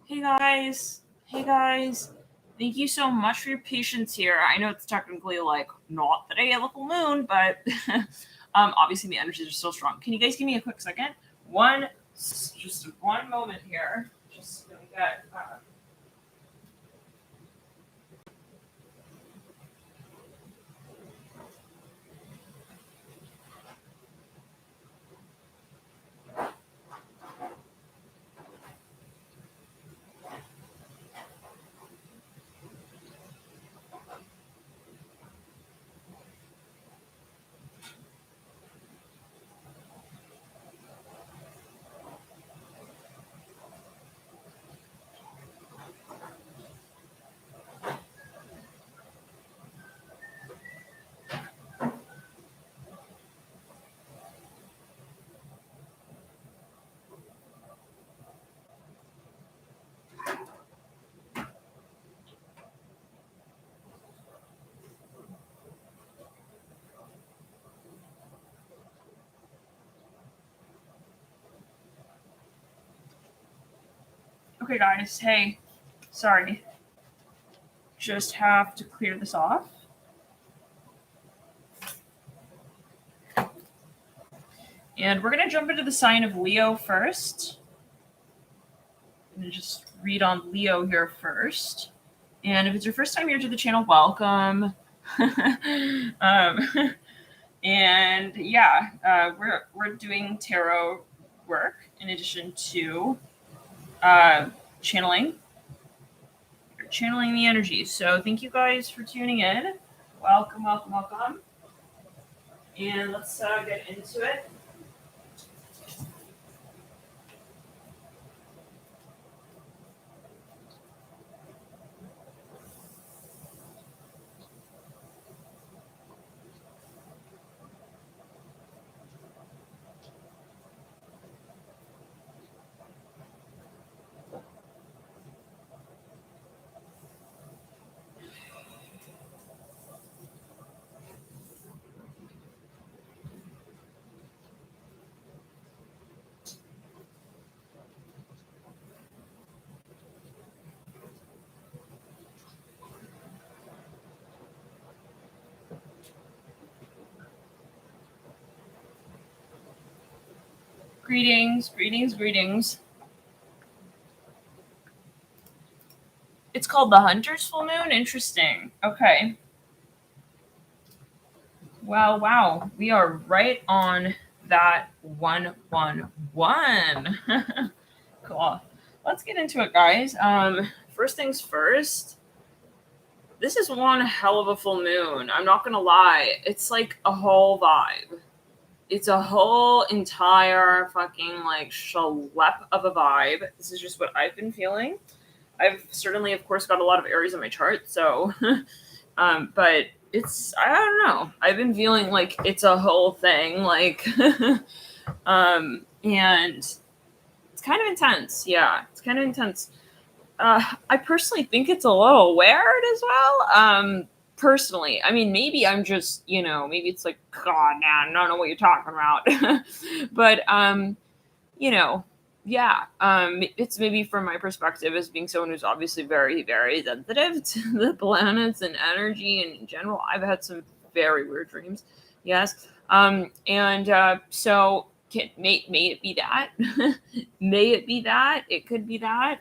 Hey guys. Hey guys. Thank you so much for your patience here. I know it's technically like not the day of the full moon, but obviously the energies are still strong. Can you guys give me a quick second? Just one moment here. Just gonna get okay guys. Hey, sorry. Just have to clear this off. And we're gonna jump into the sign of Leo first. I'm gonna just read on Leo here first. And if it's your first time here to the channel, welcome. um, and yeah, we're doing tarot work in addition to channeling. We're channeling the energy. So thank you guys for tuning in. Welcome, welcome, welcome. And let's get into it. Greetings, greetings, greetings. It's called the Hunter's Full Moon. Interesting. Okay. Wow, wow. We are right on that 111. Cool. Let's get into it, guys. First things first. This is one hell of a full moon. I'm not gonna lie. It's like a whole vibe. It's a whole entire fucking like schlep of a vibe. This is just what I've been feeling. I've certainly, of course, got a lot of Aries on my chart, so but it's I don't know. I've been feeling like it's a whole thing, like and it's kind of intense. Yeah, it's kind of intense. I personally think it's a little weird as well. Personally, I mean, maybe I'm just, maybe it's like, God, man, I don't know what you're talking about. But, yeah, it's maybe from my perspective as being someone who's obviously very, very sensitive to the planets and energy. And in general, I've had some very weird dreams. Yes. So may it be that. May it be that. It could be that.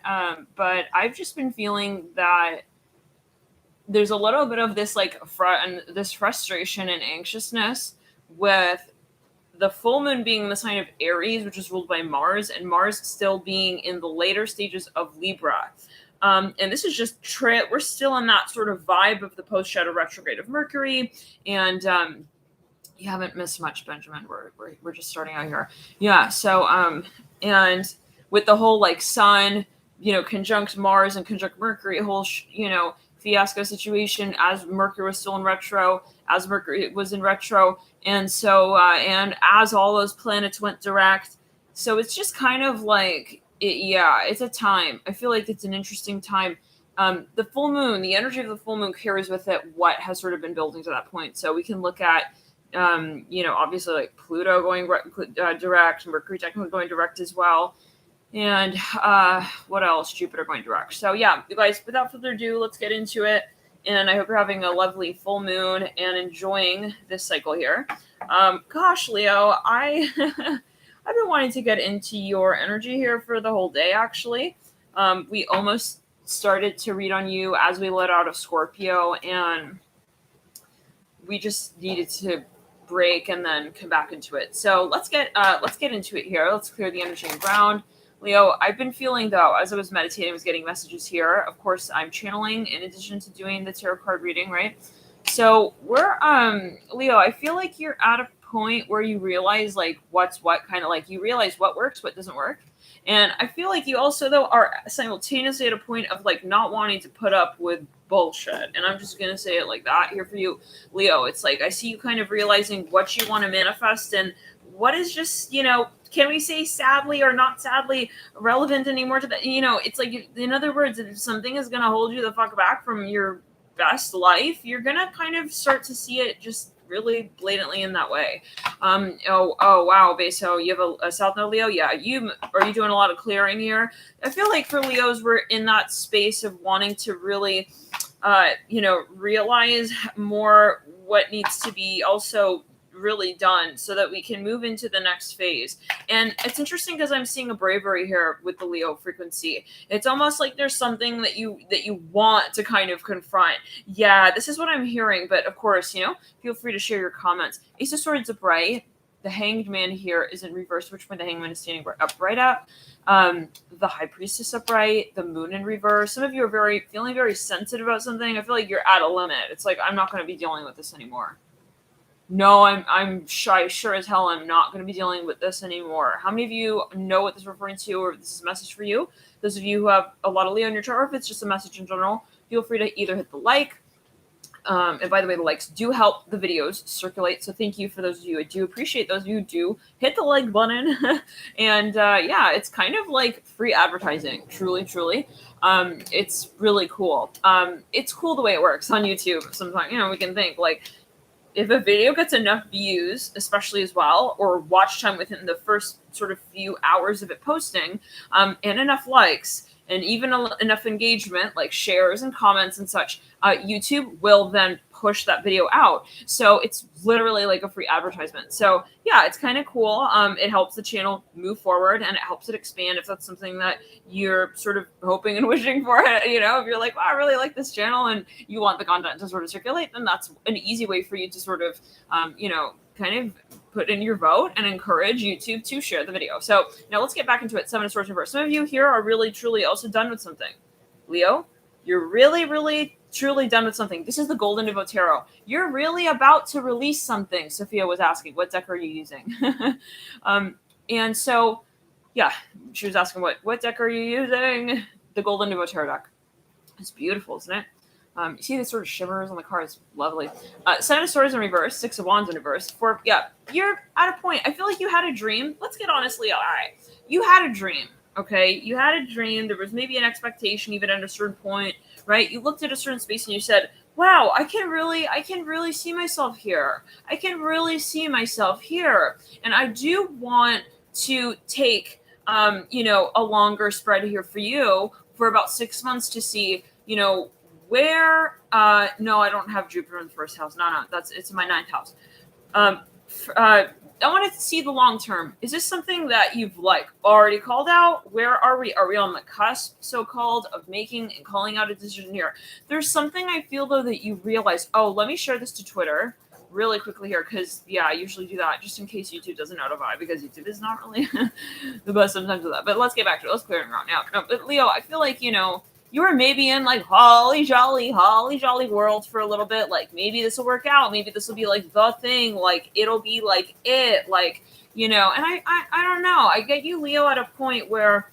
But I've just been feeling that there's a little bit of this like this frustration and anxiousness with the full moon being in the sign of Aries, which is ruled by Mars, and Mars still being in the later stages of Libra. And this is just we're still in that sort of vibe of the post shadow retrograde of Mercury. And you haven't missed much, Benjamin. We're just starting out here. Yeah. So and with the whole like Sun, conjunct Mars and conjunct Mercury, a whole fiasco situation as Mercury was still in retro, as Mercury was in retro, and so and as all those planets went direct. So it's just kind of like it's a time. I feel like it's an interesting time. The full moon, the energy of the full moon carries with it what has sort of been building to that point. So we can look at obviously like Pluto going direct, Mercury technically going direct as well. And what else? Jupiter going direct. So yeah, you guys, without further ado, let's get into it. And I hope you're having a lovely full moon and enjoying this cycle here. Gosh, Leo, I I've been wanting to get into your energy here for the whole day. Actually, we almost started to read on you as we let out of Scorpio, and we just needed to break and then come back into it. So let's get into it here. Let's clear the energy and ground. Leo, I've been feeling, though, as I was meditating, I was getting messages here. Of course, I'm channeling in addition to doing the tarot card reading, right? So we're Leo, I feel like you're at a point where you realize like what's what, kind of like you realize what works, what doesn't work. And I feel like you also, though, are simultaneously at a point of like not wanting to put up with bullshit. And I'm just gonna say it like that here for you, Leo. It's like I see you kind of realizing what you want to manifest and what is just, can we say sadly or not sadly relevant anymore to that? It's like, in other words, if something is gonna hold you the fuck back from your best life, you're gonna kind of start to see it just really blatantly in that way. Oh wow, so you have a South Node, Leo. Yeah, are you doing a lot of clearing here? I feel like for Leos, we're in that space of wanting to really realize more what needs to be also really done so that we can move into the next phase. And it's interesting because I'm seeing a bravery here with the Leo frequency. It's almost like there's something that you want to kind of confront. Yeah, this is what I'm hearing. But of course, feel free to share your comments. Ace of Swords upright. The Hanged Man here is in reverse, which point the Hangman is standing upright at. The High Priestess upright, the Moon in reverse. Some of you are feeling very sensitive about something. I feel like you're at a limit. It's like, I'm not going to be dealing with this anymore. No, I'm shy. Sure as hell, I'm not going to be dealing with this anymore. How many of you know what this is referring to, or this is a message for you? Those of you who have a lot of Leo in your chart, or if it's just a message in general, feel free to either hit the like. And by the way, the likes do help the videos circulate. So thank you for those of you. I do appreciate those of you who do hit the like button. And yeah, it's kind of like free advertising. Truly, truly. It's really cool. It's cool the way it works on YouTube. Sometimes, we can think like, if a video gets enough views, especially as well, or watch time within the first sort of few hours of it posting, and enough likes, and even enough engagement, like shares and comments and such, YouTube will then push that video out. So it's literally like a free advertisement. So yeah, it's kind of cool. It helps the channel move forward and it helps it expand if that's something that you're sort of hoping and wishing for. If you're like, wow, I really like this channel and you want the content to sort of circulate, then that's an easy way for you to sort of, kind of put in your vote and encourage YouTube to share the video. So now let's get back into it. Seven of Swords reverse. Some of you here are really, truly also done with something. Leo, you're really, really, truly done with something. This is the Golden Devote Tarot. You're really about to release something. Sophia was asking, what deck are you using? And so, yeah, she was asking, what deck are you using? The Golden Devote Tarot deck. It's beautiful, isn't it? You see the sort of shimmers on the card. It's lovely. Seven of Swords in reverse. Six of Wands in reverse. You're at a point. I feel like you had a dream. Let's get honestly, all right. You had a dream, okay? You had a dream. There was maybe an expectation even at a certain point, right? You looked at a certain space and you said, wow, I can really see myself here. I can really see myself here. And I do want to take, a longer spread here for you for about 6 months to see, where no, I don't have Jupiter in the first house. No, it's in my ninth house. I want to see the long term. Is this something that you've already called out? Where are we? Are we on the cusp, so-called, of making and calling out a decision here? There's something I feel though that you realize. Oh, let me share this to Twitter really quickly here, because I usually do that just in case YouTube doesn't notify, because YouTube is not really the best sometimes with that. But let's get back to it. Let's clear it around now. No, but Leo, I feel like you were maybe in holly jolly world for a little bit. Like maybe this will work out. Maybe this will be like the thing. Like it'll be like it. And I don't know. I get you, Leo, at a point where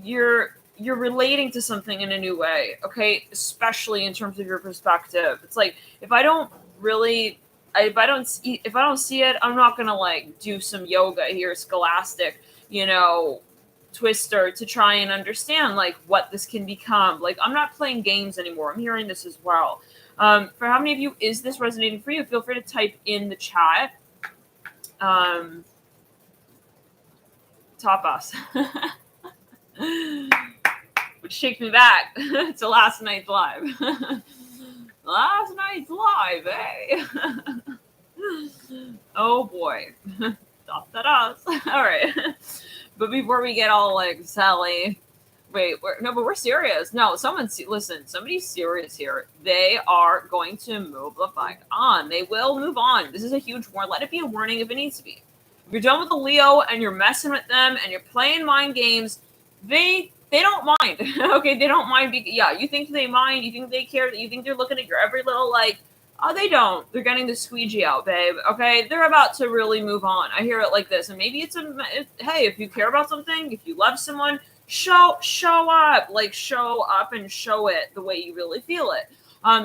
you're relating to something in a new way. Okay, especially in terms of your perspective. It's like if I don't see it, I'm not gonna do some yoga here, scholastic, twister to try and understand what this can become. I'm not playing games anymore. I'm hearing this as well. For how many of you is this resonating for you? Feel free to type in the chat. tapas. Which takes me back to last night's live. Last night's live, eh? Oh boy. All right. But before we get all like Sally, wait, but we're serious. No, listen, somebody's serious here. They are going to move the fuck on. They will move on. This is a huge warning. Let it be a warning if it needs to be. If you're done with the Leo and you're messing with them and you're playing mind games, they don't mind. Okay, they don't mind. You think they mind. You think they care. You think they're looking at your every little like. Oh, they don't. They're getting the squeegee out, babe. Okay, they're about to really move on. I hear it like this, and maybe hey, if you care about something, if you love someone, show up, like show up and show it the way you really feel it.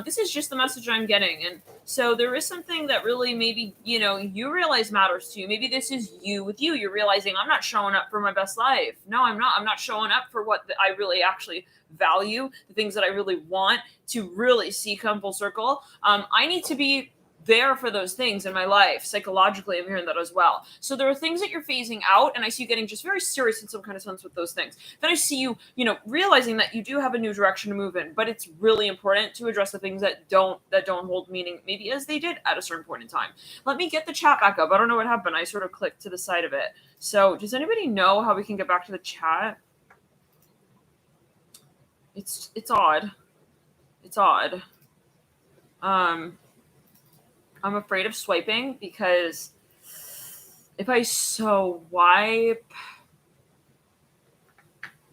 This is just the message I'm getting, and so there is something that really maybe you realize matters to you. Maybe this is you with you. You're realizing I'm not showing up for my best life. No, I'm not. I'm not showing up for what I really actually value, the things that I really want to really see come full circle. I need to be there for those things in my life. Psychologically, I'm hearing that as well. So there are things that you're phasing out, and I see you getting just very serious in some kind of sense with those things. Then I see you, realizing that you do have a new direction to move in, but it's really important to address the things that don't hold meaning, maybe as they did at a certain point in time. Let me get the chat back up. I don't know what happened. I sort of clicked to the side of it. So does anybody know how we can get back to the chat? It's odd. It's odd. I'm afraid of swiping because if I swipe,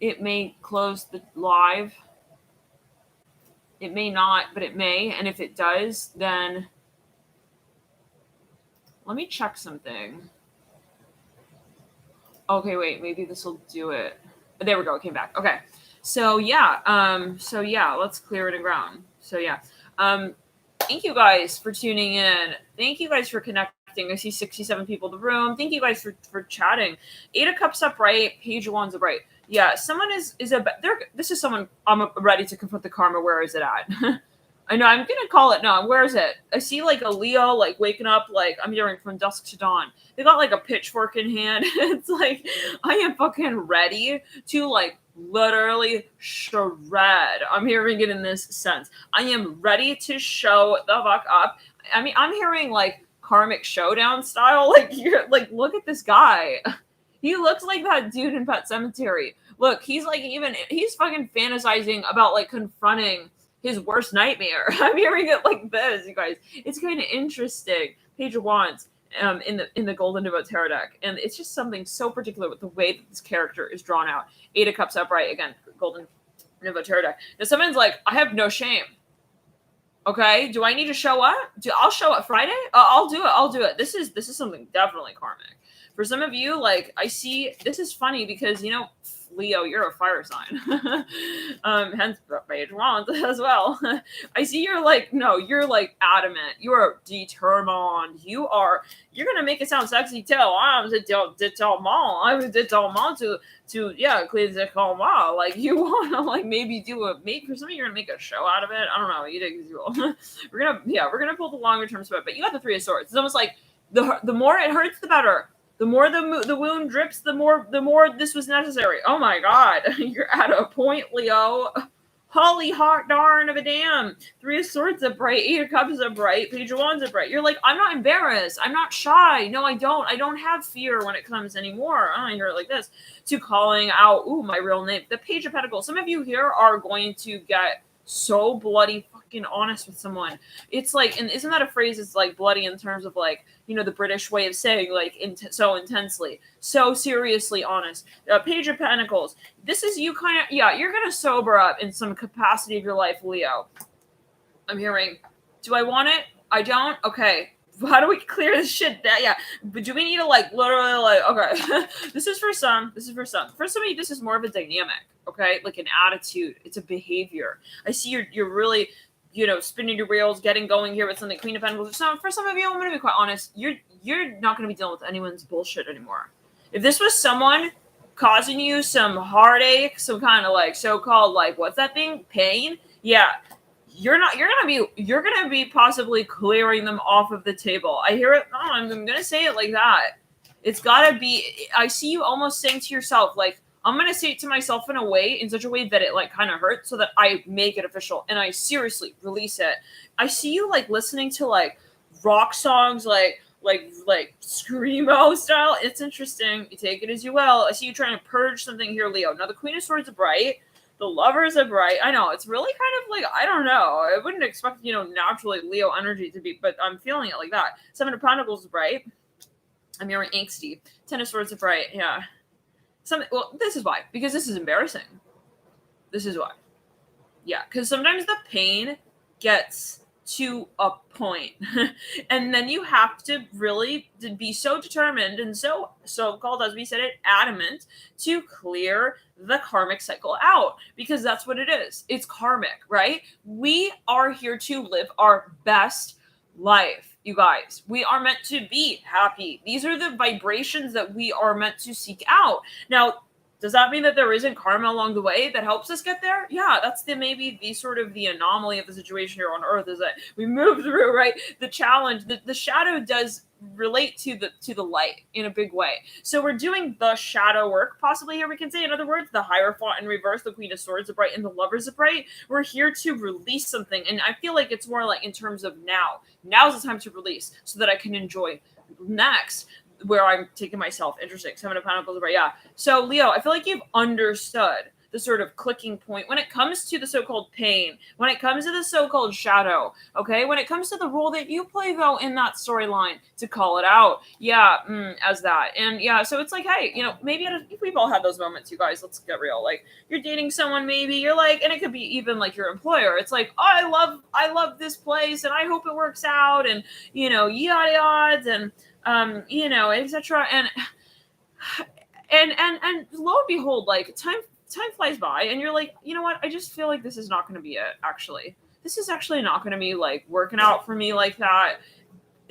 it may close the live. It may not, but it may. And if it does, then let me check something. Okay, wait, maybe this will do it. There we go. It came back. Okay. So yeah, let's clear it and ground. So yeah. Thank you guys for tuning in. Thank you guys for connecting. I see 67 people in the room. Thank you guys for chatting. 8 of Cups upright, Page of Wands upright. Yeah, someone is this is someone I'm ready to confront the karma. Where is it at? I know, I'm gonna call it. No, where is it? I see like a Leo like waking up, like I'm hearing from dusk to dawn. They got like a pitchfork in hand. It's like I am fucking ready to like literally shred. I'm hearing it in this sense. I am ready to show the fuck up. I mean, I'm hearing like karmic showdown style. Like you're like, look at this guy. He looks like that dude in Pet Sematary. Look, he's fucking fantasizing about like confronting his worst nightmare. I'm hearing it like this, you guys. It's kind of interesting. Page of Wands in the Golden Devote Tarot deck. And it's just something so particular with the way that this character is drawn out. 8 of Cups upright, again, Golden Devote Tarot deck. Now someone's like, I have no shame. Okay, do I need to show up? I'll show up Friday? I'll do it. This is something definitely karmic. For some of you, like, I see, this is funny because, Leo, you're a fire sign. Hence Page of Wands as well. I see you're like adamant. You're determined. You're gonna make it sound sexy too. I'm determined to clear the coma. Like you wanna like maybe for some of you you're gonna make a show out of it. I don't know. You dig? We're gonna pull the longer term stuff. But you got the 3 of Swords. It's almost like the more it hurts, the better. The more the wound drips, the more this was necessary. Oh my God, you're at a point, Leo. Holy hot darn of a damn. 3 of Swords upright, 8 of Cups upright, Page of Wands upright. You're like, I'm not embarrassed. I'm not shy. No, I don't have fear when it comes anymore. I hear it like this. To calling out, my real name. The Page of Pentacles. Some of you here are going to get so bloody fucking honest with someone. It's like, and isn't that a phrase? It's like bloody in terms of like, the British way of saying like so intensely, so seriously honest. Page of Pentacles. This is you kind of, you're going to sober up in some capacity of your life, Leo. I'm hearing, do I want it? I don't? Okay. How do we clear this shit down? Yeah. But do we need to like literally like, okay. This is for some. For some of you, this is more of a dynamic. Okay. Like an attitude. It's a behavior. I see you're really, spinning your wheels, getting going here with something. Queen of Pentacles. So for some of you, I'm going to be quite honest. You're not going to be dealing with anyone's bullshit anymore. If this was someone causing you some heartache, some kind of like so-called like, what's that thing? Pain. Yeah. You're gonna be possibly clearing them off of the table. I hear it. I'm gonna say it like that. It's got to be, I see you almost saying to yourself, like, I'm going to say it to myself in a way, in such a way that it like kind of hurts so that I make it official and I seriously release it. I see you like listening to like rock songs, like screamo style. It's interesting. You take it as you will. I see you trying to purge something here, Leo. Now the Queen of Swords are bright. The Lovers are bright. I know, it's really kind of like, I don't know. I wouldn't expect, naturally Leo energy to be, but I'm feeling it like that. Seven of Pentacles is bright. I'm hearing angsty. Ten of Swords is bright. Yeah. Well, this is why. Because this is embarrassing. This is why. Yeah, because sometimes the pain gets to a point. And then you have to really be so determined and so-called, as we said it, adamant to clear the karmic cycle out. Because that's what it is. It's karmic, right? We are here to live our best life, you guys. We are meant to be happy. These are the vibrations that we are meant to seek out. Now, does that mean that there isn't karma along the way that helps us get there? Yeah, that's maybe the sort of the anomaly of the situation here on Earth, is that we move through, right? The challenge, the shadow does relate to the light in a big way. So we're doing the shadow work, possibly here we can say. In other words, the Hierophant in reverse, the Queen of Swords are bright, and the Lovers are bright. We're here to release something, and I feel like it's more like in terms of now. Now's the time to release so that I can enjoy next, where I'm taking myself. Interesting. Seven of Pentacles, right? Yeah. So Leo, I feel like you've understood the sort of clicking point when it comes to the so-called pain, when it comes to the so-called shadow, okay? When it comes to the role that you play, though, in that storyline, to call it out. Yeah, as that. And yeah, so it's like, hey, maybe we've all had those moments, you guys. Let's get real. Like, you're dating someone, maybe you're like, and it could be even like your employer. It's like, oh, I love this place, and I hope it works out, and yada yada, and etc. And lo and behold, like time flies by, and you're like, you know what? I just feel like this is not going to be it. Actually, this is actually not going to be like working out for me like that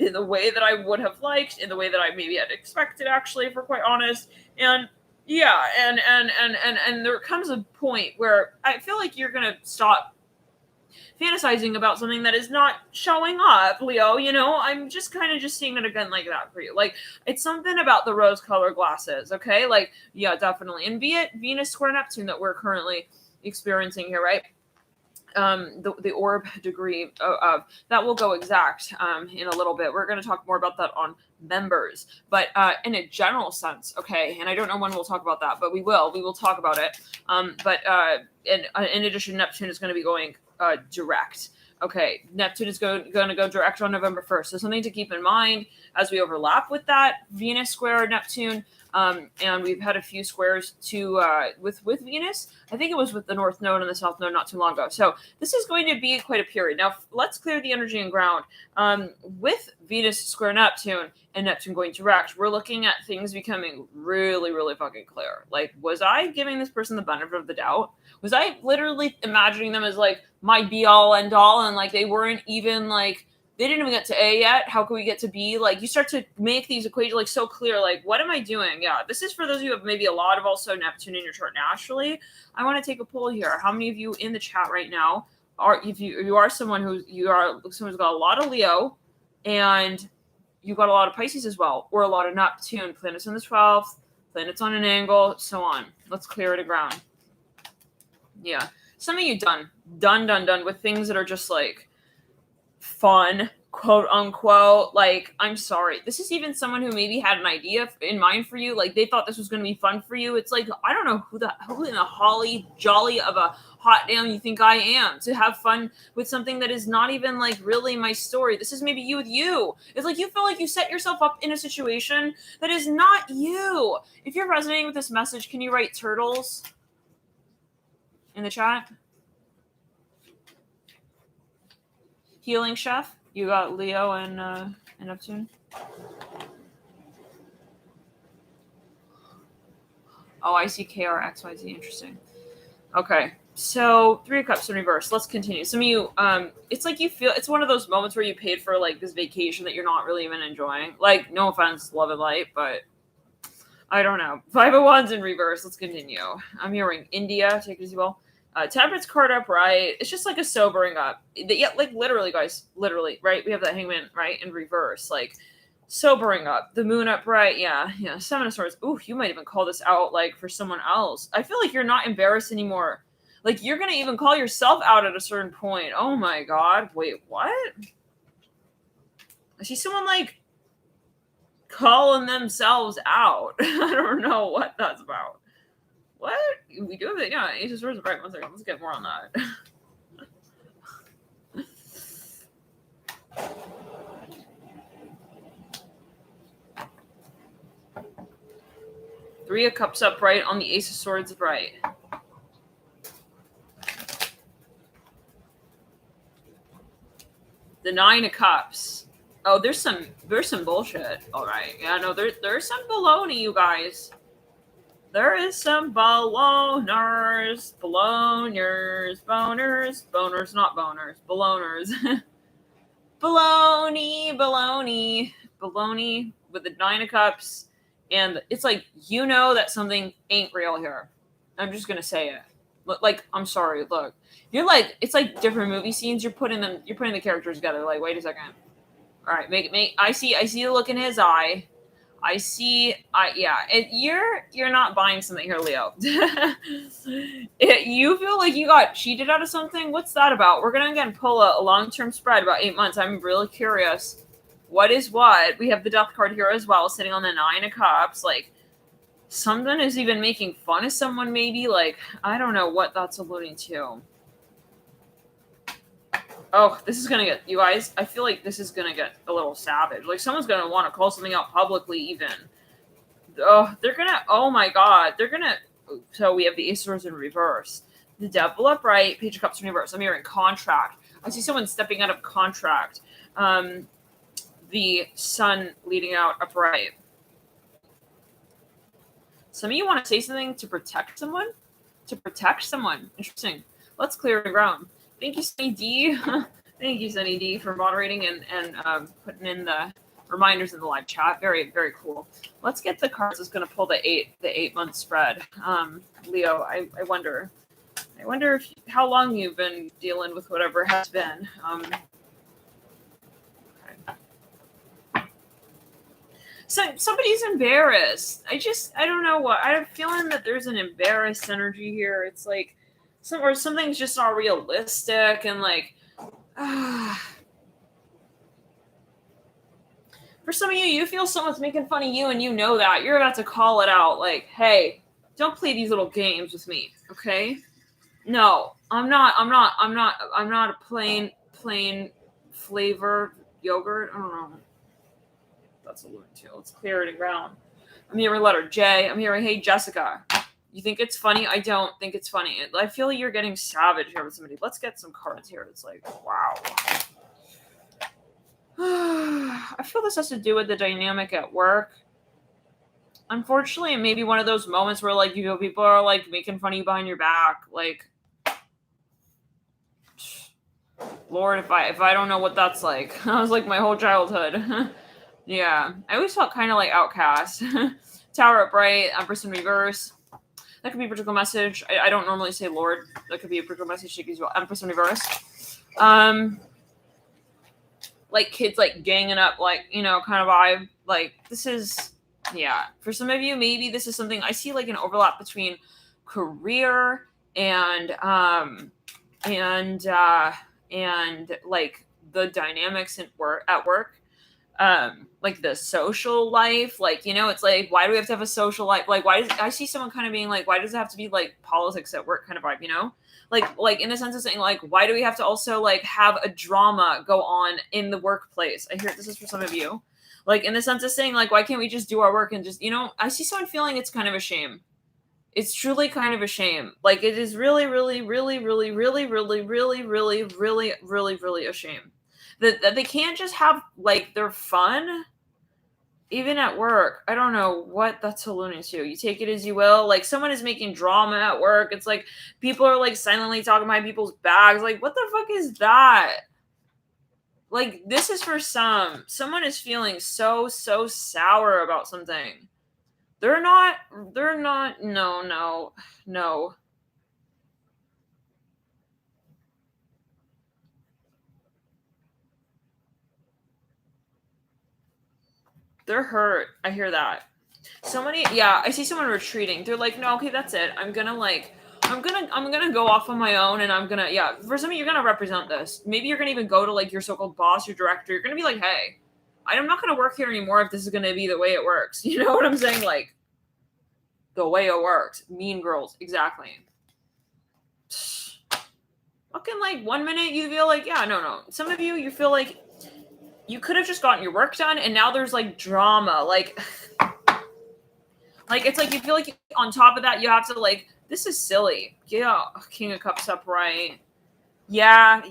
in the way that I would have liked, in the way that I maybe had expected. Actually, if we're quite honest, and yeah, and there comes a point where I feel like you're going to stop fantasizing about something that is not showing up, Leo. I'm just kind of seeing it again like that for you. Like, it's something about the rose-colored glasses, okay? Like, yeah, definitely. And be it Venus square Neptune that we're currently experiencing here, right? The orb degree of that will go exact in a little bit. We're going to talk more about that on members, but in a general sense, okay, and I don't know when we'll talk about that, but we will talk about it. But in addition, Neptune is going to be going direct. Okay, Neptune is going to go direct on November 1st. So something to keep in mind as we overlap with that Venus square Neptune. And we've had a few squares with Venus. I think it was with the North Node and the South Node not too long ago. So this is going to be quite a period. Now, let's clear the energy and ground. With Venus square Neptune and Neptune going direct, we're looking at things becoming really, really fucking clear. Like, was I giving this person the benefit of the doubt? Was I literally imagining them as like my be all end all, and like they weren't even like, they didn't even get to A yet? How can we get to B? Like, you start to make these equations like so clear. Like, what am I doing? Yeah, this is for those of you who have maybe a lot of also Neptune in your chart naturally. I want to take a poll here. How many of you in the chat right now are, if you are someone who's got a lot of Leo, and you got a lot of Pisces as well, or a lot of Neptune, planets in the 12th, planets on an angle, so on. Let's clear it around. Yeah, some of you done with things that are just like fun, quote unquote. Like, I'm sorry, this is even someone who maybe had an idea in mind for you, like they thought this was going to be fun for you. It's like, I don't know who in the holly jolly of a hot damn you think I am to have fun with something that is not even like really my story. This is maybe you with you. It's like you feel like you set yourself up in a situation that is not you. If you're resonating with this message, can you write turtles in the chat? Healing Chef, you got Leo and Neptune. Oh, I see KRXYZ. Interesting. Okay, so Three of Cups in reverse. Let's continue. Some of you, it's like you feel, it's one of those moments where you paid for like this vacation that you're not really even enjoying. Like, no offense, love and light, but I don't know. Five of Wands in reverse. Let's continue. I'm hearing India. Take it as you will. Temperance card upright. It's just like a sobering up. Yeah, like literally, guys. Literally, right? We have that Hangman, right, in reverse. Like, sobering up. The moon upright, yeah. Seven of Swords. Ooh, you might even call this out like for someone else. I feel like you're not embarrassed anymore. Like you're gonna even call yourself out at a certain point. Oh my god. Wait, what? I see someone like calling themselves out. I don't know what that's about. What? We do have it, yeah. Ace of Swords upright. One second. Let's get more on that. Three of Cups upright on the Ace of Swords upright. The Nine of Cups. Oh, there's some bullshit. All right, yeah, no, there's some baloney, you guys. There is some boners, not boners, baloners. baloney with the Nine of Cups, and it's like you know that something ain't real here. I'm just gonna say it. Like, I'm sorry. Look, you're like, it's like different movie scenes. You're putting the characters together. Like, wait a second. All right, make. I see the look in his eye. You're not buying something here, Leo. You feel like you got cheated out of something. What's that about? We're gonna again pull a long-term spread about 8 months. I'm really curious. What is what? We have the Death card here as well, sitting on the Nine of Cups. Like, something is even making fun of someone, maybe. Like, I don't know what that's alluding to. Oh, this is gonna get, you guys, I feel like this is gonna get a little savage. Like, someone's gonna want to call something out publicly, even. Oh, they're gonna, oh my god, they're gonna, so we have the Ace of Swords in reverse. The Devil upright, Page of Cups in reverse. I'm hearing contract. I see someone stepping out of contract. The Sun leading out upright. Some of you want to say something to protect someone? To protect someone. Interesting. Let's clear the ground. Thank you, Sunny D. Thank you, Sunny D, for moderating and putting in the reminders in the live chat. Very, very cool. Let's get the cards that's going to pull the 8-month spread. Leo, I wonder if how long you've been dealing with whatever has been. So somebody's embarrassed. I don't know what. I'm feeling that there's an embarrassed energy here. It's like something's just not realistic, and like for some of you feel someone's making fun of you, and you know that you're about to call it out. Like, hey, don't play these little games with me, okay? No, I'm not a plain flavor yogurt. I don't know. That's a alluding to. Let's clear it around. I'm hearing letter J. I'm hearing, hey, Jessica. You think it's funny? I don't think it's funny. I feel like you're getting savage here with somebody. Let's get some cards here. It's like, wow. I feel this has to do with the dynamic at work. Unfortunately, it may be one of those moments where, like, you know, people are, like, making fun of you behind your back. Like, Lord, if I don't know what that's like. I was like my whole childhood. Yeah, I always felt kind of like outcast. Tower upright, Empress in reverse. That could be a particular message. I don't normally say Lord. That could be a particular message as well. Empress in reverse. Like kids like ganging up, like, you know, kind of vibe. Like, this is, yeah. For some of you, maybe this is something I see like an overlap between career and like the dynamics at work. Like the social life, like, you know, it's like, why do we have to have a social life? Like, why does I see someone kind of being like, why does it have to be like politics at work kind of vibe, you know? Like in the sense of saying, like, why do we have to also like have a drama go on in the workplace? I hear this is for some of you, like in the sense of saying, like, why can't we just do our work and just, you know? I see someone feeling it's kind of a shame. It's truly kind of a shame. Like, it is really, really, really, really, really, really, really, really, really, really, really a shame that they can't just have like their fun even at work. I don't know what that's alluding to. You take it as you will. Like, someone is making drama at work. It's like people are like silently talking behind people's backs. Like, what the fuck is that? Like, this is for someone is feeling so sour about something. They're not, no. They're hurt. I hear that. Yeah, I see someone retreating. They're like, no, okay, that's it. I'm gonna go off on my own, and yeah. For some of you, you're gonna represent this. Maybe you're gonna even go to like your so-called boss, your director. You're gonna be like, hey, I'm not gonna work here anymore if this is gonna be the way it works. You know what I'm saying? Like, the way it works. Mean Girls, exactly. Fucking like 1 minute you feel like, yeah, no. Some of you feel like you could have just gotten your work done, and now there's like drama, like it's like you feel like on top of that you have to like, this is silly. Yeah, King of Cups upright. Yeah.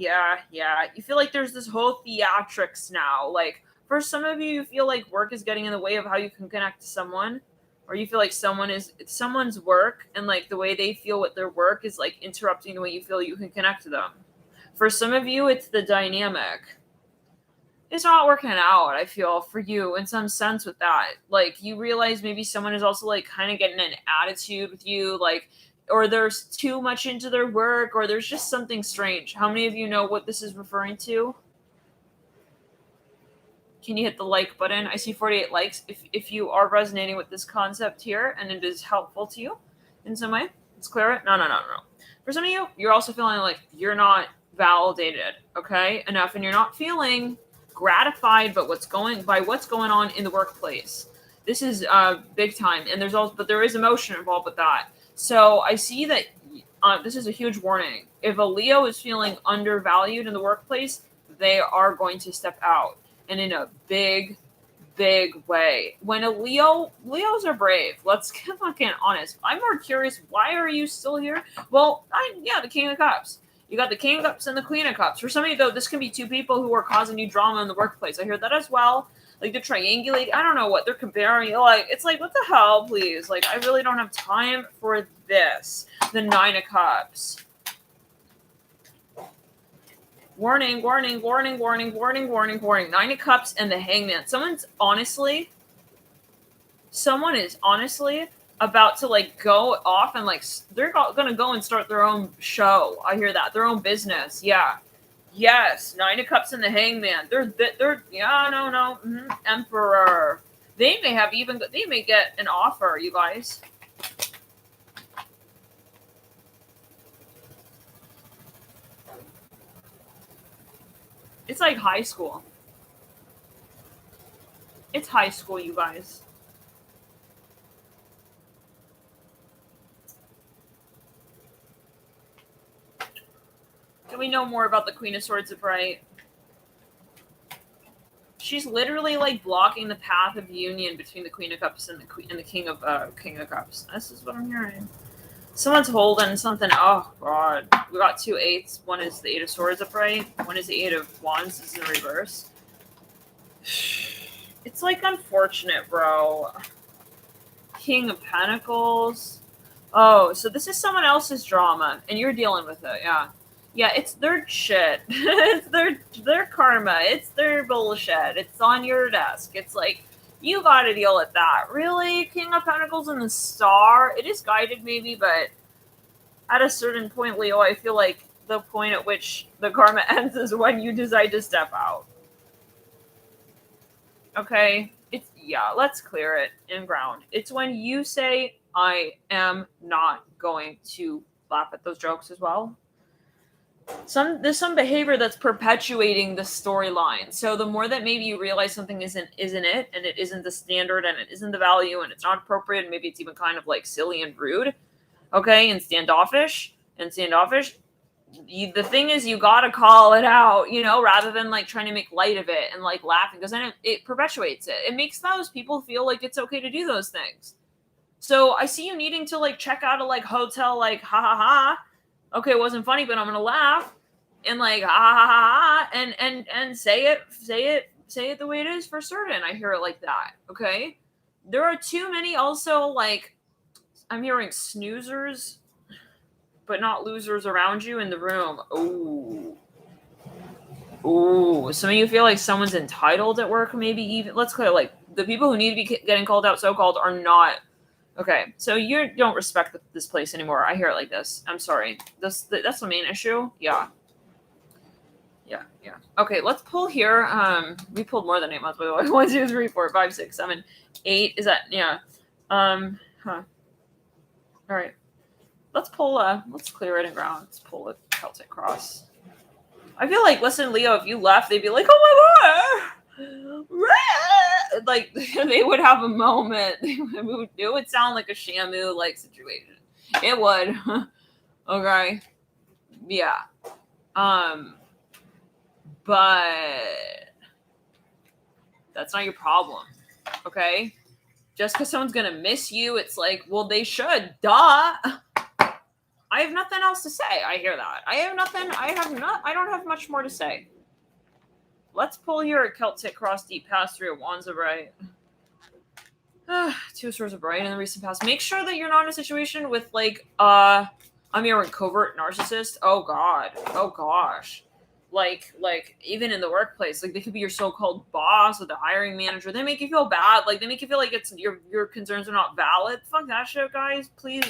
You feel like there's this whole theatrics now. Like, for some of you feel like work is getting in the way of how you can connect to someone, or you feel like someone's work and like the way they feel with their work is like interrupting the way you feel you can connect to them. For some of you, it's the dynamic. It's not working out, I feel, for you in some sense with that. Like, you realize maybe someone is also like kind of getting an attitude with you, like, or there's too much into their work, or there's just something strange. How many of you know what this is referring to? Can you hit the like button? I see 48 likes. If you are resonating with this concept here and it is helpful to you in some way, let's clear it. No. For some of you, you're also feeling like you're not validated, okay, enough, and you're not feeling gratified by what's going on in the workplace. This is big time, and there is emotion involved with that. So I see that this is a huge warning. If a Leo is feeling undervalued in the workplace, they are going to step out, and in a big way. When Leos are brave. Let's get fucking honest. I'm more curious, why are you still here? Well, the King of Cups. You got the King of Cups and the Queen of Cups. For some of you, though, this can be two people who are causing you drama in the workplace. I hear that as well. Like, they're triangulating. I don't know what they're comparing. Like, it's like, what the hell, please? Like, I really don't have time for this. The Nine of Cups. Warning. Nine of Cups and the Hangman. Someone is honestly about to like go off and like they're gonna go and start their own show. I hear that. Their own business. Yeah. Yes. Nine of Cups and the Hangman. They're Emperor. They may get an offer, you guys. It's like high school. It's high school, you guys. Can we know more about the Queen of Swords upright? She's literally like blocking the path of union between the Queen of Cups and the King of Cups. This is what I'm hearing. Someone's holding something. Oh God, we got 2 8s. One is the 8 of Swords upright. One is the 8 of Wands. This is in reverse. It's like unfortunate, bro. King of Pentacles. Oh, so this is someone else's drama, and you're dealing with it. Yeah, it's their shit. It's their karma. It's their bullshit. It's on your desk. It's like, you gotta deal with that. Really? King of Pentacles and the Star? It is guided maybe, but at a certain point, Leo, I feel like the point at which the karma ends is when you decide to step out. Okay? Let's clear it in ground. It's when you say, I am not going to laugh at those jokes as well. There's some behavior that's perpetuating the storyline. So the more that maybe you realize something isn't it, and it isn't the standard, and it isn't the value, and it's not appropriate, and maybe it's even kind of like silly and rude, okay, and standoffish. The thing is, you gotta call it out, rather than like trying to make light of it and like laughing, because then it perpetuates it. It makes those people feel like it's okay to do those things. So I see you needing to like check out a like hotel, like ha ha ha. Okay, it wasn't funny, but I'm gonna laugh and like ha ha ha ha and say it the way it is for certain. I hear it like that. Okay, there are too many also like I'm hearing snoozers, but not losers around you in the room. Ooh, some of you feel like someone's entitled at work. Maybe even let's clear like the people who need to be getting called out, so-called, are not. Okay, so you don't respect this place anymore. I hear it like this. I'm sorry. That's the main issue. Yeah. Yeah. Okay, let's pull here. We pulled more than 8 months, by the way. 1, 2, 3, 4, 5, 6, 7, 8. Is that yeah? All right. Let's pull. Let's clear it and ground. Let's pull a Celtic cross. I feel like, listen, Leo, if you left, they'd be like, oh my god, like they would have a moment. It would sound like a Shamu like situation. It would. Okay. Yeah. But that's not your problem. Okay. Just because someone's gonna miss you, it's like, well, they should. Duh. I have nothing else to say. I hear that. I don't have much more to say. Let's pull here a Celtic cross, deep past, 3 of wands of right. 2 swords of right in the recent past. Make sure that you're not in a situation with like I'm here in covert narcissist. Oh god. Oh gosh. Like even in the workplace, like they could be your so-called boss or the hiring manager. They make you feel bad. Like they make you feel like it's your concerns are not valid. Fuck that shit, guys. Please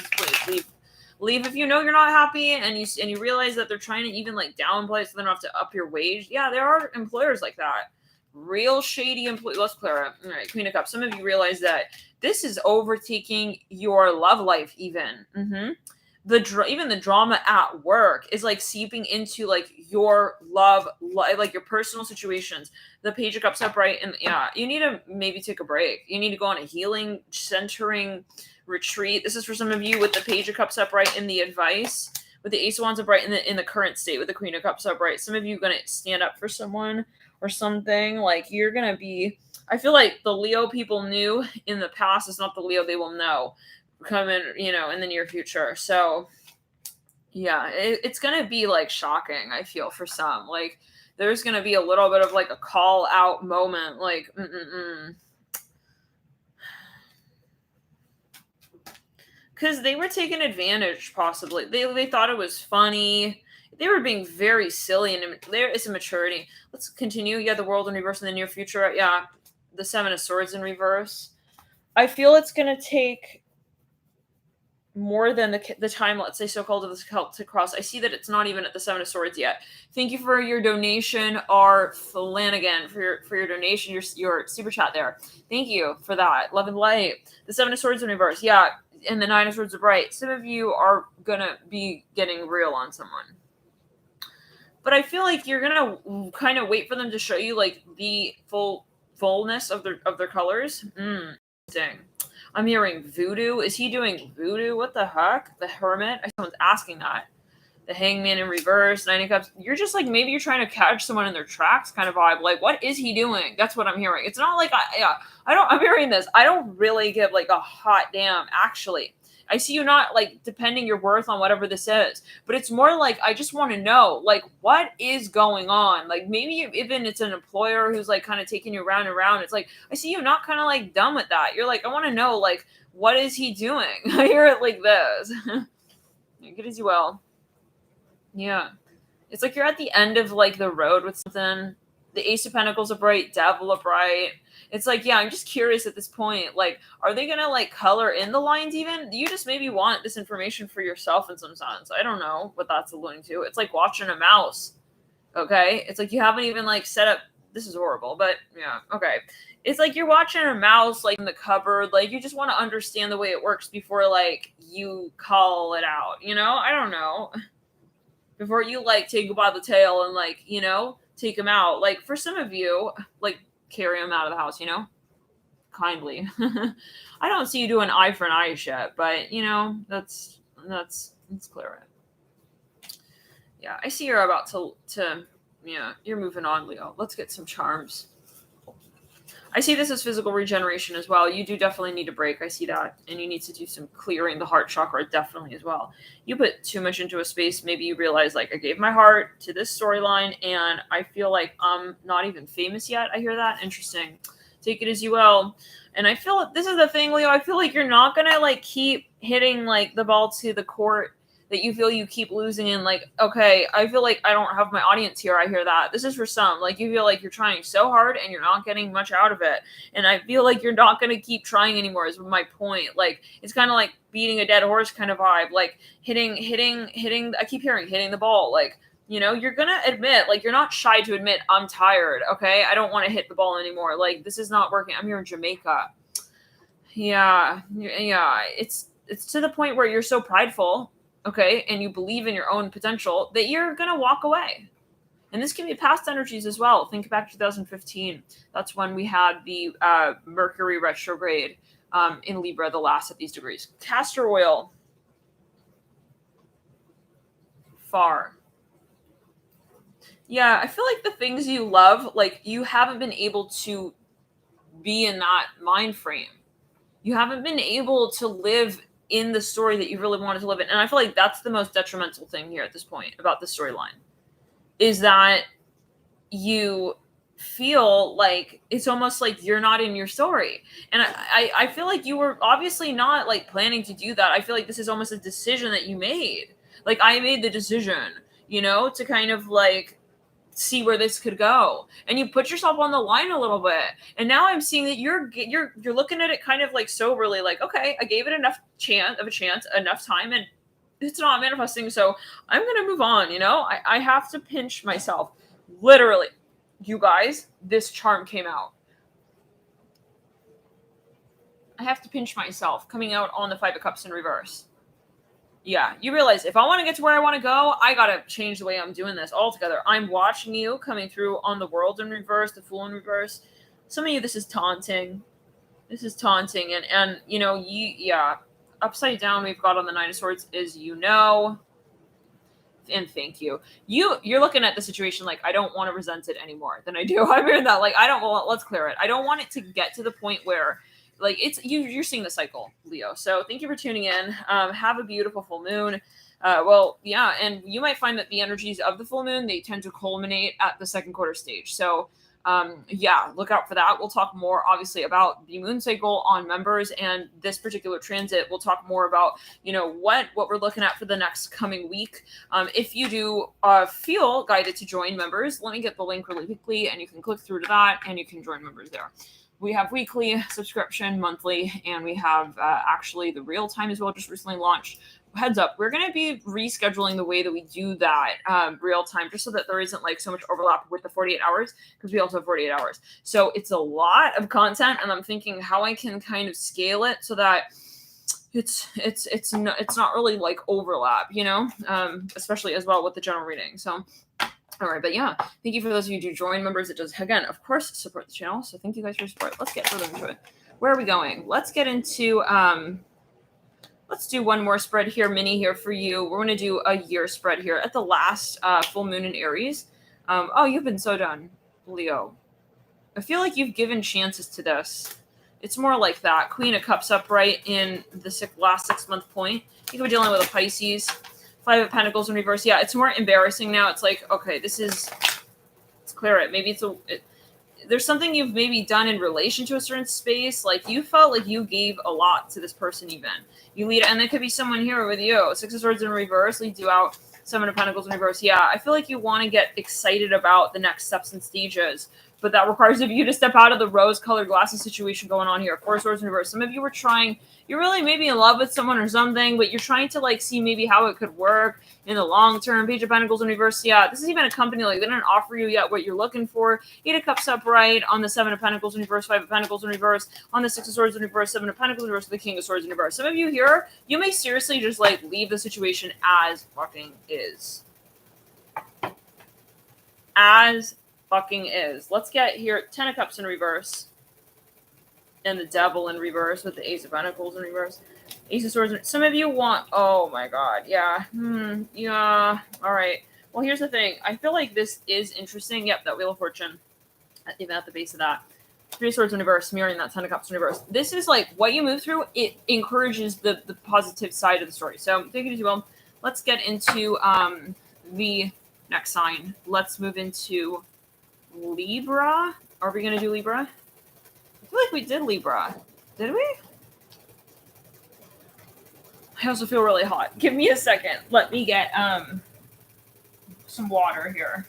leave if you know you're not happy and you realize that they're trying to even like downplay so they don't have to up your wage. Yeah, there are employers like that. Real shady employee. Let's clear it. All right, Queen of Cups. Some of you realize that this is overtaking your love life even. Even the drama at work is like seeping into like your love life, like your personal situations. The Page of Cups upright, and yeah, you need to maybe take a break. You need to go on a healing, centering retreat. This is for some of you with the Page of Cups upright in the advice, with the Ace of Wands upright in the current state, with the Queen of Cups upright. Some of you are gonna stand up for someone or something. Like you're gonna be. I feel like the Leo people knew in the past is not the Leo they will know coming, in the near future. So yeah, it's gonna be like shocking. I feel for some, like there's gonna be a little bit of like a call out moment, like because they were taking advantage. Possibly they thought it was funny. They were being very silly, and there is a maturity. Let's continue. Yeah, the world in reverse in the near future. Yeah, the 7 of Swords in reverse. I feel it's gonna take more than the time, let's say, so-called of this Celtic cross. I see that it's not even at the 7 of Swords yet. Thank you for your donation, R. Flanagan, for your donation, your super chat there. Thank you for that. Love and light. The 7 of Swords in reverse. Yeah, and the 9 of Swords upright. Some of you are gonna be getting real on someone. But I feel like you're gonna kind of wait for them to show you like the fullness of their colors. Dang. I'm hearing voodoo. Is he doing voodoo? What the heck? The Hermit? Someone's asking that. The Hangman in reverse, 9 of Cups. You're just like, maybe you're trying to catch someone in their tracks kind of vibe. Like, what is he doing? That's what I'm hearing. It's not like, I'm hearing this. I don't really give like a hot damn, actually. I see you not like depending your worth on whatever this is, but it's more like, I just want to know, like, what is going on? Like, maybe even it's an employer who's like kind of taking you around and around. It's like, I see you not kind of like done with that. You're like, I want to know, like, what is he doing? I hear it like this. Get as you will. Yeah. It's like you're at the end of like the road with something. The Ace of Pentacles upright, Devil upright. It's like, yeah, I'm just curious at this point. Like, are they going to like color in the lines even? You just maybe want this information for yourself in some sense. I don't know what that's alluding to. It's like watching a mouse. Okay. It's like you haven't even like set up. This is horrible, but yeah. Okay. It's like you're watching a mouse like in the cupboard. Like you just want to understand the way it works before like you call it out. I don't know. Before you like take him by the tail and like, take him out. Like for some of you, like carry him out of the house, kindly. I don't see you doing eye for an eye yet, but let's clear it. Yeah, I see you're about to you're moving on, Leo. Let's get some charms. I see this as physical regeneration as well. You do definitely need a break. I see that. And you need to do some clearing the heart chakra definitely as well. You put too much into a space. Maybe you realize like I gave my heart to this storyline and I feel like I'm not even famous yet. I hear that. Interesting. Take it as you will. And I feel this is the thing, Leo. I feel like you're not going to like keep hitting like the ball to the court that you feel you keep losing in. Like, okay, I feel like I don't have my audience here. I hear that. This is for some. Like, you feel like you're trying so hard and you're not getting much out of it. And I feel like you're not going to keep trying anymore is my point. Like, it's kind of like beating a dead horse kind of vibe. Like, hitting, I keep hearing hitting the ball. Like, You know, you're gonna admit, like, you're not shy to admit, I'm tired, okay? I don't want to hit the ball anymore. Like, this is not working. I'm here in Jamaica. Yeah, yeah. It's to the point where you're so prideful, okay, and you believe in your own potential that you're gonna walk away. And this can be past energies as well. Think back to 2015. That's when we had the Mercury retrograde in Libra, the last of these degrees. Castor oil, far. Yeah, I feel like the things you love, like, you haven't been able to be in that mind frame. You haven't been able to live in the story that you really wanted to live in. And I feel like that's the most detrimental thing here at this point about the storyline, is that you feel like it's almost like you're not in your story. And I feel like you were obviously not like planning to do that. I feel like this is almost a decision that you made. Like, I made the decision, you know, to kind of like see where this could go, and you put yourself on the line a little bit. And now I'm seeing that you're looking at it kind of like soberly, like, okay, I gave it enough chance, enough time, and it's not manifesting, so I'm gonna move on. You know, I have to pinch myself, literally. You guys, this charm came out. I have to pinch myself, coming out on the Five of Cups in reverse. Yeah, you realize if I want to get to where I want to go, I gotta change the way I'm doing this altogether. I'm watching you coming through on the World in reverse, the Fool in reverse. Some of you, this is taunting. This is taunting, and you know, yeah. Upside down, we've got on the Nine of Swords is, you know, and thank you. You're looking at the situation like, I don't want to resent it anymore than I do. I'm hearing that, like, I don't want. Let's clear it. I don't want it to get to the point where, like, it's you're seeing the cycle, Leo. So thank you for tuning in. Have a beautiful full moon. Well, yeah, and you might find that the energies of the full moon, they tend to culminate at the second quarter stage. So yeah, look out for that. We'll talk more, obviously, about the moon cycle on members, and this particular transit. We'll talk more about, you know, what we're looking at for the next coming week. If you do feel guided to join members, let me get the link really quickly, and you can click through to that, and you can join members there. We have weekly subscription, monthly, and we have actually the real time as well, just recently launched. Heads up, we're going to be rescheduling the way that we do that real time, just so that there isn't like so much overlap with the 48 hours, because we also have 48 hours. So it's a lot of content, and I'm thinking how I can kind of scale it so that it's not really like overlap, you know, especially as well with the general reading. So all right, but yeah, thank you for those of you who do join members. It does, again, of course, support the channel. So thank you guys for your support. Let's get further into it. Where are we going? Let's get into let's do one more spread here, mini here for you. We're going to do a year spread here at the last full moon in Aries. Oh, you've been so done, Leo. I feel like you've given chances to this. It's more like that. Queen of Cups upright in the last 6 month point. You could be dealing with a Pisces. Five of Pentacles in reverse. Yeah, it's more embarrassing now. It's like, okay, let's clear it. Maybe there's something you've maybe done in relation to a certain space. Like, you felt like you gave a lot to this person even. You lead, and there could be someone here with you. Six of Swords in reverse leads you out. Seven of Pentacles in reverse. Yeah, I feel like you want to get excited about the next steps and stages, but that requires of you to step out of the rose-colored glasses situation going on here. Four of Swords in reverse. Some of you were trying, you're really maybe in love with someone or something, but you're trying to like see maybe how it could work in the long term. Page of Pentacles in reverse. Yeah, this is even a company, like, they didn't offer you yet what you're looking for. Eight of Cups upright on the Seven of Pentacles in reverse. Five of Pentacles in reverse on the Six of Swords in reverse. Seven of Pentacles in reverse. The King of Swords in reverse. Some of you here, you may seriously just like leave the situation as fucking is. As fucking is. Let's get here 10 of Cups in reverse and the Devil in reverse with the Ace of Pentacles in reverse. Ace of Swords. Some of you want, oh my god, yeah. Yeah. All right. Well, here's the thing. I feel like this is interesting. Yep, that Wheel of Fortune, even at the base of that. Three of Swords in reverse, mirroring that 10 of Cups in reverse. This is like what you move through. It encourages the positive side of the story. So take it as you will. Let's get into the next sign. Let's move into Libra. Are we going to do Libra? I feel like we did Libra. Did we? I also feel really hot. Give me a second. Let me get some water here.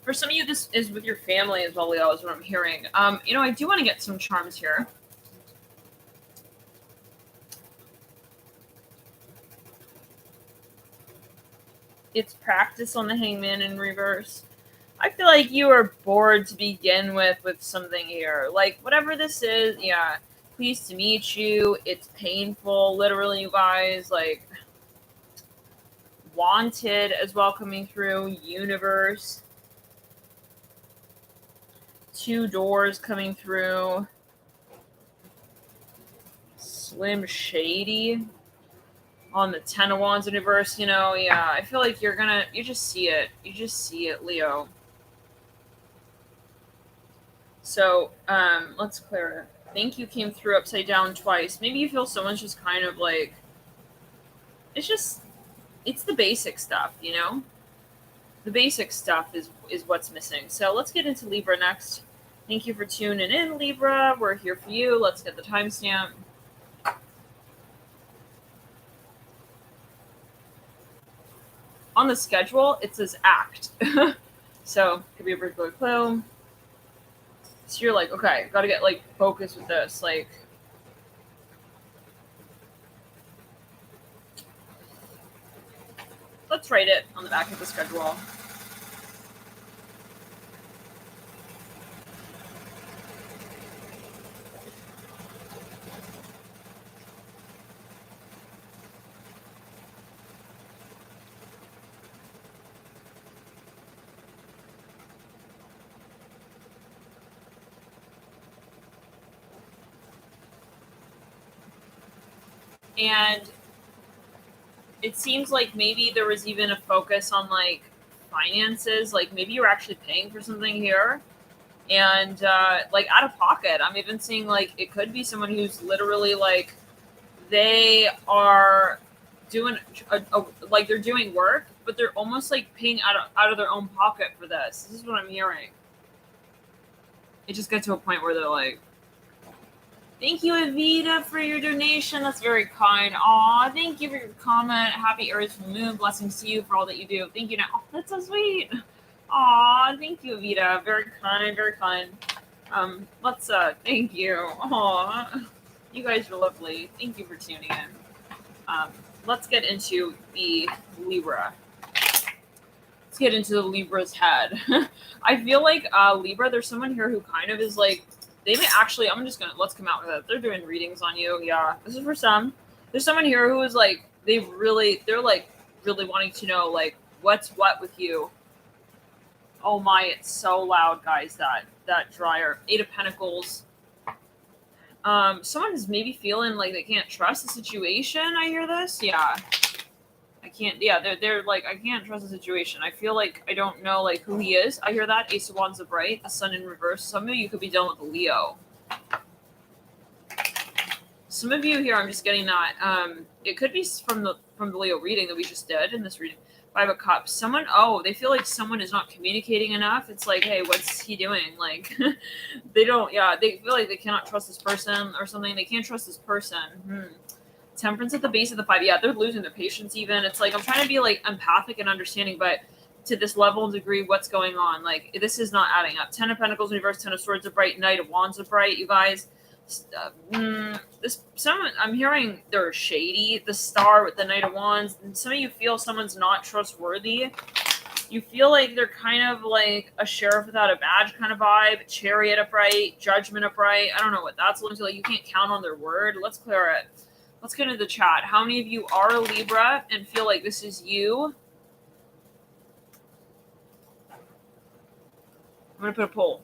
For some of you, this is with your family as well, Leo, is what I'm hearing. You know, I do want to get some charms here. It's practice on the Hangman in reverse. I feel like you are bored to begin with something here. Like, whatever this is, yeah, pleased to meet you. It's painful, literally, you guys. Like, wanted as well coming through. Universe. Two doors coming through. Slim Shady on the Ten of Wands universe. You know, yeah, I feel like you just see it. You just see it, Leo. So, let's clear it. Thank you came through upside down twice. Maybe you feel someone's just kind of like, it's the basic stuff, you know? The basic stuff is what's missing. So let's get into Libra next. Thank you for tuning in, Libra. We're here for you. Let's get the timestamp. On the schedule, it says act. So, could be a particular clue. So you're like, okay, gotta get like focused with this. Like, let's write it on the back of the schedule. And it seems like maybe there was even a focus on like finances. Like maybe you're actually paying for something here, and like out of pocket. I'm even seeing like it could be someone who's literally like they are doing like they're doing work, but they're almost like paying out of their own pocket for this. This is what I'm hearing. It just got to a point where they're like, thank you, Evita, for your donation. That's very kind. Aw, thank you for your comment. Happy Aries full moon. Blessings to you for all that you do. Thank you. Now, that's so sweet. Aw, thank you, Evita. Very kind, very kind. Thank you. Aw, you guys are lovely. Thank you for tuning in. Let's get into the Libra. Let's get into the Libra's head. I feel like Libra, there's someone here who kind of is like, they may actually, let's come out with it. They're doing readings on you. Yeah, this is for some. There's someone here who is like, they're like really wanting to know like what's what with you. Oh my, it's so loud, guys, that dryer. Eight of Pentacles. Someone is maybe feeling like they can't trust the situation. I hear this. Yeah. I can't, yeah, they're like, I can't trust the situation. I feel like I don't know like who he is. I hear that. Ace of Wands of Bright, the Sun in reverse. Some of you could be dealing with a Leo. Some of you here, I'm just getting that. It could be from the Leo reading that we just did in this reading. Five of Cups. Someone, they feel like someone is not communicating enough. It's like, hey, what's he doing? Like, they feel like they cannot trust this person or something. They can't trust this person. Temperance at the base of the five. Yeah, they're losing their patience even. It's like I'm trying to be like empathic and understanding, but to this level and degree, what's going on? Like this is not adding up. Ten of Pentacles in reverse, Ten of Swords of Bright, Knight of Wands of Bright. You guys, I'm hearing they're shady. The Star with the Knight of Wands. And some of you feel someone's not trustworthy. You feel like they're kind of like a sheriff without a badge kind of vibe. Chariot upright, Judgment upright. I don't know what that's looking like. You can't count on their word. Let's clear it. Let's get into the chat. How many of you are a Libra and feel like this is you? I'm going to put a poll.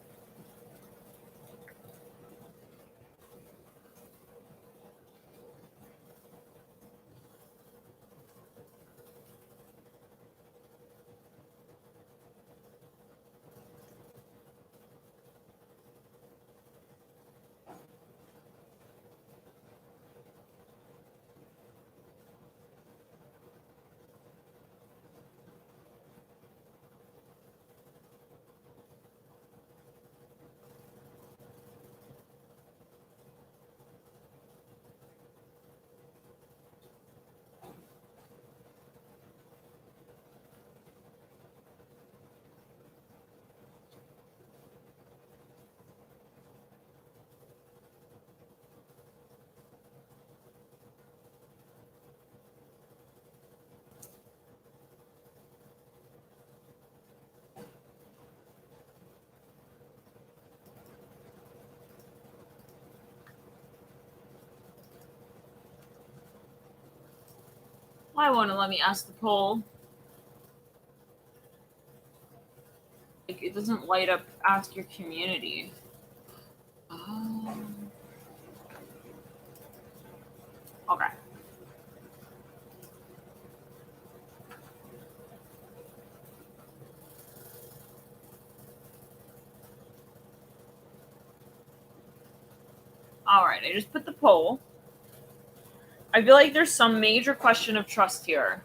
Why won't it let me ask the poll? Like, it doesn't light up ask your community. Oh. Okay. All right, I just put the poll. I feel like there's some major question of trust here.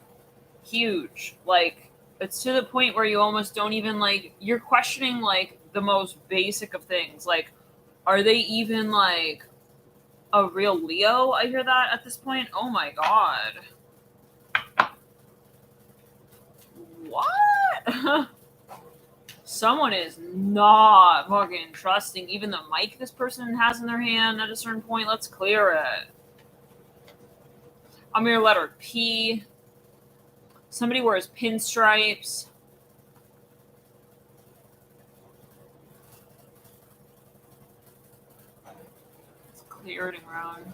Huge. Like, it's to the point where you almost don't even, like, you're questioning, like, the most basic of things. Like, are they even, like, a real Leo? I hear that at this point. Oh my god. What? Someone is not fucking trusting even the mic this person has in their hand at a certain point. Let's clear it. I'm your letter P. Somebody wears pinstripes. It's clearing around.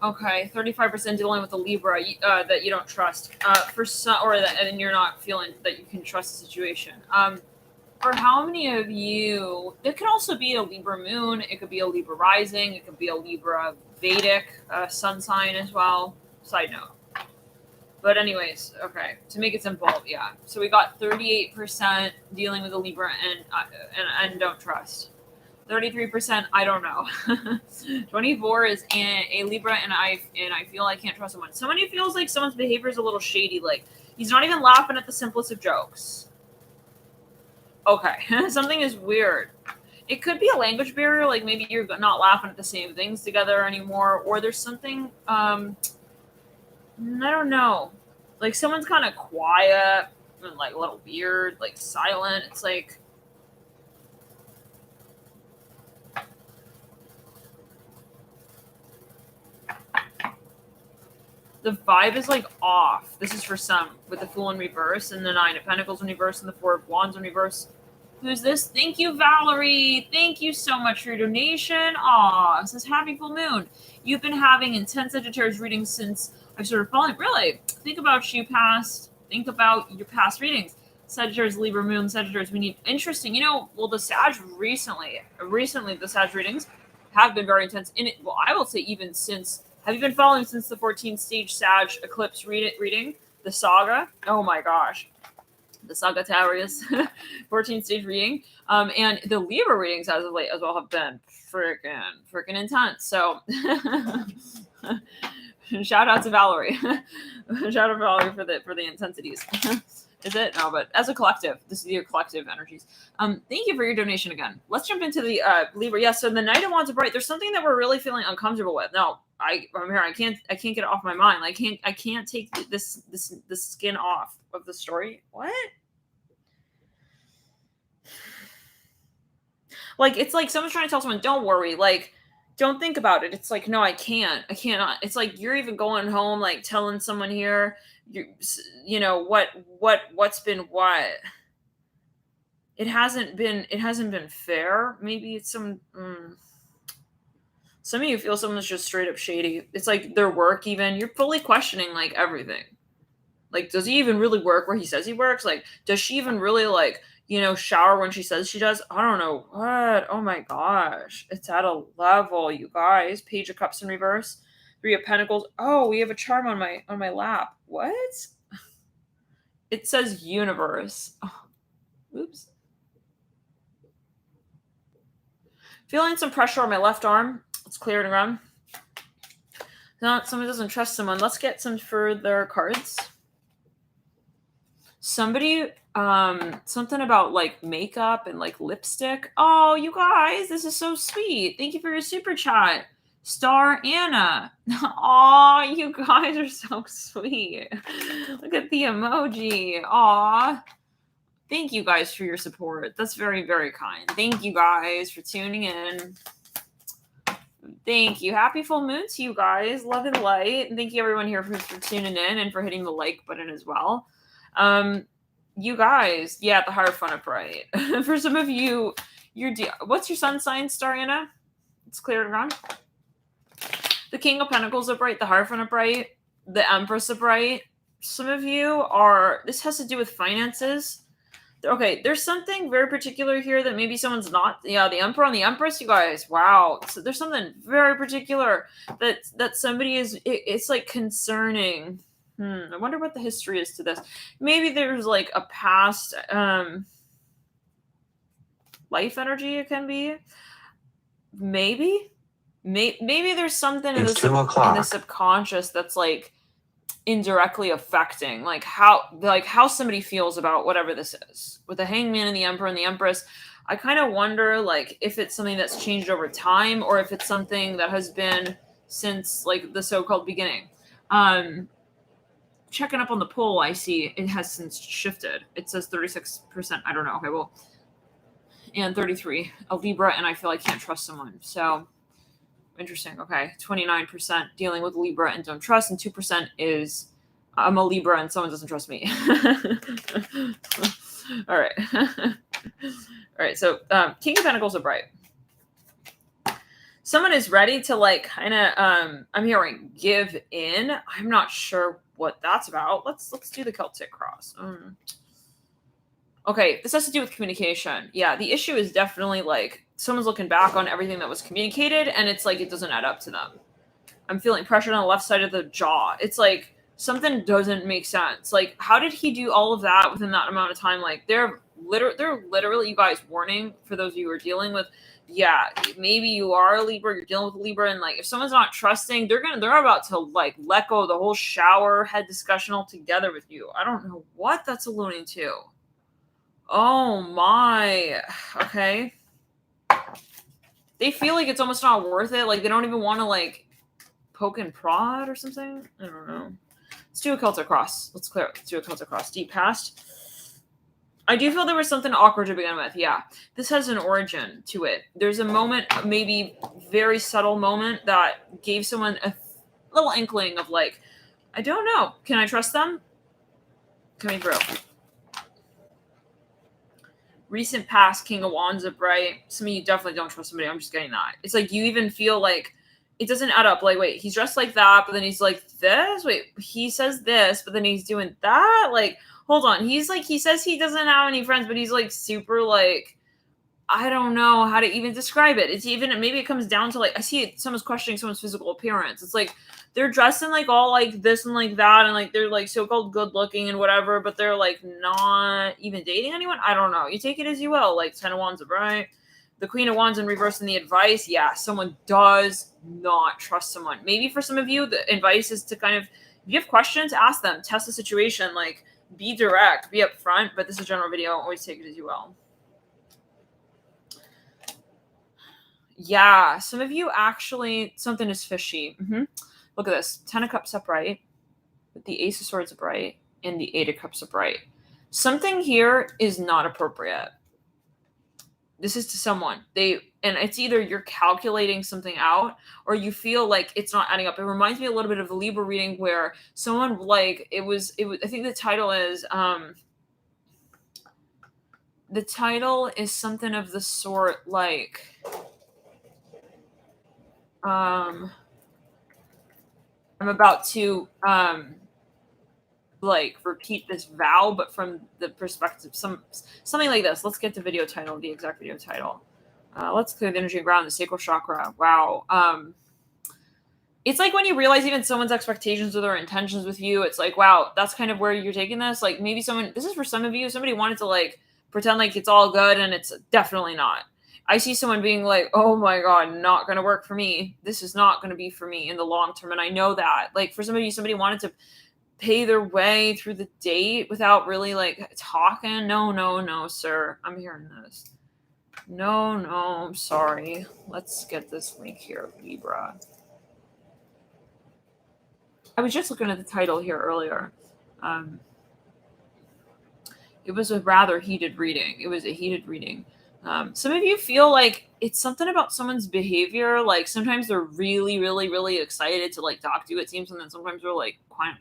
Okay, 35% dealing with a Libra that you don't trust. For some, or that, and you're not feeling that you can trust the situation. For how many of you? It could also be a Libra moon. It could be a Libra rising. It could be a Libra Vedic sun sign as well. Side note. But anyways, okay. To make it simple, yeah. So we got 38% dealing with a Libra and don't trust. 33%, I don't know. 24 is a Libra, and I feel I can't trust someone. Somebody feels like someone's behavior is a little shady. Like, he's not even laughing at the simplest of jokes. Okay, something is weird. It could be a language barrier, like maybe you're not laughing at the same things together anymore, or there's something, I don't know. Like, someone's kind of quiet and, like, a little weird, like, silent. It's like, the vibe is, like, off. This is for some, with the Fool in reverse, and the Nine of Pentacles in reverse, and the Four of Wands in reverse. Who's this? Thank you, Valerie. Thank you so much for your donation. Aw, it says happy full moon. You've been having intense Sagittarius readings since I've started following. Really? Think about you past. Think about your past readings. Sagittarius, Libra, Moon, Sagittarius. We need interesting. You know, well, the Sag recently the Sag readings have been very intense. In it, well, I will say even since. Have you been following since the 14th stage Sag eclipse reading? The saga? Oh my gosh. The Sagittarius 14th stage reading. And the Libra readings as of late as well have been freaking intense. So shout out to Valerie. Shout out to Valerie for the intensities. Is it? No, but as a collective, this is your collective energies. Thank you for your donation again. Let's jump into the Libra. Yeah, so the Knight of Wands are bright. There's something that we're really feeling uncomfortable with. No, I'm here. I can't get it off my mind. I can't take this skin off of the story. What? Like, it's like someone's trying to tell someone, don't worry. Like, don't think about it. It's like, no, I cannot. It's like you're even going home, like telling someone here, you know what's been what. It hasn't been fair. Maybe it's some of you feel someone's just straight up shady. It's like their work, even you're fully questioning like everything. Like, does he even really work where he says he works? Like, does she even really, like, shower when she says she does? I don't know what. Oh my gosh. It's at a level, you guys. Page of Cups in reverse. Three of Pentacles. Oh, we have a charm on my lap. What? It says universe. Oh, oops. Feeling some pressure on my left arm. Let's clear it around. No, someone doesn't trust someone. Let's get some further cards. Somebody, something about like makeup and like lipstick. Oh, you guys, this is so sweet. Thank you for your super chat. Star Anna. Aw, you guys are so sweet. Look at the emoji. Aw. Thank you guys for your support. That's very, very kind. Thank you guys for tuning in. Thank you. Happy full moon to you guys. Love and light. And thank you everyone here for tuning in and for hitting the like button as well. You guys, yeah, the Hierophant upright. For some of you, what's your sun sign, Stariana? It's clear around. The King of Pentacles upright, the Hierophant upright, the Empress upright. Some of you are, this has to do with finances. Okay, there's something very particular here that maybe someone's not. Yeah, the Emperor and the Empress, you guys. Wow. So there's something very particular that somebody is. It's like concerning. I wonder what the history is to this. Maybe there's like a past life energy. It can be. Maybe there's something in the subconscious that's like indirectly affecting like how somebody feels about whatever this is. With the Hangman and the Emperor and the Empress, I kind of wonder like if it's something that's changed over time or if it's something that has been since like the so-called beginning. Checking up on the poll, I see it has since shifted. It says 36%. I don't know. Okay, well, and 33 a Libra, and I feel I can't trust someone. So interesting. Okay. 29% dealing with Libra and don't trust, and 2% is I'm a Libra and someone doesn't trust me. All right. All right. So King of Pentacles are bright. Someone is ready to like kind of I'm hearing give in. I'm not sure what that's about. Let's do the Celtic cross. Okay, this has to do with communication. Yeah, the issue is definitely like someone's looking back on everything that was communicated and it's like it doesn't add up to them. I'm feeling pressured on the left side of the jaw. It's like something doesn't make sense. Like, how did he do all of that within that amount of time? Like, they're literally, you guys, warning for those of you who are dealing with, yeah, maybe you are a Libra, you're dealing with a Libra, and like if someone's not trusting, they're about to like let go of the whole shower head discussion altogether with you. I don't know what that's alluding to. Oh my. Okay. They feel like it's almost not worth it. Like they don't even want to like poke and prod or something. I don't know. Let's do a Celtic cross. Let's do a Celtic cross. Deep past. I do feel there was something awkward to begin with. Yeah. This has an origin to it. There's a moment, maybe very subtle moment that gave someone a little inkling of like, I don't know. Can I trust them? Coming through. Recent past, King of Wands upright. Some of you definitely don't trust somebody. I'm just getting that. It's like you even feel like it doesn't add up. Like, wait, he's dressed like that, but then he's like this. Wait, he says this, but then he's doing that. Like, hold on. He's like, he says he doesn't have any friends, but he's like super like, I don't know how to even describe it. It's even, maybe it comes down to like, I see someone's questioning someone's physical appearance. It's like, they're dressed in like all like this and like that. And like, they're like so-called good looking and whatever, but they're like not even dating anyone. I don't know. You take it as you will. Like 10 of Wands upright. The Queen of Wands in reverse in the advice. Yeah, someone does not trust someone. Maybe for some of you, the advice is to kind of, if you have questions, ask them, test the situation, like be direct, be upfront. But this is a general video. Always take it as you will. Yeah, some of you actually, something is fishy. Look at this. 10 of Cups upright, with the Ace of Swords upright, and the 8 of Cups upright. Something here is not appropriate. This is to someone. And it's either you're calculating something out or you feel like it's not adding up. It reminds me a little bit of the Libra reading where someone like, it was I think the title is something of the sort like, I'm about to like repeat this vow, but from the perspective something like this. Let's get the video title, the exact video title. Let's clear the energy around the sacral chakra. Wow. It's like when you realize even someone's expectations or their intentions with you, it's like, wow, that's kind of where you're taking this. Like maybe this is for some of you, somebody wanted to like pretend like it's all good and it's definitely not. I see someone being like, oh my God, not going to work for me. This is not going to be for me in the long term. And I know that. Like for some of you, somebody wanted to pay their way through the date without really like talking. No, sir. I'm hearing this. No, I'm sorry. Let's get this link here, Libra. I was just looking at the title here earlier. It was a rather heated reading. It was a heated reading. Some of you feel like it's something about someone's behavior. Like sometimes they're really, really, really excited to like talk to you, it seems, and then sometimes they're like quiet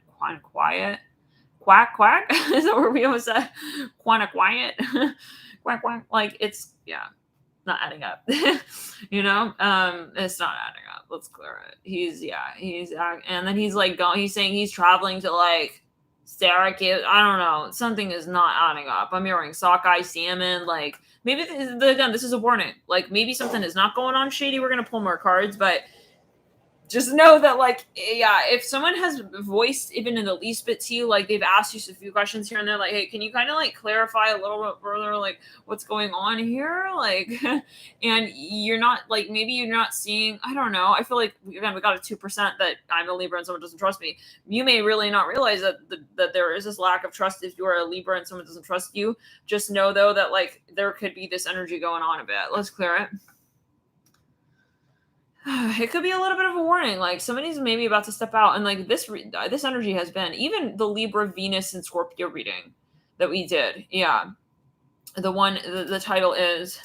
quack quack. Is that where we always say quack quiet? Quack quack. Like it's yeah, not adding up. It's not adding up. Let's clear it. And then he's like going. He's saying he's traveling to like Syracuse. I don't know. Something is not adding up. I'm hearing sockeye salmon. Like maybe again, this is a warning. Like maybe something is not going on shady. We're gonna pull more cards, but just know that, like, yeah, if someone has voiced even in the least bit to you, like they've asked you a few questions here and there, like, hey, can you kind of like clarify a little bit further, like what's going on here? Like, and you're not like, maybe you're not seeing, I don't know. I feel like, again, we got a 2% that I'm a Libra and someone doesn't trust me. You may really not realize that that there is this lack of trust if you're a Libra and someone doesn't trust you. Just know though that like there could be this energy going on a bit. Let's clear it. It could be a little bit of a warning, like somebody's maybe about to step out, and like this energy has been even the Libra, Venus, and Scorpio reading that we did. Yeah, the title is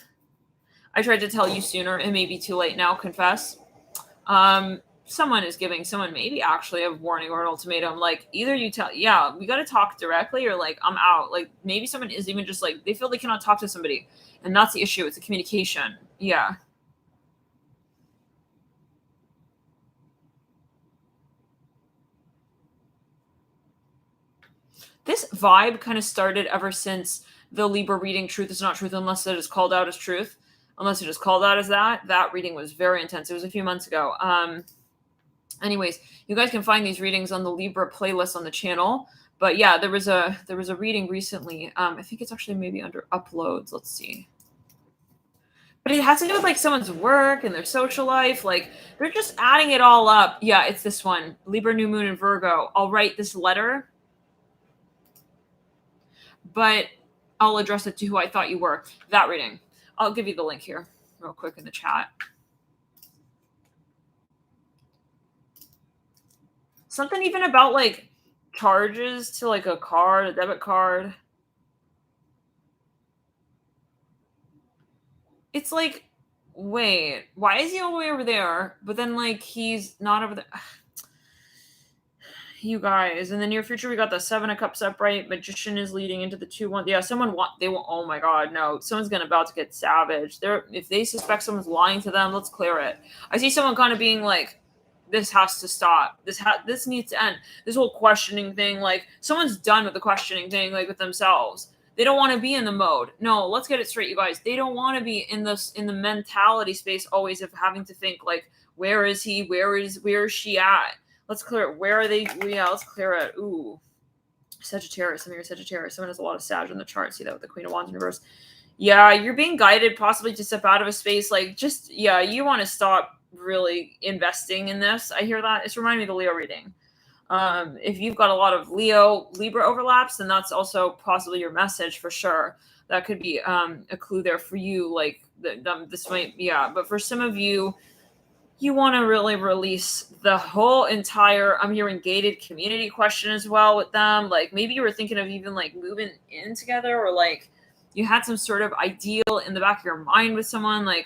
"I tried to tell you sooner. It may be too late now. Confess." Someone is giving someone maybe actually a warning or an ultimatum, like either you tell, yeah, we got to talk directly, or like I'm out. Like maybe someone is even just like they feel they cannot talk to somebody, and that's the issue. It's a communication. Yeah. This vibe kind of started ever since the Libra reading "Truth is not truth unless it is called out as truth." Unless it is called out as that. That reading was very intense. It was a few months ago. Anyways, you guys can find these readings on the Libra playlist on the channel. But yeah, there was a reading recently. I think it's actually maybe under uploads. Let's see. But it has to do with like someone's work and their social life. Like they're just adding it all up. Yeah, it's this one. Libra, New Moon, and Virgo. I'll write this letter, but I'll address it to who I thought you were. That reading. I'll give you the link here real quick in the chat. Something even about like charges to like a card, a debit card. It's like, wait, why is he all the way over there? But then like he's not over there. You guys, in the near future, we got the 7 of Cups upright. Magician is leading into the 2-1. Yeah, they will. Oh my God, no! Someone's about to get savage. If they suspect someone's lying to them, let's clear it. I see someone kind of being like, "This has to stop. This needs to end." This whole questioning thing, like someone's done with the questioning thing, like with themselves. They don't want to be in the mode. No, let's get it straight, you guys. They don't want to be in the mentality space always of having to think like, where is he? Where is she at? Let's clear it. Where are they? Yeah, let's clear it. Ooh. Sagittarius. I'm here, Sagittarius. Someone has a lot of Sag in the chart. See that with the Queen of Wands in reverse. Yeah, you're being guided possibly to step out of a space. Like, just, yeah, you want to stop really investing in this. I hear that. It's reminding me of the Leo reading. If you've got a lot of Libra overlaps, then that's also possibly your message for sure. That could be a clue there for you. Like, this might, yeah. But for some of you, you want to really release the whole entire, I'm hearing gated community question as well with them. Like maybe you were thinking of even like moving in together, or like you had some sort of ideal in the back of your mind with someone. Like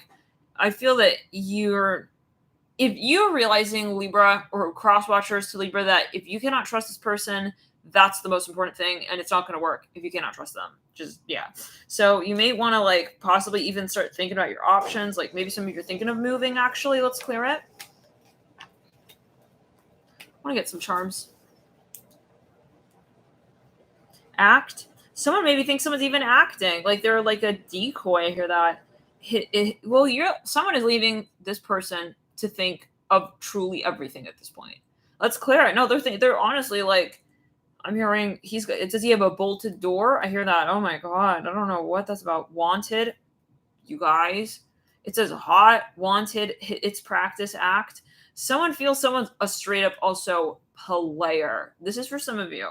I feel that if you're realizing, Libra or cross watchers to Libra, that if you cannot trust this person, that's the most important thing, and it's not going to work if you cannot trust them. Just, yeah. So you may want to like possibly even start thinking about your options. Like maybe some of you're thinking of moving, actually. Let's clear it. I want to get some charms. Act. Someone maybe thinks someone's even acting. Like they're like a decoy. I hear that. Someone is leaving this person to think of truly everything at this point. Let's clear it. No, they're honestly like, I'm hearing does he have a bolted door? I hear that. Oh my God. I don't know what that's about. Wanted, you guys. It says hot, wanted, it's practice, act. Someone feels someone's a straight up also player. This is for some of you.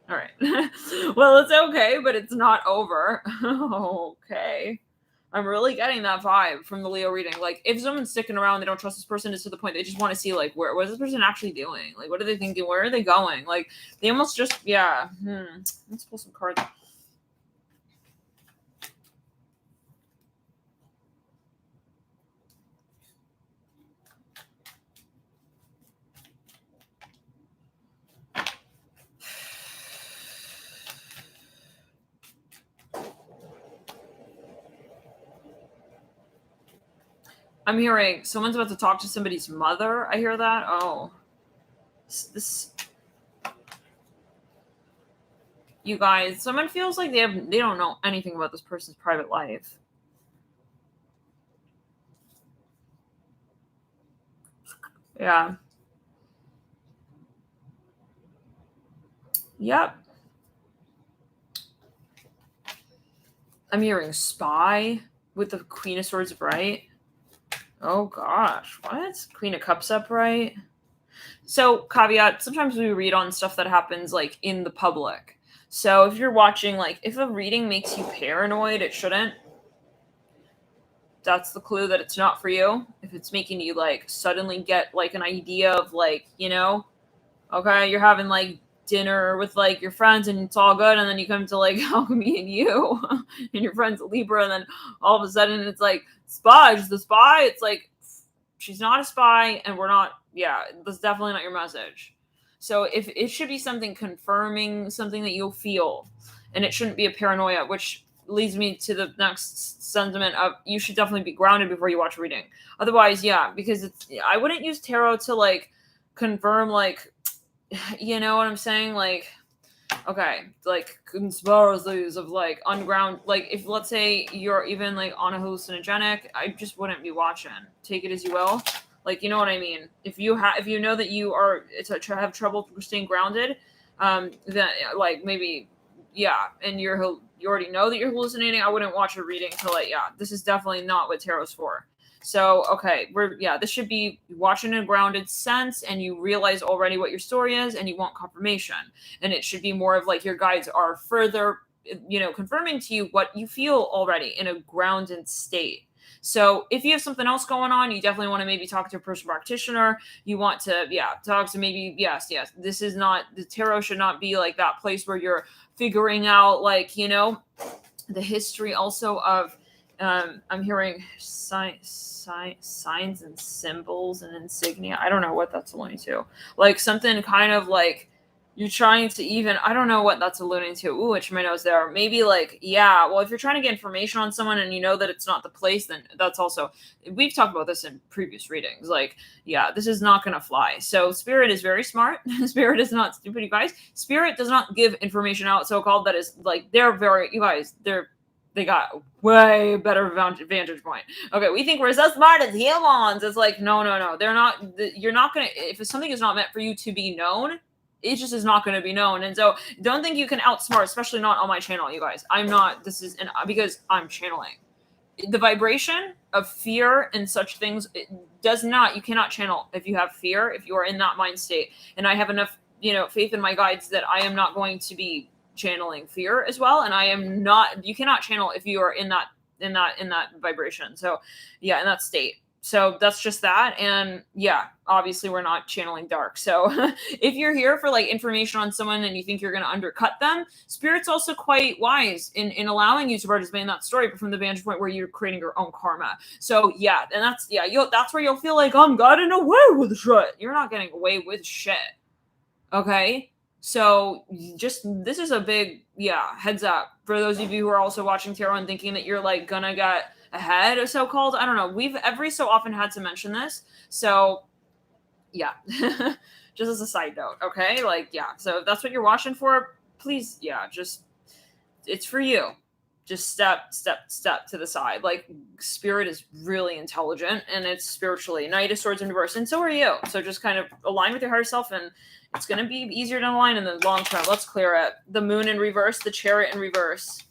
All right. Well, it's okay, but it's not over. Okay. I'm really getting that vibe from the Leo reading. Like, if someone's sticking around, they don't trust this person, it's to the point they just want to see, like, what is this person actually doing? Like, what are they thinking? Where are they going? Like, they almost just, yeah. Let's pull some cards. I'm hearing someone's about to talk to somebody's mother. I hear that. Oh, this. You guys, someone feels like they don't know anything about this person's private life. Yeah. Yep. I'm hearing spy with the Queen of Swords upright. Oh gosh, what? Queen of Cups upright. So, caveat, sometimes we read on stuff that happens like in the public. So if you're watching, like, if a reading makes you paranoid, it shouldn't. That's the clue that it's not for you. If it's making you like suddenly get like an idea of like, okay, you're having like dinner with like your friends and it's all good, and then you come to like alchemy and you and your friend's a Libra, and then all of a sudden it's like spy, she's the spy. It's like she's not a spy, and we're not. Yeah, that's definitely not your message. So if it should be something confirming something that you'll feel, and it shouldn't be a paranoia, which leads me to the next sentiment of you should definitely be grounded before you watch a reading. Otherwise, yeah, because I wouldn't use tarot to like confirm like, you know what I'm saying? Like, okay, like conspiracies of like unground, like if let's say you're even like on a hallucinogenic, I just wouldn't be watching. Take it as you will. Like, you know what I mean? If you know that you are have trouble staying grounded, then like maybe, yeah, and you already know that you're hallucinating, I wouldn't watch a reading to like, yeah, this is definitely not what tarot's for. So, okay, this should be watching in a grounded sense, and you realize already what your story is, and you want confirmation. And it should be more of like your guides are further, confirming to you what you feel already in a grounded state. So if you have something else going on, you definitely want to maybe talk to a personal practitioner. You want to, talk to maybe, yes. This is not, the tarot should not be like that place where you're figuring out like, the history also of, I'm hearing signs and symbols and insignia. I don't know what that's alluding to. Like something kind of like you're trying to even, I don't know what that's alluding to. Ooh, itch my nose there. Maybe like, yeah, well, if you're trying to get information on someone and you know that it's not the place, then that's also, we've talked about this in previous readings. Like, yeah, this is not going to fly. So Spirit is very smart. Spirit is not stupid, you guys. Spirit does not give information out so-called that is like, they got way better vantage point. Okay, we think we're so smart as humans. It's like, no. They're not, you're not going to, if something is not meant for you to be known, it just is not going to be known. And so don't think you can outsmart, especially not on my channel, you guys. I'm not, because I'm channeling. The vibration of fear and such things, you cannot channel if you have fear, if you are in that mind state. And I have enough, faith in my guides that I am not going to be channeling fear as well. And you cannot channel if you are in that vibration. So yeah, in that state. So that's just that. And yeah, obviously we're not channeling dark. So if you're here for like information on someone and you think you're going to undercut them, Spirit's also quite wise in allowing you to participate in that story, but from the vantage point where you're creating your own karma. So yeah, and that's where you'll feel like, I'm getting away with shit. You're not getting away with shit. Okay. So this is a big, heads up for those of you who are also watching tarot and thinking that you're like gonna get ahead or so-called. I don't know. We've every so often had to mention this. So yeah, just as a side note. Okay. Like, yeah. So if that's what you're watching for, please. Yeah. It's for you. Just step to the side. Like Spirit is really intelligent and it's spiritually Knight of Swords in reverse. And so are you. So just kind of align with your higher self and it's going to be easier to align in the long term. Let's clear it. The Moon in reverse, the Chariot in reverse.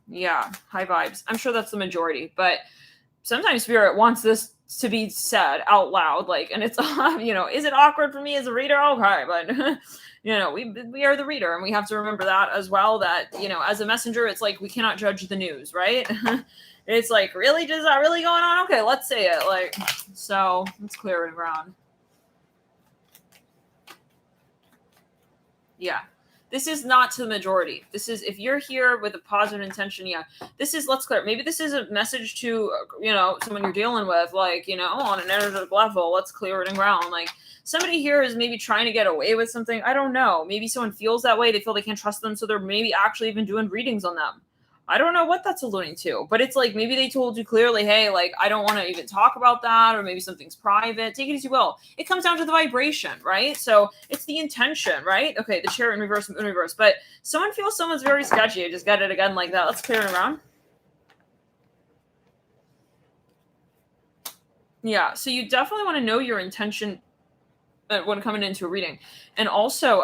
Yeah, high vibes. I'm sure that's the majority, but sometimes Spirit wants this to be said out loud. Like, and it's, is it awkward for me as a reader? Okay, but You know, we are the reader, and we have to remember that as well, that, you know, as a messenger, it's like we cannot judge the news, right? It's like, really, is that really going on? Okay, let's say it. Like, so let's clear it around. Yeah. This is not to the majority. This is, if you're here with a positive intention, yeah, this is, let's clear. Maybe this is a message to, you know, someone you're dealing with, like, you know, on an energetic level, let's clear it around. Like, somebody here is maybe trying to get away with something. I don't know. Maybe someone feels that way. They feel they can't trust them. So they're maybe actually even doing readings on them. I don't know what that's alluding to, but it's like, maybe they told you clearly, hey, like, I don't want to even talk about that, or maybe something's private. Take it as you will. It comes down to the vibration, right? So it's the intention, right? Okay, the Chariot in reverse, Moon in reverse, but someone feels someone's very sketchy. I just got it again like that. Let's clear it around. Yeah, so you definitely want to know your intention when coming into a reading. And also,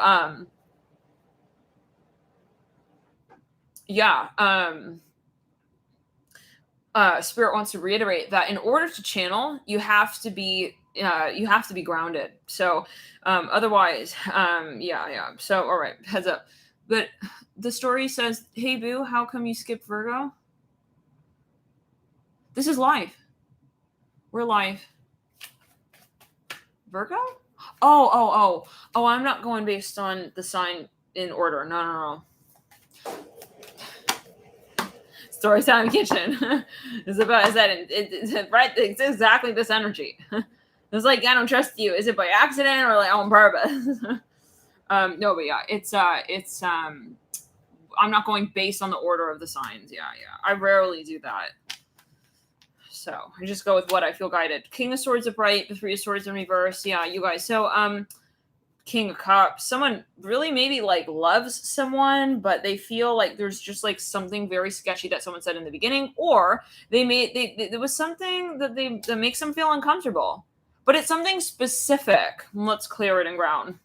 Spirit wants to reiterate that in order to channel, you have to be grounded. So otherwise, yeah. So all right, heads up. But the story says, hey boo, how come you skipped Virgo? This is live. We're live. Virgo? Oh, I'm not going based on the sign in order. No. Storytime Kitchen. It's right? It's exactly this energy. It's like, I don't trust you. Is it by accident or like on purpose? No, but yeah, it's I'm not going based on the order of the signs. Yeah. I rarely do that. So I just go with what I feel guided. King of Swords upright, the Three of Swords in reverse. Yeah, you guys. So King of Cups, someone really maybe like loves someone, but they feel like there's just like something very sketchy that someone said in the beginning, or there was something that makes them feel uncomfortable, but it's something specific. Let's clear it and ground.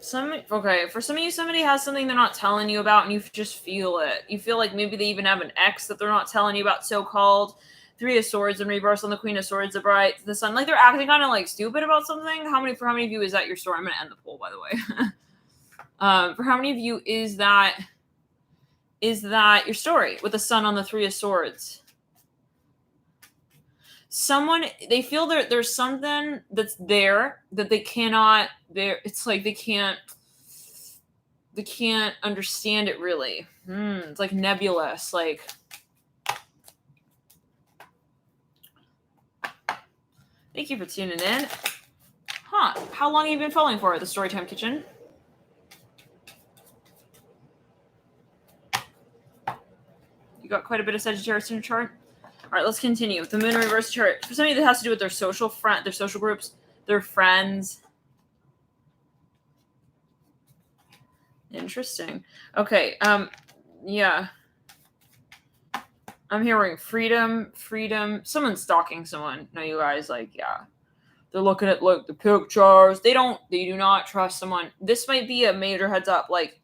For some of you, somebody has something they're not telling you about, and you just feel it. You feel like maybe they even have an ex that they're not telling you about, so-called. Three of Swords in reverse on the Queen of Swords upright. The Sun, like they're acting kind of like stupid about something. For how many of you is that your story? I'm gonna end the poll, by the way. For how many of you is that your story with the Sun on the Three of Swords? Someone, they feel there's something that's there that they cannot. It's like they can't understand it really. It's like nebulous, like. Thank you for tuning in. How long have you been following for the Storytime Kitchen? You got quite a bit of Sagittarius in your chart. All right, let's continue. The Moon in reverse chart. For somebody that has to do with their social groups, their friends. Interesting. Okay. Yeah. I'm hearing freedom. Someone's stalking someone. No, you guys, like, yeah. They're looking at, like, the pictures. They do not trust someone. This might be a major heads up. Like,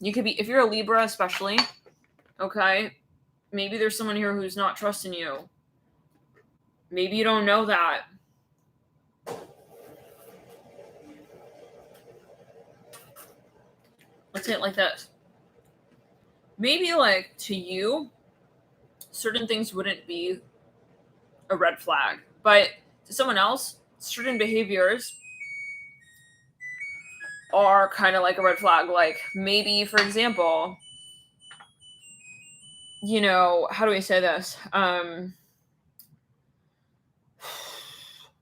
you could be, if you're a Libra especially, okay, maybe there's someone here who's not trusting you. Maybe you don't know that. Let's say it like this. Maybe, like, to you, certain things wouldn't be a red flag. But to someone else, certain behaviors are kind of like a red flag. Like, maybe, for example, you know, how do I say this?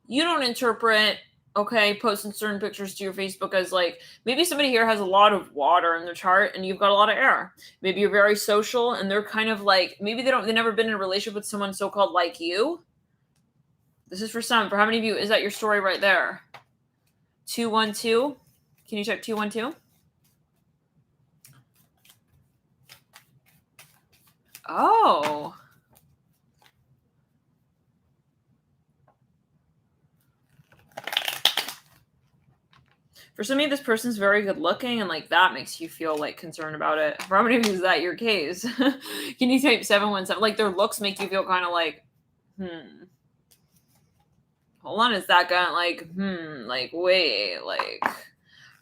You don't interpret, okay, posting certain pictures to your Facebook as like, maybe somebody here has a lot of water in their chart and you've got a lot of air. Maybe you're very social and they're kind of like, maybe they've never been in a relationship with someone so-called like you. This is for some. For how many of you is that your story right there? 212. Can you check 212? Oh. For some of you, this person's very good looking, and like that makes you feel like concerned about it. For how many of you is that your case? Can you type 717? Like their looks make you feel kind of like, hold on a second, like, like, wait, like,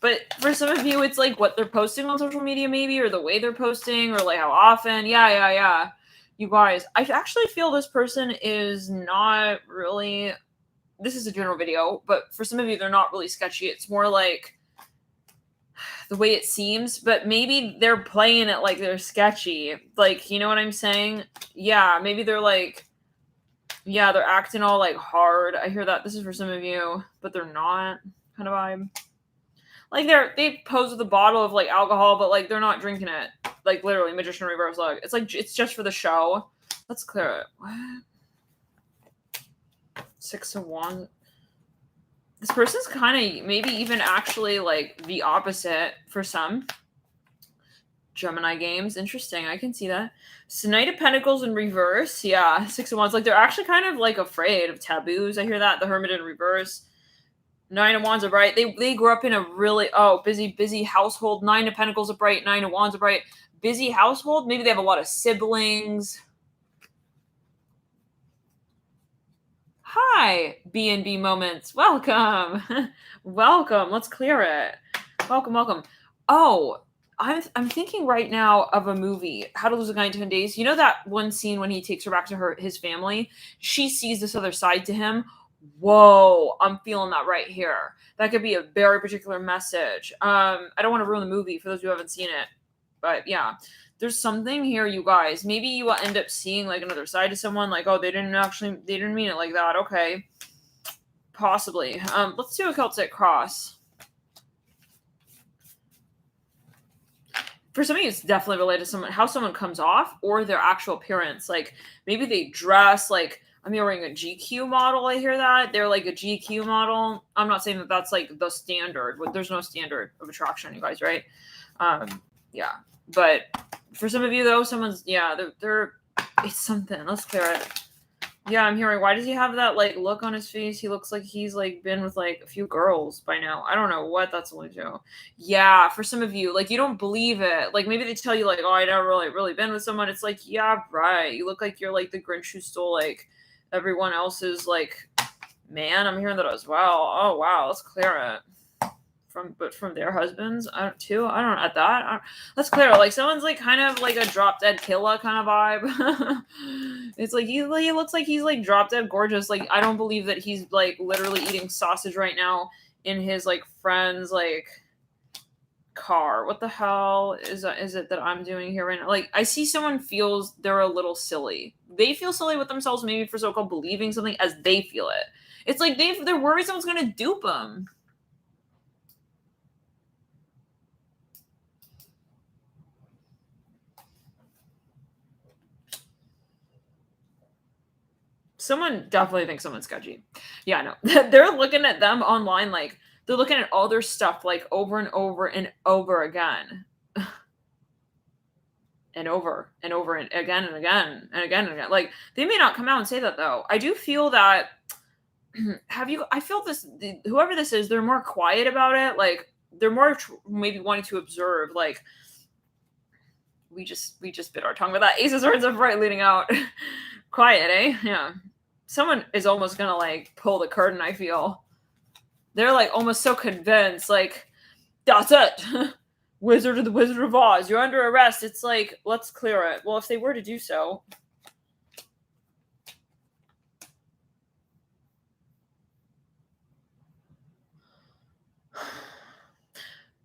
but for some of you, it's like what they're posting on social media, maybe, or the way they're posting, or like how often. Yeah. You guys, I actually feel this person is not really, this is a general video, but for some of you, they're not really sketchy. It's more like the way it seems, but maybe they're playing it like they're sketchy. Like, you know what I'm saying? Yeah, maybe they're like, yeah, they're acting all like hard. I hear that. This is for some of you, but they're not kind of vibe. Like they pose with a bottle of like alcohol, but like they're not drinking it. Like literally, magician reverse leg. It's like it's just for the show. Let's clear it. What? 6 of Wands. This person's kind of maybe even actually like the opposite for some. Gemini games. Interesting. I can see that. So Knight of Pentacles in reverse. Yeah. 6 of Wands. Like they're actually kind of like afraid of taboos. I hear that. The Hermit in reverse. 9 of Wands upright. They grew up in a really busy household. 9 of Pentacles upright. 9 of Wands upright. Busy household. Maybe they have a lot of siblings. Hi, B&B Moments. Welcome. Welcome. Let's clear it. Welcome. Oh, I'm thinking right now of a movie, How to Lose a Guy in 10 Days. You know that one scene when he takes her back to his family? She sees this other side to him. Whoa, I'm feeling that right here. That could be a very particular message. I don't want to ruin the movie for those who haven't seen it. But yeah, there's something here, you guys. Maybe you will end up seeing like another side to someone. Like, oh, they didn't mean it like that. Okay. Possibly. Let's do a Celtic cross. For some of you, it's definitely related to someone, how someone comes off or their actual appearance. Like maybe they dress like, I'm hearing a GQ model. I hear that they're like a GQ model. I'm not saying that that's like the standard. There's no standard of attraction, you guys, right? Yeah. But for some of you though, someone's they're it's something. Let's clear it. Yeah, I'm hearing, why does he have that like look on his face? He looks like he's like been with like a few girls by now. I don't know what that's alluding to. Yeah, for some of you, like you don't believe it. Like maybe they tell you like, oh, I never really been with someone. It's like, yeah, right. You look like you're like the Grinch who stole like everyone else's like man. I'm hearing that as well. Oh wow, let's clear it. From their husbands, let's clear it. Like someone's like kind of like a drop dead killer kind of vibe. It's like he looks like he's like drop dead gorgeous. Like I don't believe that he's like literally eating sausage right now in his like friend's like car. What the hell is it that I'm doing here right now? Like I see someone feels they're a little silly. They feel silly with themselves maybe for so-called believing something as they feel it. It's like they're worried someone's gonna dupe them. Someone definitely thinks someone's sketchy. Yeah, no. They're looking at them online like they're looking at all their stuff like over and over and over again. And over and over and again and again and again and again. Like they may not come out and say that though. I do feel that I feel this whoever this is, they're more quiet about it. Like they're more maybe wanting to observe like we just bit our tongue with that. Ace of Swords upright leading out. Quiet, eh? Yeah. Someone is almost gonna like pull the curtain, I feel. They're like almost so convinced, like, that's it. Wizard of Oz, you're under arrest. It's like, let's clear it. Well, if they were to do so.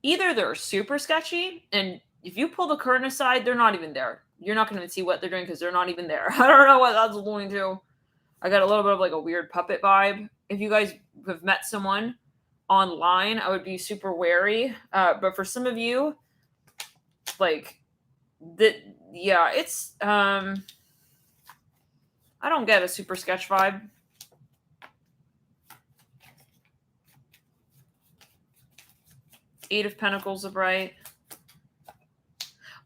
Either they're super sketchy, and if you pull the curtain aside, they're not even there. You're not going to see what they're doing because they're not even there. I don't know what that's going to. I got a little bit of like a weird puppet vibe. If you guys have met someone online, I would be super wary. But for some of you, like that, yeah, it's I don't get a super sketch vibe. Eight of Pentacles upright.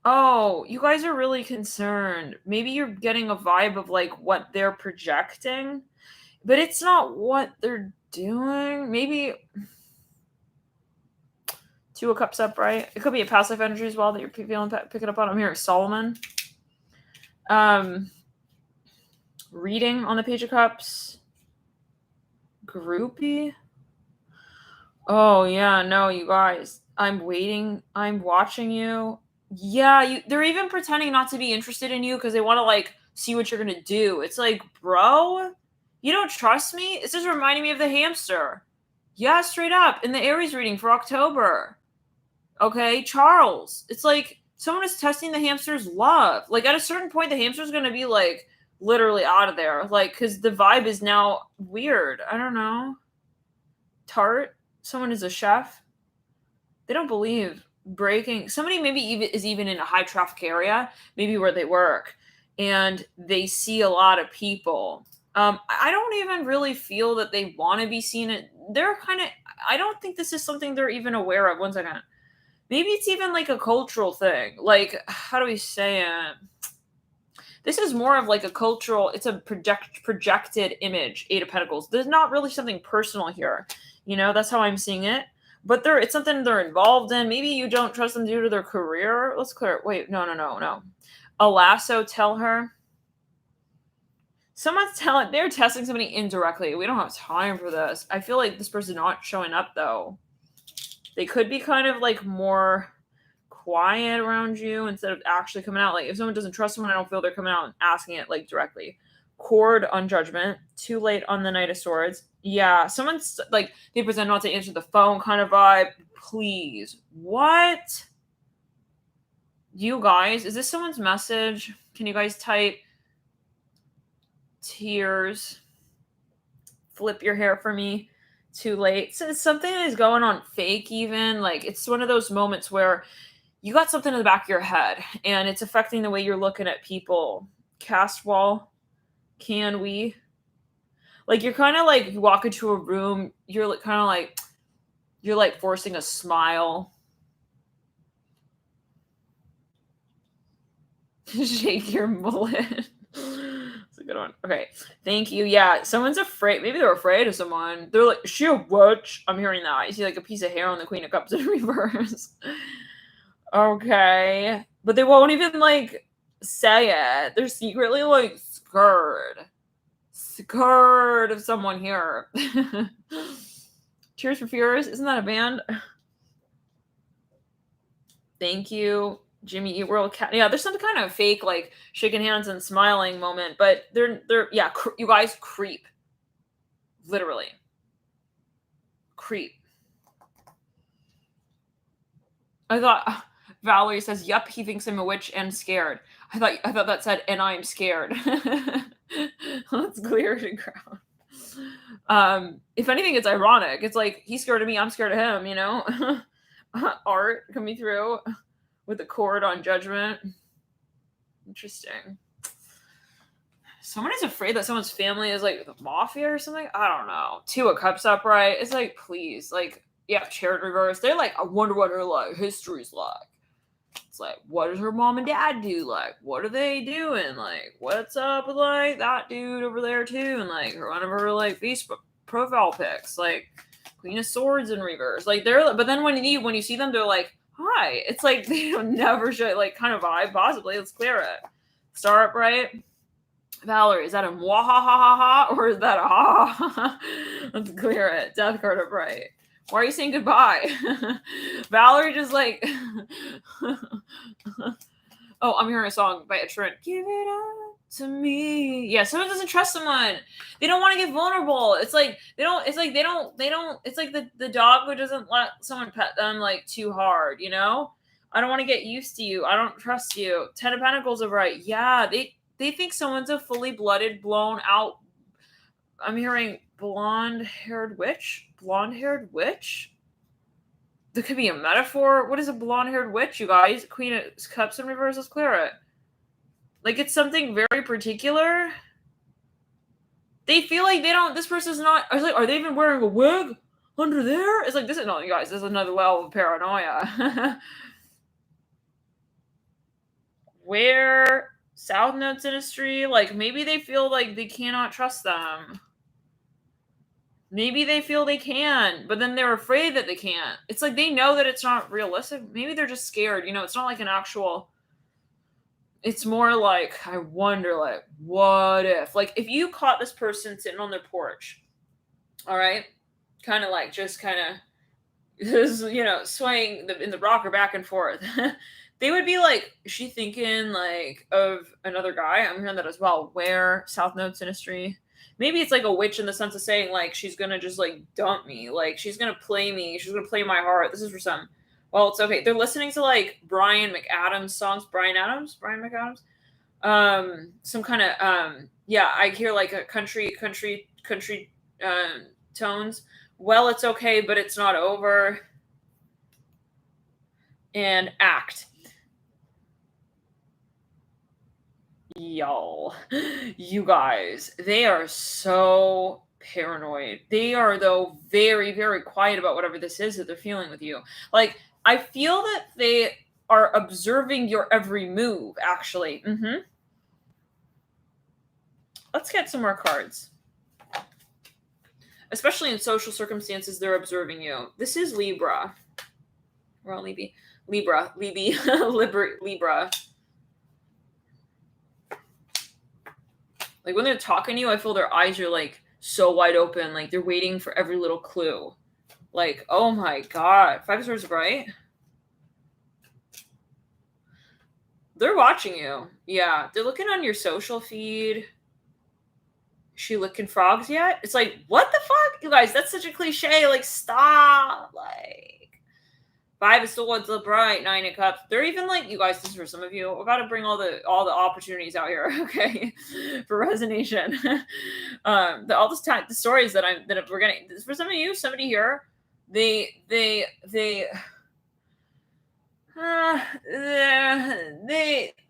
Oh, you guys are really concerned. Maybe you're getting a vibe of like what they're projecting, but it's not what they're doing. Maybe Two of Cups upright. It could be a past life energy as well that you're feeling picking up on. I'm hearing Solomon. Reading on the Page of Cups. Groupie? Oh, yeah, no, you guys. I'm waiting. I'm watching you. Yeah, they're even pretending not to be interested in you because they want to, like, see what you're going to do. It's like, bro, you don't trust me? It's just reminding me of the hamster. Yeah, straight up. In the Aries reading for October. Okay, Charles. It's like someone is testing the hamster's love. Like, at a certain point, the hamster's going to be, like, literally out of there. Like, because the vibe is now weird. I don't know. Tart. Someone is a chef. They don't believe breaking. Somebody maybe is even in a high traffic area, maybe where they work, and they see a lot of people. I don't even really feel that they want to be seen. They're kind of. I don't think this is something they're even aware of. One second. Maybe it's even like a cultural thing. Like, how do we say it? This is more of like a cultural. It's a projected image. Eight of Pentacles. There's not really something personal here. That's how I'm seeing it. But it's something they're involved in. Maybe you don't trust them due to their career. Let's clear it. Wait, no. A lasso, tell her. They're testing somebody indirectly. We don't have time for this. I feel like this person's not showing up, though. They could be kind of like more quiet around you instead of actually coming out. Like, if someone doesn't trust someone, I don't feel they're coming out and asking it, like, directly. Cord on Judgment. Too late on the Knight of Swords. Yeah, someone's like, they present not to answer the phone kind of vibe. Please. What? You guys, is this someone's message? Can you guys type tears? Flip your hair for me. Too late. So something is going on fake even. Like, it's one of those moments where you got something in the back of your head and it's affecting the way you're looking at people. Cast wall. Can we? Like, you're kind of like, you walk into a room, you're like, kind of like, you're like forcing a smile. Shake your mullet. That's a good one. Okay. Thank you. Yeah. Someone's afraid. Maybe they're afraid of someone. They're like, is she a witch? I'm hearing that. You see like a piece of hair on the Queen of Cups in reverse. Okay. But they won't even like say it. They're secretly like scared of someone here. Tears for Fears. Isn't that a band? Thank you, Jimmy Eat World Cat. Yeah, there's some kind of fake like shaking hands and smiling moment, but they're yeah, you guys creep. Literally. Creep. I thought Valerie says, "Yup, he thinks I'm a witch and scared." I thought that said, "And I'm scared." Let's clear the ground. If anything, it's ironic. It's like he's scared of me, I'm scared of him. Art coming through with the cord on Judgment. Interesting. Someone is afraid that someone's family is like the mafia or something. I don't know. Two of Cups upright. It's like, please, like, yeah, Chariot reverse. They're like, I wonder what her like history's like. It's like, what does her mom and dad do? Like, what are they doing? Like, what's up with like that dude over there too? And like one of her like Facebook profile pics, like Queen of Swords in reverse. Like but then when you see them, they're like, hi. It's like they don't never show like kind of vibe. Possibly, let's clear it. Star upright. Valerie, is that a mwahahaha or is that a ha? Let's clear it. Death card upright. Why are you saying goodbye? Valerie just like oh, I'm hearing a song by Ed Sheeran. Give it up to me. Yeah, someone doesn't trust someone. They don't want to get vulnerable. It's like they don't it's like the dog who doesn't let someone pet them like too hard, I don't want to get used to you. I don't trust you. 10 of Pentacles upright. Yeah, they think someone's a fully blooded, blown out. I'm hearing blonde-haired witch. Blonde-haired witch? There could be a metaphor. What is a blonde-haired witch, you guys? Queen of Cups in reverse. Let's clear it. Like, it's something very particular. They feel like this person's not. I was like, are they even wearing a wig under there? It's like, this is not, you guys. This is another level of paranoia. Where South Note Sinistry, like, maybe they feel like they cannot trust them. Maybe they feel they can, but then they're afraid that they can't. It's like they know that it's not realistic. Maybe they're just scared. It's not like an actual. It's more like, I wonder, like, what if? Like, if you caught this person sitting on their porch All right. Kind of like just kind of swaying in the rocker back and forth. They would be like, is she thinking like of another guy? I'm hearing that as well. Where South Node Sinistry? Maybe it's like a witch in the sense of saying like she's gonna just like dump me, like she's gonna play me, she's gonna play my heart. This is for some. Well, it's okay. They're listening to like Brian McAdams songs. Brian McAdams. Some kind of yeah. I hear like a country tones. Well, it's okay, but it's not over. And act. Y'all, you guys, they are so paranoid. They are, though, very, very quiet about whatever this is that they're feeling with you. Like, I feel that they are observing your every move, actually. Let's get some more cards. Especially in social circumstances, they're observing you. This is Libra. Well, Libra. Like when they're talking to you, I feel their eyes are like so wide open, like they're waiting for every little clue. Like, oh my god, 5 of Swords bright. They're watching you. Yeah, they're looking on your social feed. Is she licking frogs yet? It's like, what the fuck? You guys, that's such a cliche. Like, stop. Like, 5 of Swords, the bright, 9 of Cups. They're even like, you guys, this is for some of you. We got to bring all the opportunities out here, okay, for resonation. The stories that we're getting. For some of you, somebody here, they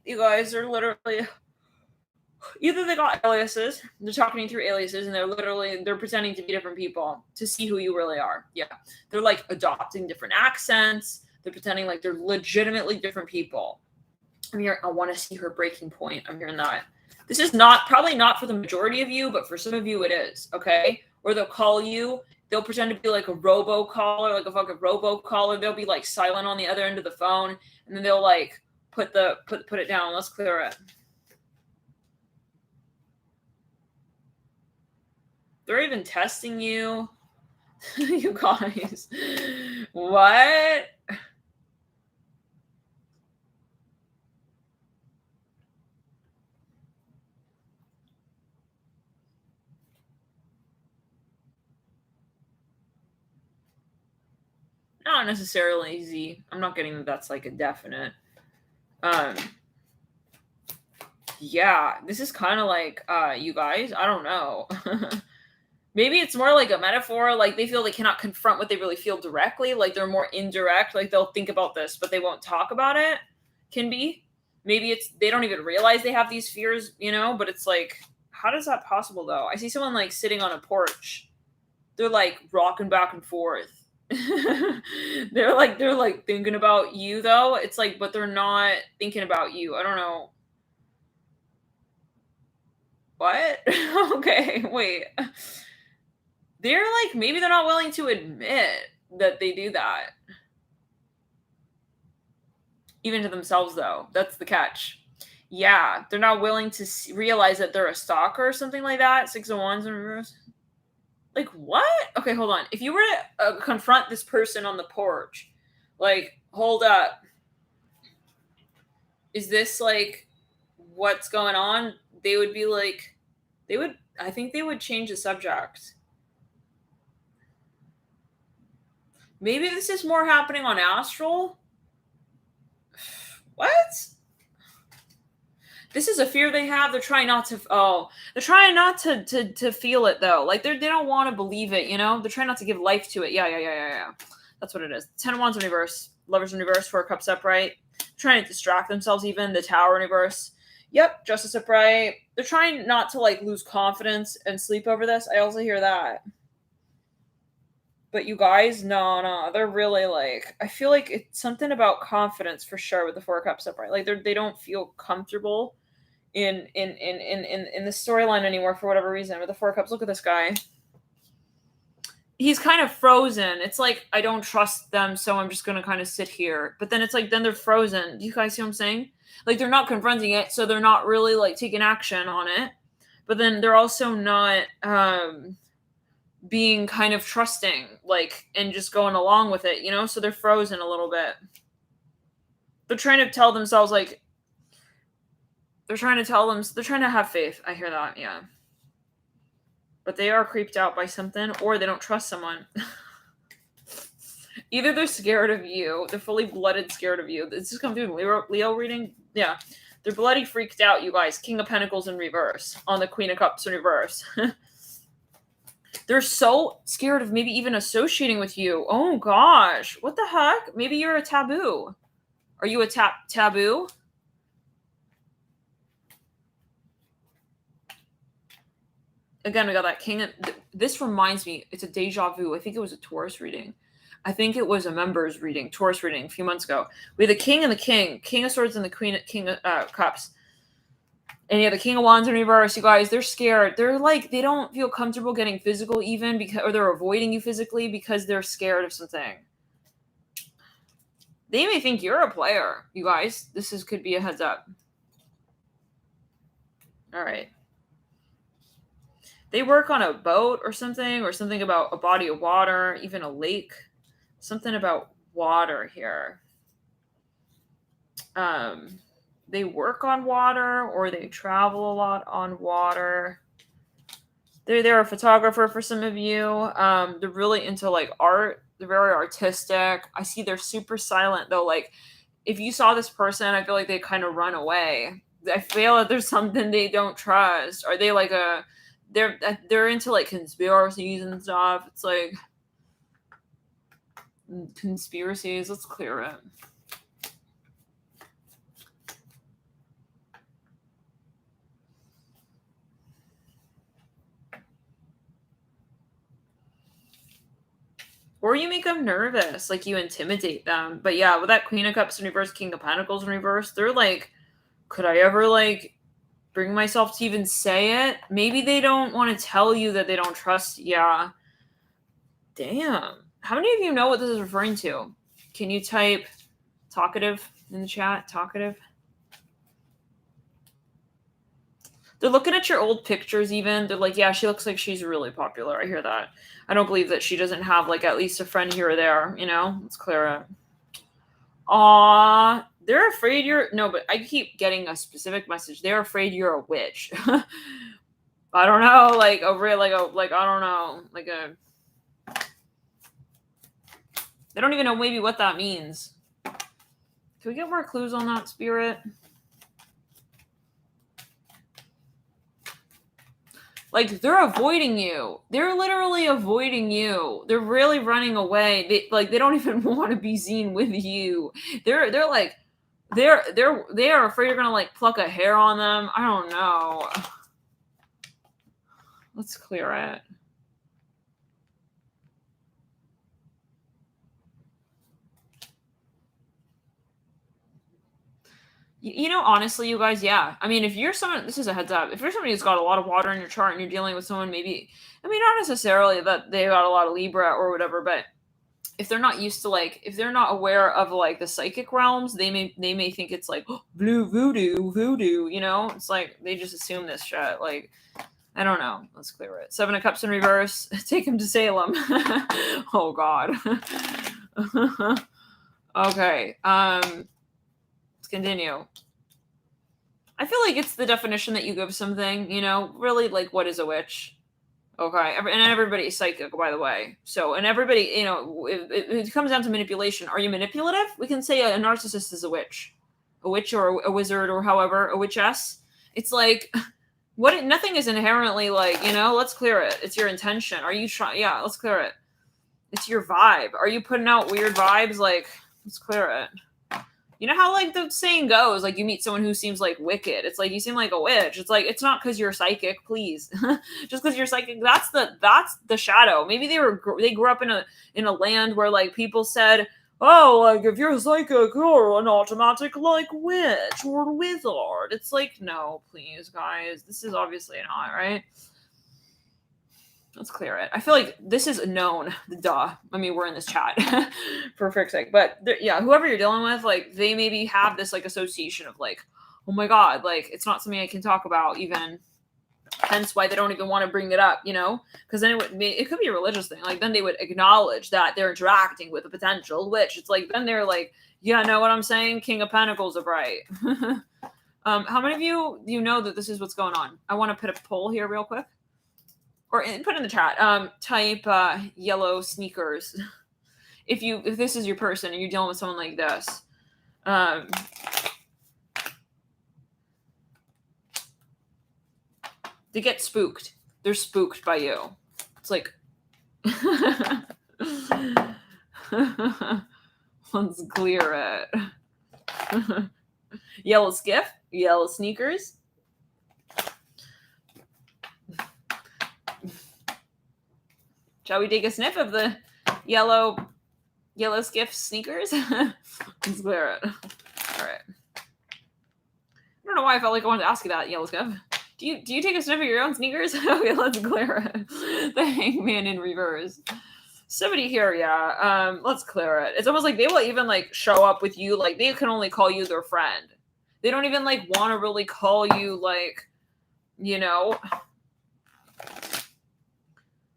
you guys are literally either they got aliases, they're talking through aliases, and they're pretending to be different people to see who you really are. Yeah. They're like adopting different accents. They're pretending like they're legitimately different people. I'm here. I want to see her breaking point. I'm hearing that. This is probably not for the majority of you, but for some of you it is. Okay. Or they'll call you. They'll pretend to be like a robocaller, like a fucking robocaller. They'll be like silent on the other end of the phone, and then they'll like put it down. Let's clear it. They're even testing you. You guys. What? Not necessarily easy. I'm not getting that that's like a definite. Yeah, this is kind of like, you guys, I don't know. Maybe it's more like a metaphor, like they feel they cannot confront what they really feel directly, like they're more indirect, like they'll think about this, but they won't talk about it, can be. Maybe it's, they don't even realize they have these fears, but it's like, how does that possible though? I see someone like sitting on a porch. They're like rocking back and forth. they're like thinking about you though. It's like, but they're not thinking about you. I don't know. What? Okay, wait. They're like, maybe they're not willing to admit that they do that. Even to themselves, though. That's the catch. Yeah, they're not willing to realize that they're a stalker or something like that. 6 of Wands in reverse. Like, what? Okay, hold on. If you were to confront this person on the porch, like, hold up. Is this, like, what's going on? They would be like, I think they would change the subject. Maybe this is more happening on Astral. What? This is a fear they have. They're trying not to. They're trying not to feel it though. Like they don't want to believe it. They're trying not to give life to it. Yeah. That's what it is. 10 of Wands in reverse. Lovers in reverse. 4 Cups upright. Trying to distract themselves. Even the Tower in reverse. Yep. Justice upright. They're trying not to like lose confidence and sleep over this. I also hear that. But you guys, no, they're really like, I feel like it's something about confidence for sure with the 4 Cups upright. Like they don't feel comfortable in the storyline anymore for whatever reason. With the 4 Cups, look at this guy. He's kind of frozen. It's like, I don't trust them, so I'm just going to kind of sit here. But then it's like, then they're frozen. Do you guys see what I'm saying? Like they're not confronting it, so they're not really like taking action on it. But then they're also not, being kind of trusting, like, and just going along with it, you know? So they're frozen a little bit. They're trying to tell themselves, like, they're trying to have faith. I hear that, yeah. But they are creeped out by something, or they don't trust someone. Either they're scared of you, they're fully blooded scared of you. This is coming through Leo reading. Yeah. They're bloody freaked out, you guys. King of Pentacles in reverse on the Queen of Cups in reverse. They're so scared of maybe even associating with you. Oh gosh. What the heck? Maybe you're a taboo. Are you a taboo? Again, we got that king. This reminds me, it's a deja vu. I think it was a Taurus reading. I think it was a members reading, Taurus reading a few months ago. We had the king and the king of swords and the king of cups. And yeah, the king of wands in reverse, you guys, they're scared. They're like, they don't feel comfortable getting physical even, because, or they're avoiding you physically because they're scared of something. They may think you're a player, you guys. Could be a heads up. All right. They work on a boat or something about a body of water, even a lake. Something about water here. They work on water, or they travel a lot on water. They're a photographer for some of you. They're really into like art. They're very artistic. I see they're super silent though. Like if you saw this person, I feel like they kind of run away. I feel that there's something they don't trust. Are they like they're into like conspiracies and stuff. It's like conspiracies. Let's clear it. Or you make them nervous, like you intimidate them. But yeah, with that Queen of Cups in reverse, King of Pentacles in reverse, they're like, could I ever like bring myself to even say it? Maybe they don't want to tell you that they don't trust. Yeah. Damn. How many of you know what this is referring to? Can you type talkative in the chat? Talkative. They're looking at your old pictures even. They're like, yeah, she looks like she's really popular. I hear that. I don't believe that she doesn't have like at least a friend here or there, you know? Let's clear it. Aww. They're afraid you're... No, but I keep getting a specific message. They're afraid you're a witch. I don't know. Like a real... I don't know. Like a... They don't even know maybe what that means. Can we get more clues on that, Spirit? Like, they're avoiding you. They're literally avoiding you. They're really running away. They don't even want to be seen with you. They are afraid you're gonna like pluck a hair on them. I don't know. Let's clear it. You know, honestly, you guys, yeah. I mean, if you're someone, this is a heads up. If you're somebody who's got a lot of water in your chart and you're dealing with someone, maybe, I mean, not necessarily that they got a lot of Libra or whatever, but if they're not used to like, if they're not aware of like the psychic realms, they may think it's like blue voodoo, you know? It's like they just assume this shit. Like, I don't know. Let's clear it. 7 of Cups in reverse. Take him to Salem. Oh God. Okay. Let's continue. I feel like it's the definition that you give something, you know, really like what is a witch? Okay. And everybody's psychic, by the way. So, and everybody, you know, it comes down to manipulation. Are you manipulative? We can say a narcissist is a witch or a wizard or however, a witchess. It's like, nothing is inherently like, you know, let's clear it. It's your intention. Are you trying? Yeah, let's clear it. It's your vibe. Are you putting out weird vibes? Like, let's clear it. You know how like the saying goes, like you meet someone who seems like wicked. It's like you seem like a witch. It's like it's not because you're psychic, please. Just because you're psychic, that's the shadow. Maybe they grew up in a land where like people said, oh, like if you're psychic, you're an automatic like witch or wizard. It's like no, please, guys. This is obviously not right. Let's clear it. I feel like this is known. Duh. I mean, we're in this chat for frick's sake. But yeah, whoever you're dealing with, like, they maybe have this, like, association of, like, oh my God, like, it's not something I can talk about even. Hence why they don't even want to bring it up, you know, because then it could be a religious thing. Like then they would acknowledge that they're interacting with a potential witch. It's like then they're like, yeah, know what I'm saying? King of Pentacles are bright. How many of you know that this is what's going on? I want to put a poll here real quick, or put in the chat. Type yellow sneakers if this is your person and you're dealing with someone like this. They get spooked. They're spooked by you. It's like, let's clear it. Yellow skiff, yellow sneakers. Shall we take a sniff of the yellow skiff sneakers? Let's clear it. All right. I don't know why I felt like I wanted to ask you that, yellow skiff. Do you take a sniff of your own sneakers? Okay, let's clear it. The Hangman in reverse. Somebody here, yeah. Let's clear it. It's almost like they will even like show up with you. Like they can only call you their friend. They don't even like want to really call you like, you know.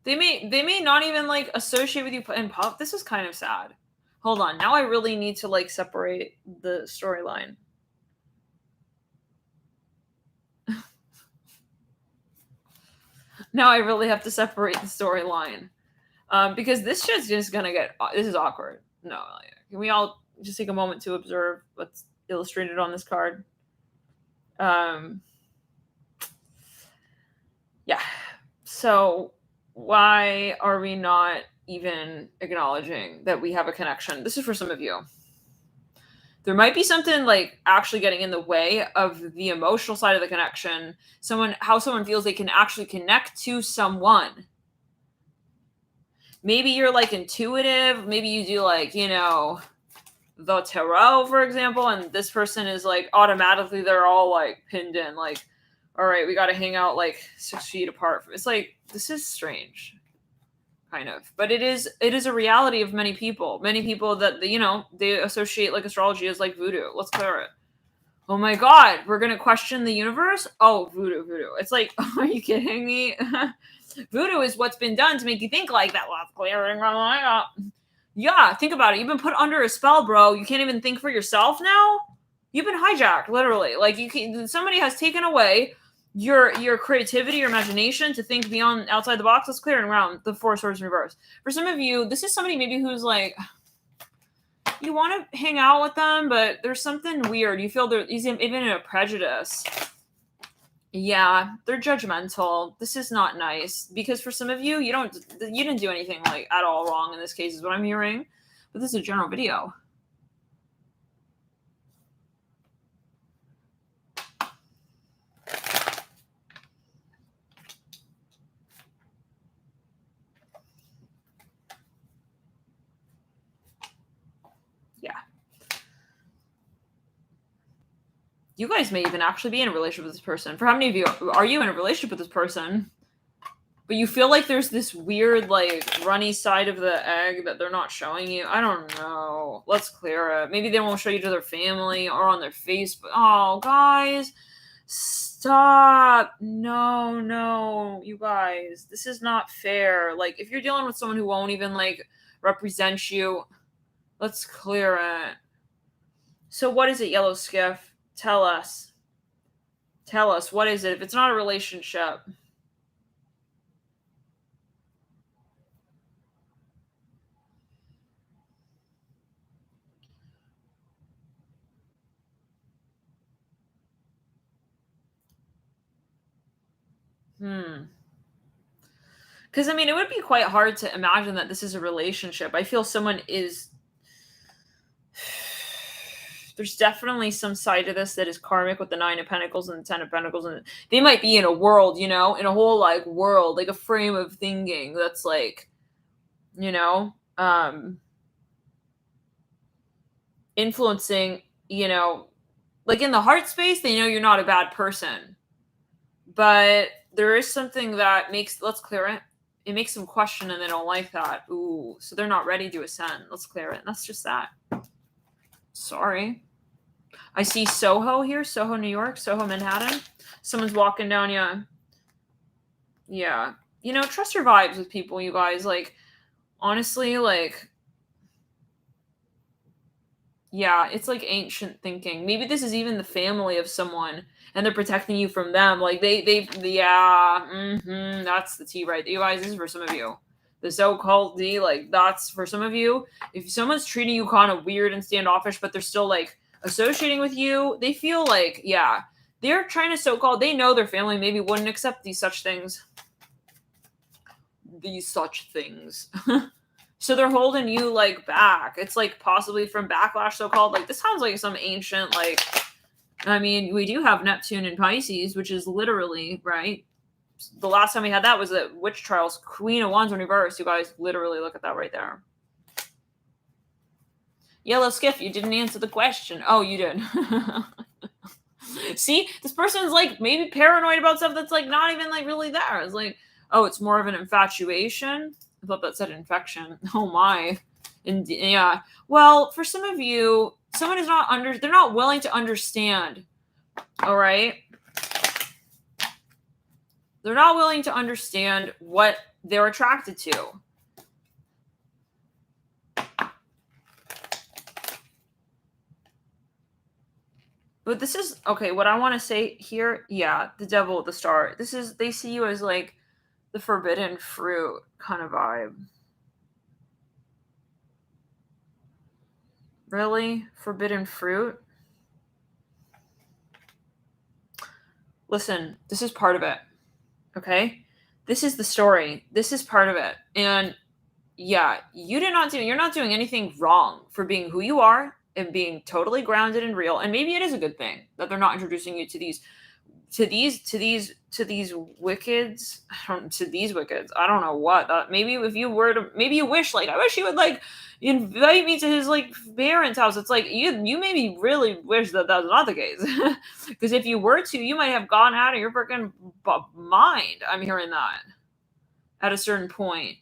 They may not even like associate with you in pub. This is kind of sad. Hold on. Now I really need to like separate the storyline. Now I really have to separate the storyline. Because this shit's just gonna get, this is awkward. No, like, can we all just take a moment to observe what's illustrated on this card? Yeah. So why are we not even acknowledging that we have a connection? This is for some of you. There might be something like actually getting in the way of the emotional side of the connection. How someone feels they can actually connect to someone. Maybe you're like intuitive. Maybe you do like, you know, the tarot, for example, and this person is like automatically they're all like pinned in, like, all right, we got to hang out like 6 feet apart. It's like, this is strange, kind of, but it is a reality of many people that, you know, they associate like astrology as like voodoo. Let's clear it. Oh my God, we're going to question the universe. Oh, voodoo. It's like, are you kidding me? Voodoo is what's been done to make you think like that. Let's clear it. Yeah, think about it. You've been put under a spell, bro. You can't even think for yourself now. You've been hijacked, literally. Like somebody has taken away your creativity, your imagination to think beyond outside the box. Let's clear it around the 4 swords in reverse. For some of you, this is somebody maybe who's like, you want to hang out with them, but there's something weird. You feel there's even a prejudice. Yeah, they're judgmental. This is not nice because for some of you, you didn't do anything like at all wrong in this case is what I'm hearing. But this is a general video. Yeah. You guys may even actually be in a relationship with this person. For how many of you are you in a relationship with this person? But you feel like there's this weird, like, runny side of the egg that they're not showing you. I don't know. Let's clear it. Maybe they won't show you to their family or on their Facebook. Oh, guys. Stop. No, you guys. This is not fair. Like, if you're dealing with someone who won't even, like, represent you, let's clear it. So what is it, Yellow Skiff? Tell us. What is it? If it's not a relationship. Because, I mean, it would be quite hard to imagine that this is a relationship. I feel someone is... There's definitely some side of this that is karmic with the 9 of Pentacles and the 10 of Pentacles. And they might be in a world, you know, in a whole, like, world, like a frame of thinking that's, like, you know, influencing, you know, like in the heart space, they know you're not a bad person. But there is something that makes, let's clear it. It makes them question and they don't like that. Ooh, so they're not ready to ascend. Let's clear it. And that's just that. Sorry. I see Soho here. Soho, New York. Soho, Manhattan. Someone's walking down, yeah. Yeah. You know, trust your vibes with people, you guys. Like, honestly, like, yeah, it's like ancient thinking. Maybe this is even the family of someone and they're protecting you from them. Like, yeah, that's the tea right. You guys, this is for some of you. The so-called D, like, that's for some of you. If someone's treating you kind of weird and standoffish, but they're still, like, associating with you, they feel like, yeah, they're trying to so-called, they know their family maybe wouldn't accept these such things. So they're holding you like back. It's like possibly from backlash, so-called. Like, this sounds like some ancient, like, I mean, we do have Neptune in Pisces, which is literally, right? The last time we had that was at Witch Trials, Queen of Wands in reverse. You guys literally look at that right there. Yellow Skiff, you didn't answer the question. Oh, you did. See, this person's like maybe paranoid about stuff that's like not even like really there. It's like, oh, it's more of an infatuation. I thought that said infection. Oh my. And yeah. Well, for some of you, someone is not they're not willing to understand. All right. They're not willing to understand what they're attracted to. But this is okay. What I want to say here, yeah, the devil at the start. This is, they see you as like the forbidden fruit kind of vibe. Really? Forbidden fruit? Listen, this is part of it. Okay? This is the story. This is part of it. And yeah, you're not doing anything wrong for being who you are and being totally grounded and real. And maybe it is a good thing that they're not introducing you to these wickeds. I don't know what that. Maybe if you were to, maybe you wish, like, I wish he would like invite me to his like parents' house. It's like you maybe really wish that that's not the case, because if you were to, you might have gone out of your freaking mind. I'm hearing that at a certain point.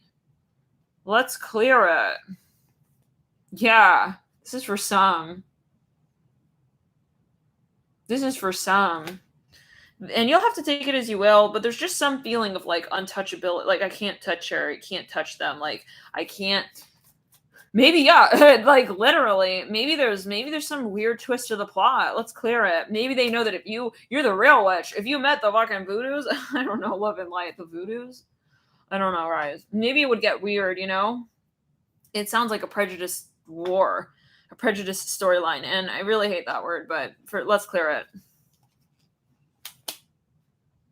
Let's clear it. Yeah, this is for some. This is for some. And you'll have to take it as you will, but there's just some feeling of like untouchability. Like, I can't touch her, I can't touch them. Like, I can't. Maybe, yeah, like literally. Maybe there's some weird twist to the plot. Let's clear it. Maybe they know that if you're the real witch. If you met the fucking voodoos, I don't know, love and light, the voodoos. I don't know, guys. Maybe it would get weird, you know? It sounds like a prejudice war, a prejudice storyline, and I really hate that word, but let's clear it.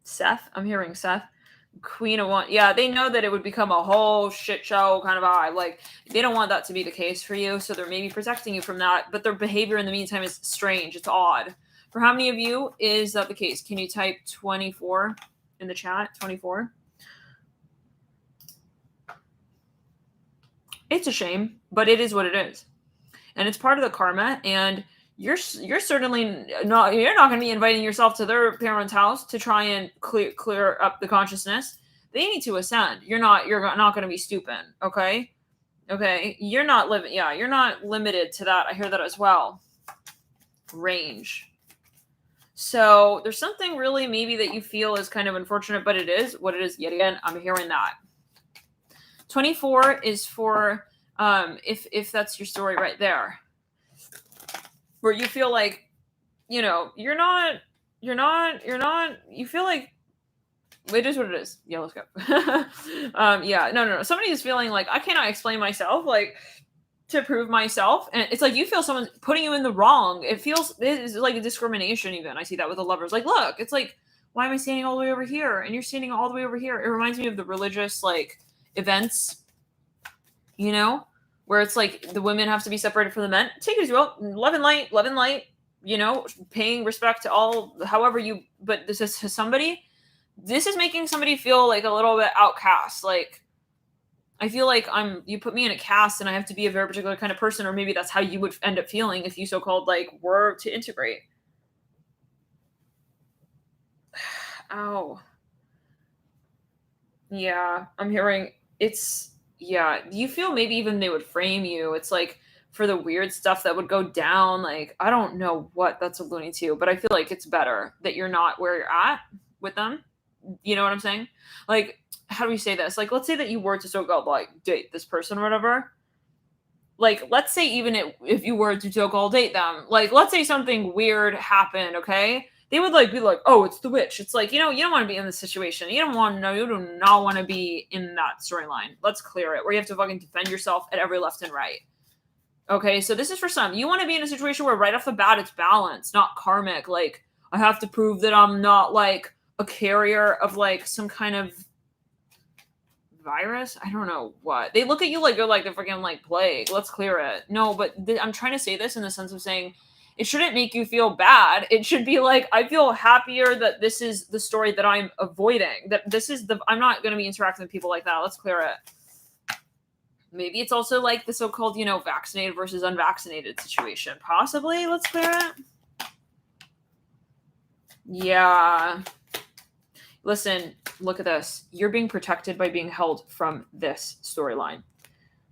Seth, I'm hearing Seth. Queen of Wands. Yeah, they know that it would become a whole shit show kind of vibe. Like, they don't want that to be the case for you, so they're maybe protecting you from that, but their behavior in the meantime is strange. It's odd. For how many of you is that the case? Can you type 24 in the chat? 24? It's a shame, but it is what it is. And it's part of the karma, and you're certainly not, you're not going to be inviting yourself to their parents' house to try and clear up the consciousness. They need to ascend. You're not going to be stupid. Okay. You're not limited to that. I hear that as well. Range. So there's something really maybe that you feel is kind of unfortunate, but it is what it is. Yet again, I'm hearing that. 24 is for if that's your story right there, where you feel like, you know, you feel like it is what it is. Yeah, let's go. Yeah, no. Somebody is feeling like, I cannot explain myself, like, to prove myself. And it's like, you feel someone's putting you in the wrong. It's like a discrimination even. I see that with the lovers. Like, look, it's like, why am I standing all the way over here? And you're standing all the way over here. It reminds me of the religious, like, events, you know, where it's like the women have to be separated from the men. Take it as you will. Love and light, you know, paying respect to all, however you, but this is making somebody feel like a little bit outcast. Like, I feel like you put me in a cast and I have to be a very particular kind of person, or maybe that's how you would end up feeling if you so-called like were to integrate. Ow. Yeah, I'm hearing yeah, you feel maybe even they would frame you. It's like for the weird stuff that would go down. Like, I don't know what that's alluding to, but I feel like it's better that you're not where you're at with them. You know what I'm saying? Like, how do we say this? Like, let's say that you were to so-called like date this person or whatever. Like, let's say even if you were to so-called date them, like, let's say something weird happened, okay? They would like be like, oh, it's the witch. It's like, you know, you don't want to be in this situation. You do not want to be in that storyline. Let's clear it. Where you have to fucking defend yourself at every left and right. Okay, so this is for some. You want to be in a situation where right off the bat it's balanced, not karmic. Like, I have to prove that I'm not like a carrier of like some kind of virus. I don't know what. They look at you like you're like the freaking like plague. Let's clear it. No, but I'm trying to say this in the sense of saying it shouldn't make you feel bad. It should be like, I feel happier that this is the story that I'm avoiding. That this is I'm not going to be interacting with people like that. Let's clear it. Maybe it's also like the so-called, you know, vaccinated versus unvaccinated situation. Possibly. Let's clear it. Yeah. Listen, look at this. You're being protected by being held from this storyline.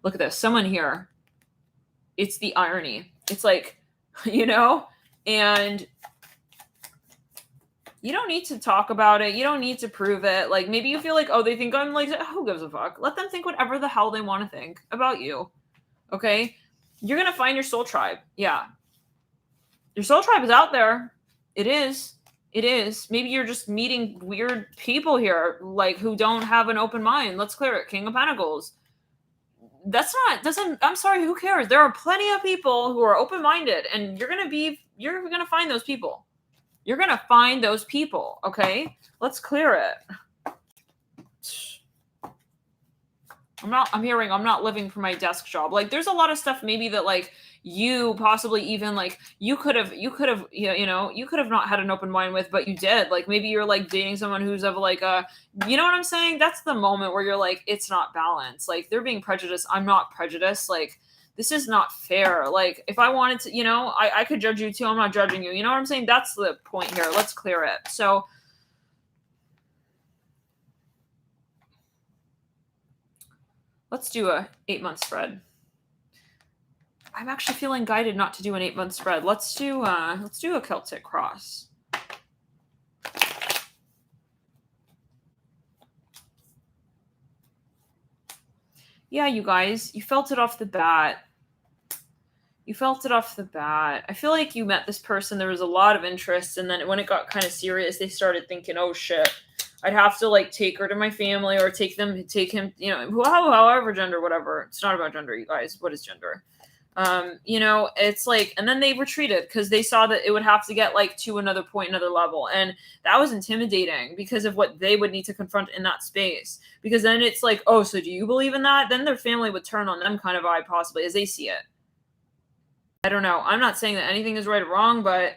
Look at this. Someone here. It's the irony. It's like, you know, and you don't need to talk about it. You don't need to prove it. Like, maybe you feel like, oh, they think I'm like, who gives a fuck? Let them think whatever the hell they want to think about you. Okay? You're going to find your soul tribe. Yeah. Your soul tribe is out there. It is. It is. Maybe you're just meeting weird people here, like, who don't have an open mind. Let's clear it. King of Pentacles. I'm sorry, who cares? There are plenty of people who are open-minded, and you're going to find those people. You're going to find those people, okay? Let's clear it. I'm not living for my desk job. Like, there's a lot of stuff maybe that, like, you possibly even, like, you could have not had an open mind with, but you did. Like, maybe you're, like, dating someone who's of, like, you know what I'm saying? That's the moment where you're like, it's not balanced. Like, they're being prejudiced. I'm not prejudiced. Like, this is not fair. Like, if I wanted to, you know, I could judge you too. I'm not judging you. You know what I'm saying? That's the point here. Let's clear it. So, let's do a 8-month spread. I'm actually feeling guided not to do an 8-month spread. Let's do a Celtic cross. Yeah, you guys, you felt it off the bat. You felt it off the bat. I feel like you met this person. There was a lot of interest, and then when it got kind of serious, they started thinking, "Oh shit, I'd have to like take her to my family or take him, you know, however gender, whatever. It's not about gender, you guys. What is gender?" You know, it's like, and then they retreated because they saw that it would have to get like to another point, another level. And that was intimidating because of what they would need to confront in that space. Because then it's like, oh, so do you believe in that? Then their family would turn on them kind of vibe possibly as they see it. I don't know. I'm not saying that anything is right or wrong, but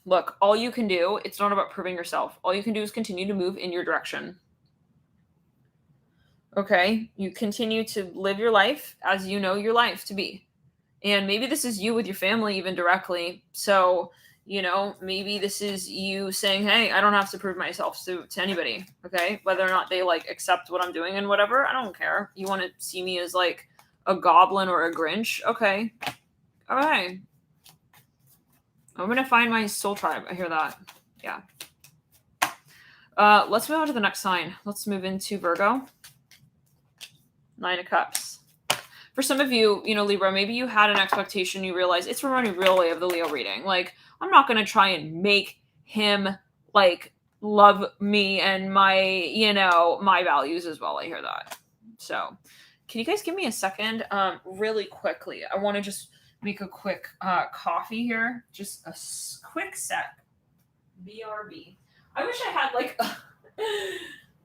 look, all you can do, it's not about proving yourself. All you can do is continue to move in your direction. Okay, you continue to live your life as you know your life to be. And maybe this is you with your family even directly. So, you know, maybe this is you saying, hey, I don't have to prove myself to anybody. Okay, whether or not they like accept what I'm doing and whatever, I don't care. You want to see me as like a goblin or a Grinch? Okay. All right. I'm going to find my soul tribe. I hear that. Yeah. Let's move on to the next sign. Let's move into Virgo. 9 of Cups. For some of you, you know, Libra, maybe you had an expectation, you realize it's reminding really of the Leo reading. Like, I'm not going to try and make him, like, love me and my, you know, my values as well. I hear that. So, can you guys give me a second? Really quickly. I want to just make a quick coffee here. Just a quick sec. BRB. I wish I had, like...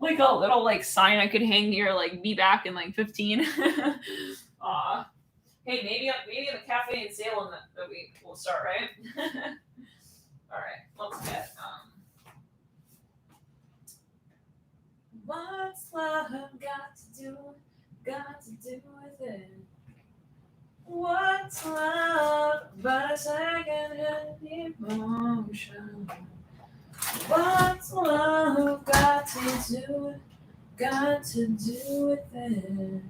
like a little like sign I could hang here, like be back in like 15. Hey, maybe in the cafe in Salem that we'll start, right? All right, let's get what's love got to do with it? What's love but a second-hand emotion? What's love got to do with it?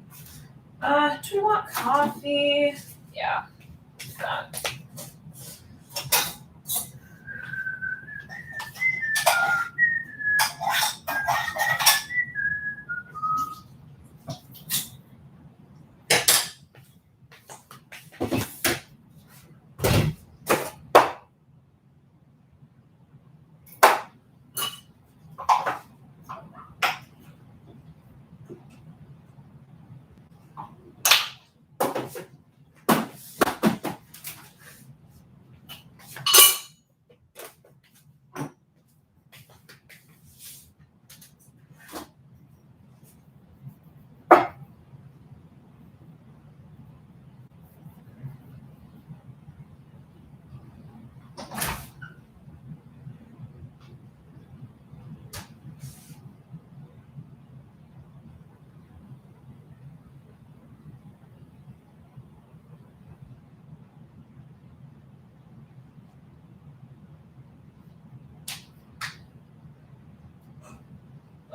Do you want coffee? Yeah. That.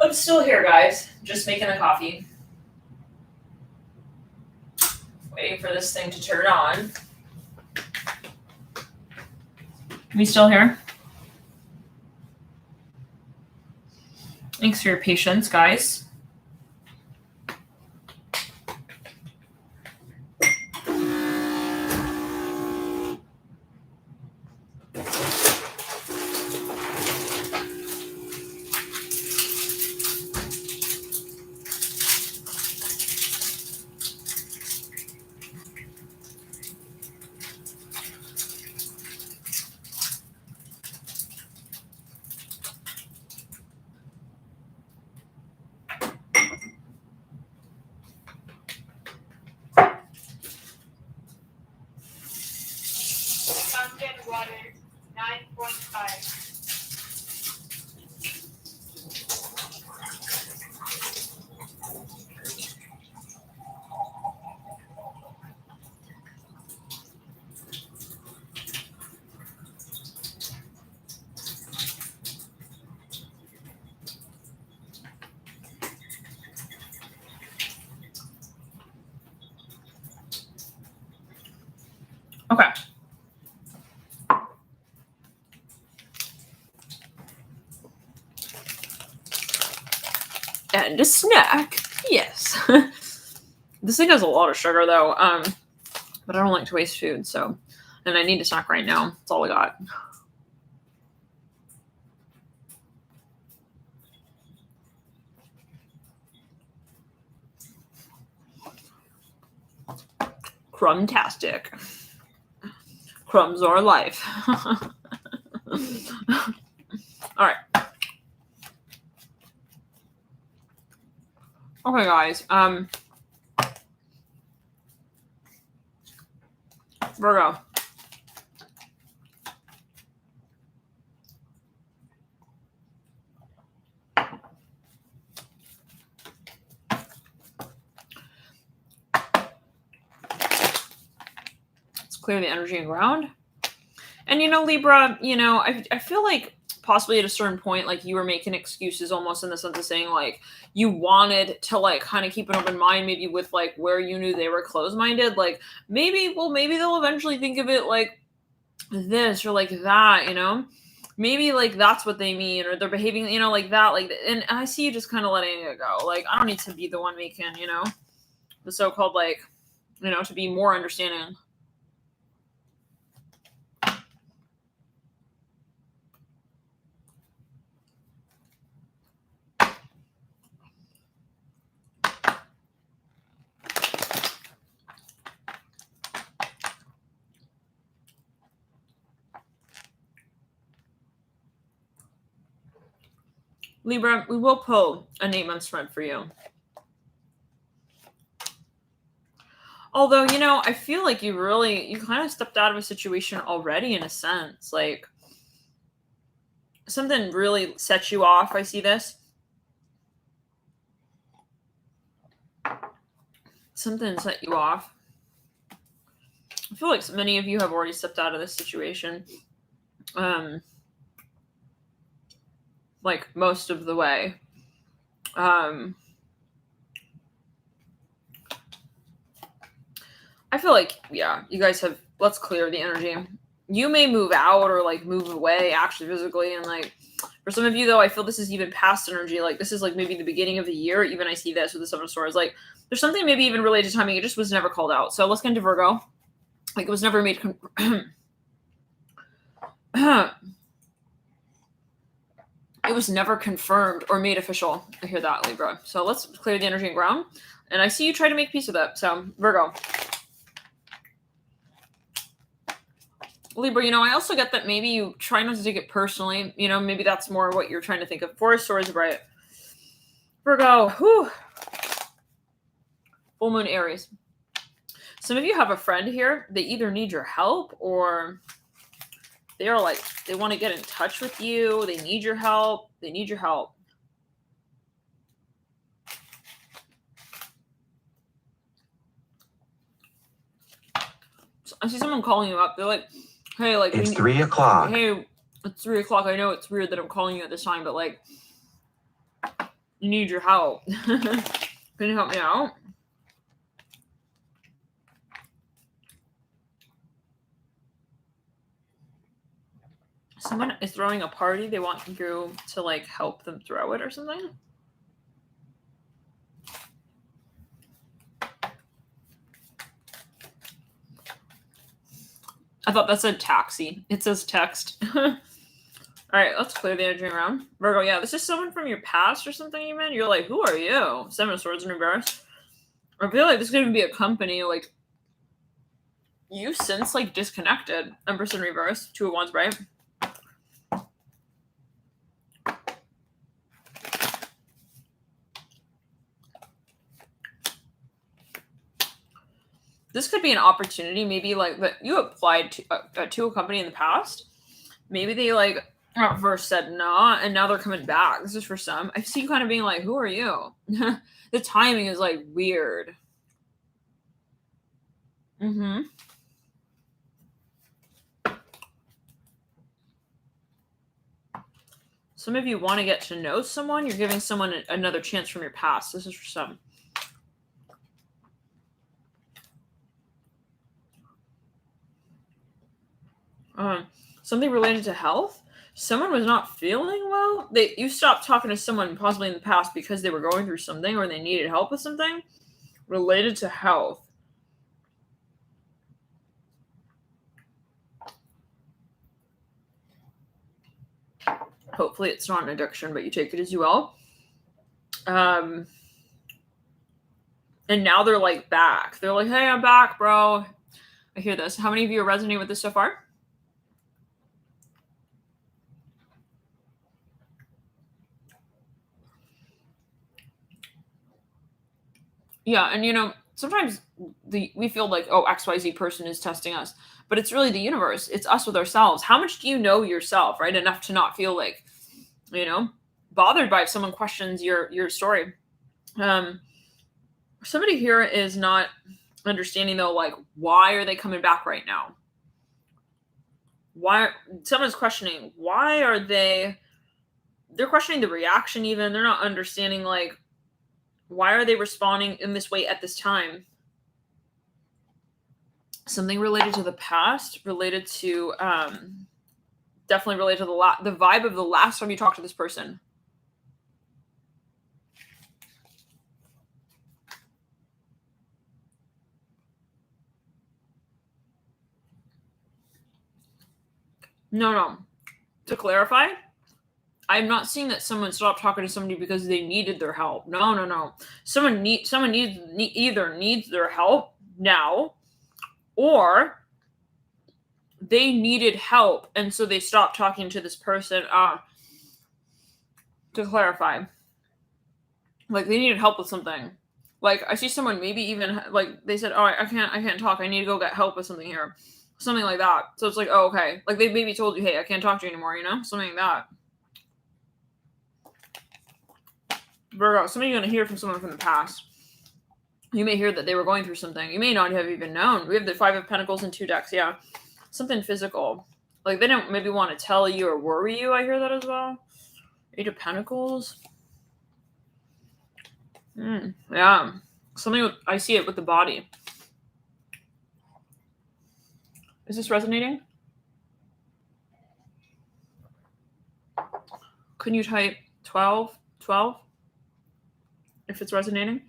I'm still here, guys. Just making a coffee. Waiting for this thing to turn on. We still here? Thanks for your patience, guys. Water 9.5. Okay. And a snack. Yes. This thing has a lot of sugar though. But I don't like to waste food, so, and I need a snack right now. That's all I got. Crumb-tastic. Crumbs are life. All right. Okay, guys. Virgo. Let's clear the energy and ground. And, Libra, I feel like possibly at a certain point, like, you were making excuses almost in the sense of saying, like, you wanted to, like, kind of keep an open mind, maybe with, like, where you knew they were closed-minded. Like, maybe they'll eventually think of it like this or like that, maybe like that's what they mean, or they're behaving, like that, like, and I see you just kind of letting it go. Like, I don't need to be the one making, the so-called, like, to be more understanding. Libra, we will pull an 8-month spread for you. Although, I feel like you kind of stepped out of a situation already in a sense. Like, something really set you off. I see this. Something set you off. I feel like many of you have already stepped out of this situation. Like, most of the way. I feel like, yeah, you guys have, let's clear the energy. You may move out or, like, move away actually physically. And, like, for some of you, though, I feel this is even past energy. Like, this is, like, maybe the beginning of the year. Even I see this with the Seven of Swords. Like, there's something maybe even related to timing. It just was never called out. So let's get into Virgo. Like, it was never made... It was never confirmed or made official. I hear that, Libra. So let's clear the energy and ground. And I see you try to make peace with it. So, Virgo. Libra, I also get that maybe you try not to take it personally. Maybe that's more what you're trying to think of. Four of Swords, right? Virgo. Whew. Full Moon, Aries. Some of you have a friend here. They either need your help or... they're like, they want to get in touch with you. They need your help. They need your help. So I see someone calling you up. They're like, hey, like, it's 3 o'clock. Hey, it's 3 o'clock. I know it's weird that I'm calling you at this time, but, like, need your help. Can you help me out? Someone is throwing a party. They want you to like help them throw it or something. I thought that said taxi. It says text. All right, let's clear the energy around. Virgo, yeah, this is someone from your past or something even. You're like, who are you? Seven of Swords in reverse. I feel like this is going to be a company, like, you since, like, disconnected. Empress in reverse. Two of Wands, right? This could be an opportunity, maybe, like, that you applied to a company in the past. Maybe they, like, at first said nah, and now they're coming back. This is for some. I see you kind of being like, who are you? The timing is, like, weird. Mm-hmm. Some of you want to get to know someone. You're giving someone another chance from your past. This is for some. Something related to health. Someone was not feeling well. You stopped talking to someone possibly in the past because they were going through something or they needed help with something related to health. Hopefully it's not an addiction, but you take it as you will. And now they're like back. They're like, hey, I'm back, bro. I hear this. How many of you are resonating with this so far? Yeah, and you know, sometimes we feel like, oh, XYZ person is testing us, but it's really the universe. It's us with ourselves. How much do you know yourself, right? Enough to not feel like, you know, bothered by if someone questions your story. Somebody here is not understanding though, like, why are they coming back right now? Why someone's questioning, why are they're questioning the reaction even. They're not understanding, like, why are they responding in this way at this time? Something related to the past, related to definitely related to the vibe of the last time you talked to this person. No. To clarify, I'm not seeing that someone stopped talking to somebody because they needed their help. No. Someone either needs their help now, or they needed help, and so they stopped talking to this person. To clarify, like, they needed help with something. Like, I see someone maybe even like they said, oh, I can't talk. I need to go get help with something here. Something like that. So it's like, oh, okay. Like, they maybe told you, hey, I can't talk to you anymore, you know? Something like that. Virgo, some of you are going to hear from someone from the past. You may hear that they were going through something. You may not have even known. We have the Five of Pentacles and 2 decks, yeah. Something physical. Like, they don't maybe want to tell you or worry you. I hear that as well. 8 of Pentacles. Yeah. Something I see it with the body. Is this resonating? Can you type 12? 12? If it's resonating?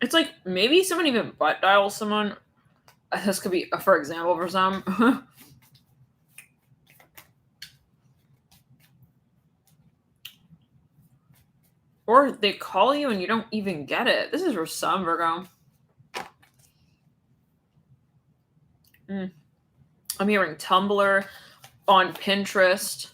It's like maybe someone even butt dials someone. This could be, for example, for some. Or they call you and you don't even get it. This is for some, Virgo. I'm hearing Tumblr, on Pinterest.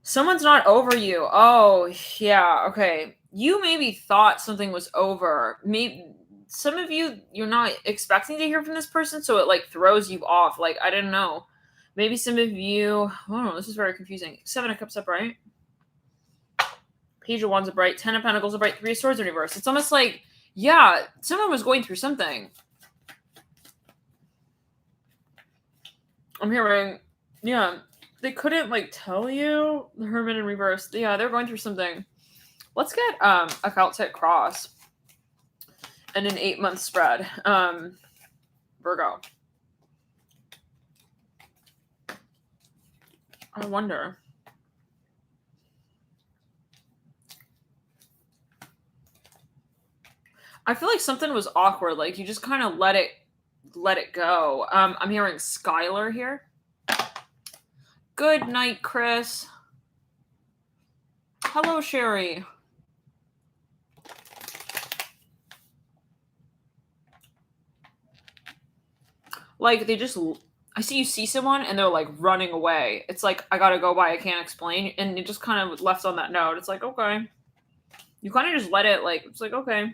Someone's not over you. Oh, yeah, okay. You maybe thought something was over. Maybe some of you, you're not expecting to hear from this person, so it, like, throws you off. Like, I don't know. Maybe some of you, oh, this is very confusing. 7 of Cups upright. Page of Wands upright. 10 of Pentacles upright. 3 of Swords in reverse. It's almost like, yeah, someone was going through something. I'm hearing Yeah, they couldn't like tell you. The Hermit in reverse. Yeah, they're going through something. Let's get a Celtic cross and an 8-month spread. Virgo. I wonder. I feel like something was awkward. Like you just kind of let it go. I'm hearing Skylar here. Good night, Chris. Hello, Sherry. Like they just, I see someone and they're like running away. It's like I gotta go by. I can't explain, and it just kind of left on that note. It's like okay, you kind of just let it like it's like okay.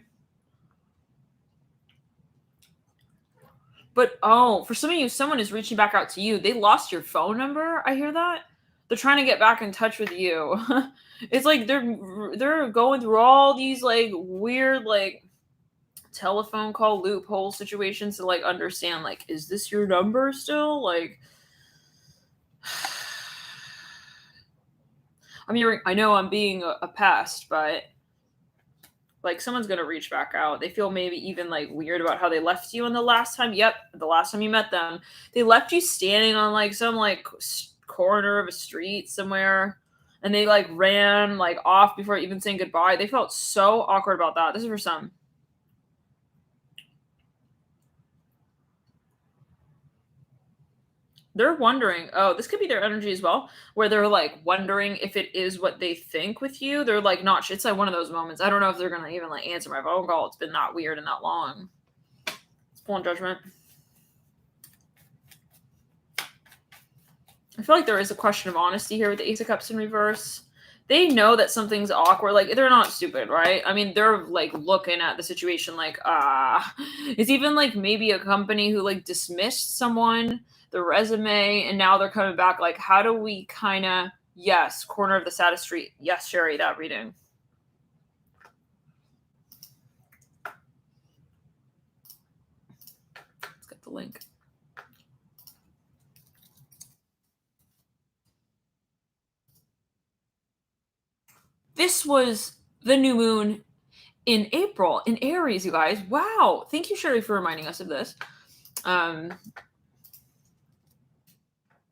But oh, for some of you, someone is reaching back out to you. They lost your phone number. I hear that. They're trying to get back in touch with you. It's like they're going through all these like weird like telephone call loophole situations to like understand like is this your number still? Like I know I'm being a pest, but like someone's gonna reach back out. They feel maybe even like weird about how they left you on the last time. Yep, the last time you met them, they left you standing on like some like corner of a street somewhere, and they like ran like off before even saying goodbye. They felt so awkward about that. This is for some. They're wondering, oh, this could be their energy as well, where they're like wondering if it is what they think with you. They're like not, it's like one of those moments. I don't know if they're going to even like answer my phone call. It's been that weird and that long. It's pulling judgment. I feel like there is a question of honesty here with the Ace of Cups in reverse. They know that something's awkward. Like, they're not stupid, right? I mean, they're like looking at the situation like, it's even like maybe a company who like dismissed someone, the resume, and now they're coming back like, how do we kind of, yes, corner of the saddest street. Yes, Sherry, that reading. Let's get the link. This was the new moon in April in Aries, you guys. Wow. Thank you, Sherry, for reminding us of this. The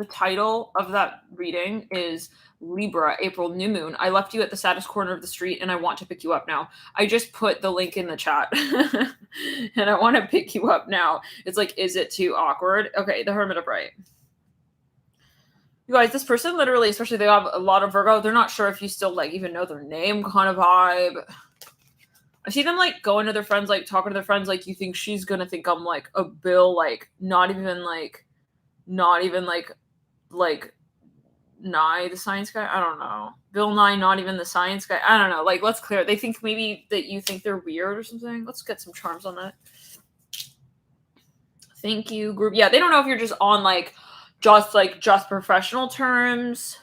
title of that reading is Libra, April new moon. I left you at the saddest corner of the street and I want to pick you up now. I just put the link in the chat and I want to pick you up now. It's like, is it too awkward? Okay, the Hermit upright. You guys, this person literally, especially they have a lot of Virgo, they're not sure if you still like even know their name kind of vibe. I see them like going to their friends, like talking to their friends, like you think she's gonna think I'm like a Bill, like not even like Nye the science guy. I don't know. Bill Nye, not even the science guy. I don't know. Like let's clear it. They think maybe that you think they're weird or something. Let's get some charms on that. Thank you, group. Yeah, they don't know if you're just on like just professional terms.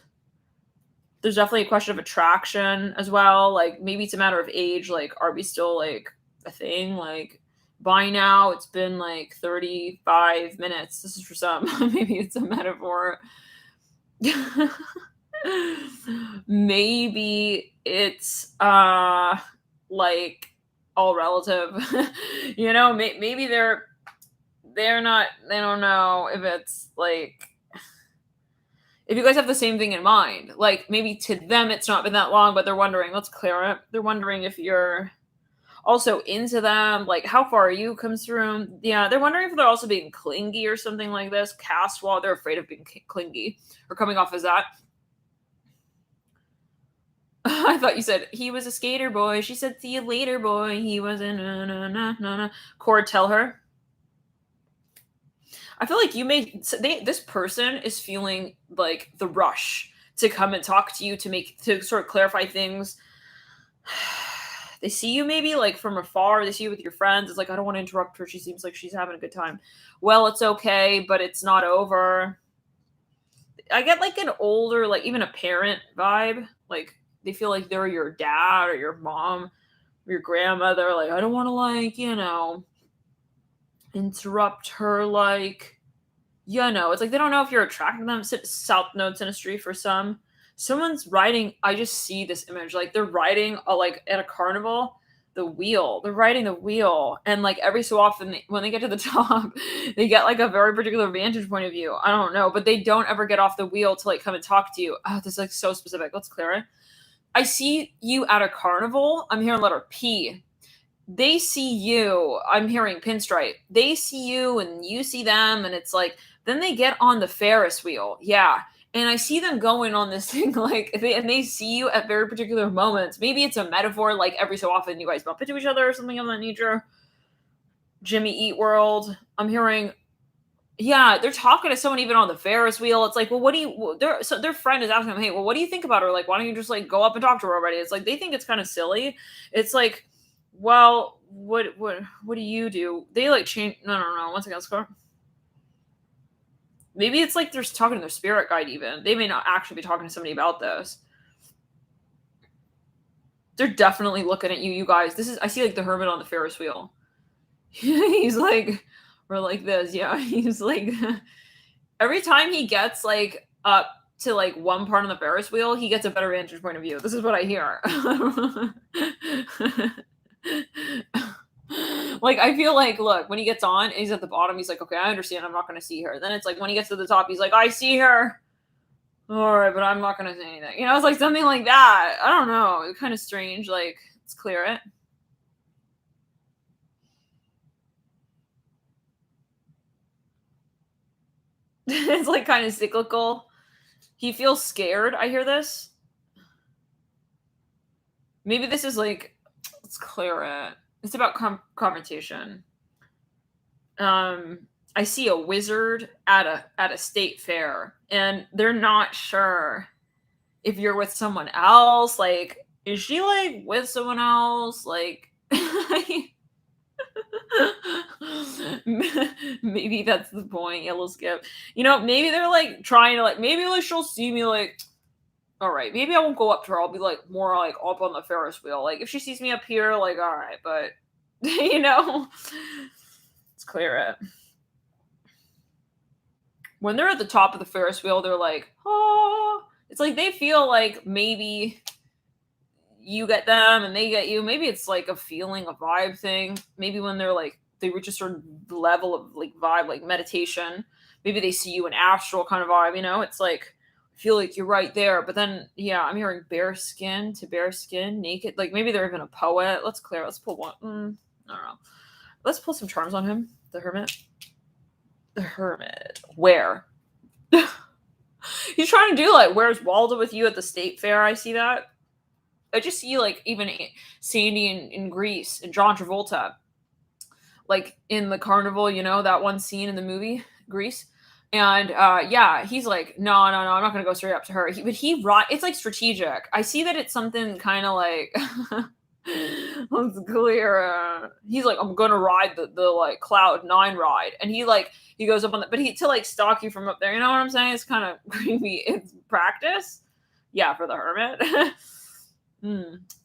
There's definitely a question of attraction as well. Like maybe it's a matter of age. Like, are we still like a thing? Like by now it's been like 35 minutes. This is for some. Maybe it's a metaphor. Maybe it's like all relative. You know, maybe they're not, they don't know if it's like, if you guys have the same thing in mind, like maybe to them it's not been that long, but they're wondering, let's clear it. They're wondering if you're also into them, like how far are you comes through. Yeah, they're wondering if they're also being clingy or something like this. Cast wall, they're afraid of being clingy or coming off as that. I thought you said he was a skater boy. She said, see you later, boy. He was a na. Cord, tell her. I feel like this person is feeling like the rush to come and talk to you to sort of clarify things. They see you maybe like from afar. They see you with your friends. It's like, I don't want to interrupt her. She seems like she's having a good time. Well, it's okay, but it's not over. I get like an older, like even a parent vibe. Like they feel like they're your dad or your mom or your grandmother. Like, I don't want to like, interrupt her like Yeah, no, it's like they don't know if you're attracting them. South Node synastry for some. Someone's riding. I just see this image like they're riding like at a carnival, the wheel. They're riding the wheel, and like every so often, when they get to the top, they get like a very particular vantage point of view. I don't know, but they don't ever get off the wheel to like come and talk to you. Oh, this is like so specific. Let's clear it. I see you at a carnival. I'm hearing letter P. They see you. I'm hearing pinstripe. They see you and you see them, and it's like then they get on the Ferris wheel. Yeah. And I see them going on this thing like they see you at very particular moments. Maybe it's a metaphor, like every so often you guys bump into each other or something of that nature. Jimmy Eat World. I'm hearing, yeah, they're talking to someone even on the Ferris wheel. It's like, well, what do you? Their friend is asking them, hey, well, what do you think about her? Like, why don't you just like go up and talk to her already? It's like they think it's kind of silly. It's like, well, what do you do? They like change. No. One second, let's go. Maybe it's like they're talking to their spirit guide. Even they may not actually be talking to somebody about this. They're definitely looking at you, you guys. This is I see like the hermit on the Ferris wheel. He's like, we're like this, yeah. He's like, every time he gets like up to like one part on the Ferris wheel, he gets a better vantage point of view. This is what I hear. Like I feel like, look, when he gets on, he's at the bottom. He's like, okay, I understand. I'm not going to see her. Then it's like when he gets to the top, he's like, I see her. All right, but I'm not going to say anything. You know, it's like something like that. I don't know. It's kind of strange. Like, let's clear it. It's like kind of cyclical. He feels scared. I hear this. Maybe this is like, let's clear it. It's about confrontation. I see a wizard at a state fair, and they're not sure if you're with someone else. Like, is she like with someone else? Like, maybe that's the point. Yellow skip. You know, maybe they're like trying to like. Maybe like she'll see me like. All right, maybe I won't go up to her. I'll be like more like up on the Ferris wheel. Like if she sees me up here, like all right, but you know, let's clear it. When they're at the top of the Ferris wheel, they're like, oh, it's like they feel like maybe you get them and they get you. Maybe it's like a feeling, a vibe thing. Maybe when they're like they reach a certain level of like vibe, like meditation. Maybe they see you an astral kind of vibe. You know, it's like feel like you're right there, but then yeah, I'm hearing bare skin to bare skin, naked. Like maybe they're even a poet. Let's clear. Let's pull one. I don't know. Let's pull some charms on him. The hermit. The hermit. Where? He's trying to do like, where's Waldo with you at the state fair? I see that. I just see like even Sandy in Greece and John Travolta, like in the carnival. You know that one scene in the movie Grease. And yeah, he's like, no, I'm not gonna go straight up to her. But it's like strategic. I see that it's something kind of like, let's clear. He's like, I'm gonna ride the like Cloud9 ride, and he goes up on that, but he to like stalk you from up there. You know what I'm saying? It's kind of creepy. It's practice, yeah, for the hermit.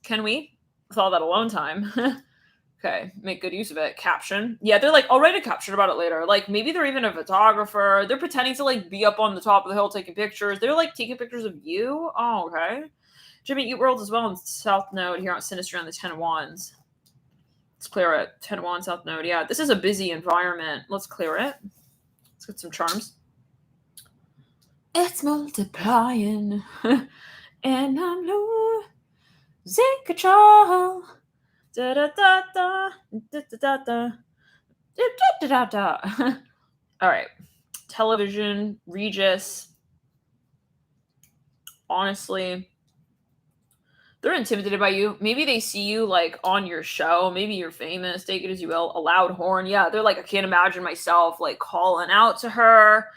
Can we? With all that alone time. Okay, make good use of it. Caption. Yeah, they're like, I'll write a caption about it later. Like, maybe they're even a photographer. They're pretending to, like, be up on the top of the hill taking pictures. They're, like, taking pictures of you? Oh, okay. Jimmy Eat World as well in South Node here on Sinistry on the 10 of Wands. Let's clear it. 10 of Wands, South Node. Yeah, this is a busy environment. Let's clear it. Let's get some charms. It's multiplying. And I'm losing control. Da da da da da da da da da da. All right, television, Regis. Honestly, they're intimidated by you. Maybe they see you like on your show. Maybe you're famous. Take it as you will. A loud horn. Yeah, they're like, I can't imagine myself like calling out to her.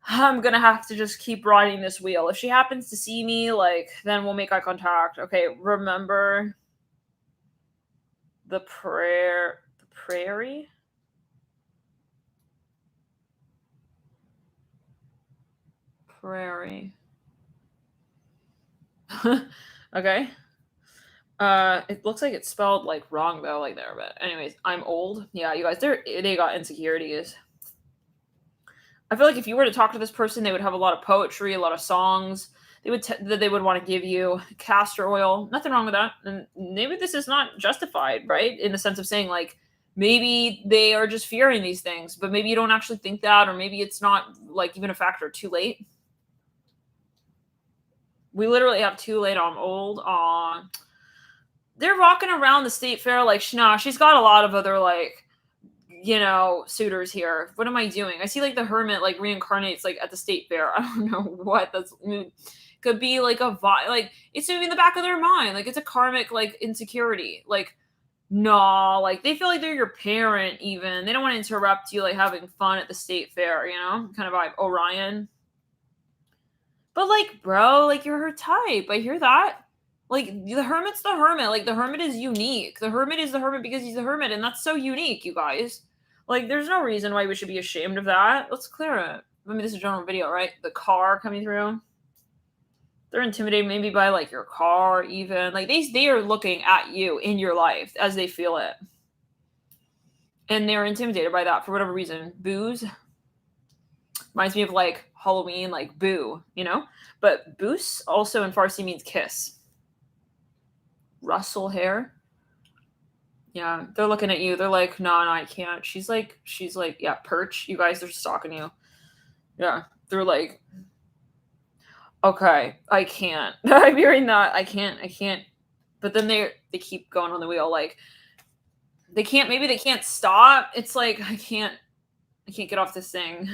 I'm gonna have to just keep riding this wheel. If she happens to see me, like, then we'll make eye contact. Okay, remember. The prairie. Okay. It looks like it's spelled like wrong though, like there. But anyways, I'm old. Yeah, you guys, they got insecurities. I feel like if you were to talk to this person, they would have a lot of poetry, a lot of songs. That they would want to give you castor oil. Nothing wrong with that. And maybe this is not justified, right? In the sense of saying like maybe they are just fearing these things, but maybe you don't actually think that, or maybe it's not like even a factor. Too late. We literally have too late. I'm old. Aw. They're rocking around the state fair like, nah, she's got a lot of other like, you know, suitors here. What am I doing? I see like the hermit like reincarnates like at the state fair. I don't know what that's. Could be like a vibe, like it's in the back of their mind, like it's a karmic like insecurity, like no, like they feel like they're your parent, even they don't want to interrupt you like having fun at the state fair, you know, kind of vibe. Orion. But like, bro, like you're her type. I hear that. Like the hermit's the hermit. Like the hermit is unique. The hermit is the hermit because he's the hermit, and that's so unique, you guys. Like there's no reason why we should be ashamed of that. Let's clear it. I mean, this is a general video, right? The car coming through. They're intimidated maybe by like your car, even like they are looking at you in your life as they feel it, and they're intimidated by that for whatever reason. Booze reminds me of like Halloween, like boo, you know. But boos also in Farsi means kiss. Rustle hair. Yeah, they're looking at you. They're like, no, I can't. She's like, yeah, perch. You guys are stalking you. Yeah, they're like. Okay, I can't. I'm hearing that. I can't. But then they keep going on the wheel. Like they can't stop. It's like I can't get off this thing,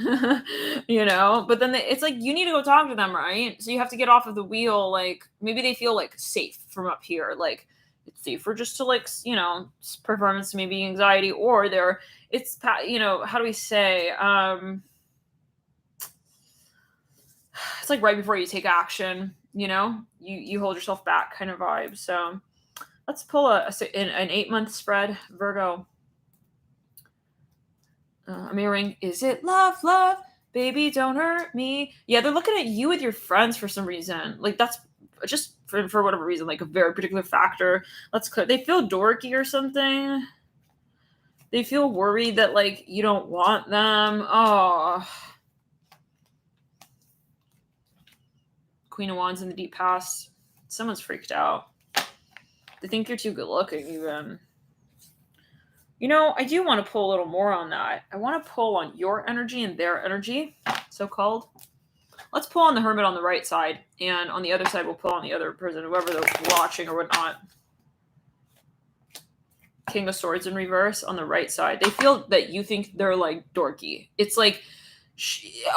you know. But then it's like you need to go talk to them, right? So you have to get off of the wheel. Like maybe they feel like safe from up here. Like it's safer just to like, you know, performance, maybe anxiety, or it's, you know, how do we say? It's like right before you take action, you know, you hold yourself back kind of vibe. So let's pull an 8-month spread. Virgo. I'm hearing, is it love, baby, don't hurt me. Yeah, they're looking at you with your friends for some reason. Like that's just for whatever reason, like a very particular factor. Let's clear. They feel dorky or something. They feel worried that like you don't want them. Oh. Queen of Wands in the deep past. Someone's freaked out. They think you're too good looking, even. You know, I do want to pull a little more on that. I want to pull on your energy and their energy, so-called. Let's pull on the hermit on the right side, and on the other side, we'll pull on the other person, whoever they're watching or whatnot. King of Swords in reverse on the right side. They feel that you think they're, like, dorky. It's like,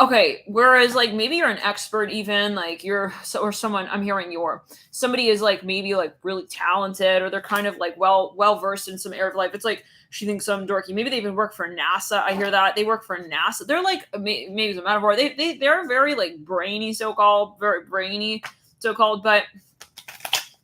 okay, whereas like maybe you're an expert, even like or someone, I'm hearing somebody is like maybe like really talented, or they're kind of like well versed in some area of life. It's like she thinks I'm dorky. Maybe they even work for NASA. I hear that they work for NASA. They're like maybe it's a metaphor. They're very like brainy, so-called, very brainy, so-called, but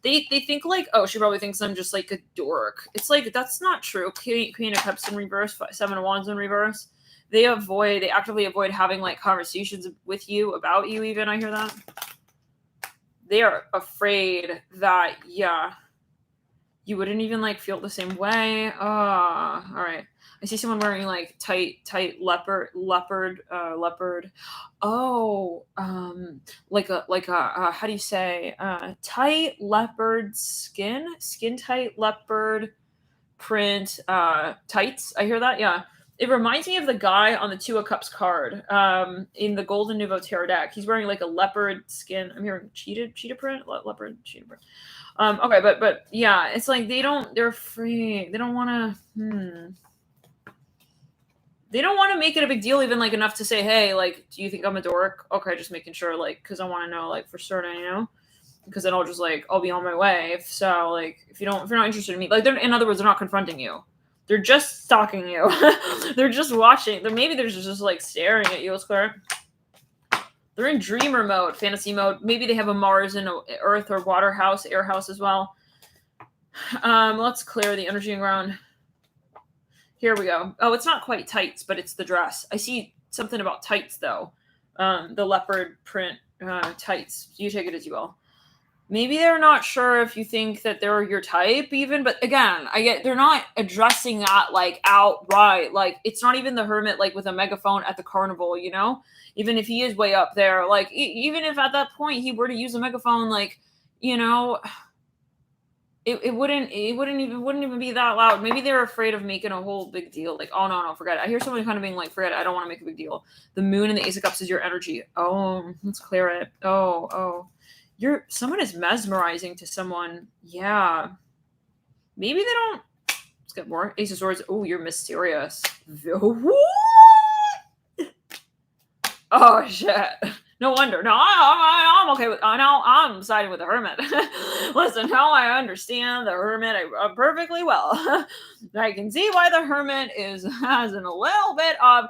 they think like, oh, she probably thinks I'm just like a dork. It's like that's not true. Queen of Cups in reverse, 7 of Wands in reverse. They actively avoid having like conversations with you, about you, even. I hear that. They are afraid that, yeah, you wouldn't even like feel the same way. All right. I see someone wearing like tight leopard. Oh, like a how do you say? Tight leopard skin tight leopard print tights. I hear that. Yeah. It reminds me of the guy on the 2 of Cups card in the Golden Nouveau Tarot deck. He's wearing like a leopard skin. I'm hearing cheetah print, leopard cheetah print. Okay, but yeah, it's like they're free. They don't want to. They don't want to make it a big deal, even like enough to say, hey, like, do you think I'm a dork? Okay, just making sure, like, because I want to know, like, for certain, you know, because then I'll be on my way. If you're not interested in me, like, in other words, they're not confronting you. They're just stalking you. They're just watching. Maybe they're just like staring at you. It's clear. They're in dreamer mode, fantasy mode. Maybe they have a Mars and a Earth or water house, air house as well. Let's clear the energy around. Here we go. Oh, it's not quite tights, but it's the dress. I see something about tights though. The leopard print tights. You take it as you will. maybe they're not sure if you think that they're your type even, but again, I get they're not addressing that like outright. Like it's not even the hermit like with a megaphone at the carnival, you know? Even if he is way up there, like even if at that point he were to use a megaphone, like, you know, it wouldn't even be that loud. Maybe they're afraid of making a whole big deal. Like, oh no, forget it. I hear someone kind of being like, forget it, I don't want to make a big deal. The moon and the Ace of Cups is your energy. Oh, let's clear it. Oh. Someone is mesmerizing to someone. Yeah. Maybe they don't. Let's get more. Ace of Swords. Oh, you're mysterious. Oh shit. No wonder. No, I'm okay with. Now I'm siding with the hermit. Listen, now I understand the hermit perfectly well. I can see why the hermit has a little bit of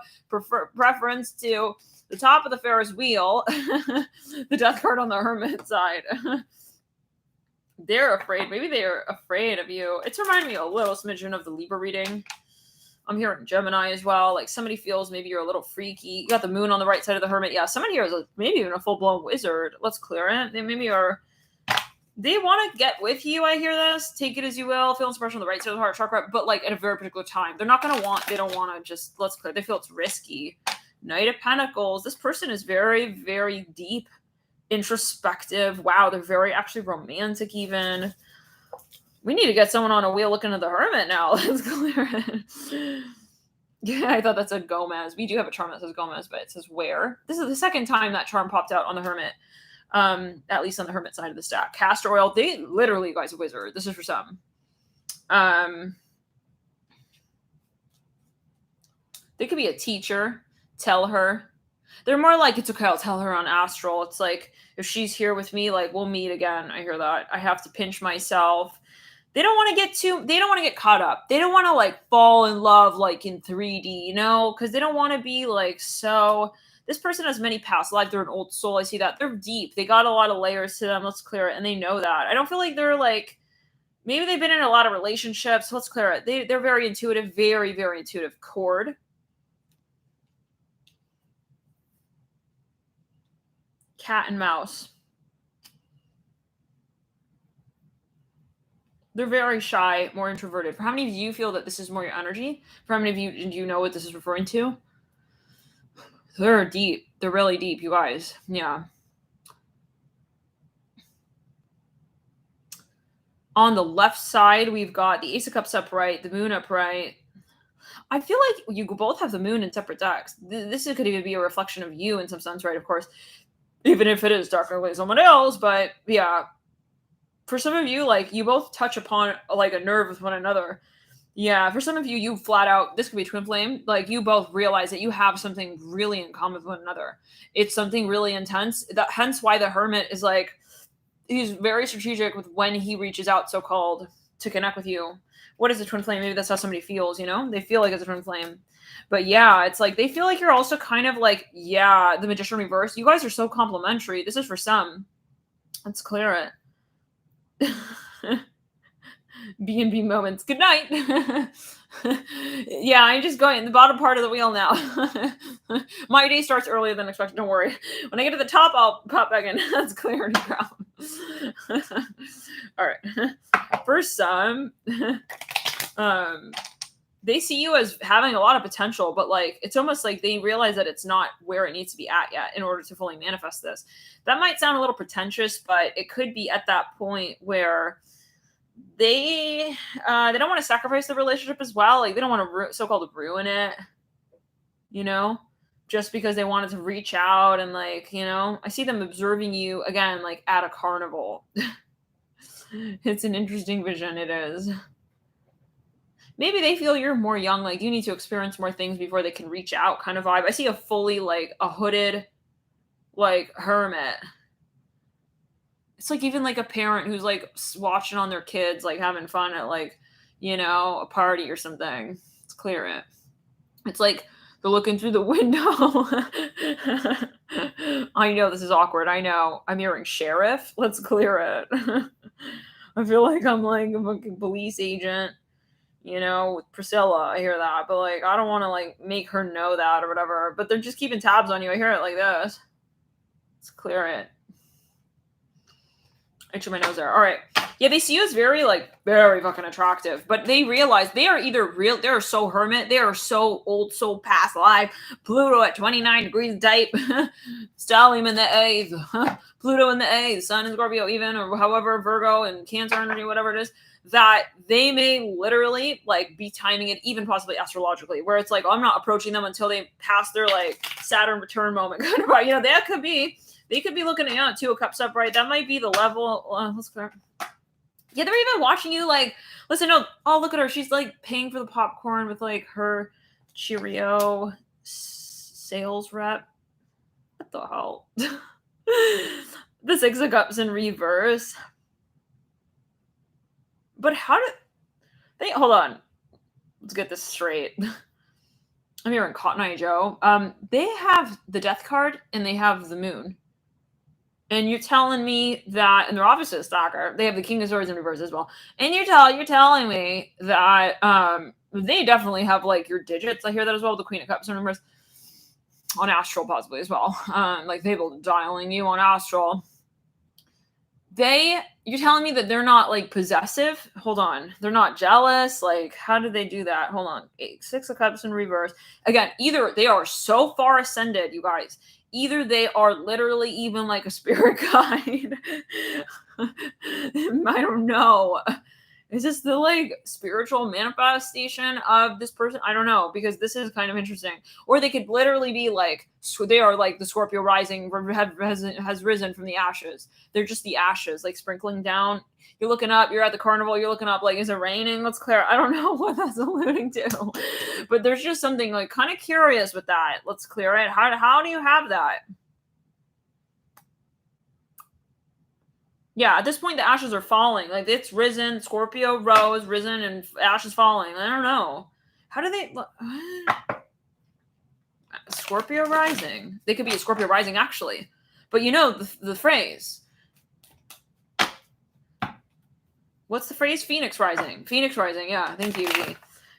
preference to the top of the Ferris wheel. The death card on the hermit side. They're afraid. Maybe they're afraid of you. It's reminding me a little smidgen of the Libra reading. I'm hearing Gemini as well. Like somebody feels maybe you're a little freaky. You got the moon on the right side of the hermit. Yeah, somebody here is maybe even a full-blown wizard. Let's clear it. They maybe are. They want to get with you. I hear this. Take it as you will. Feel inspiration on the right side of the heart chakra, but like at a very particular time. They're not gonna want. They don't want to just. Let's clear. They feel it's risky. Knight of Pentacles. This person is very, very deep, introspective. Wow, they're very actually romantic even. We need to get someone on a wheel looking at the hermit now. Let's clear it. Yeah, I thought that said Gomez. We do have a charm that says Gomez, but it says where. This is the second time that charm popped out on the hermit. At least on the hermit side of the stack. Castor oil. They literally, guys, a wizard. This is for some. They could be a teacher. Tell her. They're more like, it's okay, I'll tell her on Astral. It's like, if she's here with me, like, we'll meet again. I hear that. I have to pinch myself. They don't want to get caught up. They don't want to like fall in love like in 3D, you know, because they don't want to be like, so this person has many past lives. They're an old soul. I see that. They're deep. They got a lot of layers to them. Let's clear it. And they know that. I don't feel like they're like, maybe they've been in a lot of relationships. Let's clear it. They're very intuitive, very, very intuitive. Cord. Cat and mouse. They're very shy, more introverted. For how many of you feel that this is more your energy? For how many of you do you know what this is referring to? They're deep. They're really deep, you guys. Yeah. On the left side, we've got the Ace of Cups upright, the moon upright. I feel like you both have the moon in separate decks. This could even be a reflection of you in some sense, right? Of course, even if it is technically someone else. But yeah, for some of you, like you both touch upon like a nerve with one another. Yeah, for some of you, you flat out, this could be twin flame, like you both realize that you have something really in common with one another. It's something really intense. That hence why the hermit is like, he's very strategic with when he reaches out, so-called, to connect with you. What is a twin flame? Maybe that's how somebody feels, you know? They feel like it's a twin flame. But yeah, it's like they feel like you're also kind of like, yeah, the Magician reverse. You guys are so complimentary. This is for some. Let's clear it. B&B moments. Good night. Yeah, I'm just going the bottom part of the wheel now. My day starts earlier than expected. Don't worry. When I get to the top, I'll pop back in. That's clear and ground. All right. For some, they see you as having a lot of potential, but like it's almost like they realize that it's not where it needs to be at yet in order to fully manifest this. That might sound a little pretentious, but it could be at that point where they don't want to sacrifice the relationship as well. Like they don't want to so-called ruin it, you know, just because they wanted to reach out and like, you know, I see them observing you again, like at a carnival. It's an interesting vision. It is. Maybe they feel you're more young, like you need to experience more things before they can reach out kind of vibe. I see a fully like a hooded like hermit. It's like even like a parent who's like watching on their kids, like having fun at like, you know, a party or something. Let's clear it. It's like they're looking through the window. I know this is awkward. I know. I'm hearing sheriff. Let's clear it. I feel like I'm like a fucking police agent, you know, with Priscilla. I hear that. But like, I don't want to like make her know that or whatever. But they're just keeping tabs on you. I hear it like this. Let's clear it. Itching my nose there. All right. Yeah, they see you as very, like, very fucking attractive, but they realize they are either real, they are so hermit, they are so old soul past life. Pluto at 29 degrees type, Stellium in the A's, Pluto in the A's, Sun in Scorpio even, or however, Virgo and Cancer energy, whatever it is, that they may literally, like, be timing it even possibly astrologically, where it's like, oh, I'm not approaching them until they pass their, like, Saturn return moment. You know, that could be. They could be looking at Two of Cups upright. That might be the level. Let's clear. Yeah, they're even watching you like, listen, oh, look at her. She's like paying for the popcorn with like her Cheerio sales rep. What the hell? The Six of Cups in reverse. But how did they, hold on. Let's get this straight. I'm here in Cotton Eye Joe. They have the Death card and they have the Moon. And you're telling me that, and they're opposite stalker. They have the King of Swords in reverse as well. And you're telling me that they definitely have like your digits. I hear that as well. The Queen of Cups in reverse on Astral possibly as well. Like they able dialing you on Astral. You're telling me that they're not like possessive. Hold on, they're not jealous. Like how did they do that? Hold on, Six of Cups in reverse again. Either they are so far ascended, you guys. Either they are literally even like a spirit guide. I don't know. Is this the like spiritual manifestation of this person? I don't know, because this is kind of interesting. Or they could literally be like, they are like the Scorpio rising has risen from the ashes. They're just the ashes, like sprinkling down. You're looking up, you're at the carnival, you're looking up, like, is it raining? Let's clear. I don't know what that's alluding to. But there's just something like kind of curious with that. Let's clear it. How do you have that? Yeah, at this point, the ashes are falling. Like, it's risen, Scorpio rose, risen, and ashes falling. I don't know. How do they... Scorpio rising. They could be a Scorpio rising, actually. But you know the phrase. What's the phrase? Phoenix rising. Phoenix rising, yeah. Thank you.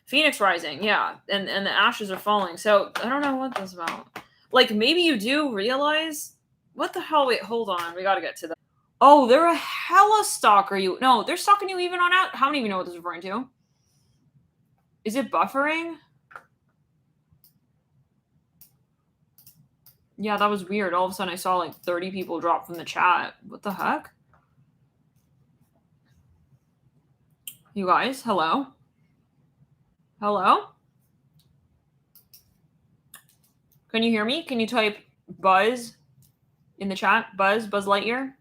Phoenix rising, yeah. And the ashes are falling. So, I don't know what that's about. Like, maybe you do realize... What the hell? Wait, hold on. We gotta get to that. Oh, they're a hella stalker. No, they're stalking you even on out. How many of you know what this is referring to? Is it buffering? Yeah, that was weird. All of a sudden I saw like 30 people drop from the chat. What the heck? You guys, hello? Hello? Can you hear me? Can you type Buzz in the chat? Buzz Lightyear?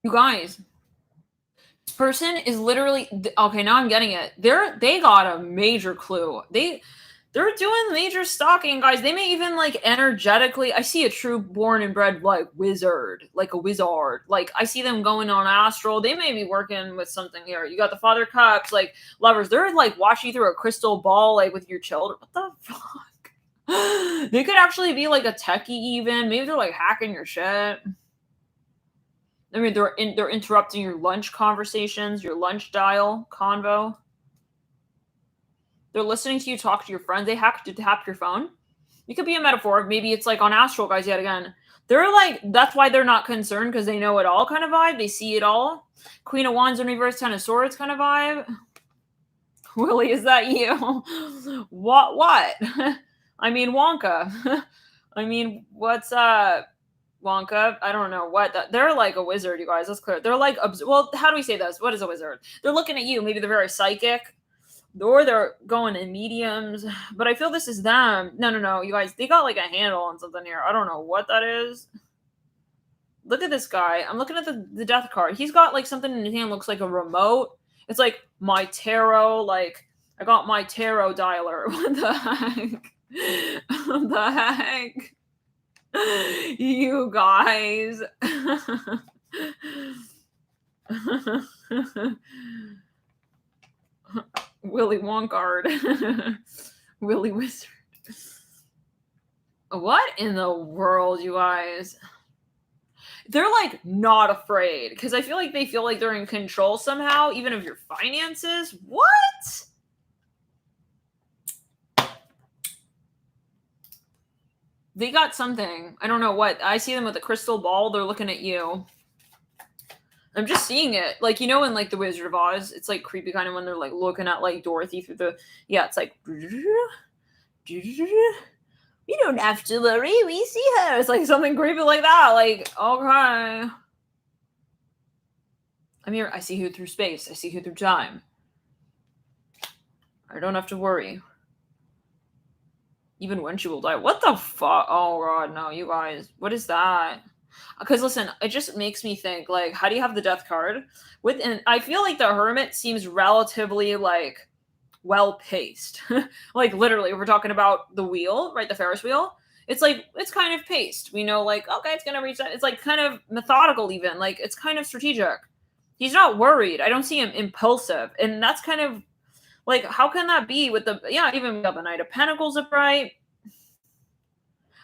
You guys, this person is literally, okay, now I'm getting it. They got a major clue. They're doing major stalking, guys. They may even like energetically, I see a true born and bred like wizard, like a wizard. Like I see them going on Astral. They may be working with something here. You got the Father Cups, like lovers. They're like watching through a crystal ball, like with your children. What the fuck? They could actually be like a techie even. Maybe they're like hacking your shit. I mean, they're interrupting your lunch conversations, your lunch dial convo. They're listening to you talk to your friends. They have to tap your phone. It could be a metaphor. Maybe it's like on Astral, guys, yet again. They're like, that's why they're not concerned, because they know it all kind of vibe. They see it all. Queen of Wands in reverse, Ten of Swords kind of vibe. Willie, is that you? What? I mean, Wonka. I mean, what's Wonka? I don't know what that. They're like a wizard, you guys. That's clear. They're like, well, how do we say this? What is a wizard? They're looking at you. Maybe they're very psychic, or they're going in mediums. But I feel this is them. No, you guys. They got like a handle on something here. I don't know what that is. Look at this guy. I'm looking at the death card. He's got like something in his hand. Looks like a remote. It's like my tarot. Like I got my tarot dialer. What the heck? What the heck? You guys. Willy Wonkard. Willy Wizard. What in the world, you guys? They're like not afraid, because I feel like they feel like they're in control somehow, even of your finances. What? They got something. I don't know what. I see them with a crystal ball. They're looking at you. I'm just seeing it. Like, you know, in like the Wizard of Oz, it's like creepy kind of when they're like looking at like Dorothy through the, yeah, it's like, we don't have to worry, we see her. It's like something creepy like that. Like, okay. I'm here. I see her through space. I see her through time. I don't have to worry. Even when she will die. What the fuck? Oh god, no, you guys. What is that? Because listen, it just makes me think, like, how do you have the death card? And I feel like the Hermit seems relatively like well paced. Like literally, if we're talking about the wheel, right? The Ferris wheel. It's like it's kind of paced. We know, like, okay, it's gonna reach that. It's like kind of methodical, even. Like it's kind of strategic. He's not worried. I don't see him impulsive. And that's kind of like, how can that be with the, yeah, even with the Knight of Pentacles upright?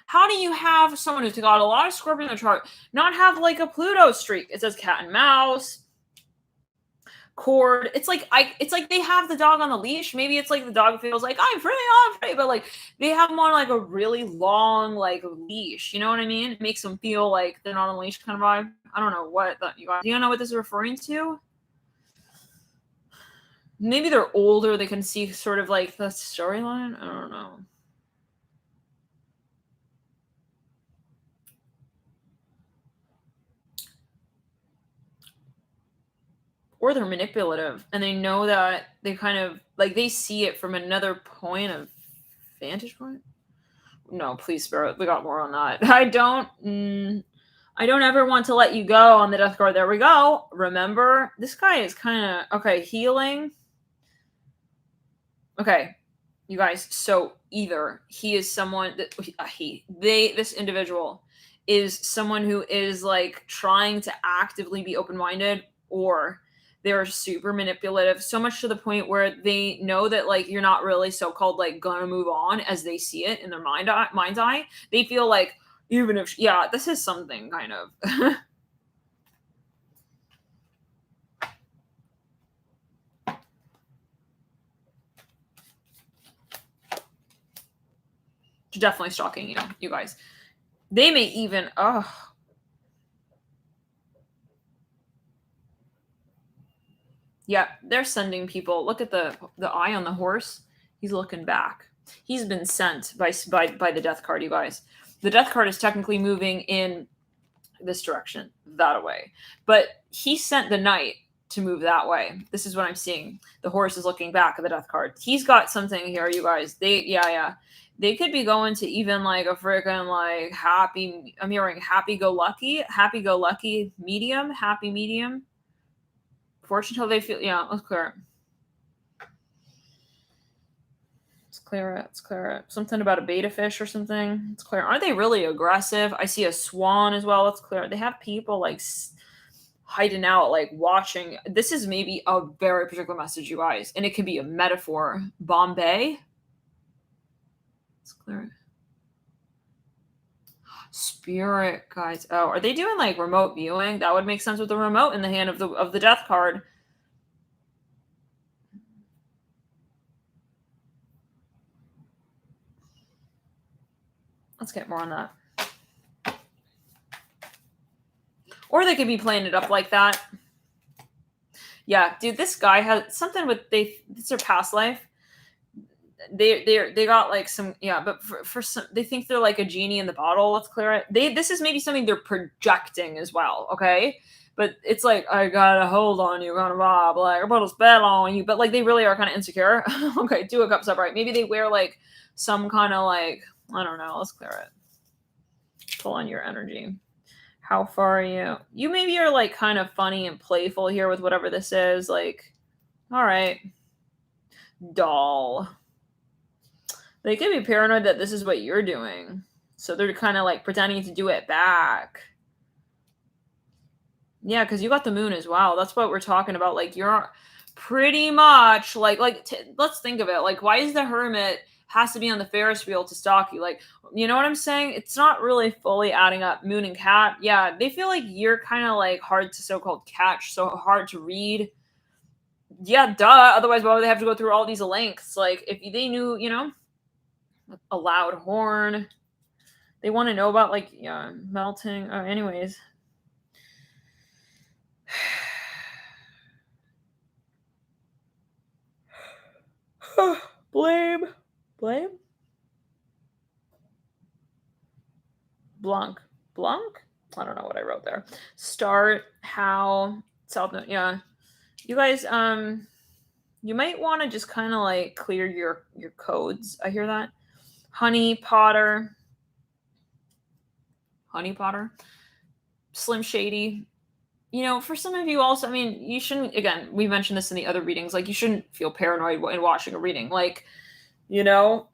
How do you have someone who's got a lot of Scorpio in the chart not have like a Pluto streak? It says cat and mouse, cord. It's like they have the dog on the leash. Maybe it's like the dog feels like I'm free, but like they have them on like a really long like leash. You know what I mean? It makes them feel like they're not on a leash kind of vibe. I don't know what that, you guys. Do you know what this is referring to? Maybe they're older. They can see sort of like the storyline. I don't know. Or they're manipulative and they know that they kind of like they see it from another point of vantage point. No, please, Spirit, we got more on that. I don't ever want to let you go on the death card. There we go. Remember, this guy is kind of okay. Healing. Okay, you guys. So either he is someone that this individual is someone who is like trying to actively be open-minded, or they're super manipulative, so much to the point where they know that like you're not really so-called like gonna move on as they see it in their mind's eye. They feel like even if this is something kind of definitely stalking you guys. They may even yeah, they're sending people. Look at the eye on the horse. He's looking back. He's been sent by the death card, you guys. The death card is technically moving in this direction, that way. But he sent the knight to move that way. This is what I'm seeing. The horse is looking back at the death card. He's got something here, you guys. They could be going to even like a freaking like happy, I'm hearing happy-go-lucky medium, happy medium. Fortune till they feel, let's clear it. Let's clear it. Something about a beta fish or something. Let's clear it. Aren't they really aggressive? I see a swan as well. Let's clear it. They have people like hiding out, like watching. This is maybe a very particular message, you guys. And it could be a metaphor. Bombay. Let's clear it. Spirit, guys. Oh, are they doing like remote viewing? That would make sense with the remote in the hand of the death card. Let's get more on that. Or they could be playing it up like that. Yeah, dude, this guy has something with it's their past life. They got like some, but for some, they think they're like a genie in the bottle. Let's clear it. This is maybe something they're projecting as well, okay? But it's like, I got a hold on you, gonna rob, like I put a spell on you, but like they really are kind of insecure. Okay, 2 of Cups upright. Maybe they wear like some kind of like, I don't know. Let's clear it. Pull on your energy. How far are you? You maybe are like kind of funny and playful here with whatever this is. Like, all right, doll. They could be paranoid that this is what you're doing. So they're kind of like pretending to do it back. Yeah, because you got the moon as well. That's what we're talking about. Like, you're pretty much like let's think of it. Like, why is the Hermit has to be on the Ferris wheel to stalk you? Like, you know what I'm saying? It's not really fully adding up. Moon and cat. Yeah, they feel like you're kind of like hard to so-called catch, so hard to read. Yeah, duh. Otherwise, why would they have to go through all these lengths? Like, if they knew, a loud horn. They want to know about like, yeah, melting. Anyways. Blame. Blanc. I don't know what I wrote there. Start, how, South Note. Yeah. You guys, you might want to just kind of like clear your codes. I hear that. Honey Potter. Slim Shady. You know, for some of you also, I mean, you shouldn't, again, we mentioned this in the other readings, like you shouldn't feel paranoid in watching a reading. Like, you know,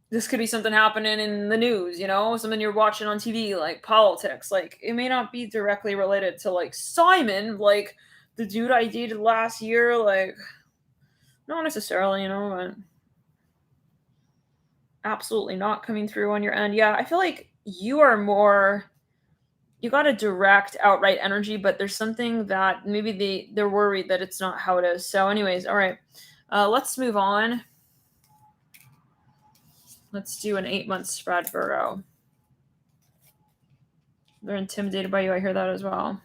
this could be something happening in the news, you know, something you're watching on TV, like politics. Like, it may not be directly related to like Simon, like the dude I dated last year, like, not necessarily, you know, but absolutely not coming through on your end. Yeah, I feel like you are more, you got a direct outright energy, but there's something that maybe they're worried that it's not how it is. So anyways, all right, let's move on. Let's do an 8-month spread, Virgo. They're intimidated by you. I hear that as well.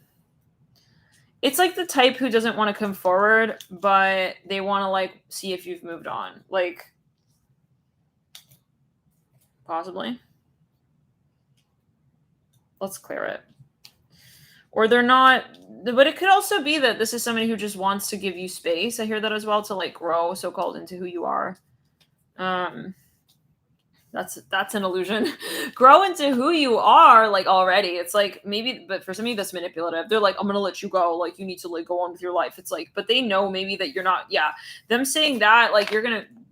It's like the type who doesn't want to come forward, but they want to like see if you've moved on. Like, possibly. Let's clear it. Or they're not, but it could also be that this is somebody who just wants to give you space. I hear that as well, to like grow so-called into who you are. That's an illusion. Grow into who you are, like, already. It's like, maybe, but for some of you that's manipulative. They're like, I'm gonna let you go, like you need to like go on with your life. It's like, but they know maybe that you're not. Yeah, them saying that, like,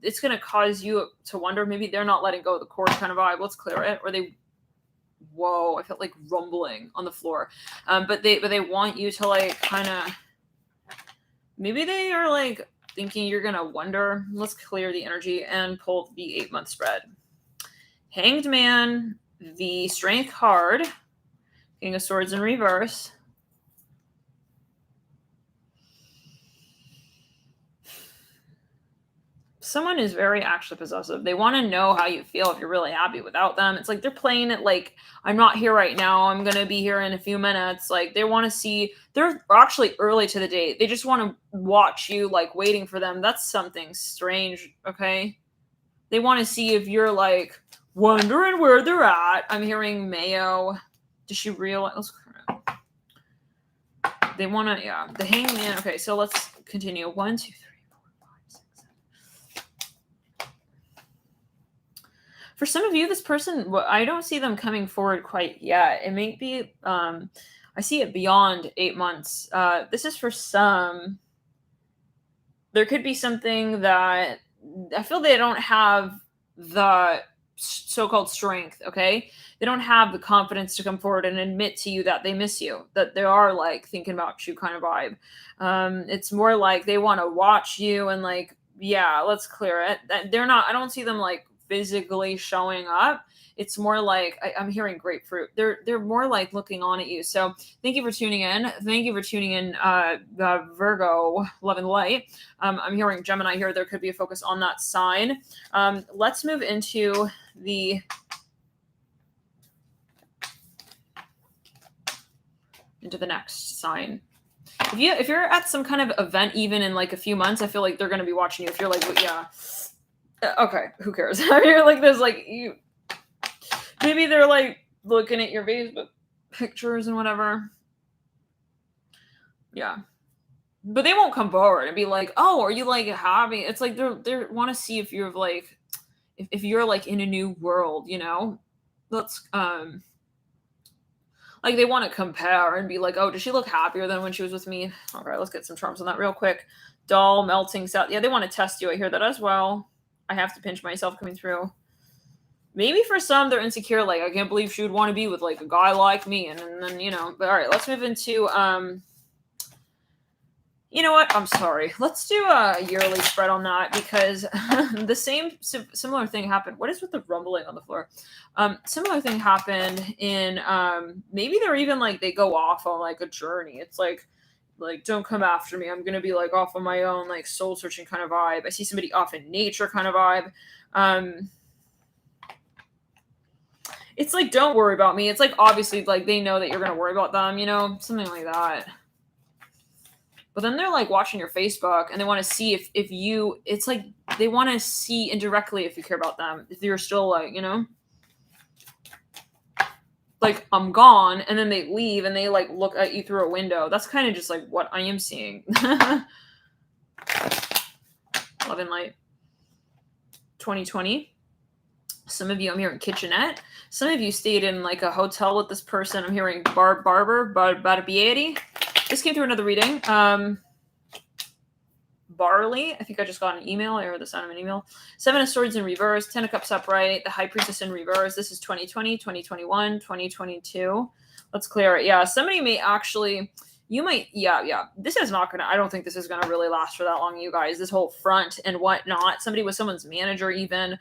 it's gonna cause you to wonder, maybe they're not letting go of the cord kind of vibe. Let's clear it. Or they, whoa, I felt like rumbling on the floor. But they want you to like kind of, maybe they are like thinking you're gonna wonder. Let's clear the energy and pull the 8-month spread. Hanged Man, the Strength card, King of Swords in reverse. Someone is very actually possessive. They want to know how you feel, if you're really happy without them. It's like they're playing it like, I'm not here right now, I'm going to be here in a few minutes. Like, they want to see, they're actually early to the date. They just want to watch you, like, waiting for them. That's something strange, okay? They want to see if you're, like, wondering where they're at. I'm hearing Mayo. Does she realize? They want to, yeah. The Hangman. Okay, so let's continue. 1, 2, 3, 4, 5, 6, 7. For some of you, this person, I don't see them coming forward quite yet. It may be, I see it beyond 8 months. This is for some. There could be something that I feel they don't have the so-called strength, okay? They don't have the confidence to come forward and admit to you that they miss you, that they are like thinking about you kind of vibe. It's more like they want to watch you and like, yeah, let's clear it. They're not, I don't see them like physically showing up. It's more like, I'm hearing grapefruit. They're more like looking on at you. So thank you for tuning in. Thank you for tuning in, Virgo, Love and Light. I'm hearing Gemini here. There could be a focus on that sign. Let's move into the next sign. If you're at some kind of event, even in like a few months, I feel like they're going to be watching you. If you're like, well, yeah, okay, who cares? I mean, like, there's like, you, maybe they're like looking at your Facebook pictures and whatever. Yeah, but they won't come forward and be like, oh, are you like happy? It's like they want to see if you're like, if you're like in a new world, you know. Let's like, they want to compare and be like, oh, does she look happier than when she was with me? All right, let's get some charms on that real quick. Dull, melting south. Yeah, they want to test you. I hear that as well. I have to pinch myself coming through. Maybe for some, they're insecure. Like, I can't believe she would want to be with like a guy like me. And then, you know, but all right, let's move into, you know what? I'm sorry. Let's do a yearly spread on that, because the similar thing happened. What is with the rumbling on the floor? Similar thing happened in, maybe they're even like, they go off on like a journey. It's like, don't come after me. I'm going to be like off on my own, like soul searching kind of vibe. I see somebody off in nature kind of vibe. It's like, don't worry about me. It's like, obviously, like, they know that you're going to worry about them, you know, something like that. But then they're like watching your Facebook and they want to see if you, it's like they want to see indirectly if you care about them, if you're still like, you know, like I'm gone, and then they leave and they like look at you through a window. That's kind of just like what I am seeing. Love and light. 2020. Some of you, I'm hearing kitchenette. Some of you stayed in like a hotel with this person. I'm hearing barbieri. This came through another reading. Barley. I think I just got an email. I heard the sound of an email. 7 of Swords in reverse. 10 of Cups upright. The High Priestess in reverse. This is 2020, 2021, 2022. Let's clear it. Yeah, somebody may actually... You might... Yeah. This is not going to... I don't think this is going to really last for that long, you guys. This whole front and whatnot. Somebody was someone's manager even.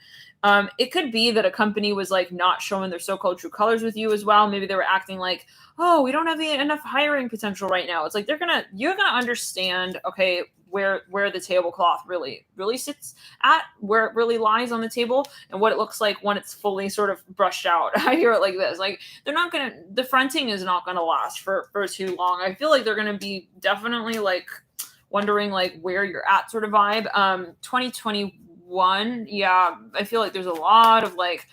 It could be that a company was like not showing their so-called true colors with you as well. Maybe they were acting like, oh, we don't have enough hiring potential right now. It's like you're gonna understand, okay, where the tablecloth really sits at, where it really lies on the table, and what it looks like when it's fully sort of brushed out. I hear it like this. Like the fronting is not gonna last for too long. I feel like they're gonna be definitely like wondering like where you're at sort of vibe. 2021, yeah, I feel like there's a lot of like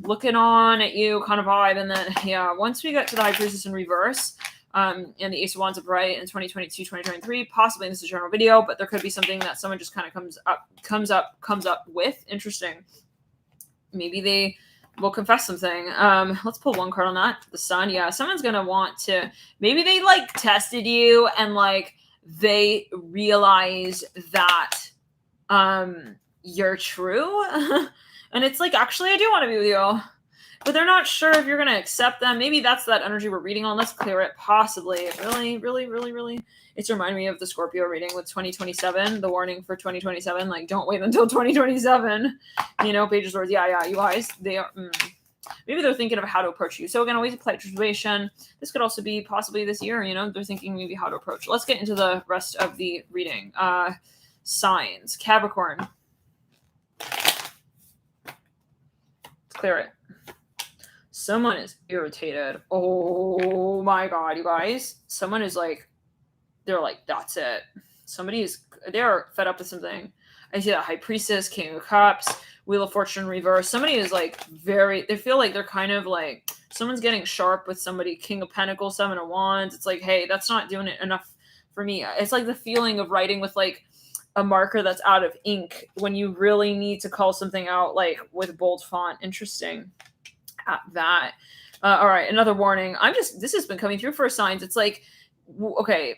looking on at you kind of vibe. And then, yeah, once we get to the High Priestess in reverse, and the Ace of Wands upright in 2022, 2023, possibly this is a journal video, but there could be something that someone just kind of comes up with. Interesting. Maybe they will confess something. Let's pull one card on that. The Sun. Yeah, someone's going to want to, maybe they like tested you and like they realize that you're true. And it's like, actually, I do want to be with you. But they're not sure if you're going to accept them. Maybe that's that energy we're reading on. Let's clear it. Possibly. Really. It's reminding me of the Scorpio reading with 2027. The warning for 2027. Like, don't wait until 2027. You know, Page of Swords. Yeah. You guys, they are... Maybe they're thinking of how to approach you. So again, always apply situation. This could also be possibly this year. You know, they're thinking maybe how to approach. Let's get into the rest of the reading. Signs. Capricorn. Let's clear it. Someone is irritated. Oh my God, you guys. Someone is like, they're like, that's it. They're fed up with something. I see that High Priestess, King of Cups, Wheel of Fortune reverse. Somebody is like they feel like they're kind of like, someone's getting sharp with somebody. King of Pentacles, 7 of Wands. It's like, hey, that's not doing it enough for me. It's like the feeling of writing with like a marker that's out of ink when you really need to call something out like with bold font. Interesting. At that. All right, another warning. This has been coming through for signs. It's like, okay,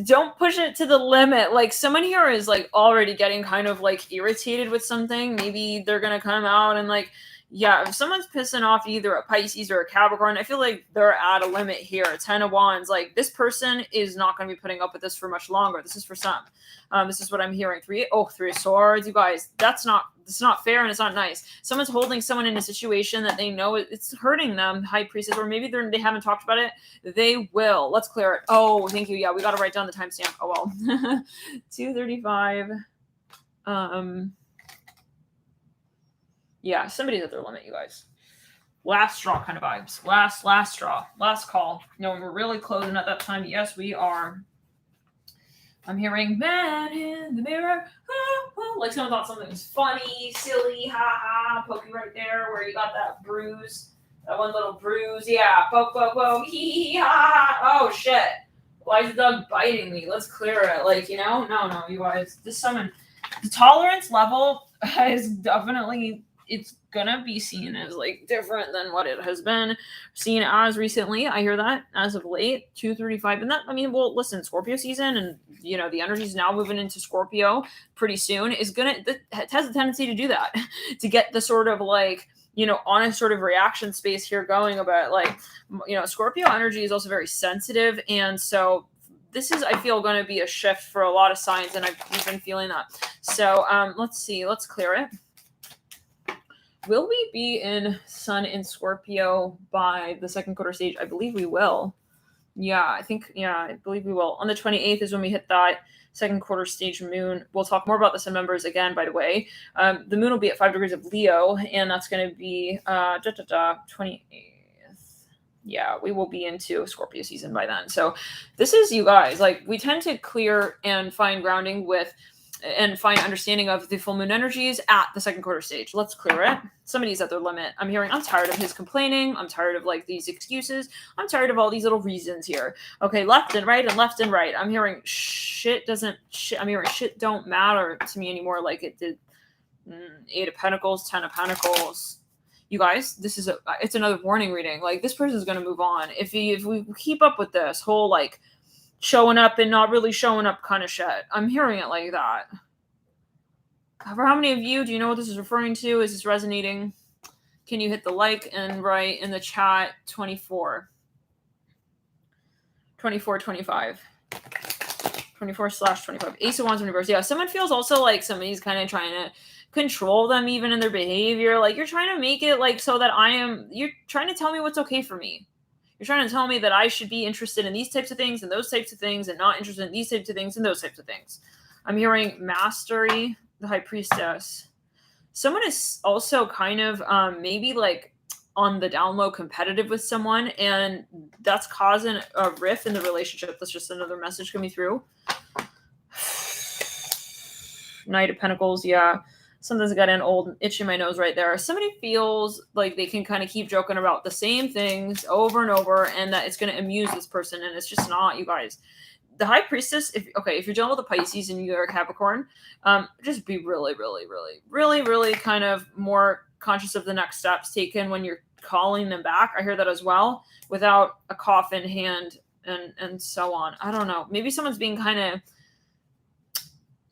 don't push it to the limit. Like someone here is like already getting kind of like irritated with something. Maybe they're going to come out and like, yeah, if someone's pissing off either a Pisces or a Capricorn, I feel like they're at a limit here. 10 of Wands, like this person is not going to be putting up with this for much longer. This is for some. This is what I'm hearing. 3 of Swords, you guys. It's not fair and it's not nice. Someone's holding someone in a situation that they know it's hurting them. High Priestess, or maybe they haven't talked about it. They will. Let's clear it. Oh, thank you. Yeah, we got to write down the timestamp. Oh well. 2:35. Yeah, somebody's at their limit, you guys. Last straw kind of vibes. Last straw. Last call. No, we're really closing at that time. Yes, we are. I'm hearing man in the mirror. Like someone thought something was funny, silly, poke you right there where you got that bruise. That one little bruise. Yeah, poke, hee, oh shit. Why is the dog biting me? Let's clear it. Like, you know? No, you guys. The tolerance level is definitely, it's gonna be seen as like different than what it has been seen as recently. I hear that as of late. 2:35, and that, I mean, well, listen, Scorpio season, and you know the energy is now moving into Scorpio pretty soon. It has a tendency to do that, to get the sort of like, you know, honest sort of reaction space here going about like, you know, Scorpio energy is also very sensitive, and so this is, I feel, going to be a shift for a lot of signs, and I've been feeling that. So let's see, let's clear it. Will we be in Sun in Scorpio by the second quarter stage? I believe we will. Yeah, I believe we will. On the 28th is when we hit that second quarter stage moon. We'll talk more about this in members again, by the way. The moon will be at 5 degrees of Leo, and that's going to be 28th. Yeah, we will be into Scorpio season by then. So this is, you guys, like, we tend to clear and find grounding with and find understanding of the full moon energies at the second quarter stage. Let's clear it. Somebody's at their limit. I'm hearing, I'm tired of his complaining. I'm tired of like these excuses. I'm tired of all these little reasons here. Okay, left and right and left and right. I'm hearing I'm hearing shit don't matter to me anymore like it did. 8 of Pentacles, 10 of Pentacles. You guys, it's another warning reading. Like, this person's going to move on. If we keep up with this whole like showing up and not really showing up kind of shit. I'm hearing it like that. For how many of you do you know what this is referring to? Is this resonating? Can you hit the like and write in the chat 24? 24, 25. 24/25. Ace of Wands in reverse. Yeah, someone feels also like somebody's kind of trying to control them even in their behavior. Like, you're trying to make it like so that you're trying to tell me what's okay for me. You're trying to tell me that I should be interested in these types of things and those types of things and not interested in these types of things and those types of things. I'm hearing mastery, the High Priestess. Someone is also kind of maybe like on the down low competitive with someone, and that's causing a rift in the relationship. That's just another message coming through. Knight of Pentacles, yeah. Something's got an old itch in my nose right there. Somebody feels like they can kind of keep joking about the same things over and over and that it's going to amuse this person, and it's just not, you guys. The High Priestess, if you're dealing with a Pisces and you're a Capricorn, just be really, really, really, really, really kind of more conscious of the next steps taken when you're calling them back. I hear that as well, without a cough in hand and so on. I don't know. Maybe someone's being kind of,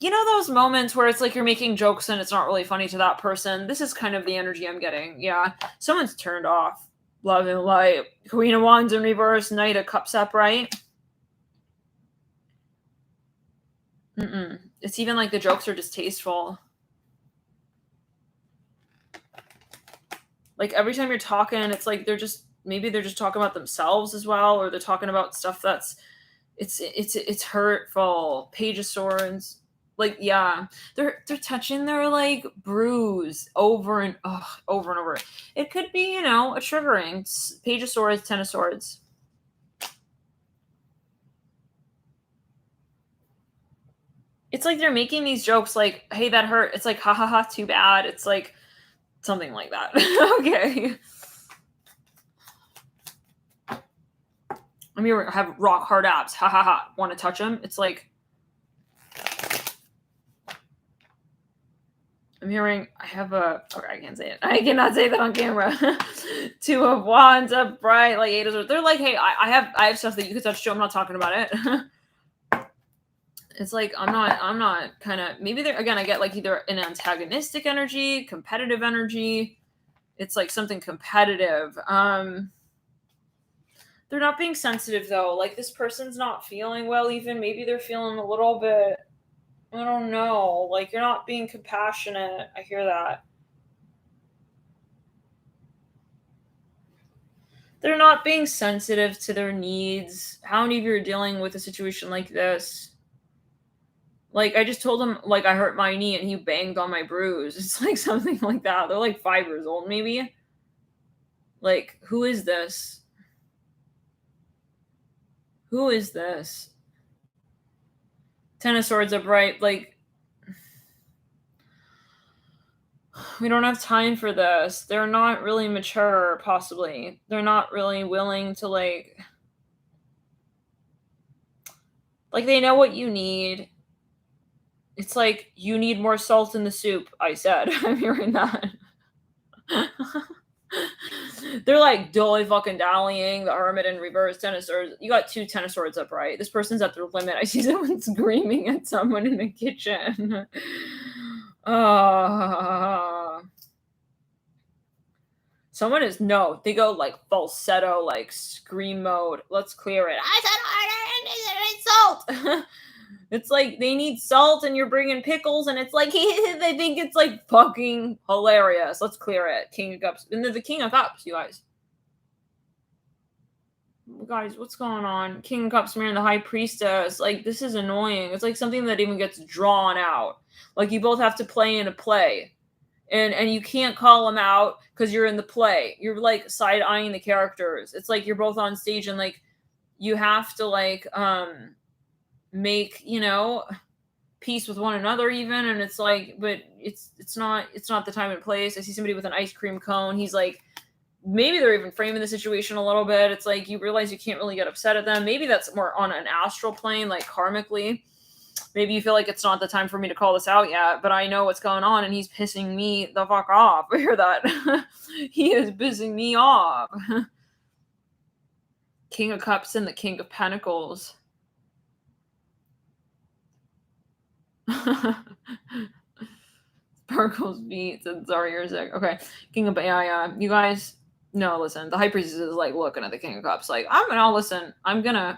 you know, those moments where it's like you're making jokes and it's not really funny to that person. This is kind of the energy I'm getting. Yeah. Someone's turned off. Love and light. Queen of Wands in reverse. Knight of Cups upright. It's even like the jokes are distasteful. Like, every time you're talking, it's like maybe they're just talking about themselves as well, or they're talking about stuff that's it's hurtful. Page of Swords. Like, yeah, they're touching their like bruise over and over. It could be, you know, a triggering. Page of Swords, 10 of Swords. It's like they're making these jokes like, hey, that hurt. It's like, ha ha ha, too bad. It's like something like that. Okay. I'm here, have rock hard abs. Ha ha ha. Want to touch them? It's like, I'm hearing, okay, I can't say it. I cannot say that on camera. 2 of Wands upright, like 8 of Swords. They're like, hey, I have stuff that you can touch too. I'm not talking about it. It's like, I'm not kind of, maybe they're, again, I get like either an antagonistic energy, competitive energy. It's like something competitive. They're not being sensitive though. Like, this person's not feeling well even. Maybe they're feeling a little bit, I don't know. Like, you're not being compassionate. I hear that. They're not being sensitive to their needs. How many of you are dealing with a situation like this? Like, I just told him, like, I hurt my knee and he banged on my bruise. It's like something like that. They're like 5 years old, maybe. Like, who is this? Who is this? 10 of Swords upright. Like, we don't have time for this. They're not really mature, possibly. They're not really willing to, like, they know what you need. It's like, you need more salt in the soup, I said. I'm hearing that. They're like dully fucking dallying. The Hermit in reverse, 10 of Swords. You got 2 10 of Swords upright. This person's at their limit. I see someone screaming at someone in the kitchen. Someone is, no, they go like falsetto, like scream mode. Let's clear it. I said, I need salt. It's like they need salt and you're bringing pickles, and it's like they think it's like fucking hilarious. Let's clear it. King of Cups. And they're the King of Cups, you guys. Guys, what's going on? King of Cups marrying the High Priestess. Like, this is annoying. It's like something that even gets drawn out. Like, you both have to play in a play. And you can't call them out because you're in the play. You're, like, side-eyeing the characters. It's like you're both on stage and, like, you have to, like, make, you know, peace with one another even. And it's like, but it's not the time and place. I see somebody with an ice cream cone. He's like, maybe they're even framing the situation a little bit. It's like you realize you can't really get upset at them. Maybe that's more on an astral plane, like karmically. Maybe you feel like it's not the time for me to call this out yet, but I know what's going on and he's pissing me the fuck off. I hear that. He is pissing me off. King of Cups and the King of Pentacles. Sparkles beats and sorry you're sick. Okay. King of you guys. No, listen. The High Priestess is like looking at the King of Cups, like I'm gonna listen. I know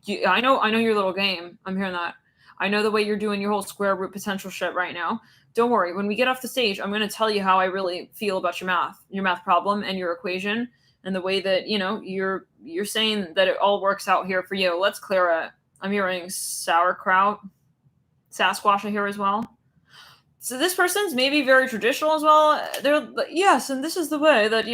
your little game. I'm hearing that. I know the way you're doing your whole square root potential shit right now. Don't worry. When we get off the stage, I'm gonna tell you how I really feel about your math problem, and your equation, and the way that you're saying that it all works out here for you. Let's clear it. I'm hearing sauerkraut, Sasquatch. I hear as well. So this person's maybe very traditional as well. They're like, yes, and this is the way that,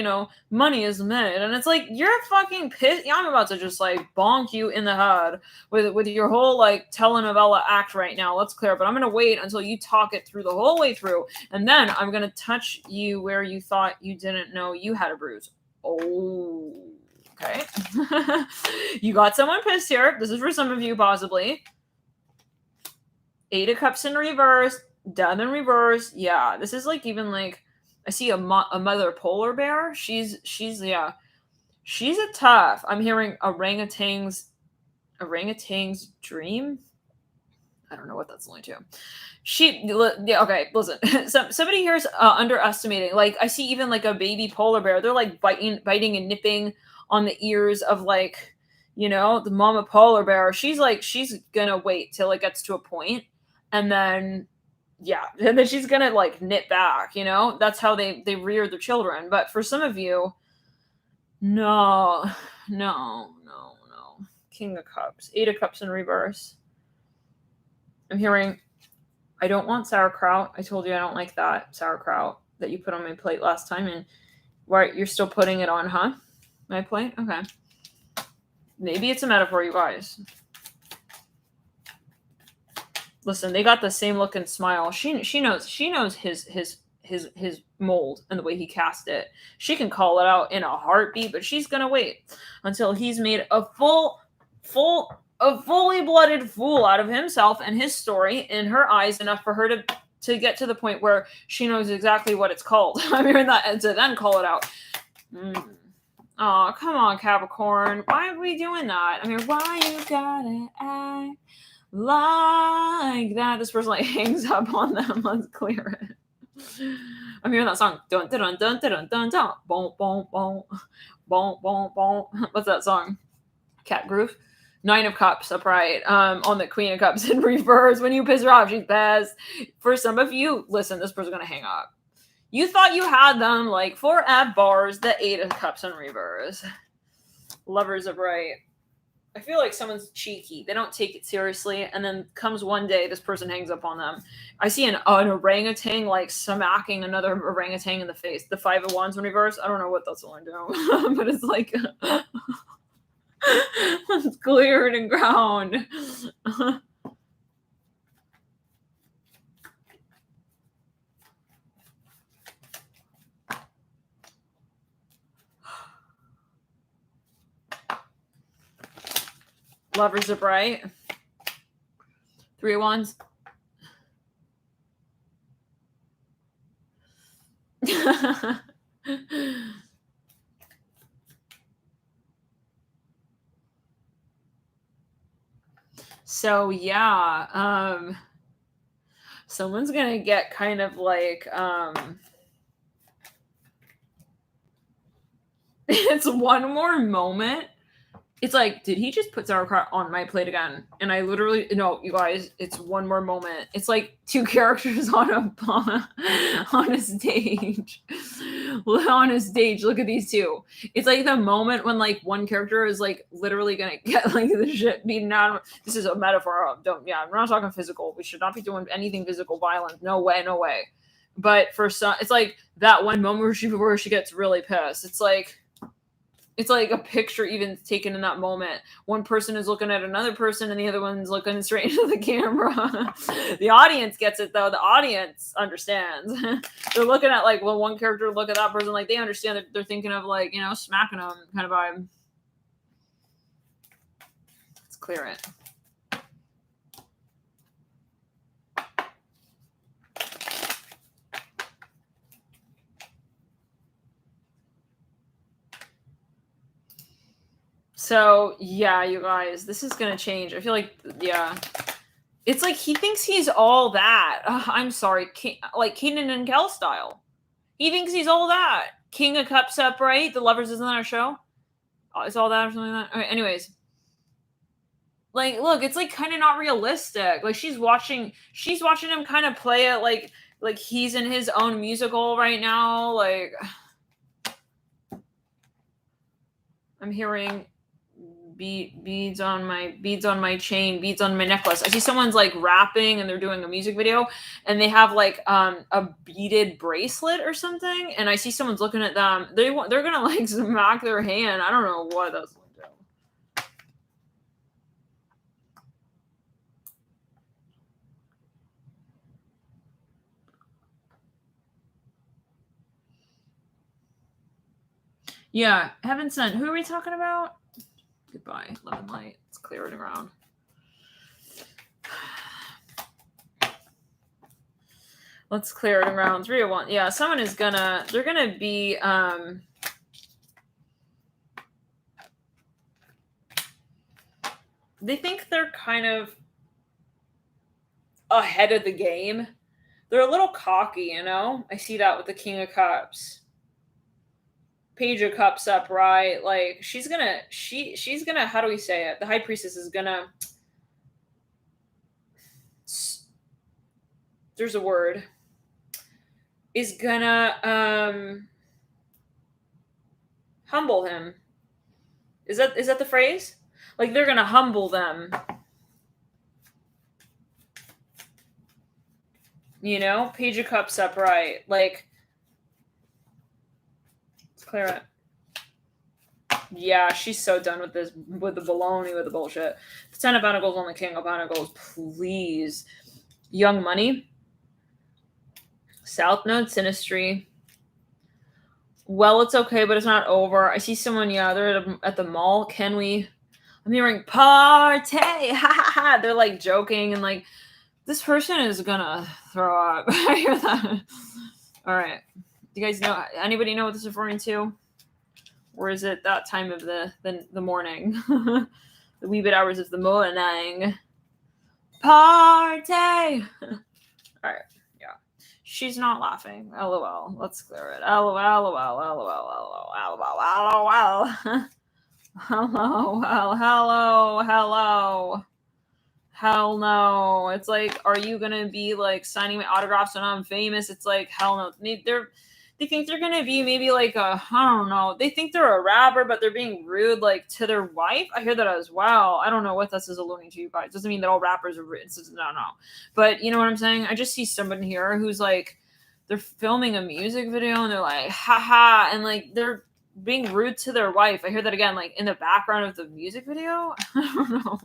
money is made. And it's like, you're fucking pissed. I'm about to just like bonk you in the head with your whole like telenovela act right now. Let's clear. But I'm going to wait until you talk it through the whole way through. And then I'm going to touch you where you thought you didn't know you had a bruise. Oh, okay. You got someone pissed here. This is for some of you possibly. 8 of Cups in reverse. Death in reverse. Yeah, this is like even like I see a mother polar bear. She's a tough. I'm hearing orangutan's dream. I don't know what that's linked to. Okay, listen. Somebody here is underestimating. Like I see even like a baby polar bear. They're like biting and nipping on the ears of like the mama polar bear. She's gonna wait till it gets to a point, and then. Yeah, and then she's gonna like knit back, that's how they rear their children. But for some of you, no. King of Cups, 8 of Cups in reverse. I'm hearing, I don't want sauerkraut. I told you I don't like that sauerkraut that you put on my plate last time, and right, you're still putting it on, huh? My plate? Okay. Maybe it's a metaphor, you guys. Listen, they got the same look and smile. She knows his mold and the way he cast it. She can call it out in a heartbeat, but she's gonna wait until he's made a fully blooded fool out of himself and his story in her eyes, enough for her to get to the point where she knows exactly what it's called. I'm hearing that, and to then call it out. Oh, come on, Capricorn. Why are we doing that? I mean, why you gotta act like that? This person like hangs up on them. Let's clear it. I'm hearing that song. Dun dun dun dun dun dun. Boom boom boom. Boom boom boom. What's that song? Cat Groove. 9 of Cups upright. On the Queen of Cups in reverse. When you piss her off, she's best. For some of you, listen, this person's gonna hang up. You thought you had them like 4 F bars. The 8 of Cups in reverse. Lovers upright. I feel like someone's cheeky. They don't take it seriously. And then comes one day, this person hangs up on them. I see an orangutan like smacking another orangutan in the face. The 5 of Wands in reverse. I don't know what that's going to do. But it's like, let's clear it and ground. Lovers are bright. 3 of Wands. So yeah, someone's gonna get kind of like it's one more moment. It's like, did he just put sauerkraut on my plate again? And I literally, no, you guys, it's one more moment. It's like 2 characters on a stage. on a stage. Look at these two. It's like the moment when like one character is like literally gonna get like the shit beaten out of. This is a metaphor. We're not talking physical. We should not be doing anything physical violent. No way, no way. But for some, it's like that one moment where she gets really pissed. It's like a picture even taken in that moment. One person is looking at another person and the other one's looking straight into the camera. The audience gets it though. The audience understands. They're looking at like, well, one character look at that person, like they understand that they're thinking of like, you know, smacking them kind of vibe. Let's clear it. So, yeah, you guys, this is going to change. I feel like, yeah. It's like he thinks he's all that. I'm sorry. Like Kanan and Kel style. He thinks he's all that. King of Cups upright. The Lovers isn't that a show? It's all that or something like that. Okay, anyways. Like, look, it's like kind of not realistic. Like she's watching him kind of play it like he's in his own musical right now. Like I'm hearing beads on my chain, beads on my necklace. I see someone's like rapping and they're doing a music video and they have like a beaded bracelet or something, and I see someone's looking at them. They're gonna like smack their hand. I don't know what that's going to do. Yeah, Heaven Sent. Who are we talking about? Goodbye, Love and Light. Let's clear it around. Let's clear it around. 301. Yeah, someone is they're gonna be they think they're kind of ahead of the game. They're a little cocky, you know? I see that with the King of Cups. Page of Cups upright. Like she's gonna how do we say it? The High Priestess is gonna, there's a word, is gonna humble him. Is that the phrase? Like they're gonna humble them. You know, Page of Cups upright. Like, let's clear it. Yeah, she's so done with this, with the baloney, with the bullshit. The 10 of Pentacles on the King of Pentacles, please. Young Money. South Node Sinistry. Well, it's okay, but it's not over. I see someone, yeah, they're at the mall. Can we? I'm hearing party. Ha ha ha. They're like joking and like, this person is gonna throw up. I hear that. All right. Do you guys know? Anybody know what this is referring to? Or is it that time of the morning? The wee bit hours of the morning. Party! All right. Yeah. She's not laughing. LOL. Let's clear it. LOL, LOL, LOL, LOL, LOL, LOL. Hello. Hell no. It's like, are you going to be like signing my autographs when I'm famous? It's like, hell no. They think they're going to be maybe like I don't know. They think they're a rapper, but they're being rude like to their wife. I hear that as well. I don't know what this is alluding to, you guys. It doesn't mean that all rappers are rude. No. But you know what I'm saying? I just see someone here who's like, they're filming a music video and they're like, haha. And like, they're being rude to their wife. I hear that again, like in the background of the music video. I don't know.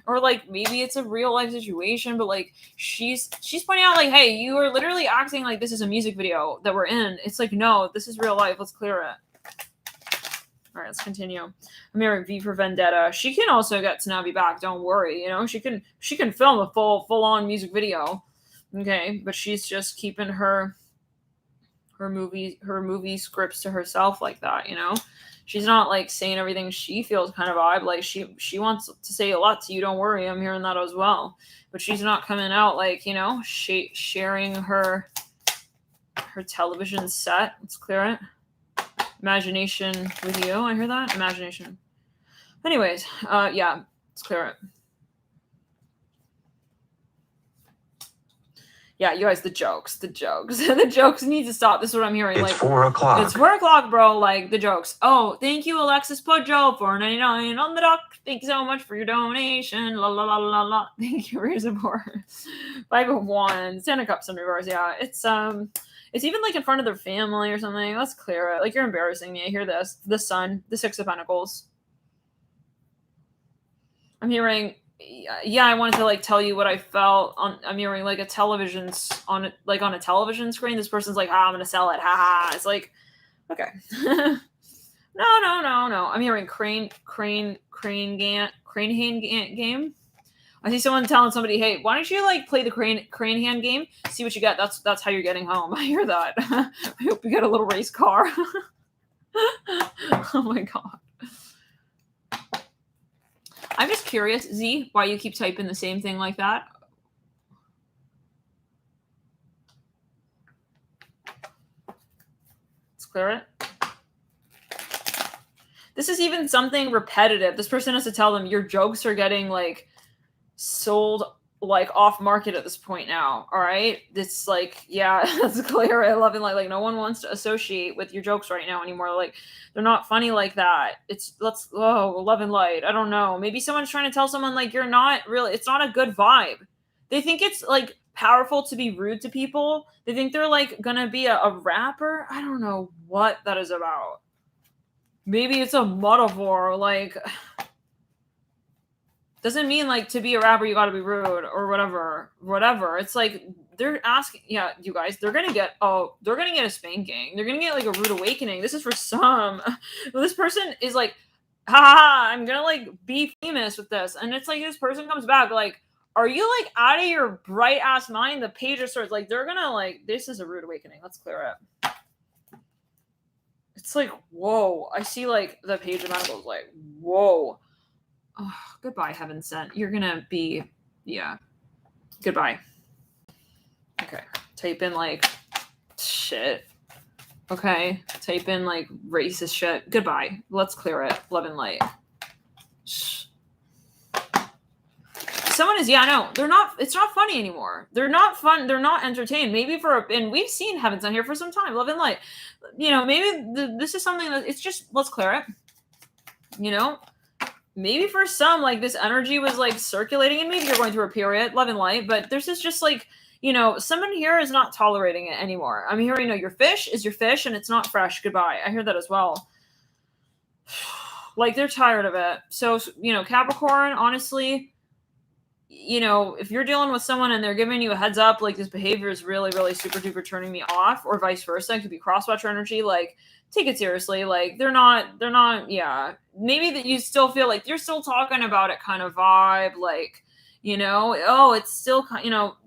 Or like maybe it's a real life situation, but like she's pointing out like, hey, you are literally acting like this is a music video that we're in. It's like, no, this is real life. Let's clear it. All right, let's continue. I'm hearing V for Vendetta. She can also get Tanabe back. Don't worry. You know, she can film a full on music video. Okay, but she's just keeping her movie scripts to herself like that, you know? She's not like saying everything she feels kind of vibe. Like she wants to say a lot to you. Don't worry. I'm hearing that as well. But she's not coming out like, you know, sharing her television set. Let's clear it. Imagination with you. I hear that. Imagination. Anyways, yeah, let's clear it. Yeah, you guys, the jokes. The jokes need to stop. This is what I'm hearing. It's like 4 o'clock. It's 4 o'clock, bro. Like the jokes. Oh, thank you, Alexis Pojo, $4.99 on the dock. Thank you so much for your donation. La la la la la. Thank you for your support. 5 of Wands, 10 of Cups in reverse. Yeah, it's even like in front of their family or something. Let's clear it. Like you're embarrassing me. I hear this. The Sun, the 6 of Pentacles. I'm hearing. Yeah, I wanted to like tell you what I felt on. I'm hearing like a on a television screen. This person's like, I'm gonna sell it. Ha ha. It's like, okay. No. I'm hearing crane hand game. I see someone telling somebody, hey, why don't you like play the crane hand game? See what you get. That's how you're getting home. I hear that. I hope you get a little race car. Oh my god. I'm just curious, Z, why you keep typing the same thing like that. Let's clear it. This is even something repetitive. This person has to tell them your jokes are getting like sold like off market at this point now. All right. It's like, yeah, that's clear. I love it. Like no one wants to associate with your jokes right now anymore. Like they're not funny like that. Love and light. I don't know. Maybe someone's trying to tell someone like, you're not really, it's not a good vibe. They think it's like powerful to be rude to people. They think they're like going to be a rapper. I don't know what that is about. Maybe it's a metaphor. Like, doesn't mean like to be a rapper you got to be rude or whatever. It's like they're asking, yeah, you guys, they're gonna get a spanking. They're gonna get like a rude awakening. This is for some. This person is like, I'm gonna like be famous with this, and it's like this person comes back like, are you like out of your bright ass mind? The page of swords, like they're gonna like, this is a rude awakening. Let's clear it. It's like, whoa. I see like the page of pentacles, like, whoa. Oh, goodbye, heaven sent. You're gonna be, yeah. Goodbye. Okay. Type in like shit. Okay. Type in like racist shit. Goodbye. Let's clear it. Love and light. Shh. Someone is, yeah, no, they're not, it's not funny anymore. They're not fun. They're not entertained. Maybe and we've seen heaven sent here for some time. Love and light. You know, maybe this is something that it's just, let's clear it. You know? Maybe for some, like, this energy was, like, circulating, and maybe you're going through a period, love and light, but this is just, like, you know, someone here is not tolerating it anymore. I'm hearing, your fish is your fish, and it's not fresh. Goodbye. I hear that as well. Like, they're tired of it. So, Capricorn, honestly, if you're dealing with someone and they're giving you a heads up, like, this behavior is really, really super duper turning me off, or vice versa, it could be crosswatcher energy, like, take it seriously. Like, they're not, yeah. Maybe that you still feel like you're still talking about it kind of vibe, like, it's still,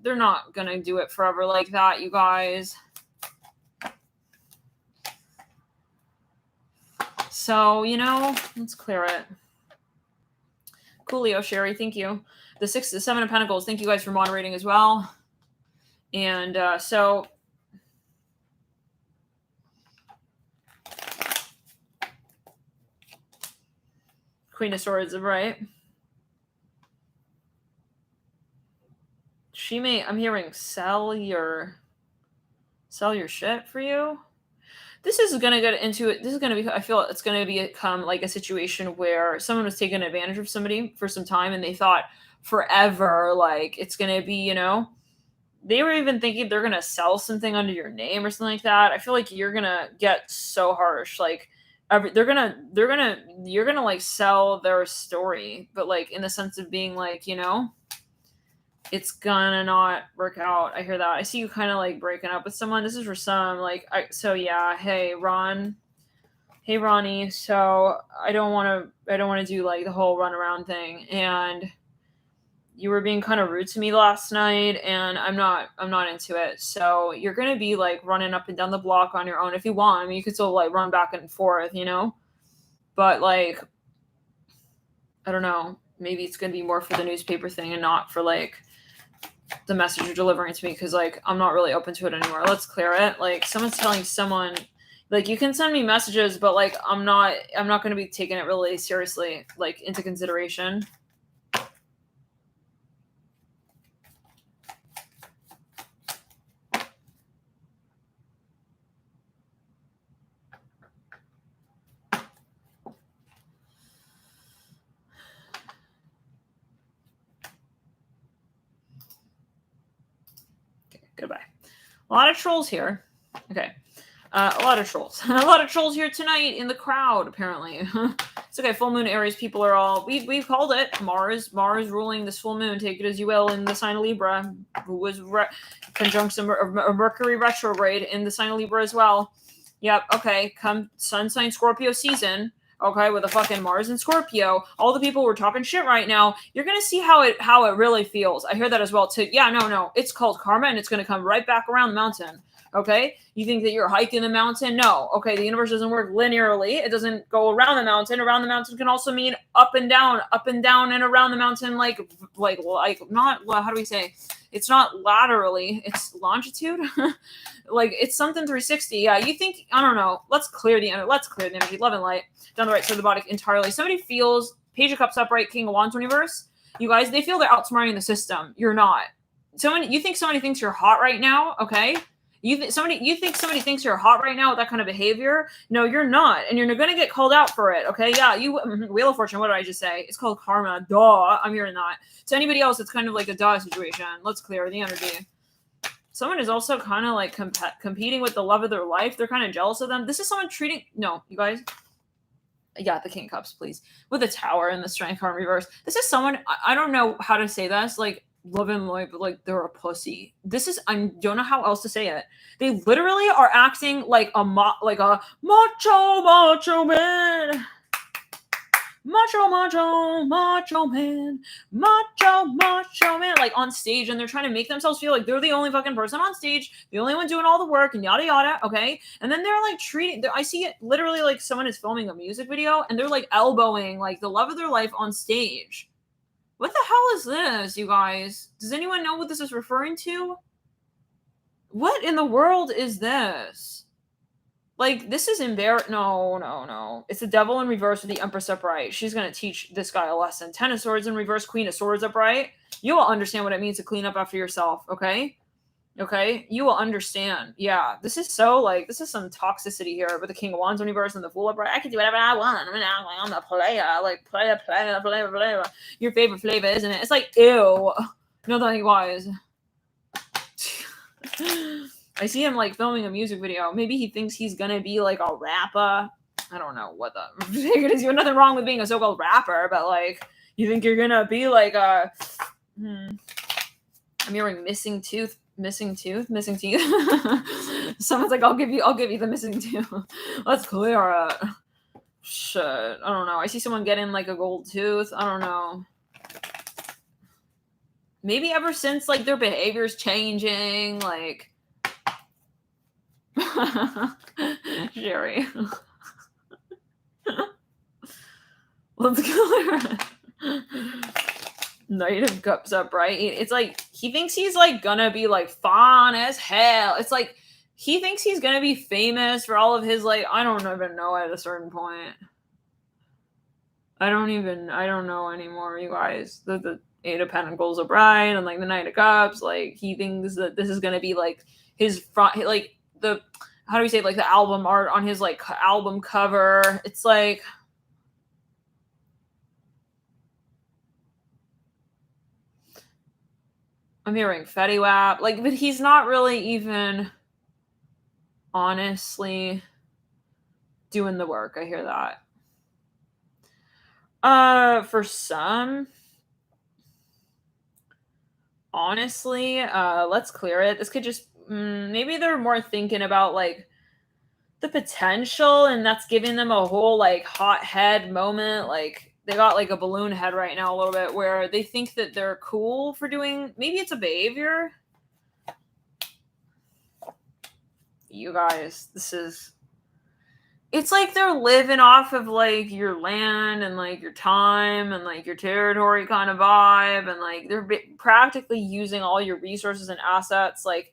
they're not going to do it forever like that, you guys. So, let's clear it. Coolio, Sherry, thank you. The 7 of Pentacles, thank you guys for moderating as well. And so... Queen of Swords, right? She may, I'm hearing, sell your shit for you. This is going to get into it. This is going to be, I feel it's going to become like a situation where someone was taking advantage of somebody for some time and they thought forever, like it's going to be, they were even thinking they're going to sell something under your name or something like that. I feel like you're going to get so harsh. Like, you're gonna like sell their story, but like in the sense of being like, it's gonna not work out. I hear that. I see you kind of like breaking up with someone. This is for some, like, yeah. Hey, Ron. Hey, Ronnie. So I don't want to do like the whole run around thing. And you were being kind of rude to me last night, and I'm not into it. So you're going to be like running up and down the block on your own if you want. I mean, you could still like run back and forth, but like, I don't know, maybe it's going to be more for the newspaper thing and not for like the message you're delivering to me. Cause like, I'm not really open to it anymore. Let's clear it. Like someone's telling someone like, you can send me messages, but like, I'm not going to be taking it really seriously, like into consideration. A lot of trolls here. Okay. A lot of trolls. A lot of trolls here tonight in the crowd, apparently. It's okay. Full moon Aries people are all... We've called it. Mars ruling this full moon. Take it as you will in the sign of Libra, who was conjunct Mercury retrograde in the sign of Libra as well. Yep. Okay. Come sun sign Scorpio season. Okay, with a fucking Mars and Scorpio, all the people who are talking shit right now, you're gonna see how it really feels. I hear that as well too. Yeah, no, it's called karma, and it's gonna come right back around the mountain. Okay, you think that you're hiking the mountain? No. Okay, the universe doesn't work linearly. It doesn't go around the mountain. Around the mountain can also mean up and down, and around the mountain, like not, how do we say? It's not laterally. It's longitude. Like it's something 360. Yeah, you think, I don't know. Let's clear the energy. Love and light down the right side of the body entirely. Somebody feels Page of Cups upright, King of Wands reverse. You guys, they feel they're outsmarting the system. You're not. You think somebody thinks you're hot right now, okay? You think somebody thinks you're hot right now with that kind of behavior? No, you're not, and you're going to get called out for it. Okay, yeah, Wheel of Fortune. What did I just say? It's called karma. Duh, I'm hearing that. To anybody else, it's kind of like a duh situation. Let's clear the energy. Someone is also kind of like competing with the love of their life. They're kind of jealous of them. This is someone treating. No, you guys. Yeah, the King of Cups, please, with the Tower and the Strength card in reverse. This is someone. I don't know how to say this. Like. Love and light, but like they're a pussy. This is, I don't know how else to say it. They literally are acting like a macho man. Macho man, like on stage, and they're trying to make themselves feel like they're the only fucking person on stage, the only one doing all the work, and yada yada. Okay, and then they're like I see it literally like someone is filming a music video, and they're like elbowing like the love of their life on stage. What the hell is this, you guys? Does anyone know what this is referring to? What in the world is this? Like, this is embarrassing. No. It's the Devil in reverse with the Empress upright. She's going to teach this guy a lesson. Ten of Swords in reverse, Queen of Swords upright. You will understand what it means to clean up after yourself, okay? Okay? You will understand. Yeah, this is some toxicity here with the King of Wands in reverse and the Fool upright. I can do whatever I want. I'm a player. Like, player. Your favorite flavor, isn't it? It's like, ew. No, that you guys. I see him, like, filming a music video. Maybe he thinks he's gonna be, like, a rapper. I don't know what the... There's nothing wrong with being a so-called rapper, but, like, you think you're gonna be, like, a... I'm hearing missing teeth. Someone's like, I'll give you the missing tooth. Let's clear it. Shit. I don't know. I see someone getting like a gold tooth. I don't know. Maybe ever since like their behavior's changing, like Sherry. Let's clear it. Knight of Cups upright. It's like he thinks he's like gonna be like fun as hell. It's like he thinks he's gonna be famous for all of his like, I don't even know at a certain point. I don't know anymore, you guys. The Eight of Pentacles upright and like the Knight of Cups. Like he thinks that this is gonna be like his front, like the, how do we say, like the album art on his like album cover. It's like. I'm hearing Fetty Wap, like, but he's not really even honestly doing the work. I hear that. For some, honestly, let's clear it. This could just, maybe they're more thinking about like the potential, and that's giving them a whole like hot head moment, like. They got like a balloon head right now a little bit where they think that they're cool for doing, maybe it's a behavior. You guys, it's like they're living off of like your land and like your time and like your territory kind of vibe. And like they're practically using all your resources and assets. Like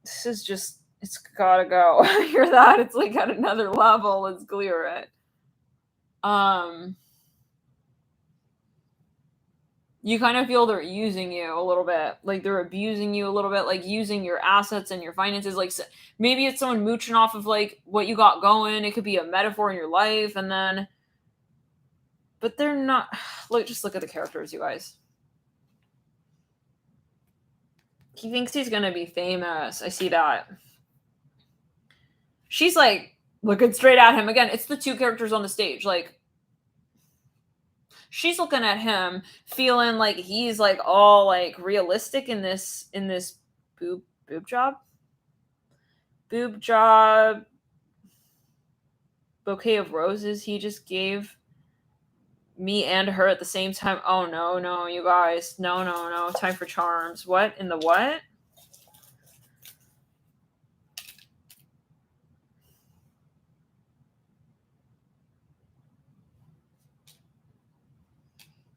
this is just, it's gotta go. I hear that. It's like at another level. Let's clear it. You kind of feel they're using you a little bit, like they're abusing you a little bit, like using your assets and your finances. Like maybe it's someone mooching off of like what you got going. It could be a metaphor in your life, and then, but they're not. Just look at the characters, you guys. He thinks he's gonna be famous. I see that. She's like looking straight at him. Again, it's the two characters on the stage. Like, she's looking at him, feeling like he's like all like realistic in this boob job. Boob job bouquet of roses he just gave me and her at the same time. Oh no, you guys. No. Time for charms. What in the what?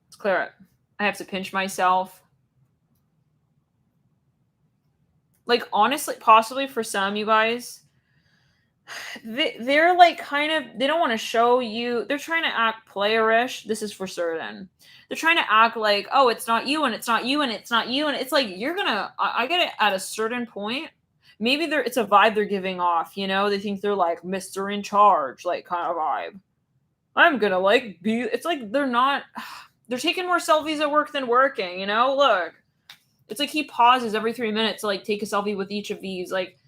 Let's clear it. I have to pinch myself. Like, honestly, possibly for some, you guys, they're like kind of, they don't want to show you, they're trying to act playerish. This is for certain. They're trying to act like, oh, it's not you, and it's not you, and it's not you, and it's like, you're gonna, I get it at a certain point. Maybe it's a vibe they're giving off, you know? They think they're like Mr. in charge, like kind of vibe. I'm gonna like be, it's like they're not, they're taking more selfies at work than working, you know? Look, it's like he pauses every 3 minutes to like take a selfie with each of these. Like,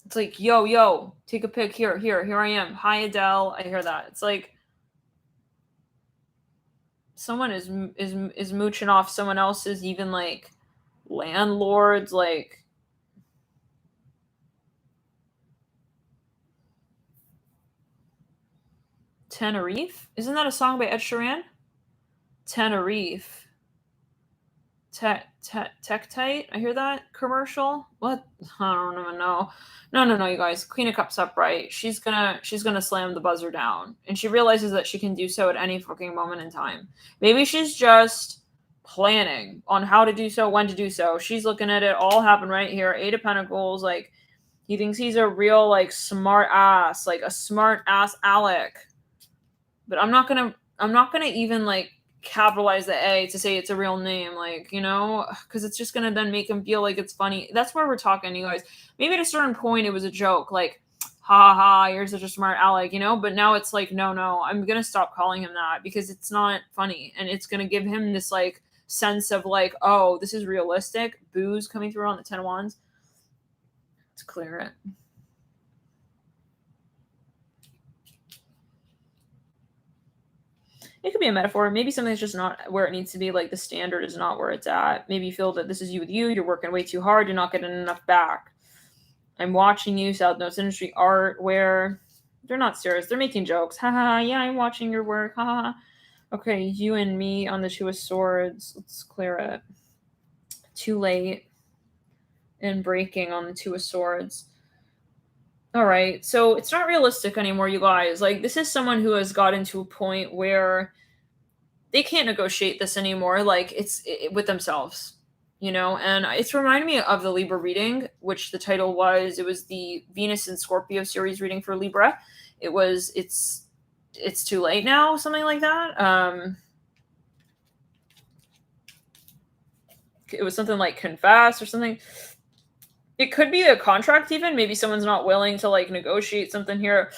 it's like, yo, take a pic here I am. Hi, Adele. I hear that. It's like someone is mooching off someone else's, even like landlords, like Tenerife. Isn't that a song by Ed Sheeran? Tenerife. Tektite. I hear that commercial. What? I don't even know. No, you guys. Queen of Cups upright. She's gonna slam the buzzer down, and she realizes that she can do so at any fucking moment in time. Maybe she's just planning on how to do so, when to do so. She's looking at it all happen right here. 8 of Pentacles. Like, he thinks he's a real like smart ass, like a smart ass Alec. But I'm not gonna even like capitalize the A to say it's a real name, like, you know, because it's just gonna then make him feel like it's funny. That's where we're talking, you guys. Maybe at a certain point it was a joke, like, ha, you're such a smart Alec, you know, but now it's like, no, I'm gonna stop calling him that because it's not funny, and it's gonna give him this like sense of like, oh, this is realistic. Booze coming through on the 10 of Wands. Let's clear it. It could be a metaphor. Maybe something's just not where it needs to be. Like, the standard is not where it's at. Maybe you feel that this is you with you. You're working way too hard. You're not getting enough back. I'm watching you. South Notes Industry Art, where they're not serious. They're making jokes. Haha, yeah, I'm watching your work. Haha. Okay, you and me on the 2 of Swords. Let's clear it. Too late. And breaking on the 2 of Swords. All right, so it's not realistic anymore, you guys. Like, this is someone who has gotten to a point where they can't negotiate this anymore. Like, it's with themselves, you know? And it's reminding me of the Libra reading, which the title was, it was the Venus and Scorpio series reading for Libra. It was, it's too late now, something like that. It was something like confess or something. It could be a contract even. Maybe someone's not willing to like negotiate something here.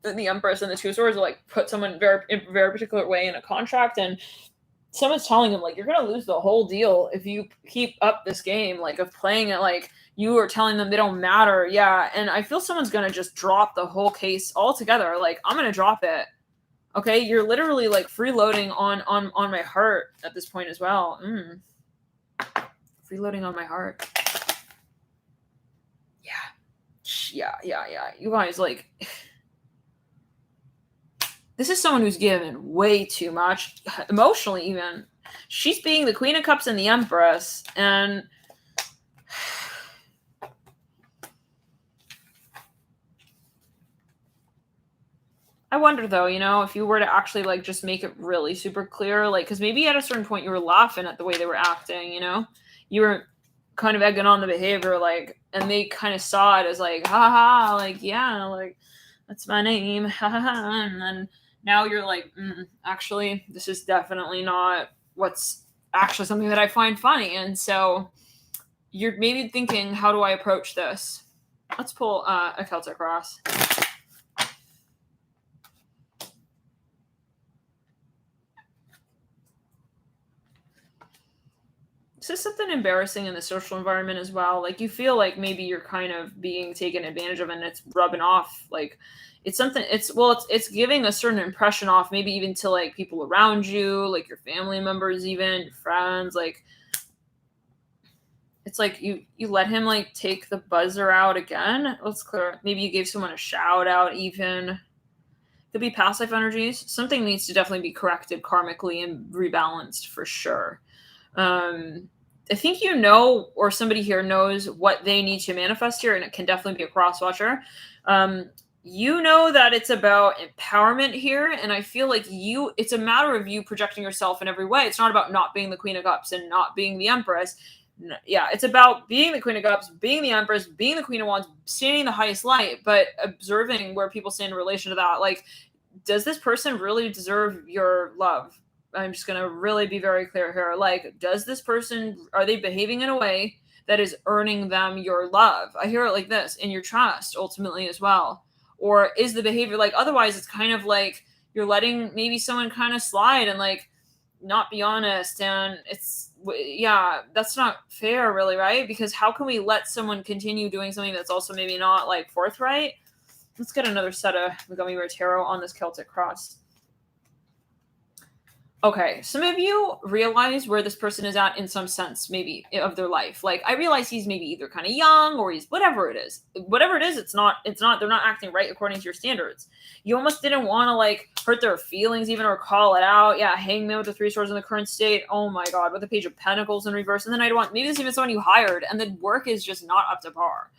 The Empress and the 2 of Swords will like put someone in a very particular way in a contract, and someone's telling them like, you're gonna lose the whole deal if you keep up this game like of playing it like you are telling them they don't matter. Yeah, and I feel someone's gonna just drop the whole case altogether. Like, I'm gonna drop it. Okay, you're literally like freeloading on my heart at this point as well. Freeloading on my heart. Yeah. You guys, like, this is someone who's given way too much, emotionally even. She's being the Queen of Cups and the Empress, and I wonder, though, you know, if you were to actually, like, just make it really super clear, like, because maybe at a certain point you were laughing at the way they were acting, you know? You were kind of egging on the behavior, like, and they kind of saw it as, like, ha, like, yeah, like, that's my name, ha, and then now you're like, actually, this is definitely not what's actually something that I find funny, and so you're maybe thinking, how do I approach this? Let's pull a Celtic cross. This is something embarrassing in the social environment as well. Like you feel like maybe you're kind of being taken advantage of and it's rubbing off. Like it's something it's giving a certain impression off, maybe even to like people around you, like your family members, even your friends. Like it's like you let him like take the buzzer out again. Let's clear. Maybe you gave someone a shout out even. Could be past life energies. Something needs to definitely be corrected karmically and rebalanced for sure. I think you know, or somebody here knows what they need to manifest here, and it can definitely be a cross watcher. You know that it's about empowerment here, and I feel like it's a matter of you projecting yourself in every way. It's not about not being the Queen of Cups and not being the Empress. Yeah, it's about being the Queen of Cups, being the Empress, being the Queen of Wands, standing in the highest light, but observing where people stand in relation to that. Like, does this person really deserve your love? I'm just going to really be very clear here. Like, does this person, are they behaving in a way that is earning them your love? I hear it like this, in your trust, ultimately, as well. Or is the behavior like, otherwise, it's kind of like you're letting maybe someone kind of slide and like not be honest. And yeah, that's not fair, really, right? Because how can we let someone continue doing something that's also maybe not like forthright? Let's get another set of Gummy Bear Tarot on this Celtic cross. Okay, some of you realize where this person is at in some sense, maybe, of their life. Like, I realize he's maybe either kind of young or he's whatever it is. Whatever it is, they're not acting right according to your standards. You almost didn't want to, like, hurt their feelings even or call it out. Yeah, Hangman with the 3 swords in the current state. Oh my God, with the Page of Pentacles in reverse. And then I want, maybe it's even someone you hired and the work is just not up to par.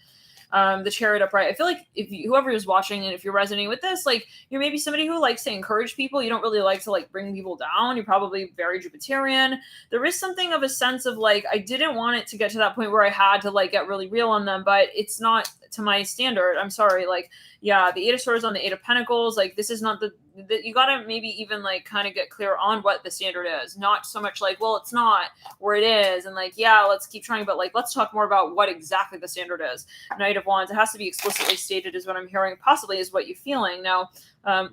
The Chariot upright. I feel like whoever is watching and if you're resonating with this, like you're maybe somebody who likes to encourage people. You don't really like to like bring people down. You're probably very Jupiterian. There is something of a sense of like, I didn't want it to get to that point where I had to like get really real on them, but it's not to my standard. I'm sorry. Like, yeah, the 8 of Swords on the 8 of Pentacles. Like, this is not you gotta maybe even like kind of get clear on what the standard is. Not so much like, well, it's not where it is. And like, yeah, let's keep trying, but like, let's talk more about what exactly the standard is. Knight of Wands, it has to be explicitly stated is what I'm hearing, possibly is what you're feeling. Now,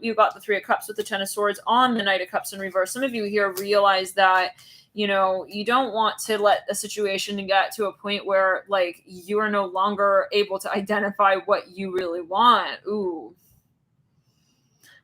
you've got the 3 of Cups with the 10 of Swords on the Knight of Cups in reverse. Some of you here realize that, you know, you don't want to let a situation get to a point where like you are no longer able to identify what you really want. Ooh.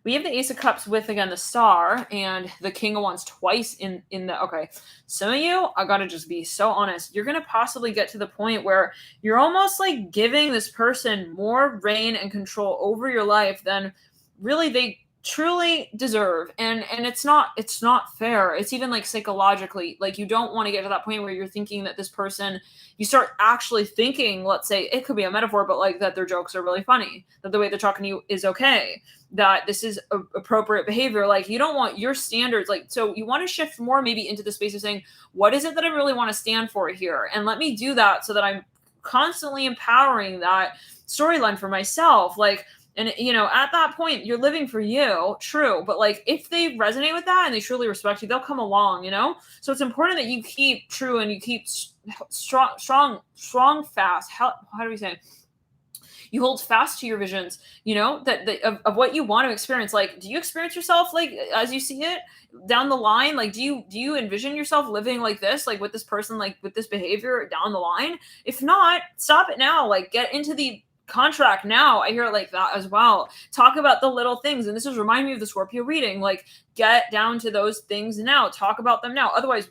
We have the Ace of Cups with, again, the Star and the King of Wands twice in the, okay. Some of you, I gotta just be so honest, you're gonna possibly get to the point where you're almost like giving this person more reign and control over your life than really they truly deserve. And it's not fair. It's even like psychologically, like you don't want to get to that point where you're thinking that this person, you start actually thinking, let's say it could be a metaphor, but like that their jokes are really funny, that the way they're talking to you is okay, that this is appropriate behavior. Like you don't want your standards, like, so you want to shift more maybe into the space of saying, what is it that I really want to stand for here? And let me do that so that I'm constantly empowering that storyline for myself. Like, and, you know, at that point, you're living for you, true. But, like, if they resonate with that and they truly respect you, they'll come along, you know? So it's important that you keep true and you keep strong, fast. How do we say? You hold fast to your visions, you know, of what you want to experience. Like, do you experience yourself, like, as you see it down the line? Like, do you envision yourself living like this, like with this person, like with this behavior down the line? If not, stop it now. Like, get into the contract now. I hear it like that as well. Talk about the little things. And this is remind me of the Scorpio reading. Like, get down to those things now. Talk about them now. Otherwise,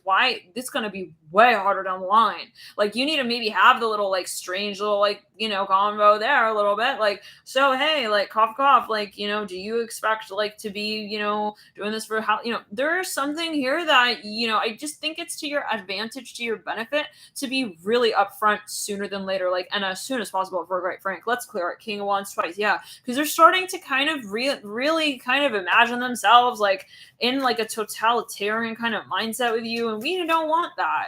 it's going to be way harder down the line. Like, you need to maybe have the little, like, strange little, like, you know, convo there a little bit. Like, so, hey, like, cough, like, you know, do you expect, like, to be, you know, doing this for how, you know, there's something here that, you know, I just think it's to your advantage, to your benefit to be really upfront sooner than later, like, and as soon as possible, if we're quite frank. Let's clear it. King of Wands twice. Yeah. Because they're starting to kind of really kind of imagine themselves, like, in like a totalitarian kind of mindset with you, and we don't want that,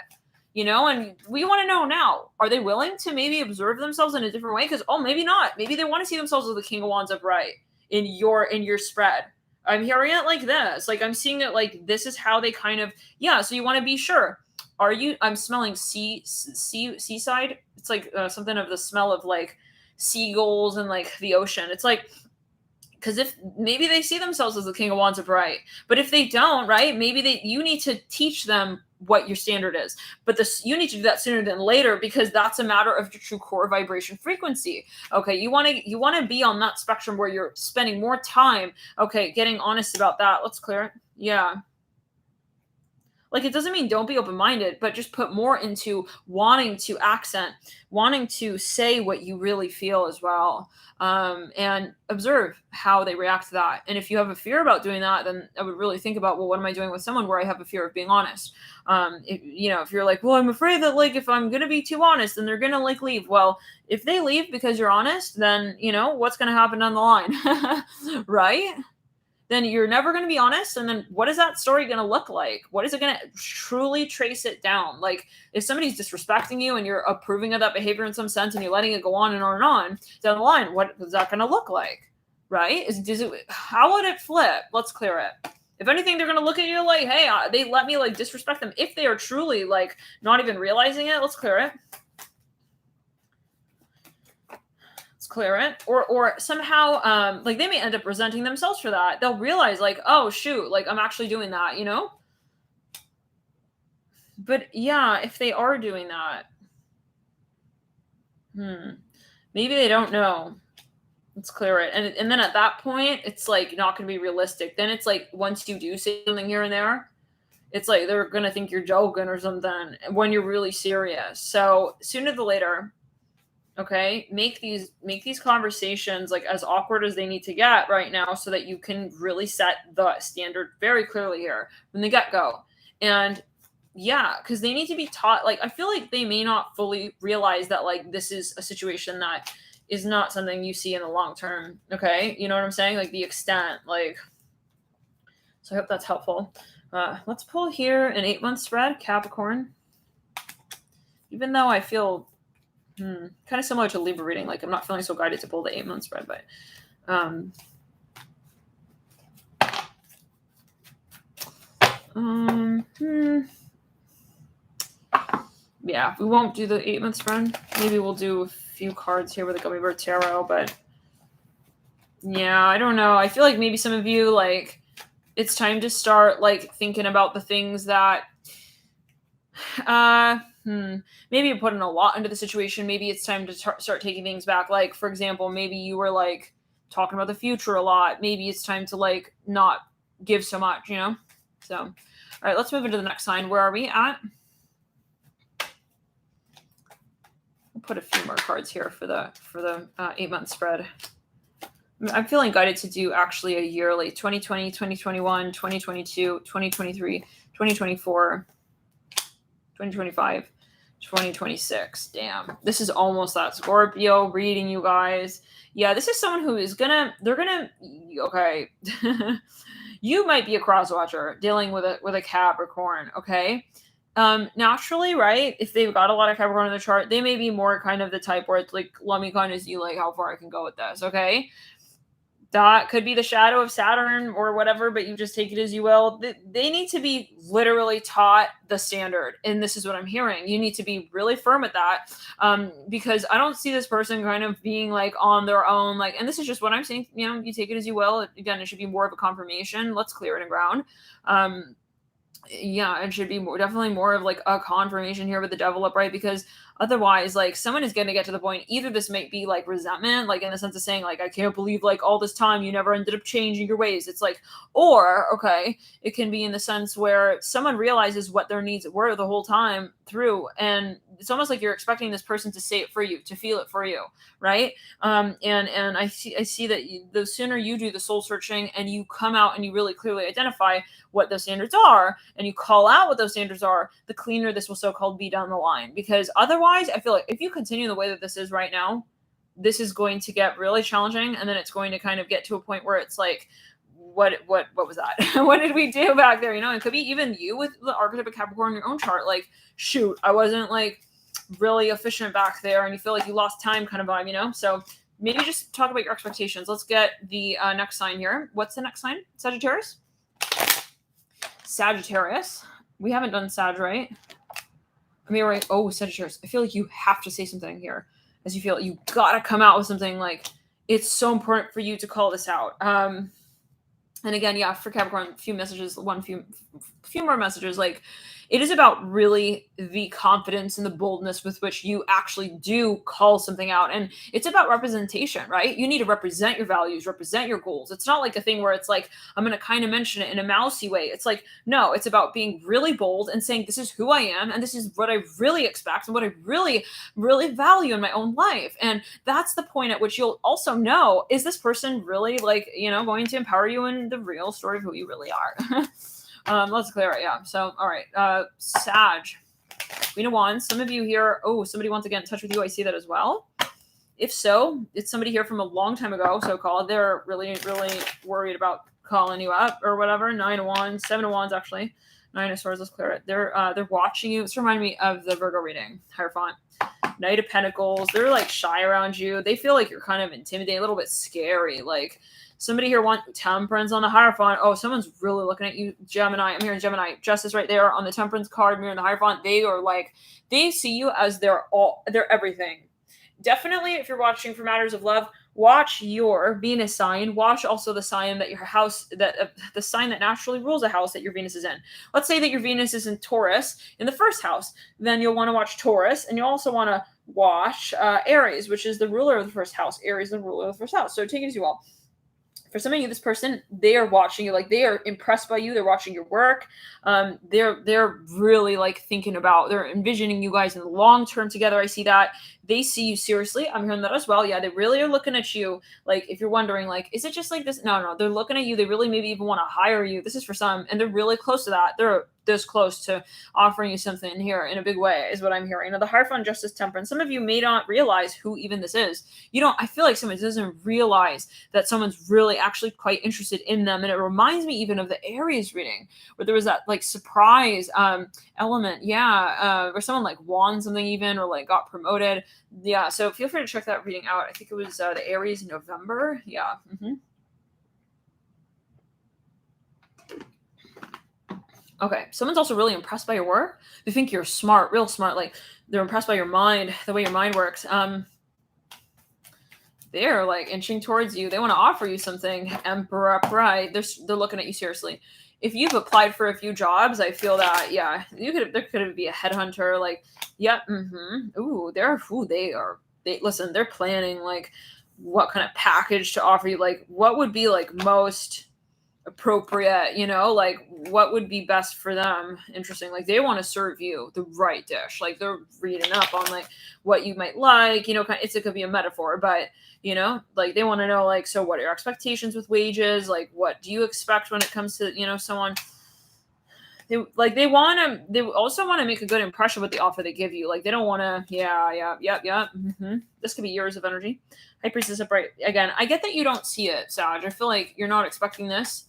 you know. And we want to know now, are they willing to maybe observe themselves in a different way? Because maybe not, maybe they want to see themselves as the King of Wands upright in your spread. I'm hearing it like this, like I'm seeing it like this is how they kind of, yeah. So you want to be sure, I'm smelling seaside. It's like something of the smell of like seagulls and like the ocean. It's like, because if maybe they see themselves as the King of Wands upright, but if they don't, right, maybe you need to teach them what your standard is. But you need to do that sooner than later, because that's a matter of your true core vibration frequency. Okay, you want to be on that spectrum where you're spending more time, okay, getting honest about that. Let's clear it. Yeah. Like, it doesn't mean don't be open-minded, but just put more into wanting to accent, wanting to say what you really feel as well. And observe how they react to that. And if you have a fear about doing that, then I would really think about, well, what am I doing with someone where I have a fear of being honest? If you're like, well, I'm afraid that, like, if I'm going to be too honest, then they're going to, like, leave. Well, if they leave because you're honest, then, what's going to happen down the line? Right? Then you're never going to be honest. And then what is that story going to look like? What is it going to truly trace it down? Like, if somebody's disrespecting you and you're approving of that behavior in some sense and you're letting it go on and on and on down the line, what is that going to look like? Right? How would it flip? Let's clear it. If anything, they're going to look at you like, hey, they let me, like, disrespect them. If they are truly, like, not even realizing it, let's clear it. Clear it, or somehow like they may end up resenting themselves for that. They'll realize, like, oh shoot, like, I'm actually doing that, but yeah, if they are doing that, maybe they don't know. Let's clear it. And then at that point, it's like not going to be realistic. Then it's like, once you do say something here and there, it's like they're going to think you're joking or something when you're really serious. So sooner than later, okay, make these conversations, like, as awkward as they need to get right now, so that you can really set the standard very clearly here from the get-go. And yeah, because they need to be taught. Like, I feel like they may not fully realize that, like, this is a situation that is not something you see in the long term. Okay, you know what I'm saying? Like, the extent, like. So I hope that's helpful. Let's pull here an 8-month spread, Capricorn. Even though I feel kind of similar to Libra reading, like, I'm not feeling so guided to pull the 8-month spread, but yeah, we won't do the 8-month spread. Maybe we'll do a few cards here with the Gummy Bear Tarot, but yeah, I don't know. I feel like maybe some of you, like, it's time to start, like, thinking about the things that maybe you're putting a lot into the situation. Maybe it's time to start taking things back. Like, for example, maybe you were, like, talking about the future a lot. Maybe it's time to, like, not give so much, So, all right, let's move into the next sign. Where are we at? We'll put a few more cards here for the 8-month spread. I'm feeling guided to do actually a yearly: 2020, 2021, 2022, 2023, 2024. 2025, 2026. Damn. This is almost that Scorpio reading, you guys. Yeah, this is someone who is okay. You might be a cross watcher dealing with a Capricorn, okay? Naturally, right? If they've got a lot of Capricorn in the chart, they may be more kind of the type where it's like, let me kind of see, like, how far I can go with this, okay? That could be the shadow of Saturn or whatever, but you just take it as you will. They need to be literally taught the standard. And this is what I'm hearing. You need to be really firm at that, because I don't see this person kind of being, like, on their own. Like, and this is just what I'm saying. You take it as you will. Again, it should be more of a confirmation. Let's clear it in ground. Yeah, it should be definitely more of, like, a confirmation here with the Devil upright, because otherwise, like, someone is going to get to the point, either this might be, like, resentment, like, in the sense of saying, like, I can't believe, like, all this time you never ended up changing your ways. It's like, or, okay, it can be in the sense where someone realizes what their needs were the whole time through, and it's almost like you're expecting this person to say it for you, to feel it for you, right? And I see that the sooner you do the soul searching and you come out and you really clearly identify what those standards are, and you call out what those standards are, the cleaner this will so-called be down the line. Because otherwise, I feel like if you continue the way that this is right now, this is going to get really challenging, and then it's going to kind of get to a point where it's like, what was that? What did we do back there? It could be even you with the archetype of Capricorn in your own chart. Like, shoot, I wasn't, like, really efficient back there, and you feel like you lost time kind of vibe, So maybe just talk about your expectations. Let's get the next sign here. What's the next sign? Sagittarius? Sagittarius. We haven't done Sag, right? I mean, right. Oh, Sagittarius. I feel like you have to say something here, as you feel you gotta come out with something. Like, it's so important for you to call this out. And again, yeah, for Capricorn, few messages, few more messages. Like, it is about really the confidence and the boldness with which you actually do call something out. And it's about representation, right? You need to represent your values, represent your goals. It's not like a thing where it's like, I'm going to kind of mention it in a mousy way. It's like, no, it's about being really bold and saying, this is who I am. And this is what I really expect and what I really, really value in my own life. And that's the point at which you'll also know, is this person really like, going to empower you in the real story of who you really are? Let's clear it. Yeah. So, all right. Sag, Queen of Wands. Some of you here. Oh, somebody wants to get in touch with you. I see that as well. If so, it's somebody here from a long time ago, so-called. They're really, really worried about calling you up or whatever. 9 of Wands, 7 of Wands, actually. 9 of Swords. Let's clear it. They're watching you. It's reminding me of the Virgo reading. Hierophant. Knight of Pentacles. They're like shy around you. They feel like you're kind of intimidating, a little bit scary. Like, somebody here wants Temperance on the Hierophant. Oh, someone's really looking at you. Gemini. I'm hearing Gemini. Justice right there on the Temperance card, mirror in the Hierophant. They are like, they see you as their everything. Definitely, if you're watching for matters of love, watch your Venus sign. Watch also the sign that your house, the sign that naturally rules a house that your Venus is in. Let's say that your Venus is in Taurus in the first house. Then you'll want to watch Taurus, and you'll also want to watch Aries, which is the ruler of the first house. Aries is the ruler of the first house. So take it as you will. For some of you, this person, they are watching you, like they are impressed by you. They're watching your work. They're really like thinking about, they're envisioning you guys in the long term together. I see that. They see you seriously. I'm hearing that as well. Yeah, they really are looking at you. Like, if you're wondering, like, is it just like this? No, they're looking at you. They really maybe even want to hire you. This is for some, and they're really close to that. They're this close to offering you something here in a big way, is what I'm hearing. Now, the Hierophant, Justice, Temperance. Some of you may not realize who even this is. I feel like someone doesn't realize that someone's really actually quite interested in them. And it reminds me even of the Aries reading, where there was that like surprise element. Yeah. Where someone like won something even, or like got promoted. Yeah. So feel free to check that reading out. I think it was the Aries in November. Yeah. Okay. Someone's also really impressed by your work. They think you're smart, real smart. Like, they're impressed by your mind, the way your mind works. They're like inching towards you. They want to offer you something. Emperor upright. They're looking at you seriously. If you've applied for a few jobs, I feel that, yeah, there could be a headhunter. Like, yep. Ooh, listen, they're planning like what kind of package to offer you. Like, what would be like most appropriate, like what would be best for them. Interesting. Like, they want to serve you the right dish. Like, they're reading up on like what you might like, it could be a metaphor, but like they want to know, like, so what are your expectations with wages? Like, what do you expect when it comes to, someone? They also want to make a good impression with the offer they give you. Like, they don't want to, This could be years of energy. High Priestess upright. Again, I get that you don't see it, Sag. I feel like you're not expecting this.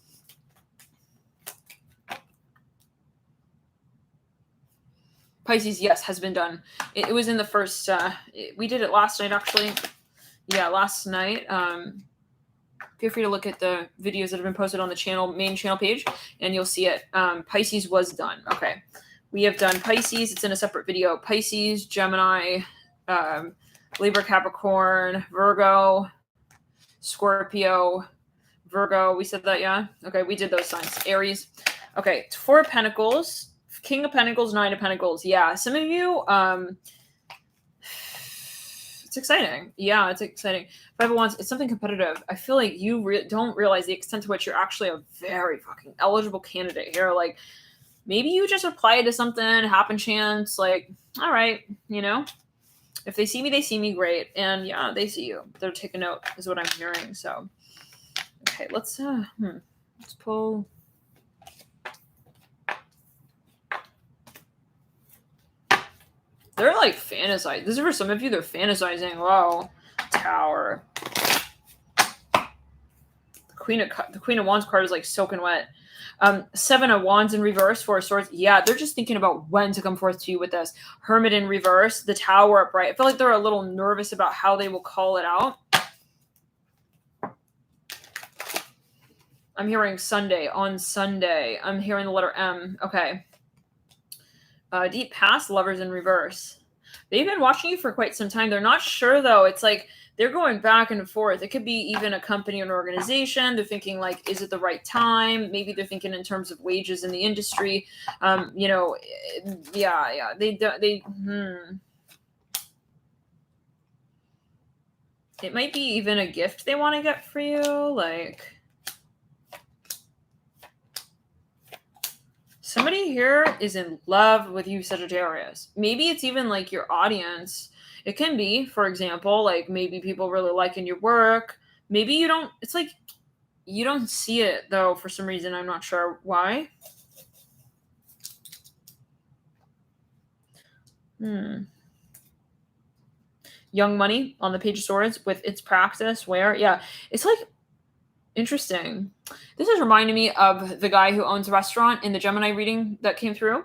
Pisces, yes, has been done. It was in the first, we did it last night, actually. Yeah, last night. Feel free to look at the videos that have been posted on the main channel page, and you'll see it. Pisces was done. Okay. We have done Pisces. It's in a separate video. Pisces, Gemini, Libra, Capricorn, Virgo, Scorpio, Virgo. We said that, yeah? Okay, we did those signs. Aries. Okay, 4 of Pentacles, King of Pentacles, 9 of Pentacles. Yeah, some of you, it's exciting. Yeah, it's exciting. 5 of Wands, it's something competitive. I feel like you don't realize the extent to which you're actually a very fucking eligible candidate here. Like, maybe you just applied to something, happen chance, like, all right, if they see me, they see me, great. And yeah, they see you. They're taking note, is what I'm hearing. So, okay, let's pull. They're like fantasizing. This is for some of you, they're fantasizing. Wow. Tower. The Queen of Wands card is like soaking wet. 7 of Wands in reverse, 4 of Swords. Yeah, they're just thinking about when to come forth to you with this. Hermit in reverse, the Tower upright. I feel like they're a little nervous about how they will call it out. I'm hearing Sunday. On Sunday. I'm hearing the letter M. Okay. Deep past, Lovers in reverse. They've been watching you for quite some time. They're not sure, though. It's like they're going back and forth. It could be even a company or an organization. They're thinking like, is it the right time? Maybe they're thinking in terms of wages in the industry. You know, yeah. It might be even a gift they want to get for you. Like, somebody here is in love with you, Sagittarius. Maybe it's even like your audience. It can be, for example, like maybe people really liking your work. Maybe you don't, it's like you don't see it though for some reason. I'm not sure why. Young money on the Page of Swords with its practice where, yeah, it's like interesting. This is reminding me of the guy who owns a restaurant in the Gemini reading that came through.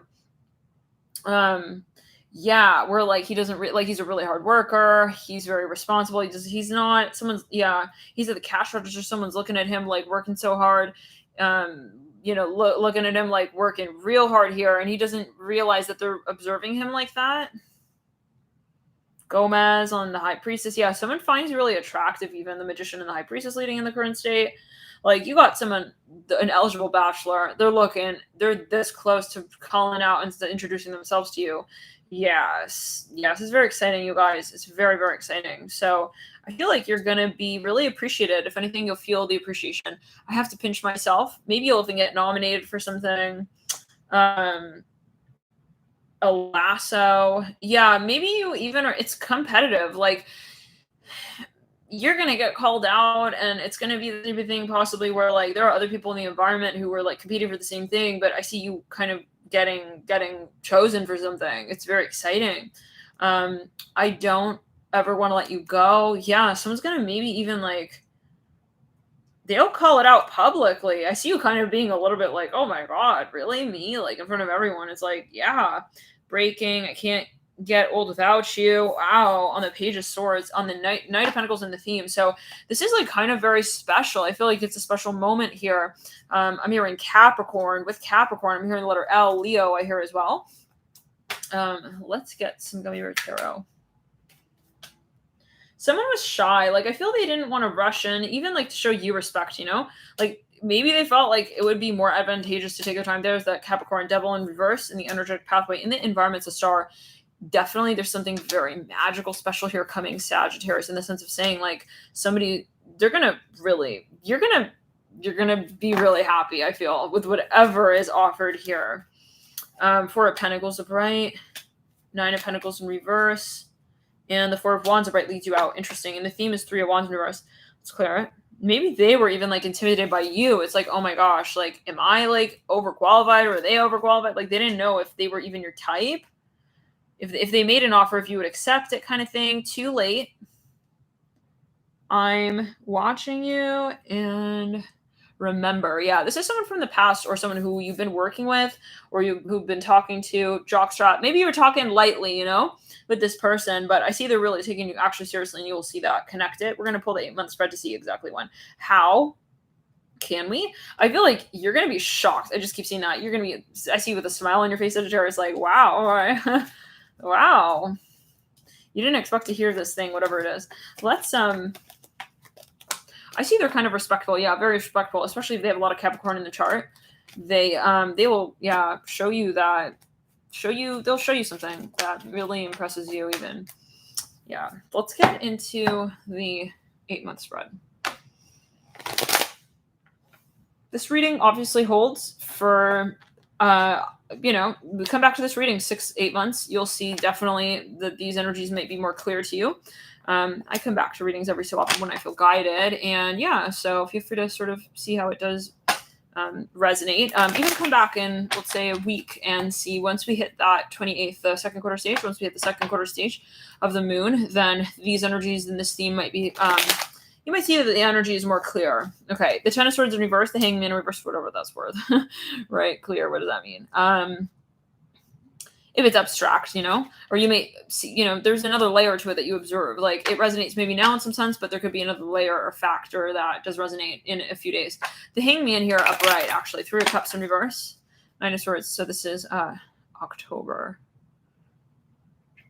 Yeah, where like he doesn't like he's a really hard worker. He's very responsible. He's not someone's he's at the cash register. Someone's looking at him like working so hard. You know, looking at him like working real hard here, and he doesn't realize that they're observing him like that. Gomez on the High Priestess. Yeah, someone finds you really attractive, even the Magician and the High Priestess leading in the current state. Like, you got someone, an eligible bachelor. They're this close to calling out and introducing themselves to you. Yes, it's very exciting, you guys. It's very, very exciting. So I feel like you're going to be really appreciated. If anything, you'll feel the appreciation. I have to pinch myself. Maybe you'll even get nominated for something. A lasso. Yeah, maybe you even are, it's competitive. Like, you're going to get called out, and it's going to be the same thing possibly where like there are other people in the environment who are like competing for the same thing, but I see you kind of getting chosen for something. It's very exciting. I don't ever want to let you go. Yeah, someone's going to maybe even like, they'll call it out publicly. I see you kind of being a little bit like, oh my God, really? Me? Like in front of everyone. It's like, yeah, breaking. I can't get old without you. Wow. On the Page of Swords, on the Knight of Pentacles in the theme. So this is like kind of very special. I feel like it's a special moment here. I'm hearing Capricorn. With Capricorn, I'm hearing the letter L. Leo, I hear as well. Let's get some Gummy Bear Tarot. Someone was shy. Like, I feel they didn't want to rush in, even like to show you respect, you know? Like, maybe they felt like it would be more advantageous to take their time. There's that Capricorn Devil in reverse in the energetic pathway. In the environment's a star. Definitely there's something very magical, special here coming, Sagittarius, in the sense of saying, like, somebody, you're gonna be really happy, I feel, with whatever is offered here. Four of Pentacles upright, Nine of Pentacles in reverse, and the Four of Wands upright leads you out. Interesting. And the theme is Three of Wands in reverse. Let's clear it. Maybe they were even like intimidated by you. It's like, oh my gosh, like, am I like overqualified, or are they overqualified? Like, they didn't know if they were even your type. If they made an offer, if you would accept it, kind of thing. Too late. I'm watching you, and remember, yeah, this is someone from the past, or someone who you've been working with, or who've been talking to, jockstrap. Maybe you were talking lightly, you know, with this person, but I see they're really taking you actually seriously, and you will see that. Connect it. We're going to pull the 8-month spread to see exactly when. How can we? I feel like you're going to be shocked. I just keep seeing that. You're going to be, I see you with a smile on your face, Sagittarius, like, wow, all right. Wow. You didn't expect to hear this thing, whatever it is. Let's, I see they're kind of respectful. Yeah, very respectful, especially if they have a lot of Capricorn in the chart. They will, yeah, they'll show you something that really impresses you even. Yeah. Let's get into the 8-month spread. This reading obviously holds for, you know, we come back to this reading 6-8 months. You'll see definitely that these energies might be more clear to you. I come back to readings every so often when I feel guided, and yeah, so feel free to sort of see how it does resonate. Even come back in, let's say, a week and see, once we hit that 28th, the second quarter stage, once we hit the second quarter stage of the moon, then these energies in this theme might be, you might see that the energy is more clear. Okay, the Ten of Swords in reverse, the Hangman in reverse, whatever that's worth. Right, clear, what does that mean? If it's abstract, you know, or you may see, you know, there's another layer to it that you observe. Like, it resonates maybe now in some sense, but there could be another layer or factor that does resonate in a few days. The Hangman here upright, actually, Three of Cups in reverse, Nine of Swords. So this is October.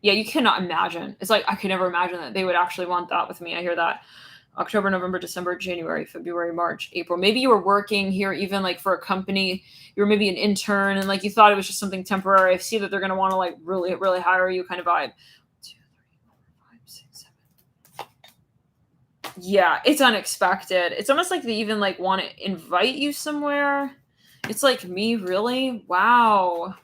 Yeah, you cannot imagine. It's like I could never imagine that they would actually want that with me. I hear that. October, November, December, January, February, March, April. Maybe you were working here even like for a company. You were maybe an intern and like you thought it was just something temporary. I see that they're going to want to like really, really hire you kind of vibe. 2, 3, 4, 5, 6, 7. Yeah, it's unexpected. It's almost like they even like want to invite you somewhere. It's like me, really? Wow.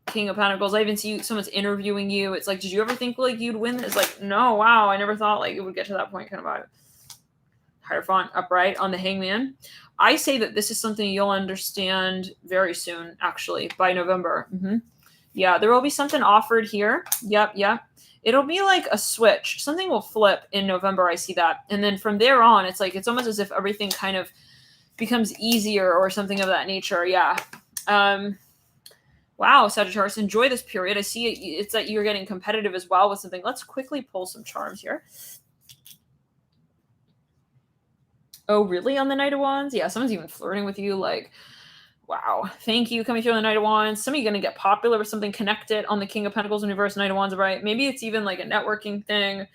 King of Pentacles. I even see someone's interviewing you. It's like, did you ever think like you'd win? It's like, no, wow, I never thought like it would get to that point kind of vibe. Hierophant upright on the Hangman. I say that this is something you'll understand very soon, actually, by November. Yeah, there will be something offered here. Yep. It'll be like a switch. Something will flip in November. I see that. And then from there on, it's like, it's almost as if everything kind of becomes easier or something of that nature. Yeah. Wow, Sagittarius, enjoy this period. I see it's that you're getting competitive as well with something. Let's quickly pull some charms here. Oh, really? On the Knight of Wands? Yeah, someone's even flirting with you. Like, wow. Thank you. Coming through on the Knight of Wands. Some of you going to get popular with something connected on the King of Pentacles in reverse, Knight of Wands, right? Maybe it's even like a networking thing.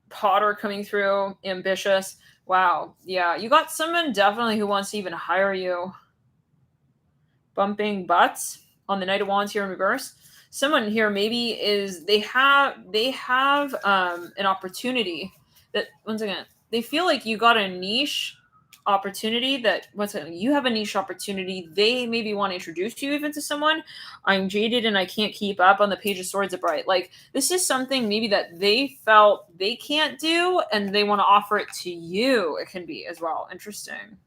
Potter coming through. Ambitious. Wow. Yeah, you got someone definitely who wants to even hire you. Bumping butts on the Knight of Wands here in reverse. Someone here maybe is they have an opportunity that once again they feel like you got a niche opportunity that once again you have a niche opportunity. They maybe want to introduce you even to someone. I'm jaded and I can't keep up on the Page of Swords upright. Like this is something maybe that they felt they can't do and they want to offer it to you. It can be as well. Interesting.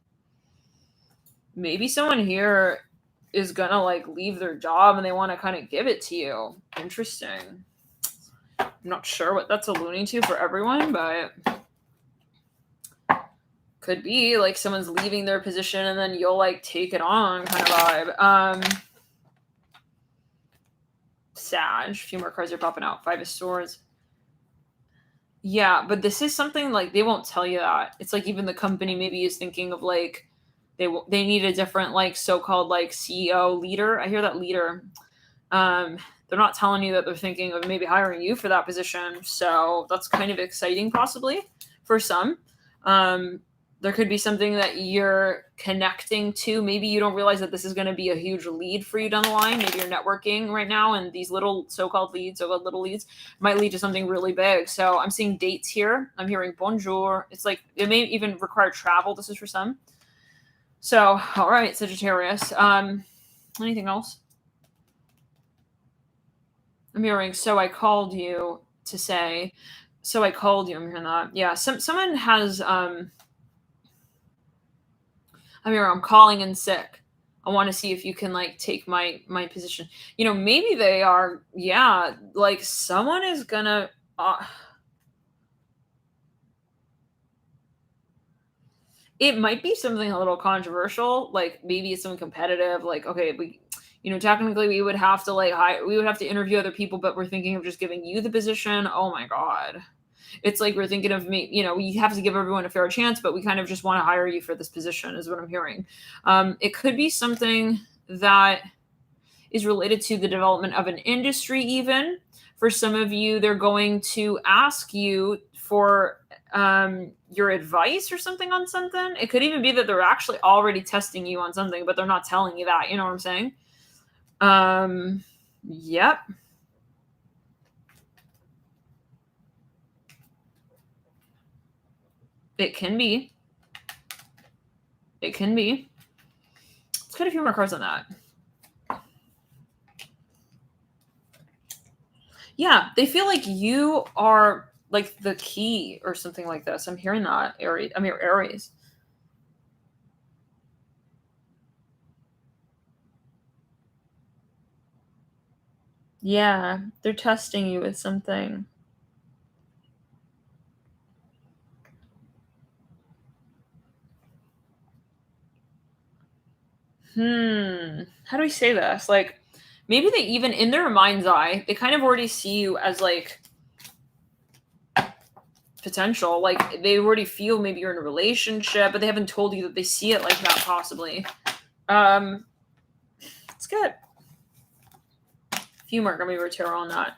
Maybe someone here is gonna like leave their job and they want to kind of give it to you. Interesting. I'm not sure what that's alluding to for everyone, but could be like someone's leaving their position and then you'll like take it on kind of vibe. Sag, a few more cards are popping out. 5 of Swords. Yeah, but this is something like they won't tell you that. It's like even the company maybe is thinking of like they need a different like so-called like CEO leader. I hear that leader. They're not telling you that they're thinking of maybe hiring you for that position. So that's kind of exciting possibly for some. There could be something that you're connecting to. Maybe you don't realize that this is going to be a huge lead for you down the line. Maybe you're networking right now and these little so-called little leads might lead to something really big. So I'm seeing dates here. I'm hearing bonjour. It's like it may even require travel. This is for some. So, all right, Sagittarius. Anything else? I'm hearing, so I called you to say, so I called you. I'm hearing that. Yeah, someone has, I'm hearing, I'm calling in sick. I want to see if you can like take my position. You know, maybe they are, yeah, like someone is gonna, it might be something a little controversial. Like maybe it's something competitive. Like, okay, technically we would have to we would have to interview other people, but we're thinking of just giving you the position. Oh my God. It's like we're thinking of me, we have to give everyone a fair chance, but we kind of just want to hire you for this position is what I'm hearing. It could be something that is related to the development of an industry even. For some of you, they're going to ask you for your advice or something on something. It could even be that they're actually already testing you on something, but they're not telling you that. You know what I'm saying? Yep. It can be. It can be. Let's get a few more cards on that. Yeah, they feel like you are like the key or something like this. I'm hearing that, Aries. I mean, Aries. Yeah, they're testing you with something. How do we say this? Like, maybe they even, in their mind's eye, they kind of already see you as like potential. Like, they already feel maybe you're in a relationship, but they haven't told you that they see it like that, possibly. It's good. few more Gummy Bear Tarot on that.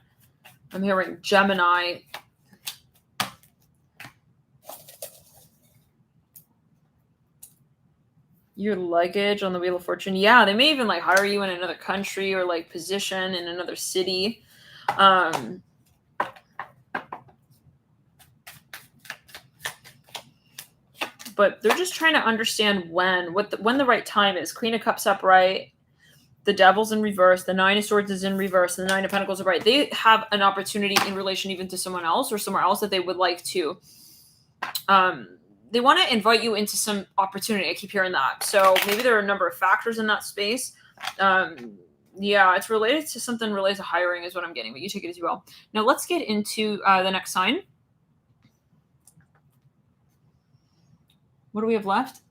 I'm hearing Gemini. Your luggage on the Wheel of Fortune. Yeah, they may even like hire you in another country or like position in another city. But they're just trying to understand when the right time is. Queen of Cups upright. The Devil's in reverse. The Nine of Swords is in reverse. And the Nine of Pentacles are right. They have an opportunity in relation even to someone else or somewhere else that they would like to. They want to invite you into some opportunity. I keep hearing that. So maybe there are a number of factors in that space. Yeah, it's related to something related to hiring is what I'm getting. But you take it as you will. Now let's get into the next sign. What do we have left?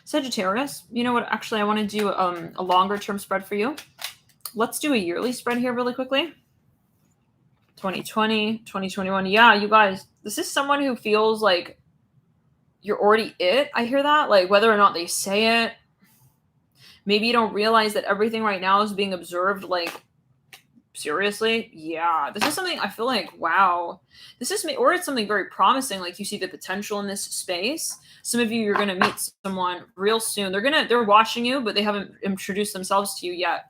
Sagittarius, you know what? Actually, I want to do a longer term spread for you. Let's do a yearly spread here really quickly. 2020, 2021. Yeah, you guys, this is someone who feels like you're already it. I hear that. Like whether or not they say it. Maybe you don't realize that everything right now is being observed like seriously. Yeah, this is something I feel like, wow, this is me, or it's something very promising. Like you see the potential in this space. Some of you, you're going to meet someone real soon. They're watching you, but they haven't introduced themselves to you yet.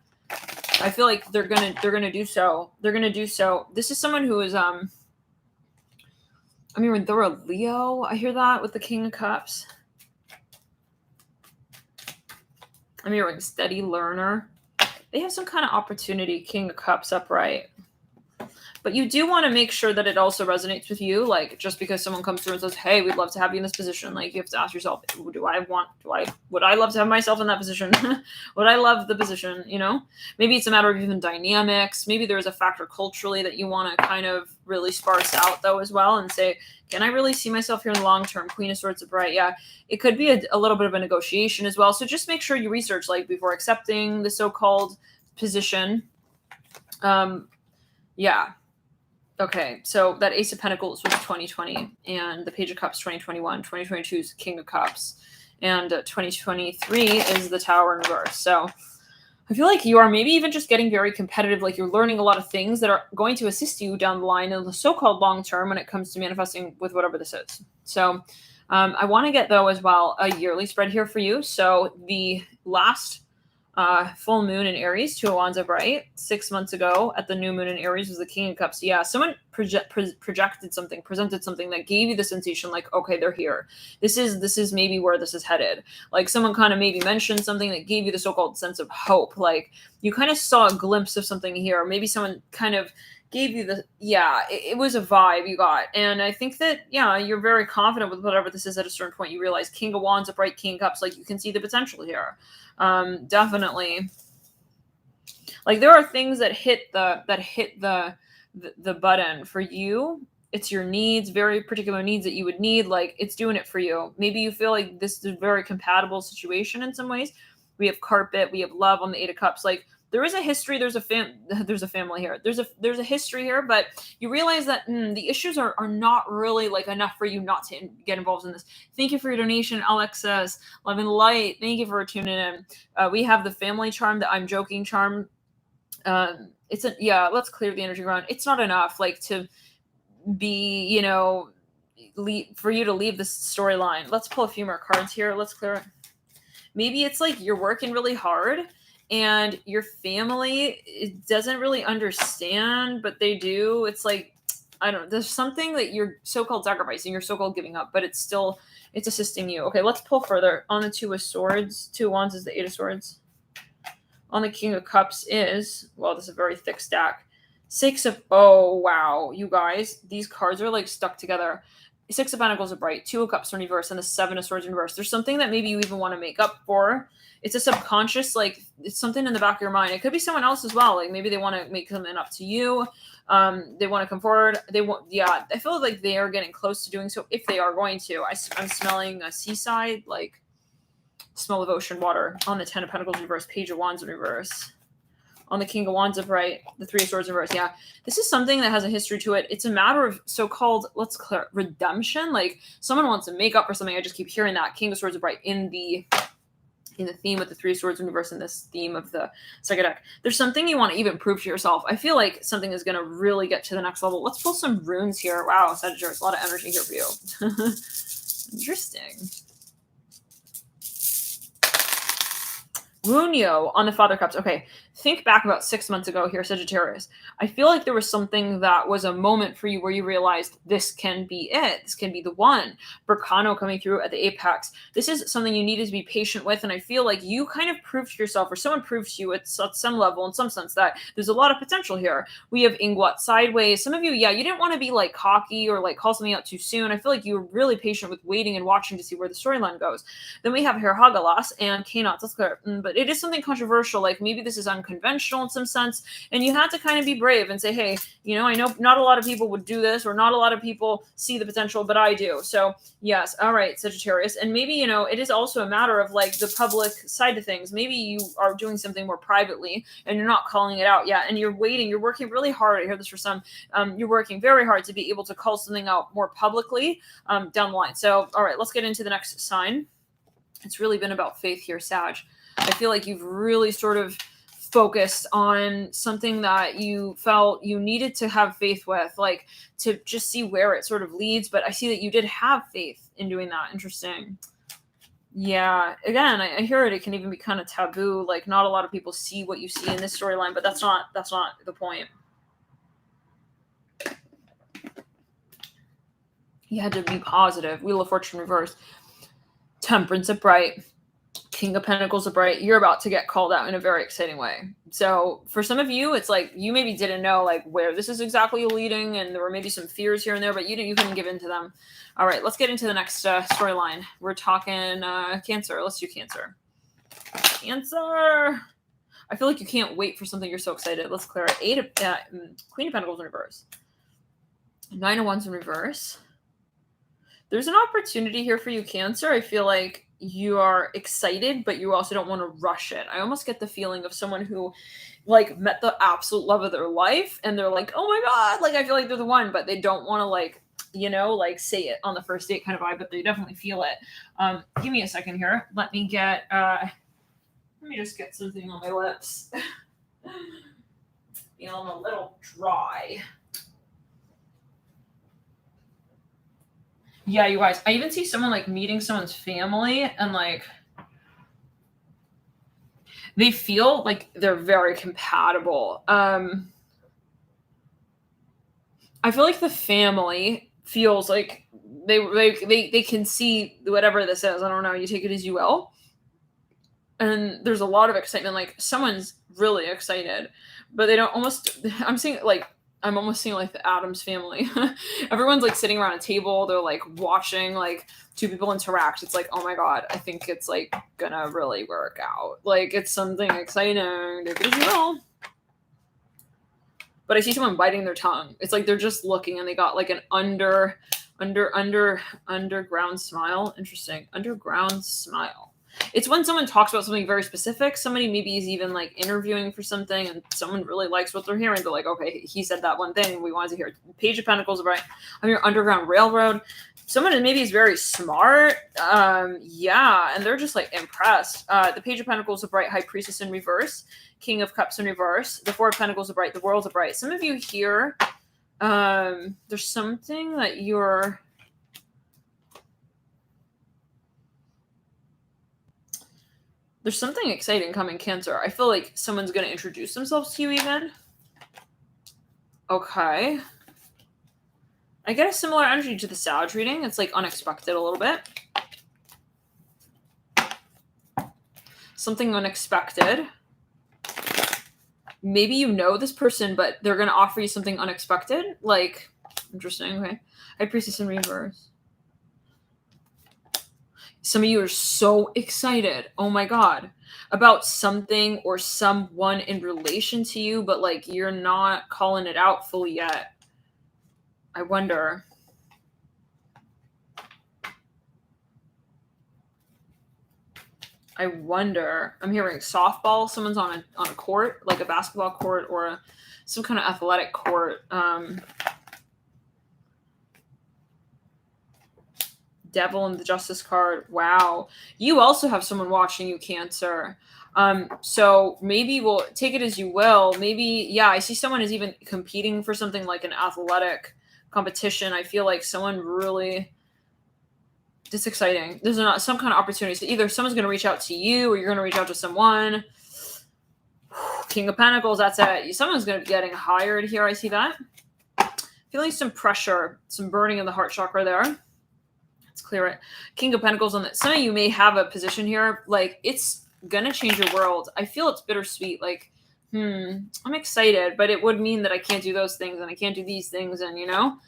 I feel like they're going to do so. They're going to do so. This is someone who is, I mean, they're a Leo. I hear that with the King of Cups. I'm hearing steady learner. They have some kind of opportunity, King of Cups upright. But you do want to make sure that it also resonates with you. Like just because someone comes through and says, hey, we'd love to have you in this position. Like you have to ask yourself, would I love to have myself in that position? Would I love the position? You know, maybe it's a matter of even dynamics. Maybe there's a factor culturally that you want to kind of really sparse out though as well and say, can I really see myself here in the long term? Queen of Swords upright. Yeah, it could be a little bit of a negotiation as well. So just make sure you research like before accepting the so-called position. Yeah. Okay, so that Ace of Pentacles was 2020, and the Page of Cups 2021, 2022 is King of Cups, and 2023 is the Tower in reverse. So I feel like you are maybe even just getting very competitive, like you're learning a lot of things that are going to assist you down the line in the so-called long term when it comes to manifesting with whatever this is. So I want to get, though, as well, a yearly spread here for you. So the last full moon in Aries, Two of Wands upright, 6 months ago at the new moon in Aries was the King of Cups. Yeah, someone presented something that gave you the sensation like, okay, they're here. This is maybe where this is headed. Like someone kind of maybe mentioned something that gave you the so-called sense of hope. Like you kind of saw a glimpse of something here. Maybe someone kind of gave you it was a vibe you got. And I think that, yeah, you're very confident with whatever this is at a certain point. You realize King of Wands upright, King of Cups, like you can see the potential here. Definitely. Like there are things that hit the button for you. It's your needs, very particular needs that you would need. Like it's doing it for you. Maybe you feel like this is a very compatible situation in some ways. We have carpet, we have love on the Eight of Cups. Like there is a history. There's a family here. There's a history here, but you realize that the issues are not really like enough for you not to get involved in this. Thank you for your donation, Alex says. Love and light. Thank you for tuning in. We have the family charm, the I'm joking charm. Let's clear the energy around. It's not enough, like to be, for you to leave this storyline. Let's pull a few more cards here. Let's clear it. Maybe it's like you're working really hard and your family doesn't really understand, but they do. It's like, I don't know, there's something that you're so-called sacrificing, you're so-called giving up, but it's assisting you. Okay, let's pull further. On the Two of Swords, Two of Wands is the Eight of Swords. On the King of Cups is, well, this is a very thick stack. Oh, wow, you guys, these cards are like stuck together. Six of Pentacles are bright, Two of Cups in reverse, and the Seven of Swords in reverse. There's something that maybe you even want to make up for. It's a subconscious, like it's something in the back of your mind. It could be someone else as well. Like maybe they want to make something up to you. They want to come forward. I feel like they are getting close to doing so if they are going to. I'm smelling a seaside, like smell of ocean water on the Ten of Pentacles in reverse, Page of Wands in reverse. On the King of Wands upright, the Three of Swords in reverse. Yeah, this is something that has a history to it. It's a matter of so-called, let's clear, redemption. Like someone wants to make up for something. I just keep hearing that. King of Swords upright in the in the theme of the Three of Swords in reverse and this theme of the second deck. There's something you want to even prove to yourself. I feel like something is going to really get to the next level. Let's pull some runes here. Wow, Sagittarius, a lot of energy here for you. Interesting. Runyo on the Father Cups. Okay, think back about 6 months ago here, Sagittarius. I feel like there was something that was a moment for you where you realized this can be it. This can be the one. Berkano coming through at the apex. This is something you needed to be patient with, and I feel like you kind of proved to yourself, or someone proved to you at some level, in some sense, that there's a lot of potential here. We have Ingwat sideways. Some of you, yeah, you didn't want to be like cocky or like call something out too soon. I feel like you were really patient with waiting and watching to see where the storyline goes. Then we have Herhagalas and Kanat. That's clear. But it is something controversial. Like maybe this is unconventional in some sense, and you had to kind of be brave and say, hey, you know, I know not a lot of people would do this, or not a lot of people see the potential, but I do. So yes, all right, Sagittarius. And maybe, you know, it is also a matter of like the public side of things. Maybe you are doing something more privately and you're not calling it out yet, and you're waiting. You're working really hard. I hear this for some. You're working very hard to be able to call something out more publicly down the line. So all right, let's get into the next sign. It's really been about faith here, Sag. I feel like you've really sort of focused on something that you felt you needed to have faith with, like to just see where it sort of leads. But I see that you did have faith in doing that. Interesting. Yeah, again, I hear it. It can even be kind of taboo. Like not a lot of people see what you see in this storyline, but that's not the point. You had to be positive. Wheel of Fortune reverse. Temperance upright. King of Pentacles upright. You're about to get called out in a very exciting way. So for some of you, it's like you maybe didn't know like where this is exactly leading, and there were maybe some fears here and there, but you couldn't give in to them. All right, let's get into the next storyline. We're talking Cancer. Let's do Cancer. Cancer. I feel like you can't wait for something. You're so excited. Let's clear it. Queen of Pentacles in reverse. 9 of Wands in reverse. There's an opportunity here for you, Cancer. I feel like you are excited, but you also don't want to rush it. I almost get the feeling of someone who like met the absolute love of their life, and they're like, oh my God, like I feel like they're the one, but they don't want to like, you know, like say it on the first date kind of vibe, but they definitely feel it. Give me a second here. Let me just get something on my lips. Feeling a little dry. Yeah, you guys, I even see someone like meeting someone's family, and like they feel like they're very compatible. I feel like the family feels like they can see whatever this is. I don't know. You take it as you will. And there's a lot of excitement. Like someone's really excited, but they don't almost. I'm almost seeing like the Addams family. Everyone's like sitting around a table. They're like watching like two people interact. It's like, oh my God, I think it's like gonna really work out. Like it's something exciting. Take it as you will. But I see someone biting their tongue. It's like they're just looking, and they got like an underground smile. Interesting. Underground smile. It's when someone talks about something very specific. Somebody maybe is even like interviewing for something, and someone really likes what they're hearing. They're like, okay, he said that one thing we wanted to hear. Page of Pentacles, right? I'm your Underground Railroad. Someone maybe is very smart. Yeah, and they're just like impressed. The Page of Pentacles, a bright High Priestess in reverse. King of Cups in reverse. The Four of Pentacles, a bright. The World's a bright. Some of you here, there's something that you're... There's something exciting coming, Cancer. I feel like someone's going to introduce themselves to you even. Okay. I get a similar energy to the Sag reading. It's like unexpected a little bit. Something unexpected. Maybe you know this person, but they're going to offer you something unexpected. Like, interesting. Okay. High Priestess in reverse. Some of you are so excited, oh my God, about something or someone in relation to you, but like you're not calling it out fully yet. I wonder. I'm hearing softball. Someone's on a court, like a basketball court or some kind of athletic court. Devil and the Justice card. Wow. You also have someone watching you, Cancer. So maybe we'll take it as you will. Maybe, yeah, I see someone is even competing for something like an athletic competition. I feel like someone really, it's exciting. There's not some kind of opportunity. So either someone's going to reach out to you or you're going to reach out to someone. King of Pentacles, that's it. Someone's going to be getting hired here. I see that. Feeling some pressure, some burning in the heart chakra there. Let's clear it. King of Pentacles on that. Some of you may have a position here. Like, it's going to change your world. I feel it's bittersweet. Like, I'm excited, but it would mean that I can't do those things and I can't do these things and, you know.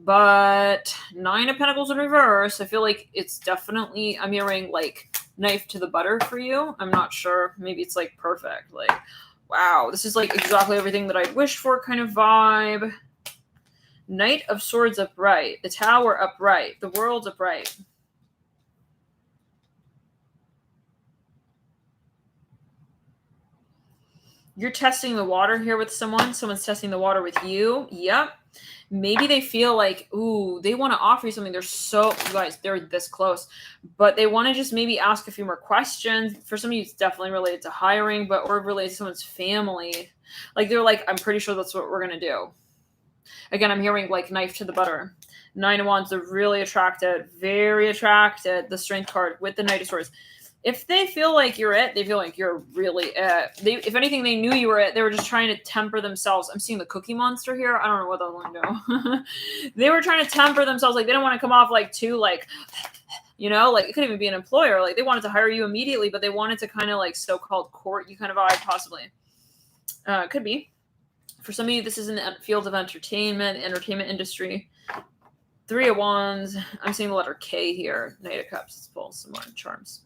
But 9 of Pentacles in reverse. I feel like it's definitely, I'm hearing like knife to the butter for you. I'm not sure. Maybe it's like perfect. Like, wow, this is like exactly everything that I'd wished for kind of vibe. Knight of Swords upright. The Tower upright. The World's upright. You're testing the water here with someone. Someone's testing the water with you. Yep. Maybe they feel like, ooh, they want to offer you something. They're so, you guys, they're this close. But they want to just maybe ask a few more questions. For some of you, it's definitely related to hiring, but or related to someone's family. Like, they're like, I'm pretty sure that's what we're going to do. Again, I'm hearing like knife to the butter. 9 of Wands, they're really attracted. Very attracted. The Strength card with the Knight of Swords. If they feel like you're it, they feel like you're really it. If anything, they knew you were it. They were just trying to temper themselves. I'm seeing the Cookie Monster here. I don't know what that one do. They were trying to temper themselves. Like, they don't want to come off like too, like, you know, like, it could even be an employer. Like, they wanted to hire you immediately, but they wanted to kind of like so-called court you kind of vibe, possibly. Could be. For some of you, this is in the field of entertainment industry. 3 of Wands. I'm seeing the letter K here. Knight of Cups. Let's pull some more charms.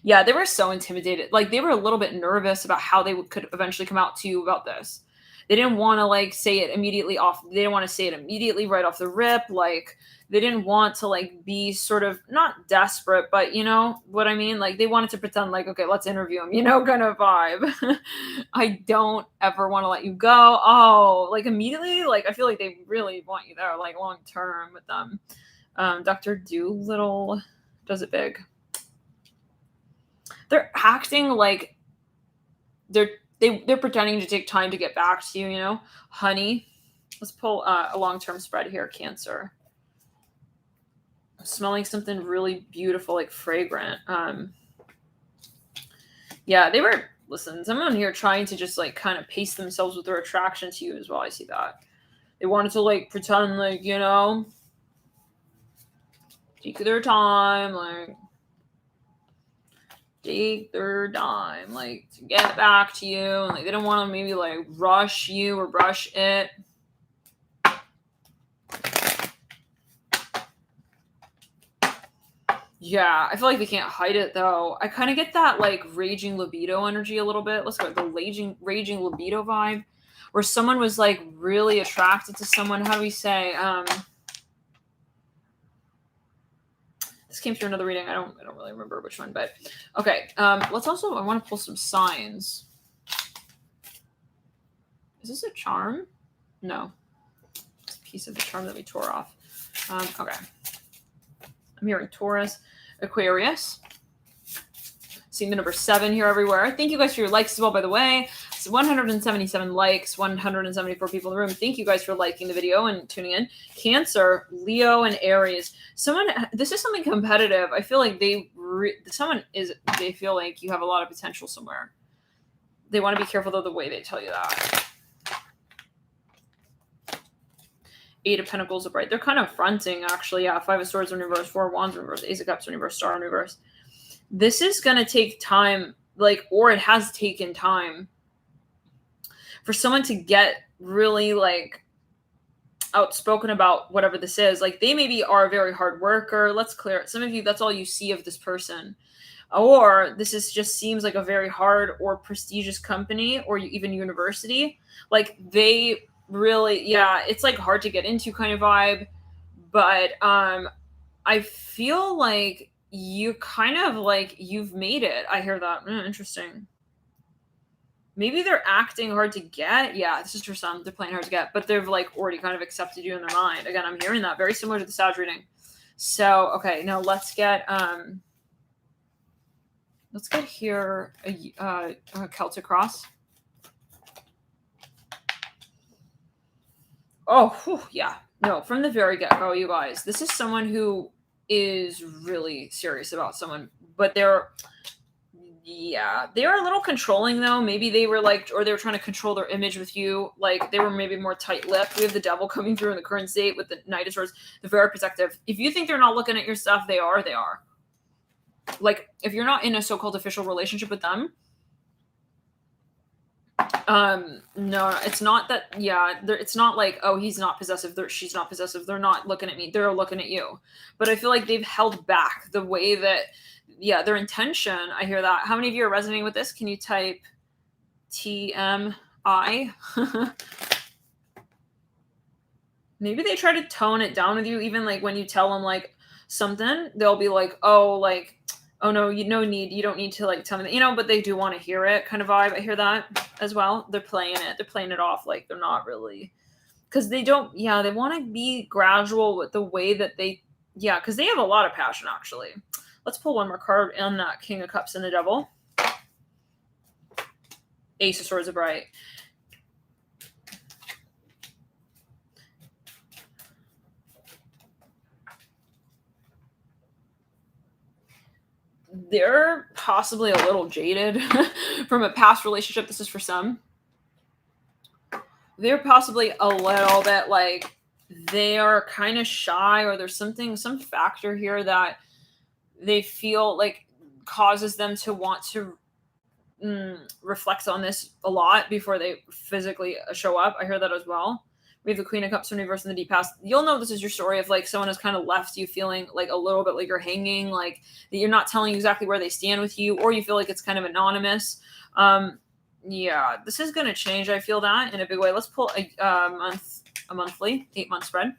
Yeah, they were so intimidated. Like, they were a little bit nervous about how they could eventually come out to you about this. They didn't want to, like, say it immediately off. They didn't want to say it immediately right off the rip. Like, they didn't want to, like, be sort of, not desperate, but you know what I mean? Like, they wanted to pretend like, okay, let's interview him, you know, kind of vibe. I don't ever want to let you go. Oh, like, immediately? Like, I feel like they really want you there, like, long term with them. Dr. Doolittle does it big. They're acting like they're pretending to take time to get back to you, you know? Honey. Let's pull a long-term spread here, Cancer. I'm smelling something really beautiful, like fragrant. Yeah, they were, listen, someone here trying to just like kind of pace themselves with their attraction to you as well. I see that. They wanted to like pretend like, you know, take their time, like take their time, like, to get back to you. And like, they don't want to maybe like rush you or rush it. Yeah, I feel like they can't hide it though. I kind of get that like raging libido energy a little bit. Let's go with the raging libido vibe, where someone was like really attracted to someone. How do we say? This came through another reading. I don't really remember which one, but okay. Let's also, I want to pull some signs. Is this a charm? No. It's a piece of the charm that we tore off. Okay. I'm hearing Taurus, Aquarius. Seeing the number 7 here everywhere. Thank you guys for your likes as well, by the way. It's 177 likes, 174 people in the room. Thank you guys for liking the video and tuning in. Cancer, Leo, and Aries. This is something competitive. I feel like they feel like you have a lot of potential somewhere. They want to be careful, though, the way they tell you that. 8 of Pentacles upright. They're kind of fronting, actually. Yeah, 5 of Swords in reverse, 4 of Wands in reverse, Ace of Cups in reverse, Star in reverse. This is going to take time, like, or it has taken time for someone to get really, like, outspoken about whatever this is. Like, they maybe are a very hard worker. Let's clear it. Some of you, that's all you see of this person. Or this just seems like a very hard or prestigious company or even university. Like, they really, yeah, it's like hard to get into kind of vibe. But I feel like you kind of like, you've made it. I hear that. Interesting. Maybe they're acting hard to get. Yeah, this is for some. They're playing hard to get, but they've like already kind of accepted you in their mind. Again, I'm hearing that very similar to the Sag reading. So, okay, now let's get here a Celtic cross. Oh, whew, yeah. No, from the very get-go, you guys, this is someone who is really serious about someone, but they're a little controlling though. Maybe they were like, or they were trying to control their image with you. Like they were maybe more tight-lipped. We have the devil coming through in the current state with the Knight of Swords. They're very protective. If you think they're not looking at your stuff, they are. Like if you're not in a so-called official relationship with them, no, it's not that. Yeah, it's not like, oh, he's not possessive, she's not possessive, they're not looking at me, they're looking at you. But I feel like they've held back the way that, yeah, their intention. I hear that. How many of you are resonating with this? Can you type TMI? Maybe they try to tone it down with you, even like when you tell them like something, they'll be like, oh no, no need, you don't need to like tell me that, you know, but they do want to hear it kind of vibe. I hear that as well. They're playing it off like they're not really, because they don't, yeah, they want to be gradual with the way that they, yeah, because they have a lot of passion actually. Let's pull one more card on that King of Cups and the Devil. Ace of Swords upright. They're possibly a little jaded from a past relationship. This is for some. They're possibly a little bit like they are kind of shy, or there's some factor here that they feel like causes them to want to reflect on this a lot before they physically show up. I hear that as well. We have the Queen of Cups in reverse in the deep past. You'll know this is your story of like someone has kind of left you feeling like a little bit like you're hanging, like that you're not telling exactly where they stand with you, or you feel like it's kind of anonymous. Yeah, this is going to change. I feel that in a big way. Let's pull a monthly 8-month spread.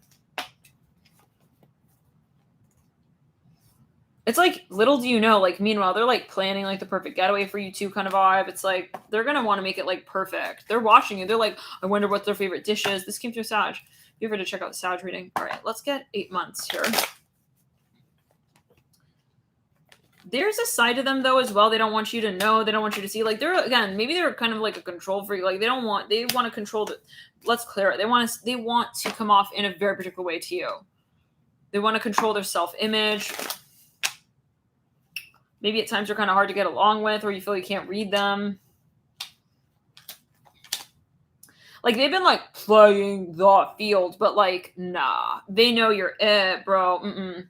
It's like, little do you know, like, meanwhile, they're like planning like the perfect getaway for you too kind of vibe. It's like, they're going to want to make it like perfect. They're watching you. They're like, I wonder what their favorite dish is. This came through Sag. Feel free to check out the Sag reading. All right, let's get 8 months here. There's a side to them though as well. They don't want you to know. They don't want you to see. Like they're, again, maybe they're kind of like a control freak. Like they want to control the, let's clear it. They want to come off in a very particular way to you. They want to control their self-image. Maybe at times they're kind of hard to get along with, or you feel you can't read them. Like they've been like playing the field, but like, nah, they know you're it, bro.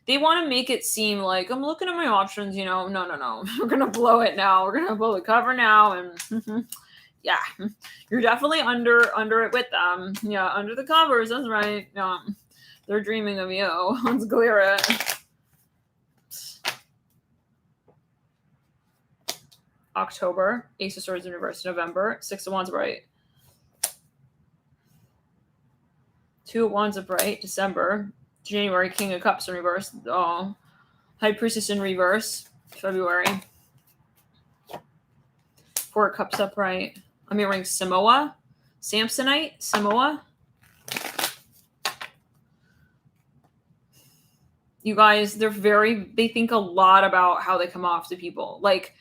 They want to make it seem like I'm looking at my options, you know. No. We're going to blow it now. We're going to blow the cover now. And yeah, you're definitely under it with them. Yeah, under the covers. That's right. Yeah, they're dreaming of you. Let's clear it. October, Ace of Swords in reverse. November, 6 of Wands upright. 2 of Wands upright. December, January, King of Cups in reverse. Oh, High Priestess in reverse. February, 4 of Cups upright. I'm hearing Samosate. You guys, they think a lot about how they come off to people. Like,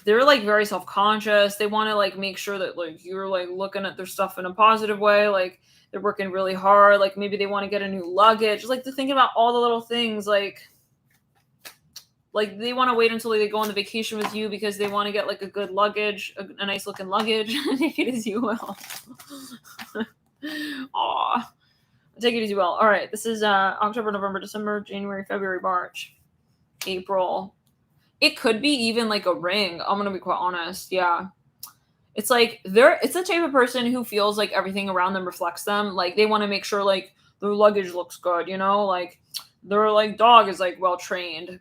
they're like very self-conscious. They want to like make sure that like you're like looking at their stuff in a positive way. Like they're working really hard. Like maybe they want to get a new luggage. Like they're thinking about all the little things. Like they want to wait until they go on the vacation with you because they want to get like a good luggage, a nice looking luggage. Take it as you will. Aw. Take it as you will. All right. This is October, November, December, January, February, March, April. It could be even like a ring. I'm going to be quite honest. Yeah. It's like it's the type of person who feels like everything around them reflects them. Like they want to make sure like their luggage looks good, you know, like their like dog is like well trained.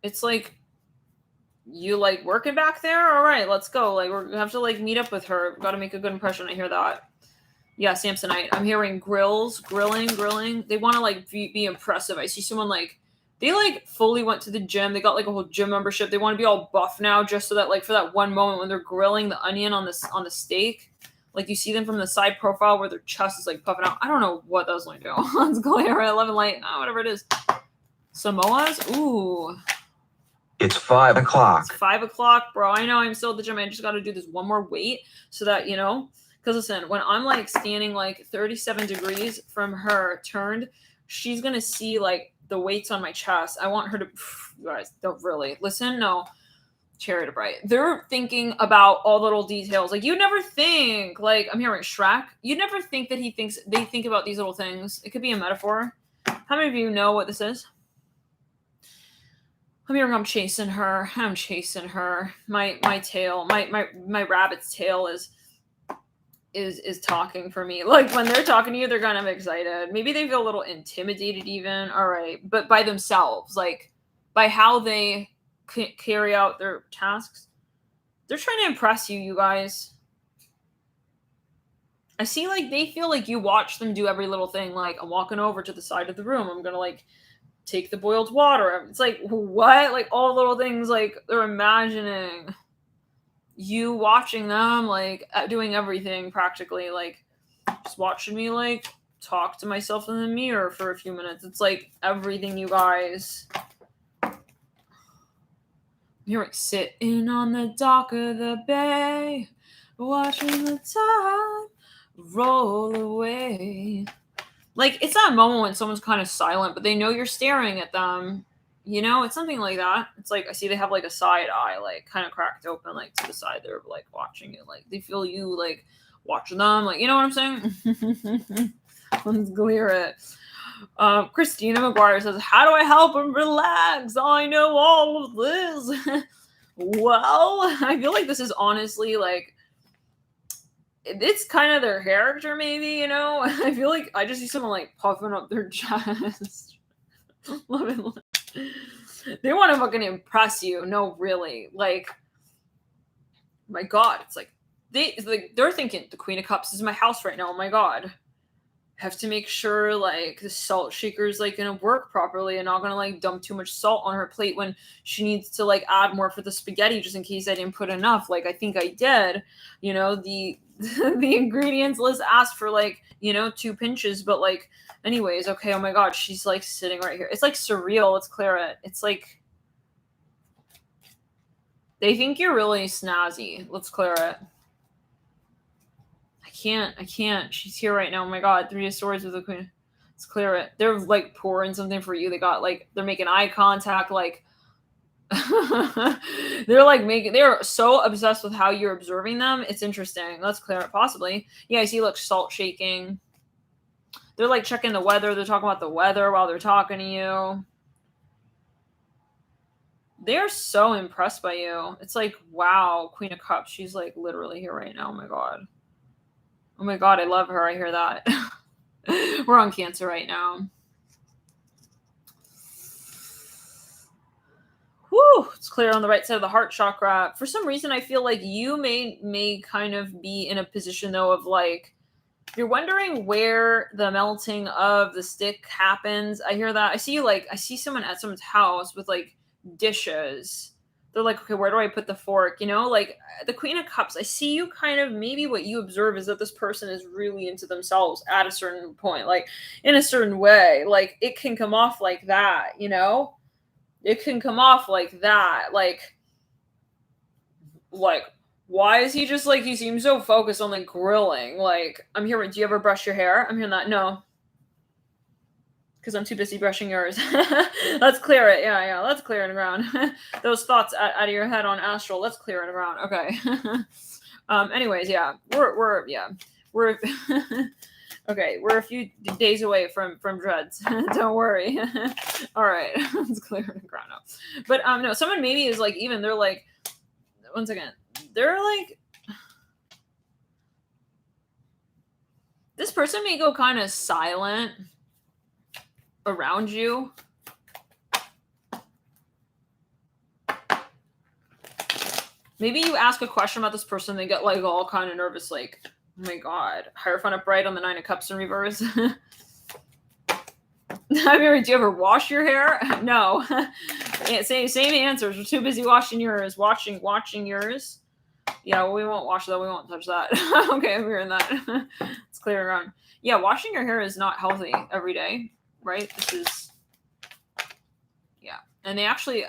It's like you like working back there. All right, let's go. Like we have to like meet up with her. Got to make a good impression. I hear that. Yeah, Samsonite. I'm hearing grilling. They want to like be impressive. I see someone like they like fully went to the gym. They got like a whole gym membership. They want to be all buff now just so that like for that one moment when they're grilling the onion on the steak, Like you see them from the side profile where their chest is like puffing out. I don't know what those like do. Let's go here. 11 light. Oh, whatever it is. Samoas. Ooh. It's 5 o'clock. It's 5 o'clock, bro. I know I'm still at the gym. I just got to do this one more weight so that, you know, because listen, when I'm like standing like 37 degrees from her turned, she's going to see like the weights on my chest. I want her to, you guys don't really listen. No. Cherry to bright. They're thinking about all the little details. Like you never think, like I'm hearing Shrek. You never think that they think about these little things. It could be a metaphor. How many of you know what this is? I'm hearing I'm chasing her. I'm chasing her. My tail, my rabbit's tail is talking for me. Like when they're talking to you, they're kind of excited. Maybe they feel a little intimidated even. All right. But by themselves, like by how they carry out their tasks. They're trying to impress you, you guys. I see like they feel like you watch them do every little thing. Like I'm walking over to the side of the room. I'm going to like take the boiled water. It's like, what? Like all little things like they're imagining you watching them like doing everything practically. Like just watching me like talk to myself in the mirror for a few minutes. It's like everything, you guys. You're like sitting on the dock of the bay, watching the tide roll away. Like, it's that moment when someone's kind of silent, but they know you're staring at them. You know, it's something like that. It's like, I see they have like a side eye, like kind of cracked open, like to the side. They're like watching you. Like, they feel you like watching them. Like, you know what I'm saying? Let's clear it. Christina McGuire says, how do I help him relax? I know all of this. Well, I feel like this is honestly like, it's kind of their character, maybe, you know? I feel like I just see someone like puffing up their chest. Love it. They want to fucking impress you. No, really. Like, my God, it's like, they're thinking the Queen of Cups is my house right now. Oh my God. Have to make sure like the salt shaker is like gonna work properly and not gonna like dump too much salt on her plate when she needs to like add more for the spaghetti just in case I didn't put enough. Like I think I did, you know, the ingredients list asked for like, you know, 2 pinches, but like anyways, okay, oh my God, she's like sitting right here. It's like surreal. Let's clear it. It's like they think you're really snazzy. Let's clear it. I can't. She's here right now. Oh my God. 3 of Swords with the Queen. Let's clear it. They're like pouring something for you. They got like, they're making eye contact. Like, they're so obsessed with how you're observing them. It's interesting. Let's clear it. Possibly. Yeah, I see like salt shaking. They're like checking the weather. They're talking about the weather while they're talking to you. They're so impressed by you. It's like, wow, Queen of Cups. She's like literally here right now. Oh my God. Oh my God, I love her. I hear that. We're on Cancer right now. Whew, it's clear on the right side of the heart chakra. For some reason, I feel like you may kind of be in a position, though, of like, you're wondering where the melting of the stick happens. I hear that. I see someone at someone's house with like dishes. They're like, okay, where do I put the fork? You know, like the Queen of Cups. I see you kind of, maybe what you observe is that this person is really into themselves at a certain point, like in a certain way. Like it can come off like that, you know? It can come off like that. Like, why is he just like, he seems so focused on like grilling? Like, I'm hearing, do you ever brush your hair? I'm hearing that. No. Because I'm too busy brushing yours. Let's clear it. Yeah. Let's clear it around. Those thoughts out of your head on Astro. Let's clear it around. Okay. Anyways, yeah. We're okay. We're a few days away from dreads. Don't worry. All right. Let's clear it around now. But no, someone maybe is like, even they're like, once again, they're like, this person may go kind of silent around you. Maybe you ask a question about this person, they get like all kind of nervous, like, oh my God, Hierophant upright on the 9 of Cups in reverse. I mean, do you ever wash your hair? No. Yeah, same answers. We're too busy washing yours. Watching yours. Yeah, well, we won't wash that. We won't touch that. Okay, I'm hearing that. It's clear around. Yeah, washing your hair is not healthy every day, right? This is, yeah. And they actually,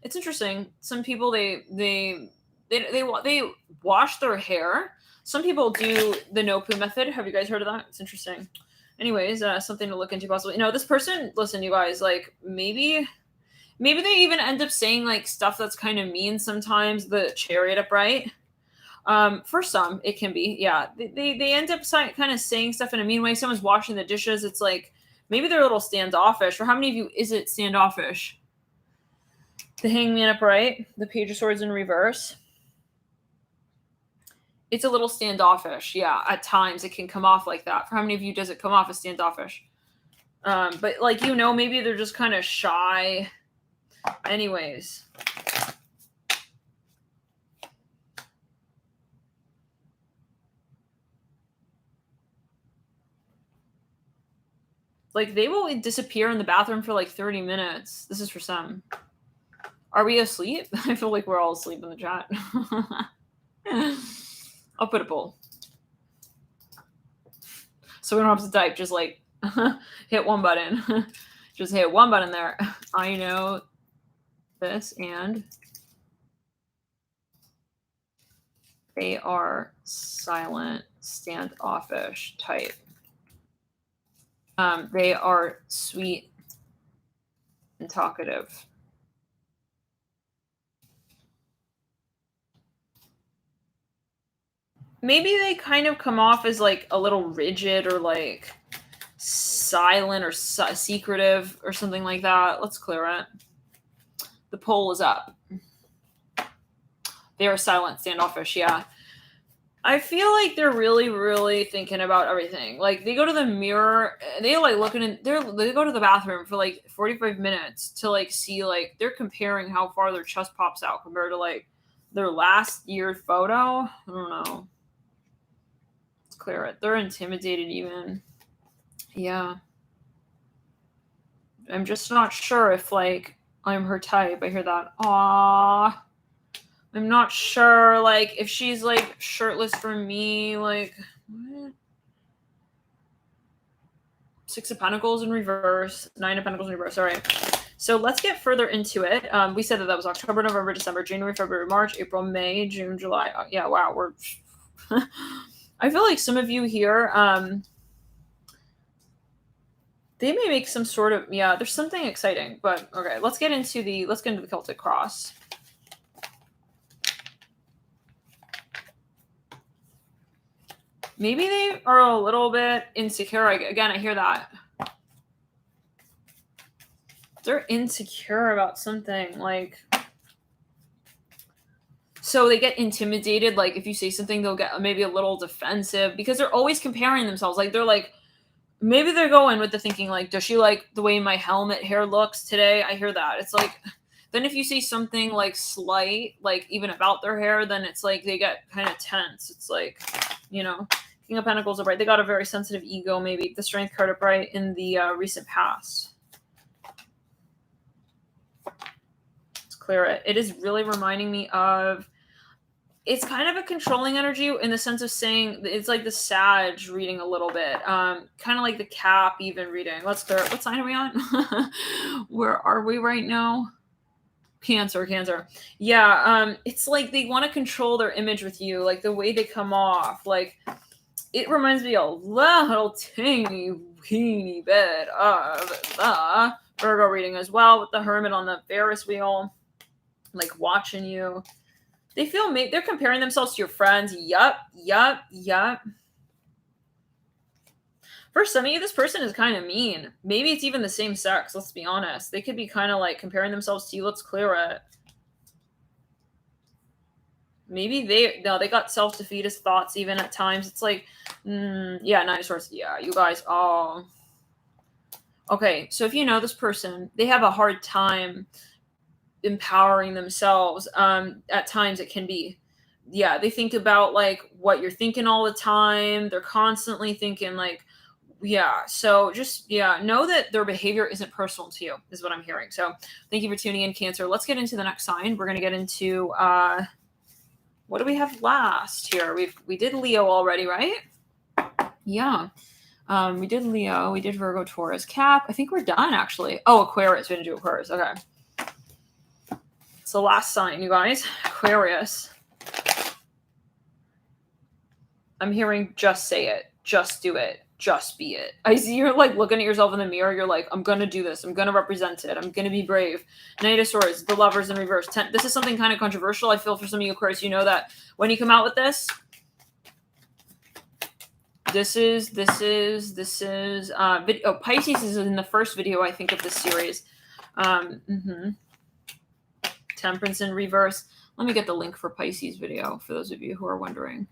it's interesting. Some people, they wash their hair. Some people do the no poo method. Have you guys heard of that? It's interesting. Anyways, something to look into possibly. No, this person, listen, you guys, like maybe they even end up saying like stuff that's kind of mean sometimes. The chariot upright. For some, it can be, yeah. They end up kind of saying stuff in a mean way. Someone's washing the dishes. It's like maybe they're a little standoffish. For how many of you is it standoffish? The Hangman upright, the Page of Swords in reverse. It's a little standoffish, yeah. At times, it can come off like that. For how many of you does it come off as standoffish? But like maybe they're just kind of shy. Anyways. Like, they will disappear in the bathroom for like 30 minutes. This is for some. Are we asleep? I feel like we're all asleep in the chat. I'll put a poll. So we don't have to type, just like hit one button. Just hit one button there. I know this, and they are silent, standoffish type. They are sweet and talkative. Maybe they kind of come off as like a little rigid or like silent or secretive or something like that. Let's clear it. The poll is up. They are silent, standoffish, yeah. I feel like they're really, really thinking about everything. Like, they go to the mirror, they like looking in, they go to the bathroom for like 45 minutes to like see, like, they're comparing how far their chest pops out compared to like their last year photo. I don't know. Let's clear it. They're intimidated even. Yeah. I'm just not sure if like I'm her type. I hear that. Aww. I'm not sure, like, if she's, like, shirtless for me, like, what? Six of Pentacles in reverse, Nine of Pentacles in reverse. All right. So let's get further into it. We said that was October, November, December, January, February, March, April, May, June, July. Oh, yeah, wow. We're. I feel like some of you here, they may make some sort of, yeah, there's something exciting, but okay, let's get into the Celtic cross. Maybe they are a little bit insecure. Again, I hear that. They're insecure about something. Like, so they get intimidated. Like, if you say something, they'll get maybe a little defensive because they're always comparing themselves. Like, they're like, maybe they're going with the thinking, like, does she like the way my helmet hair looks today? I hear that. It's like, then if you say something like slight, like even about their hair, then it's like they get kind of tense. It's like, King of Pentacles upright. They got a very sensitive ego, maybe. The Strength card upright in the recent past. Let's clear it. It is really reminding me of, it's kind of a controlling energy in the sense of saying, it's like the Sag reading a little bit. Kind of like the Cap even reading. Let's clear it. What sign are we on? Where are we right now? Cancer. Yeah, it's like they want to control their image with you, like the way they come off. Like, it reminds me a little teeny weeny bit of the Virgo reading as well, with the Hermit on the Ferris wheel, like watching you. They feel they're comparing themselves to your friends. Yup. For some of you, this person is kind of mean. Maybe it's even the same sex. Let's be honest. They could be kind of like comparing themselves to you. Let's clear it. Maybe they got self-defeatist thoughts even at times. It's like, yeah, Nine of Swords. Yeah, you guys. Oh. Okay, so if you know this person, they have a hard time empowering themselves. At times it can be, yeah, they think about like what you're thinking all the time. They're constantly thinking like, yeah. So just, yeah, know that their behavior isn't personal to you is what I'm hearing. So thank you for tuning in, Cancer. Let's get into the next sign. We're going to get into, What do we have last here? We did Leo already, right? Yeah. We did Leo, we did Virgo, Taurus, Cap. I think we're done actually. Oh, Aquarius. We didn't do Aquarius. Okay. It's the last sign, you guys. Aquarius. I'm hearing just say it. Just do it. Just be it. I see you're like looking at yourself in the mirror. You're like, I'm going to do this. I'm going to represent it. I'm going to be brave. Knight of Swords, the Lovers in reverse. This is something kind of controversial. I feel for some of you Aquarius, you know that when you come out with this, Pisces is in the first video, I think, of this series. Temperance in reverse. Let me get the link for Pisces video for those of you who are wondering.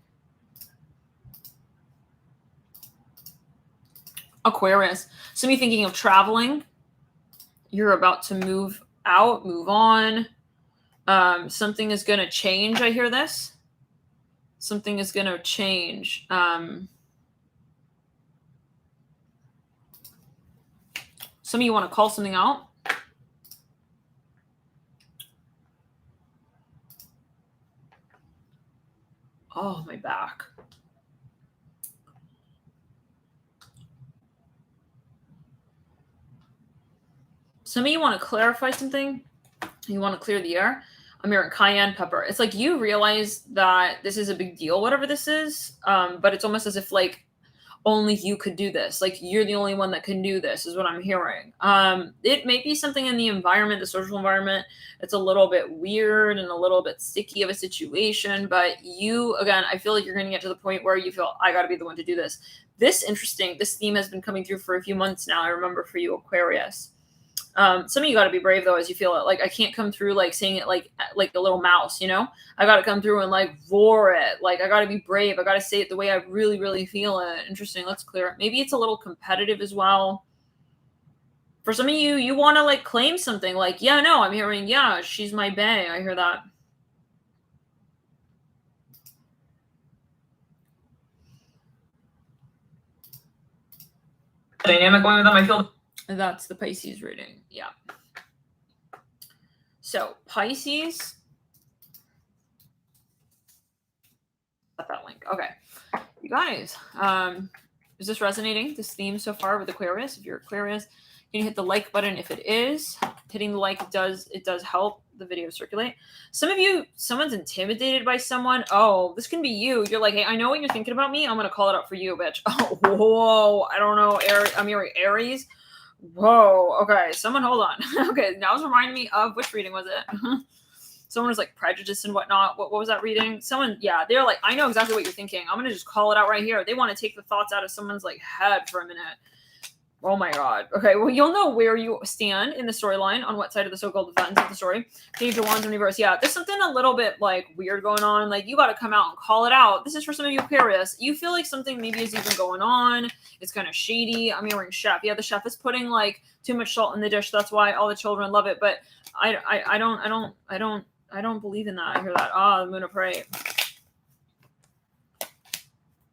Aquarius. Some of you thinking of traveling. You're about to move out, move on. Something is going to change. I hear this. Something is going to change. Some of you want to call something out. Oh, my back. Some of you want to clarify something. You want to clear the air. I'm hearing cayenne pepper. It's like you realize that this is a big deal, whatever this is. But it's almost as if like only you could do this. Like you're the only one that can do this is what I'm hearing. It may be something in the environment, the social environment. It's a little bit weird and a little bit sticky of a situation. But you, again, I feel like you're going to get to the point where you feel, I got to be the one to do this. This theme has been coming through for a few months now. I remember for you, Aquarius. Some of you got to be brave though, as you feel it. Like I can't come through like saying it like a little mouse, you know. I got to come through and like roar it. Like I got to be brave. I got to say it the way I really, really feel it. Interesting. Let's clear it. Maybe it's a little competitive as well. For some of you, you want to like claim something. Like, yeah, no, I'm hearing, yeah, she's my bae. I hear that. Dynamic going with them. I feel. That's the Pisces reading. Yeah. So Pisces. Got that link. Okay. You guys, is this resonating, this theme so far with Aquarius? If you're Aquarius, can you hit the like button? If it is, hitting the like does help the video circulate. Some of you, someone's intimidated by someone. Oh, this can be you. You're like, hey, I know what you're thinking about me. I'm going to call it out for you, bitch. Oh, whoa. I don't know. I'm hearing Aries. Whoa. Okay. Someone hold on. Okay. Now it's reminding me of, which reading was it? Someone was like prejudiced and whatnot. What was that reading? Someone, yeah, they're like, I know exactly what you're thinking. I'm going to just call it out right here. They want to take the thoughts out of someone's like head for a minute. Oh my God. Okay. Well, you'll know where you stand in the storyline, on what side of the so-called events of the story. Page of Wands in reverse. Yeah. There's something a little bit like weird going on. Like you got to come out and call it out. This is for some of you Aquarius. You feel like something maybe is even going on. It's kind of shady. I'm hearing chef. Yeah. The chef is putting like too much salt in the dish. That's why all the children love it. But I don't believe in that. I hear that. Ah, the Moon of Prey.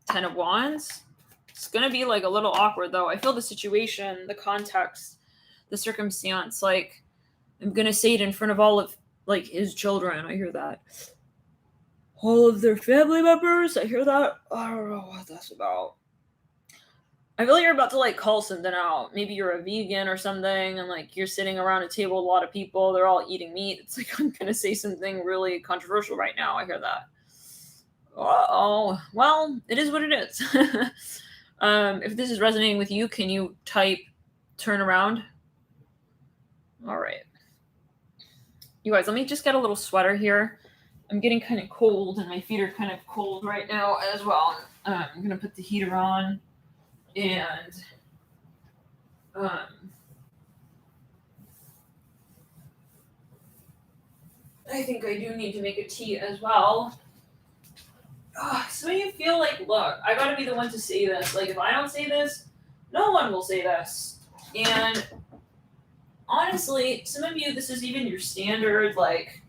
10 of Wands. It's going to be like a little awkward though. I feel the situation, the context, the circumstance. Like I'm going to say it in front of all of like his children. I hear that. All of their family members. I hear that. I don't know what that's about. I feel like you're about to like call something out. Maybe you're a vegan or something and like you're sitting around a table with a lot of people. They're all eating meat. It's like, I'm going to say something really controversial right now. I hear that. Oh, well, it is what it is. If this is resonating with you, can you type turn around? All right. You guys, let me just get a little sweater here. I'm getting kind of cold and my feet are kind of cold right now as well. I'm going to put the heater on. And I think I do need to make a tea as well. Some of you feel like, look, I gotta be the one to say this. Like, if I don't say this, no one will say this. And honestly, some of you, this is even your standard, like,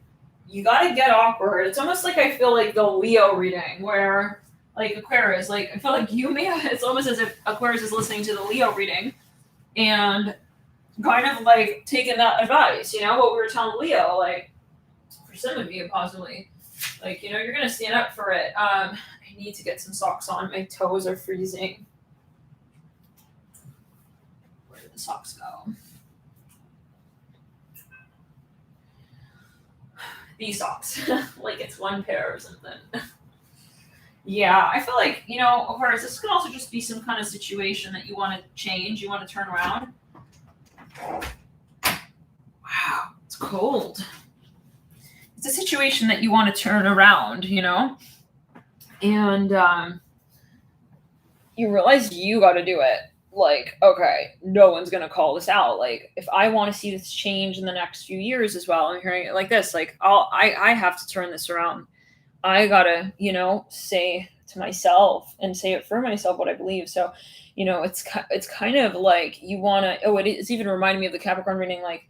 you gotta get awkward. It's almost like I feel like the Leo reading where, like, Aquarius, like, I feel like you may have, it's almost as if Aquarius is listening to the Leo reading and kind of, like, taking that advice, you know, what we were telling Leo, like, for some of you, possibly. Like, you know, you're going to stand up for it. I need to get some socks on. My toes are freezing. Where did the socks go? These socks. Like it's one pair or something. Yeah, I feel like, you know, Aquarius, this could also just be some kind of situation that you want to change, you want to turn around. Wow, it's cold. It's a situation that you want to turn around, you know? And you realize you got to do it. Like, okay, no one's going to call this out. Like, if I want to see this change in the next few years as well, I'm hearing it like this. Like, I have to turn this around. I gotta, you know, say to myself and say it for myself what I believe. So, you know, it's kind of like you want to. Oh, it's even reminding me of the Capricorn reading. Like,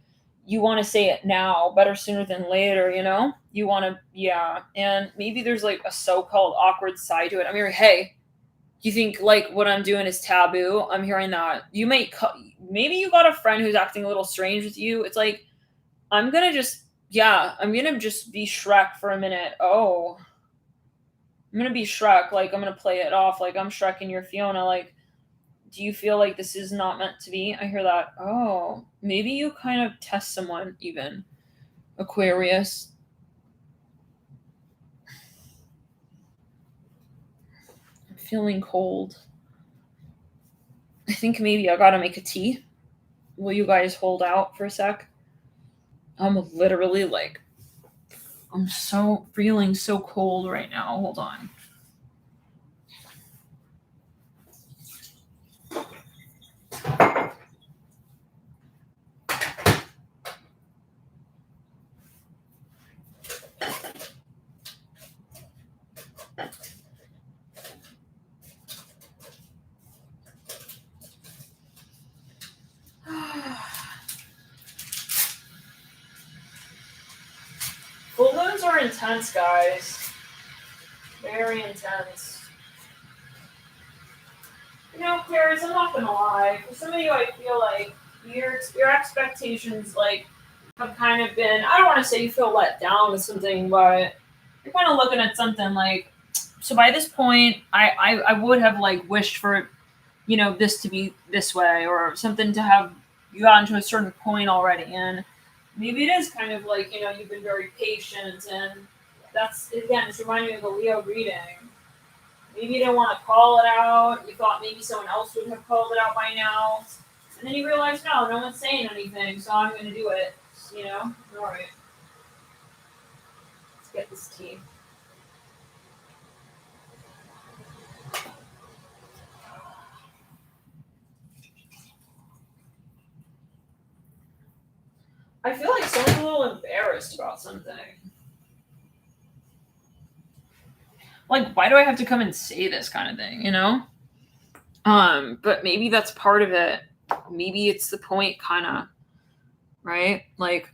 you want to say it now, better sooner than later. You know, you want to, yeah. And maybe there's like a so-called awkward side to it. I'm hearing, hey, you think like what I'm doing is taboo? I'm hearing that. You may maybe you got a friend who's acting a little strange with you. It's like I'm gonna just be Shrek for a minute. Oh, I'm gonna be Shrek. Like, I'm gonna play it off like I'm Shrek and you're Fiona. Like, do you feel like this is not meant to be? I hear that. Oh, maybe you kind of test someone even. Aquarius. I'm feeling cold. I think maybe I gotta make a tea. Will you guys hold out for a sec? I'm literally like, I'm so feeling so cold right now. Hold on. Full moons are intense, guys. Very intense. You know, Aquarius, I'm not gonna lie. For some of you, I feel like your expectations, like, have kind of been. I don't want to say you feel let down with something, but you're kind of looking at something like. So by this point, I would have like wished for, you know, this to be this way or something to have you gotten to a certain point already, and maybe it is kind of like, you know, you've been very patient, and that's, again, it's reminding me of the Leo reading. Maybe you didn't want to call it out. You thought maybe someone else would have called it out by now. And then you realize, no one's saying anything, so I'm going to do it. You know? All right. Let's get this tea. I feel like someone's a little embarrassed about something. Like, why do I have to come and say this kind of thing, you know? But maybe that's part of it. Maybe it's the point, kind of, right? Like,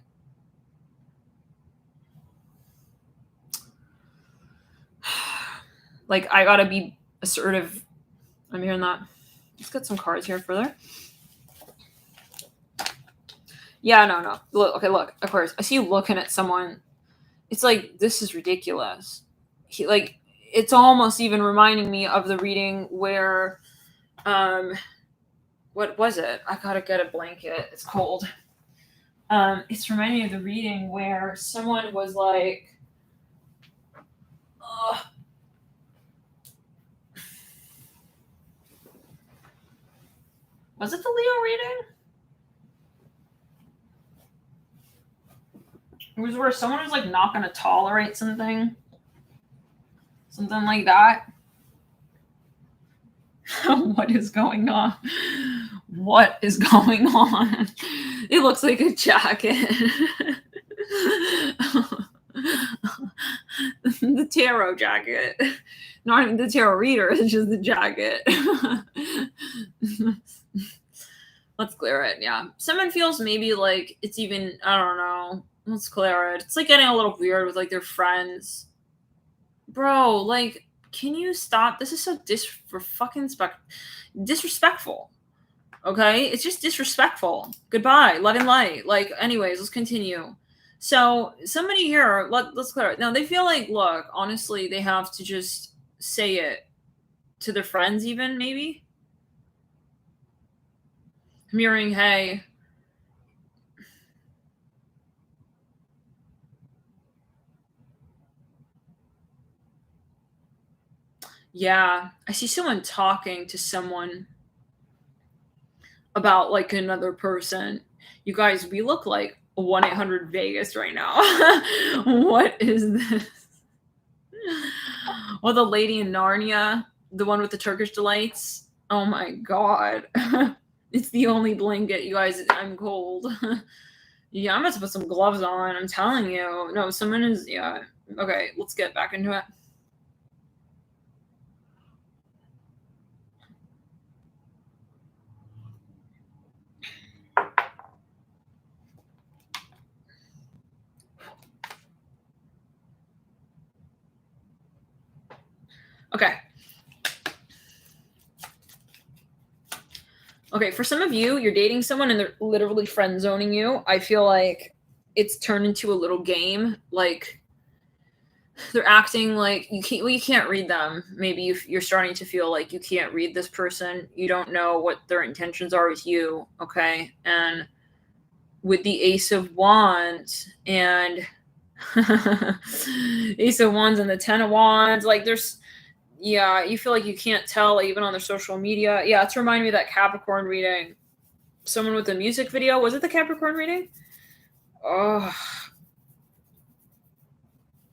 I gotta be assertive. I'm hearing that. Let's get some cards here further. Yeah, no. Look, of course. I see you looking at someone. It's like, this is ridiculous. It's almost even reminding me of the reading where, what was it? I gotta get a blanket. It's cold. It's reminding me of the reading where someone was like, was it the Leo reading? It was where someone was like not going to tolerate something like that. What is going on? What is going on? It looks like a jacket. The tarot jacket. Not even the tarot reader, it's just the jacket. Let's clear it, yeah. Someone feels maybe like it's even, I don't know. Let's clear it. It's like getting a little weird with like their friends. Bro, like, can you stop? This is so disrespectful. Okay? It's just disrespectful. Goodbye. Love and light. Like, anyways, let's continue. So somebody here, let's clear it. Now they feel like, look, honestly, they have to just say it to their friends, even maybe. I'm hearing, hey, yeah, I see someone talking to someone about like another person. You guys, we look like 1-800-Vegas right now. What is this? Well, the lady in Narnia, the one with the Turkish delights. Oh my god. It's the only blanket, you guys. I'm cold. Yeah, I'm about to put some gloves on. I'm telling you. No, someone is, yeah. Okay, let's get back into it. Okay. Okay, for some of you, you're dating someone and they're literally friend zoning you. I feel like it's turned into a little game. Like they're acting like you can't read them. Maybe you're starting to feel like you can't read this person. You don't know what their intentions are with you. Okay, and with the Ace of Wands and Ace of Wands and the Ten of Wands, like there's, yeah, you feel like you can't tell even on their social media. Yeah, it's reminding me of that Capricorn reading. Someone with a music video. Was it the Capricorn reading? Oh,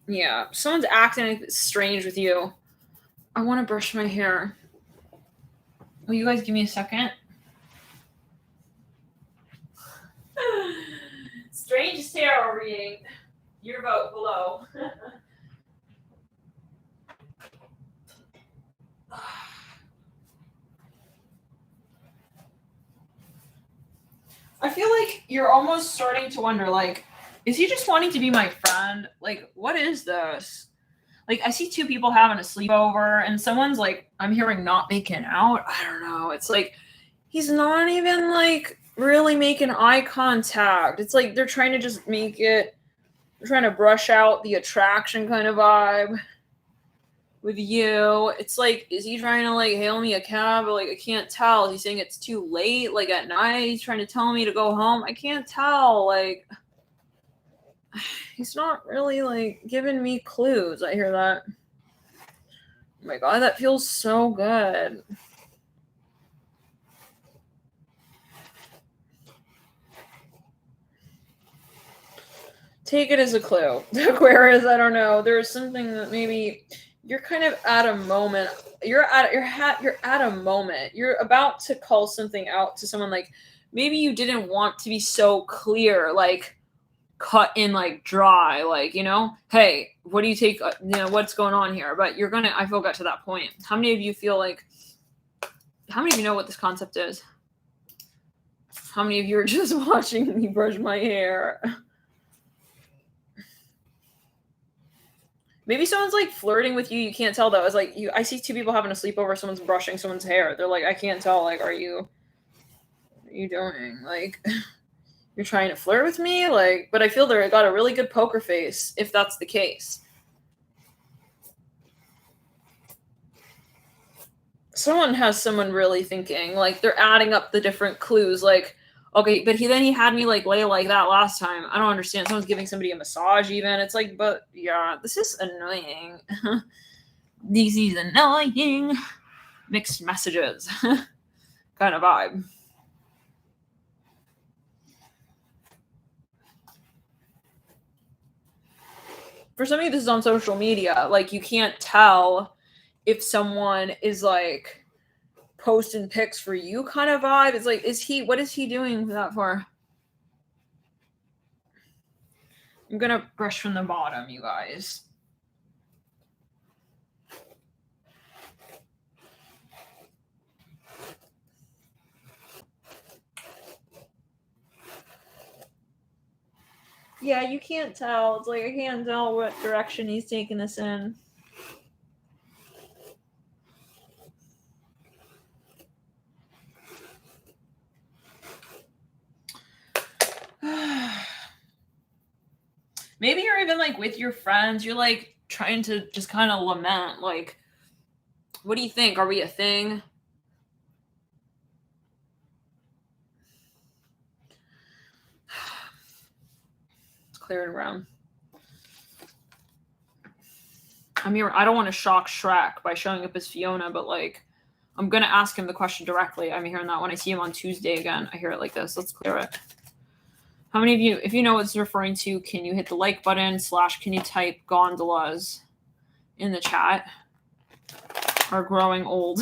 yeah. Someone's acting strange with you. I want to brush my hair. Will you guys give me a second? Strange tarot reading. Your vote below. I feel like you're almost starting to wonder, like, is he just wanting to be my friend? Like, what is this? Like, I see two people having a sleepover, and someone's like, I'm hearing not making out. I don't know. It's like, he's not even, like, really making eye contact. It's like they're trying to just make it, they're trying to brush out the attraction kind of vibe with you. It's like, is he trying to like hail me a cab? Or like, I can't tell. Is he saying it's too late, like at night? He's trying to tell me to go home. I can't tell. Like, he's not really like giving me clues. I hear that. Oh my god, that feels so good. Take it as a clue. Aquarius, I don't know. There's something that maybe you're kind of at a moment. You're at a moment. You're about to call something out to someone, like maybe you didn't want to be so clear, like cut in like dry, like, you know, hey, what do you take, what's going on here? But you're gonna, I feel, got to that point. How many of you feel like, how many of you know what this concept is? How many of you are just watching me brush my hair? Maybe someone's like flirting with you. You can't tell though. It's like I see two people having a sleepover. Someone's brushing someone's hair. They're like, I can't tell. Like, what are you doing? Like, you're trying to flirt with me? Like, but I feel they got a really good poker face if that's the case. Someone has someone really thinking. Like, they're adding up the different clues. Like, okay, but he had me like lay like that last time. I don't understand. Someone's giving somebody a massage even. It's like, but yeah, this is annoying. This is annoying. Mixed messages kind of vibe. For some of you, this is on social media. Like, you can't tell if someone is like posting pics for you kind of vibe. It's like, what is he doing that for? I'm gonna brush from the bottom, you guys. Yeah, you can't tell. It's like, I can't tell what direction he's taking this in. Maybe you're even like with your friends. You're like trying to just kind of lament. Like, what do you think? Are we a thing? Let's clear it around. I'm here. I don't want to shock Shrek by showing up as Fiona, but like, I'm gonna ask him the question directly. I'm hearing that when I see him on Tuesday again. I hear it like this. Let's clear it. How many of you, if you know what it's referring to, can you hit the like button / can you type gondolas in the chat? Are growing old.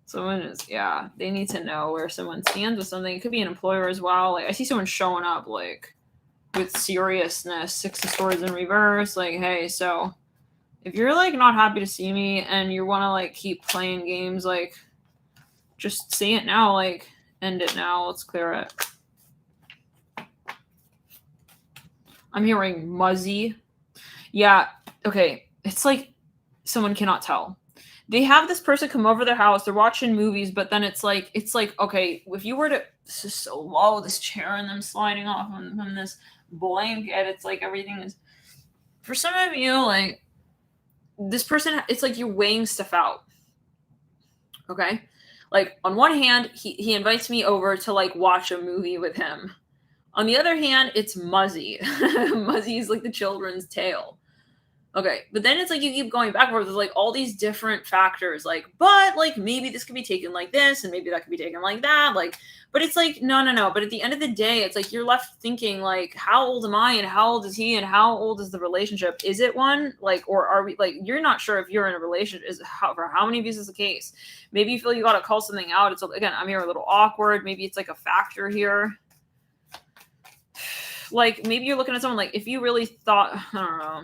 Someone is, yeah, they need to know where someone stands with something. It could be an employer as well. Like, I see someone showing up like with seriousness, 6 of Swords in reverse. Like, hey, so if you're like not happy to see me and you want to like keep playing games, like just say it now, like end it now. Let's clear it. I'm hearing muzzy. Yeah, okay. It's like someone cannot tell. They have this person come over their house, they're watching movies, but then it's like, okay, if you were to, this is so low, this chair and them sliding off from this blanket, it's like everything is, for some of you, like, this person, it's like you're weighing stuff out. Okay? Like, on one hand, he invites me over to, like, watch a movie with him. On the other hand, it's Muzzy. Muzzy is like the children's tale. Okay, but then it's like you keep going back and forth. There's like all these different factors, like, but like maybe this could be taken like this, and maybe that could be taken like that. Like, but it's like, no. But at the end of the day, it's like you're left thinking, like, how old am I, and how old is he, and how old is the relationship? Is it one? Like, or are we, like, you're not sure if you're in a relationship. For how many of you is this the case? Maybe you feel you got to call something out. It's, again, I'm here a little awkward. Maybe it's like a factor here. Like, maybe you're looking at someone, like, if you really thought, I don't know.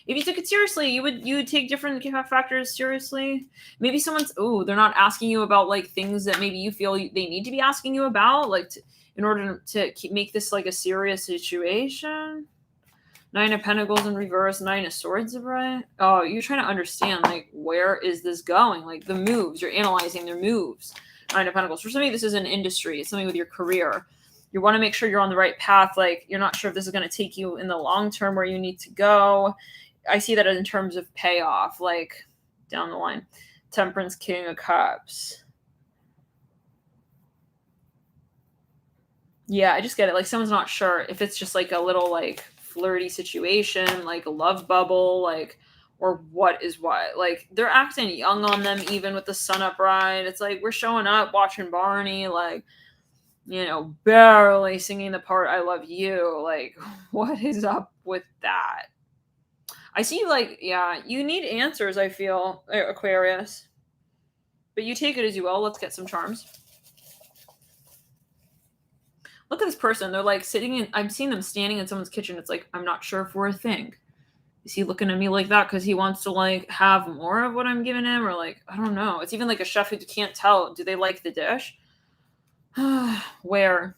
If you took it seriously, you would take different factors seriously. Maybe someone's, they're not asking you about like things that maybe you feel they need to be asking you about, like in order to make this like a serious situation. 9 of Pentacles in reverse, 9 of Swords right. Oh, you're trying to understand, like, where is this going? Like the moves, you're analyzing their moves. 9 of Pentacles. For some of you, this is an industry. It's something with your career. You want to make sure you're on the right path. Like, you're not sure if this is going to take you in the long term where you need to go. I see that in terms of payoff, like down the line. Temperance, King of Cups. Yeah, I just get it. Like, someone's not sure if it's just like a little like flirty situation, like a love bubble, like, or what is what. Like, they're acting young on them, even with the sun upright. It's like we're showing up, watching Barney, like, you know, barely singing the part "I love you." Like, what is up with that? I see, like, yeah, you need answers, I feel, Aquarius. But you take it as you will. Let's get some charms. Look at this person. They're, like, sitting in... I'm seeing them standing in someone's kitchen. It's like, I'm not sure if we're a thing. Is he looking at me like that because he wants to, like, have more of what I'm giving him? Or, like, I don't know. It's even like a chef who can't tell. Do they like the dish? Where...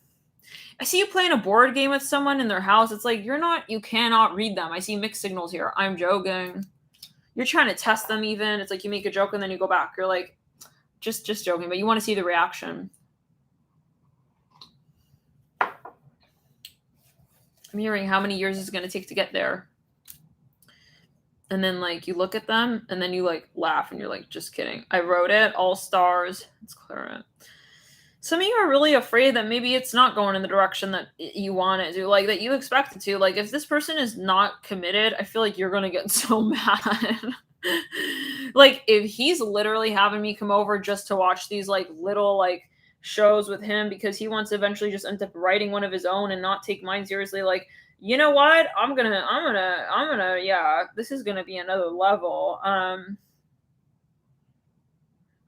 I see you playing a board game with someone in their house. It's like, you cannot read them. I see mixed signals here. I'm joking. You're trying to test them even. It's like you make a joke and then you go back. You're like, just joking, but you want to see the reaction. I'm hearing how many years it's going to take to get there. And then, like, you look at them and then you, like, laugh and you're like, just kidding. I wrote it. All stars. Let's clear it. Some of you are really afraid that maybe it's not going in the direction that you want it to, like, that you expect it to. Like, if this person is not committed, I feel like you're going to get so mad. Like, if he's literally having me come over just to watch these, like, little, like, shows with him because he wants to eventually just end up writing one of his own and not take mine seriously, like, you know what? I'm gonna, yeah, this is going to be another level.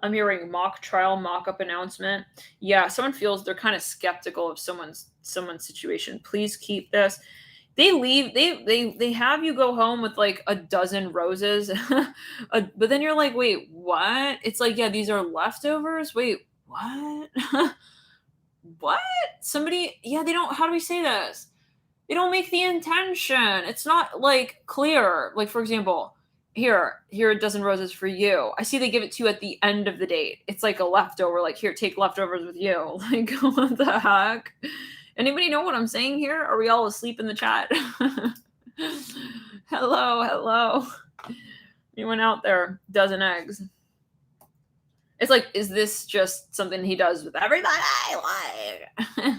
I'm hearing mock trial, mock-up announcement. Yeah, someone feels they're kind of skeptical of someone's situation. Please keep this. They leave. They have you go home with like a dozen roses, but then you're like, wait, what? It's like, yeah, these are leftovers. Wait, what? What? Somebody? Yeah, they don't. How do we say this? They don't make the intention. It's not like clear. Like, for example. Here a dozen roses for you. I see they give it to you at the end of the date. It's like a leftover, like, here, take leftovers with you. Like, what the heck? Anybody know what I'm saying here? Are we all asleep in the chat? Hello. Anyone out there? Dozen eggs. It's like, is this just something he does with everybody? Like,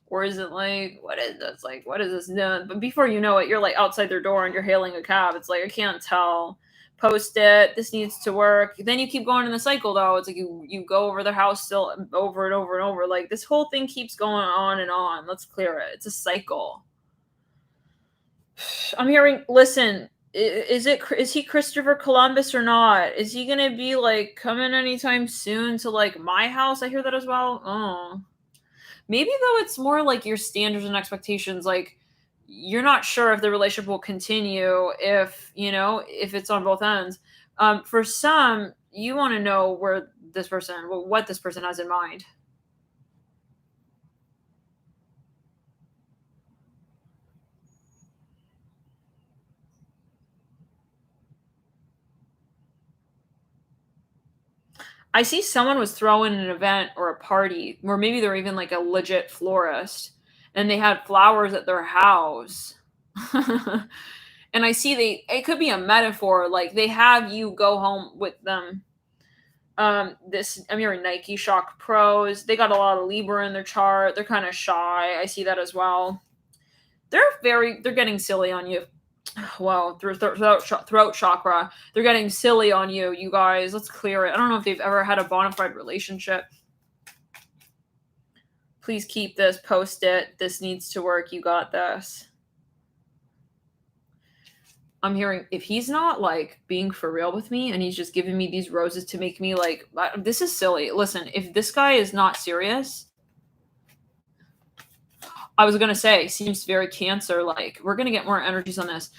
or is it like, what is this? Like, what is this done? But before you know it, you're like outside their door and you're hailing a cab. It's like, I can't tell. Post it. This needs to work. Then you keep going in the cycle, though. It's like you go over their house still over and over and over. Like, this whole thing keeps going on and on. Let's clear it. It's a cycle. I'm hearing, listen, is he Christopher Columbus or not? Is he gonna be like coming anytime soon to like my house? I hear that as well. Oh, maybe though it's more like your standards and expectations. Like, you're not sure if the relationship will continue if it's on both ends. For some, you want to know what this person has in mind. I see someone was throwing an event or a party, or maybe they're even like a legit florist, and they had flowers at their house. And I see it could be a metaphor, like they have you go home with them. I'm hearing Nike Shock Pros. They got a lot of Libra in their chart. They're kind of shy. I see that as well. They're getting silly on you. Wow, throat chakra. They're getting silly on you, you guys. Let's clear it. I don't know if they've ever had a bona fide relationship. Please keep this, post it. This needs to work. You got this. I'm hearing, if he's not like being for real with me and he's just giving me these roses to make me like, this is silly. Listen, if this guy is not serious, I was going to say, seems very Cancer. Like, we're going to get more energies on this.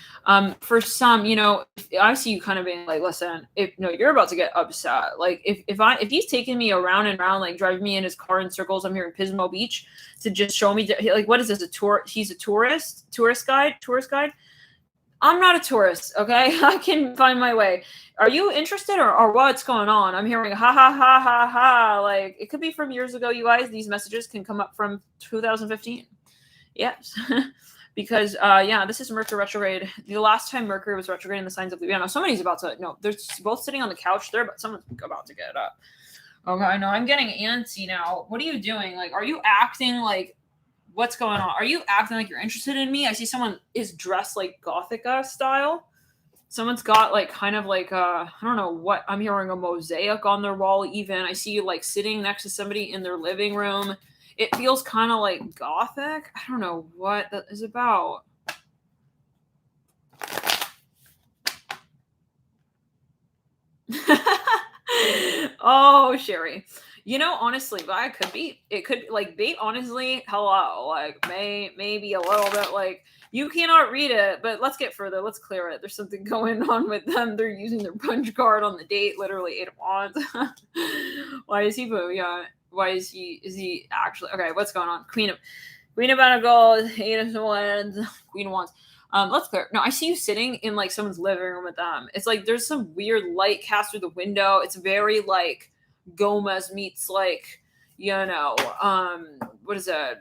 For some, I see you kind of being like, listen, you're about to get upset. Like, if he's taking me around and around, like driving me in his car in circles, I'm here in Pismo Beach to just show me, like, what is this? He's a tourist guide. I'm not a tourist. Okay. I can find my way. Are you interested or what's going on? I'm hearing ha ha ha ha ha. Like, it could be from years ago, you guys. These messages can come up from 2015. Yes, because this is Mercury retrograde. The last time Mercury was retrograde in the signs of Libra. No, somebody's about to. No, they're both sitting on the couch there, but someone's about to get up. Okay, no, I'm getting antsy now. What are you doing? Like, are you acting like? What's going on? Are you acting like you're interested in me? I see someone is dressed like Gothica style. Someone's got like kind of like I don't know what. I'm hearing a mosaic on their wall. Even I see you like sitting next to somebody in their living room. It feels kind of like Gothic. I don't know what that is about. Oh, Sherry. Honestly, that could be. It could like bait. Honestly, hello. Like maybe a little bit. Like, you cannot read it, but let's get further. Let's clear it. There's something going on with them. They're using their punch card on the date. Literally 8 of Wands. Why is he? Yeah. Why is he actually okay? What's going on? Queen of Pentacles, 8 of Wands, Queen of Wands. Let's clear. No, I see you sitting in like someone's living room with them. It's like there's some weird light cast through the window. It's very like Gomez meets like what is it?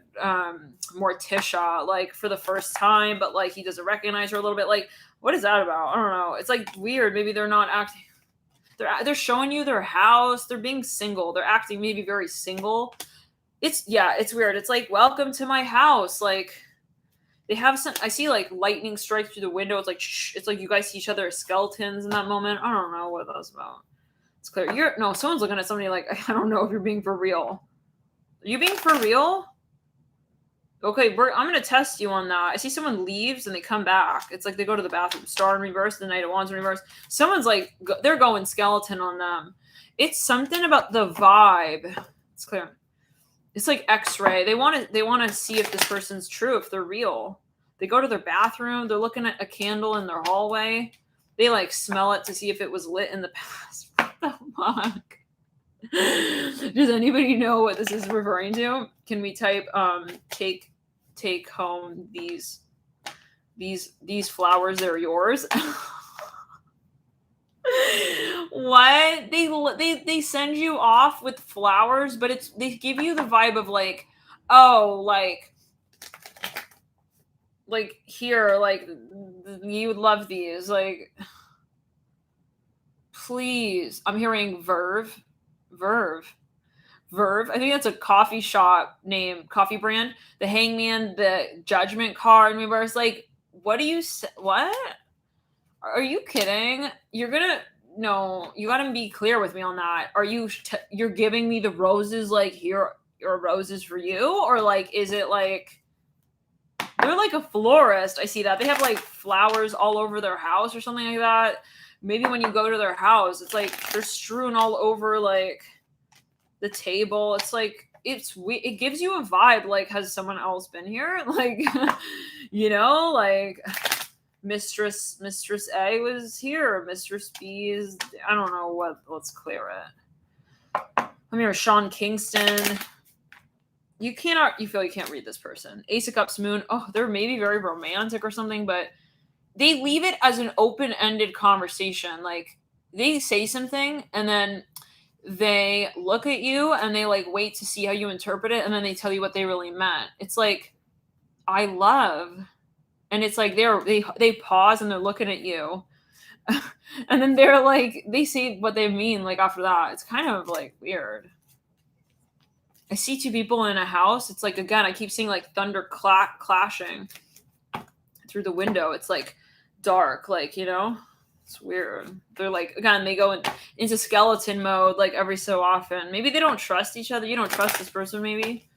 Morticia, like for the first time, but like he doesn't recognize her a little bit. Like, what is that about? I don't know. It's like weird. Maybe they're not acting. They're showing you their house. They're being single. They're acting maybe very single. It's weird. It's like, welcome to my house. Like, they have some. I see like lightning strike through the window. It's like it's like you guys see each other as skeletons in that moment. I don't know what that's about. It's clear. Someone's looking at somebody like, I don't know if you're being for real. Are you being for real? Okay, I'm going to test you on that. I see someone leaves and they come back. It's like they go to the bathroom. Star in reverse, the Knight of Wands in reverse. Someone's like, they're going skeleton on them. It's something about the vibe. It's clear. It's like X-ray. They want to see if this person's true, if they're real. They go to their bathroom. They're looking at a candle in their hallway. They like smell it to see if it was lit in the past. What the fuck? Does anybody know what this is referring to? Can we type take home these flowers, they're yours? What? They send you off with flowers, but they give you the vibe of like, oh, like like here, like you would love these. Like, please. I'm hearing Verve. Verve. Verve. I think that's a coffee shop name, coffee brand. The Hangman, the Judgment card. Remember, it's like, what do you say? What? Are you kidding? You're gonna no. You gotta be clear with me on that. Are you? You're giving me the roses like here are roses for you, or like is it like they're like a florist? I see that they have like flowers all over their house or something like that. Maybe when you go to their house, it's like they're strewn all over like the table. It's like it gives you a vibe like has someone else been here? Like like Mistress A was here. Mistress B is I don't know what. Let's clear it. I'm here, Sean Kingston. You feel you can't read this person. Ace of Cups, Moon. Oh, they're maybe very romantic or something, but they leave it as an open-ended conversation. Like they say something and then they look at you and they like wait to see how you interpret it and then they tell you what they really meant. It's like I love, and it's like they pause and they're looking at you and then they're like they say what they mean like after that. It's kind of like weird. I see two people in a house. It's like again I keep seeing like thunder clashing through the window. It's like dark, like it's weird. They're like again they go into skeleton mode like every so often. Maybe they don't trust each other. You don't trust this person maybe,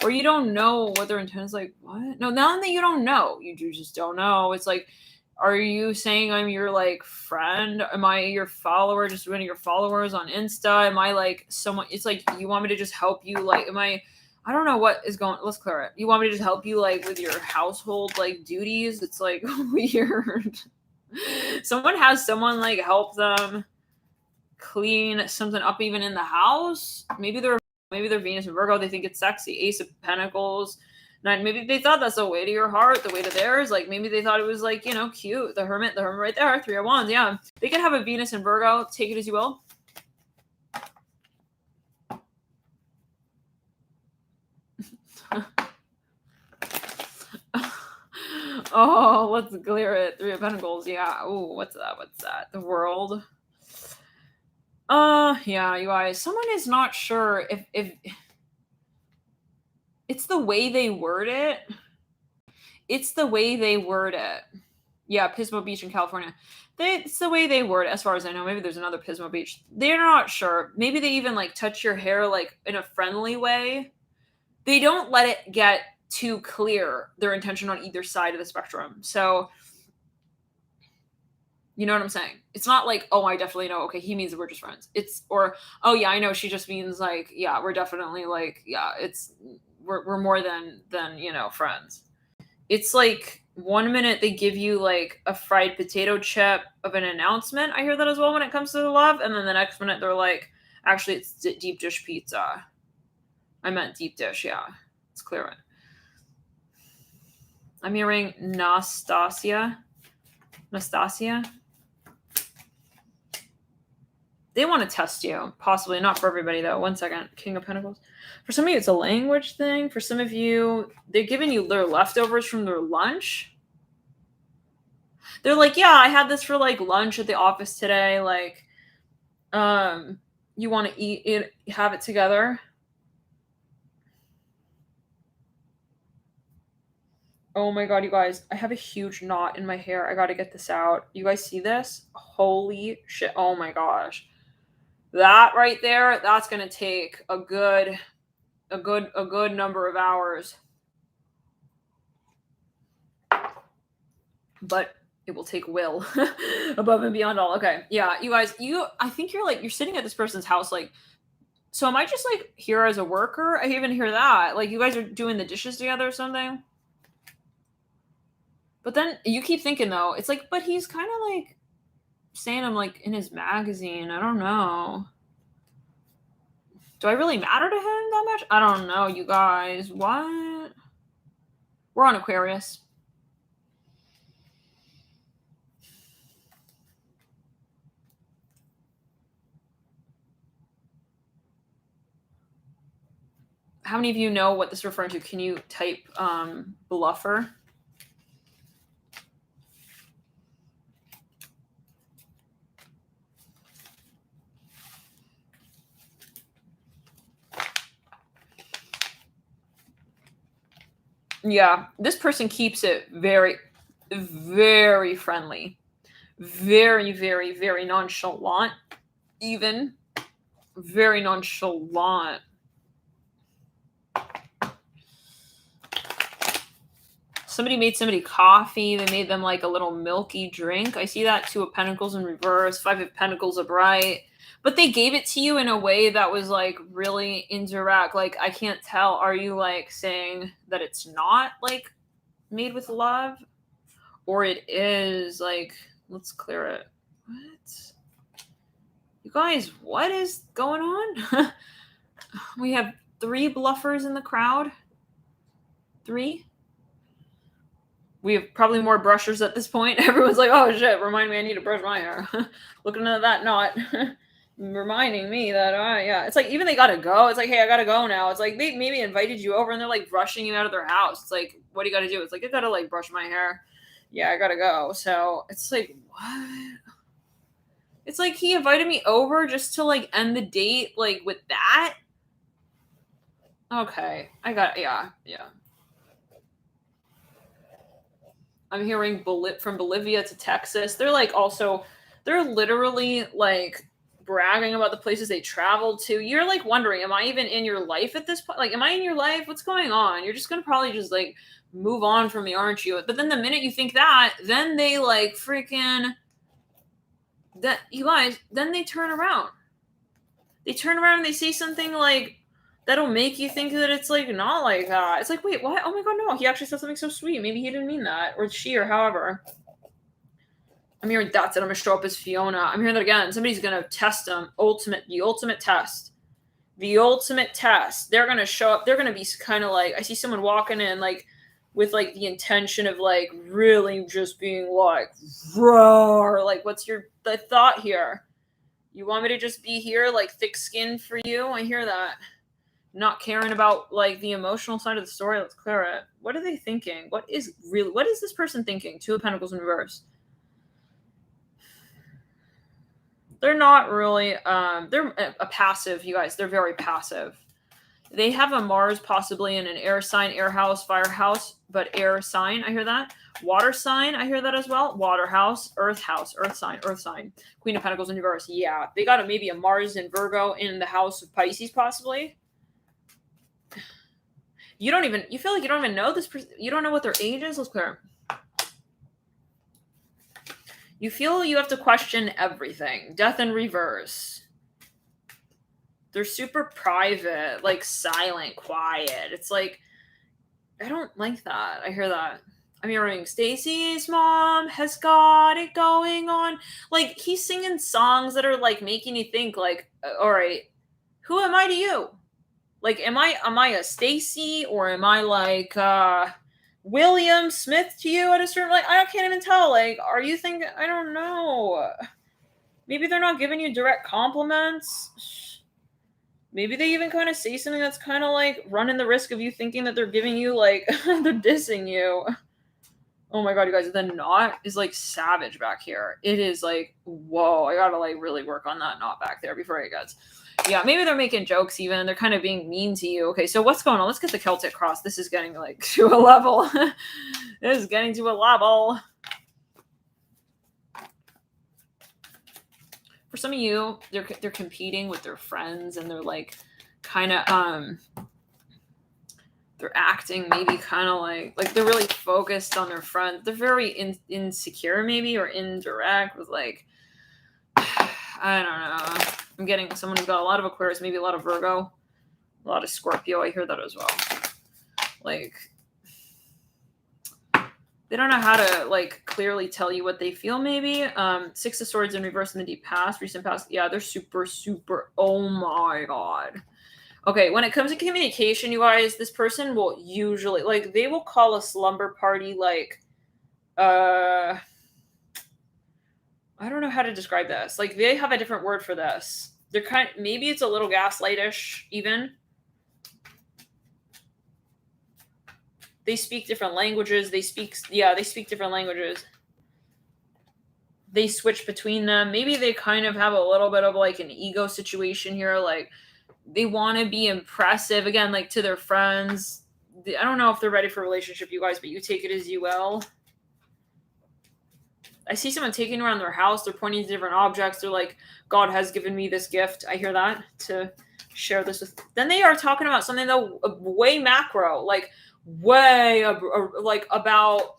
or you don't know what their intent is. Like what? No, now that you don't know, you just don't know. It's like, are you saying I'm your like friend? Am I your follower? Just one of your followers on Insta? Am I like someone? It's like you want me to just help you? Like, am I? I don't know what is going. Let's clear it. You want me to just help you like with your household like duties? It's like weird. Someone has someone like help them clean something up even in the house. Maybe they're Venus and Virgo. They think it's sexy. Ace of Pentacles. Maybe they thought that's the way to your heart, the way to theirs. Like maybe they thought it was like cute. The Hermit right there. 3 of Wands. Yeah, they could have a Venus and Virgo. Take it as you will. Oh, let's clear it. 3 of Pentacles. Yeah. Oh, what's that? The World. Yeah, you guys. Someone is not sure if it's the way they word it. It's the way they word it. Yeah, Pismo Beach in California. It's the way they word it, as far as I know. Maybe there's another Pismo Beach. They're not sure. Maybe they even like touch your hair like in a friendly way. They don't let it get too clear their intention on either side of the spectrum. So, you know what I'm saying? It's not like, oh, I definitely know. Okay, he means that we're just friends. Or, oh yeah, I know. She just means like, yeah, we're definitely like, yeah, we're more than friends. It's like 1 minute they give you like a fried potato chip of an announcement. I hear that as well when it comes to the love. And then the next minute they're like, actually, it's deep dish pizza. I meant deep dish. Yeah, let's clear it. I'm hearing Nastasia. They want to test you. Possibly not for everybody though. 1 second. King of Pentacles. For some of you, it's a language thing. For some of you, they're giving you their leftovers from their lunch. They're like, yeah, I had this for like lunch at the office today. Like, you want to eat it, have it together. Oh my God, you guys, I have a huge knot in my hair. I got to get this out. You guys see this? Holy shit. Oh my gosh. That right there, that's going to take a good number of hours. But it will take will above and beyond all. Okay. Yeah, you guys, I think you're sitting at this person's house like, so am I just like here as a worker? I even hear that. Like you guys are doing the dishes together or something. But then you keep thinking though, it's like, but he's kind of like saying I'm like in his magazine. I don't know. Do I really matter to him that much? I don't know, you guys. What? We're on Aquarius. How many of you know what this is referring to? Can you type bluffer? Yeah, this person keeps it very, very friendly. Very, very, very nonchalant. Even. Very nonchalant. Somebody made somebody coffee. They made them like a little milky drink. I see that. 2 of Pentacles in reverse. 5 of Pentacles upright. But they gave it to you in a way that was like really indirect. Like, I can't tell. Are you like saying that it's not like made with love? Or it is like, let's clear it. What? You guys, what is going on? We have 3 bluffers in the crowd. 3. We have probably more brushers at this point. Everyone's like, oh shit, remind me I need to brush my hair. Looking at that knot. Reminding me that, yeah. It's like, even they gotta go. It's like, hey, I gotta go now. It's like, they maybe invited you over and they're like rushing you out of their house. It's like, what do you gotta do? It's like, I gotta like brush my hair. Yeah, I gotta go. So it's like, what? It's like he invited me over just to like end the date like with that. Okay, I got, yeah. I'm hearing from Bolivia to Texas. They're like also, they're literally like bragging about the places they traveled to. You're like wondering, am I even in your life at this point? Like, am I in your life? What's going on? You're just going to probably just like move on from me, aren't you? But then the minute you think that, then they like freaking, that you guys, then they turn around. They turn around and they say something like, that'll make you think that it's like not like that. It's like, wait, what? Oh my god, no. He actually said something so sweet. Maybe he didn't mean that. Or she, or however. I'm hearing that's it. I'm going to show up as Fiona. I'm hearing that again. Somebody's going to test them. The ultimate test. The ultimate test. They're going to show up. They're going to be kind of like, I see someone walking in like with like the intention of like really just being like, roar. Like, what's the thought here? You want me to just be here like thick skin for you? I hear that. Not caring about like the emotional side of the story. Let's clear it. What are they thinking? What is this person thinking? 2 of Pentacles in reverse. They're not really, they're a passive, you guys. They're very passive. They have a Mars possibly in an air sign, air house, fire house, but air sign. I hear that. Water sign. I hear that as well. Water house, earth sign, earth sign. Queen of Pentacles in reverse. Yeah. They got maybe a Mars in Virgo in the house of Pisces possibly. You feel like you don't even know this person. You don't know what their age is. Let's clear. You feel you have to question everything. Death in reverse. They're super private, like silent, quiet. It's like, I don't like that. I hear that. I'm hearing Stacy's mom has got it going on. Like, he's singing songs that are like making you think like, all right, who am I to you? Like, am I a Stacy or am I like William Smith to you at a certain, like, I can't even tell. Like, are you thinking, I don't know. Maybe they're not giving you direct compliments. Maybe they even kind of say something that's kind of like running the risk of you thinking that they're giving you like, they're dissing you. Oh my god, you guys, the knot is like savage back here. It is like, whoa, I gotta like really work on that knot back there before it gets. Yeah, maybe they're making jokes even. They're kind of being mean to you. Okay, so what's going on? Let's get the Celtic cross. This is getting like to a level. This is getting to a level. For some of you, they're competing with their friends and they're like kind of they're acting maybe kind of like they're really focused on their friends. They're very insecure maybe or indirect with like, I don't know. I'm getting someone who's got a lot of Aquarius, maybe a lot of Virgo, a lot of Scorpio. I hear that as well. Like, they don't know how to like clearly tell you what they feel maybe. 6 of Swords in reverse in the deep past, recent past. Yeah, they're super, super, oh my god. Okay, when it comes to communication, you guys, this person will usually, like, they will call a slumber party, like, I don't know how to describe this. Like, they have a different word for this. They're maybe it's a little gaslightish, even. They speak different languages. They speak different languages. They switch between them. Maybe they kind of have a little bit of, like, an ego situation here, like, they want to be impressive again, like to their friends. I don't know if they're ready for a relationship, you guys, but you take it as you will. I see someone taking around their house. They're pointing to different objects. They're like, God has given me this gift. I hear that to share this with. Then they are talking about something though way macro, like way like about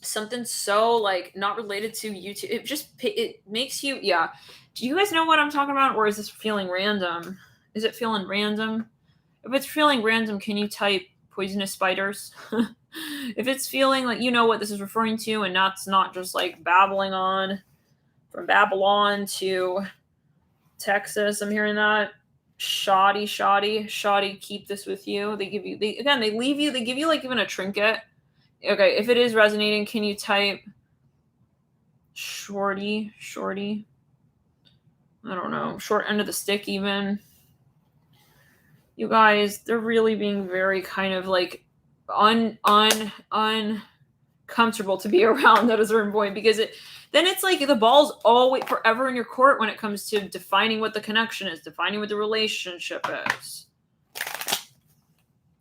something so like not related to you. It makes you, yeah. Do you guys know what I'm talking about, or is this feeling random? Is it feeling random? If it's feeling random, can you type poisonous spiders? If it's feeling like you know what this is referring to, and that's not just like babbling on from Babylon to Texas, I'm hearing that. Shoddy, keep this with you. They give you, they leave you, they give you like even a trinket. Okay, if it is resonating, can you type shorty? I don't know, short end of the stick even. You guys, they're really being very kind of like uncomfortable to be around at a certain point, because then it's like the ball's always forever in your court when it comes to defining what the connection is, defining what the relationship is.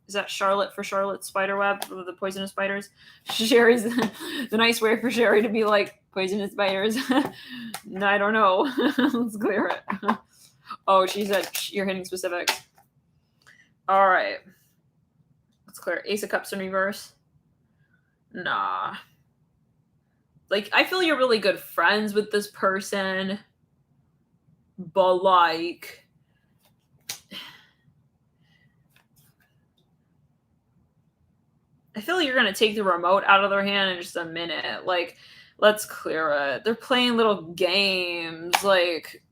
Is that Charlotte for Charlotte Spiderweb, the poisonous spiders? Sherry's the nice way for Sherry to be like poisonous spiders. No, I don't know. Let's clear it. Oh, she said you're hitting specifics. All right. Let's clear. Ace of Cups in reverse. Nah. Like, I feel you're really good friends with this person, but like, I feel you're going to take the remote out of their hand in just a minute. Like, let's clear it. They're playing little games. Like,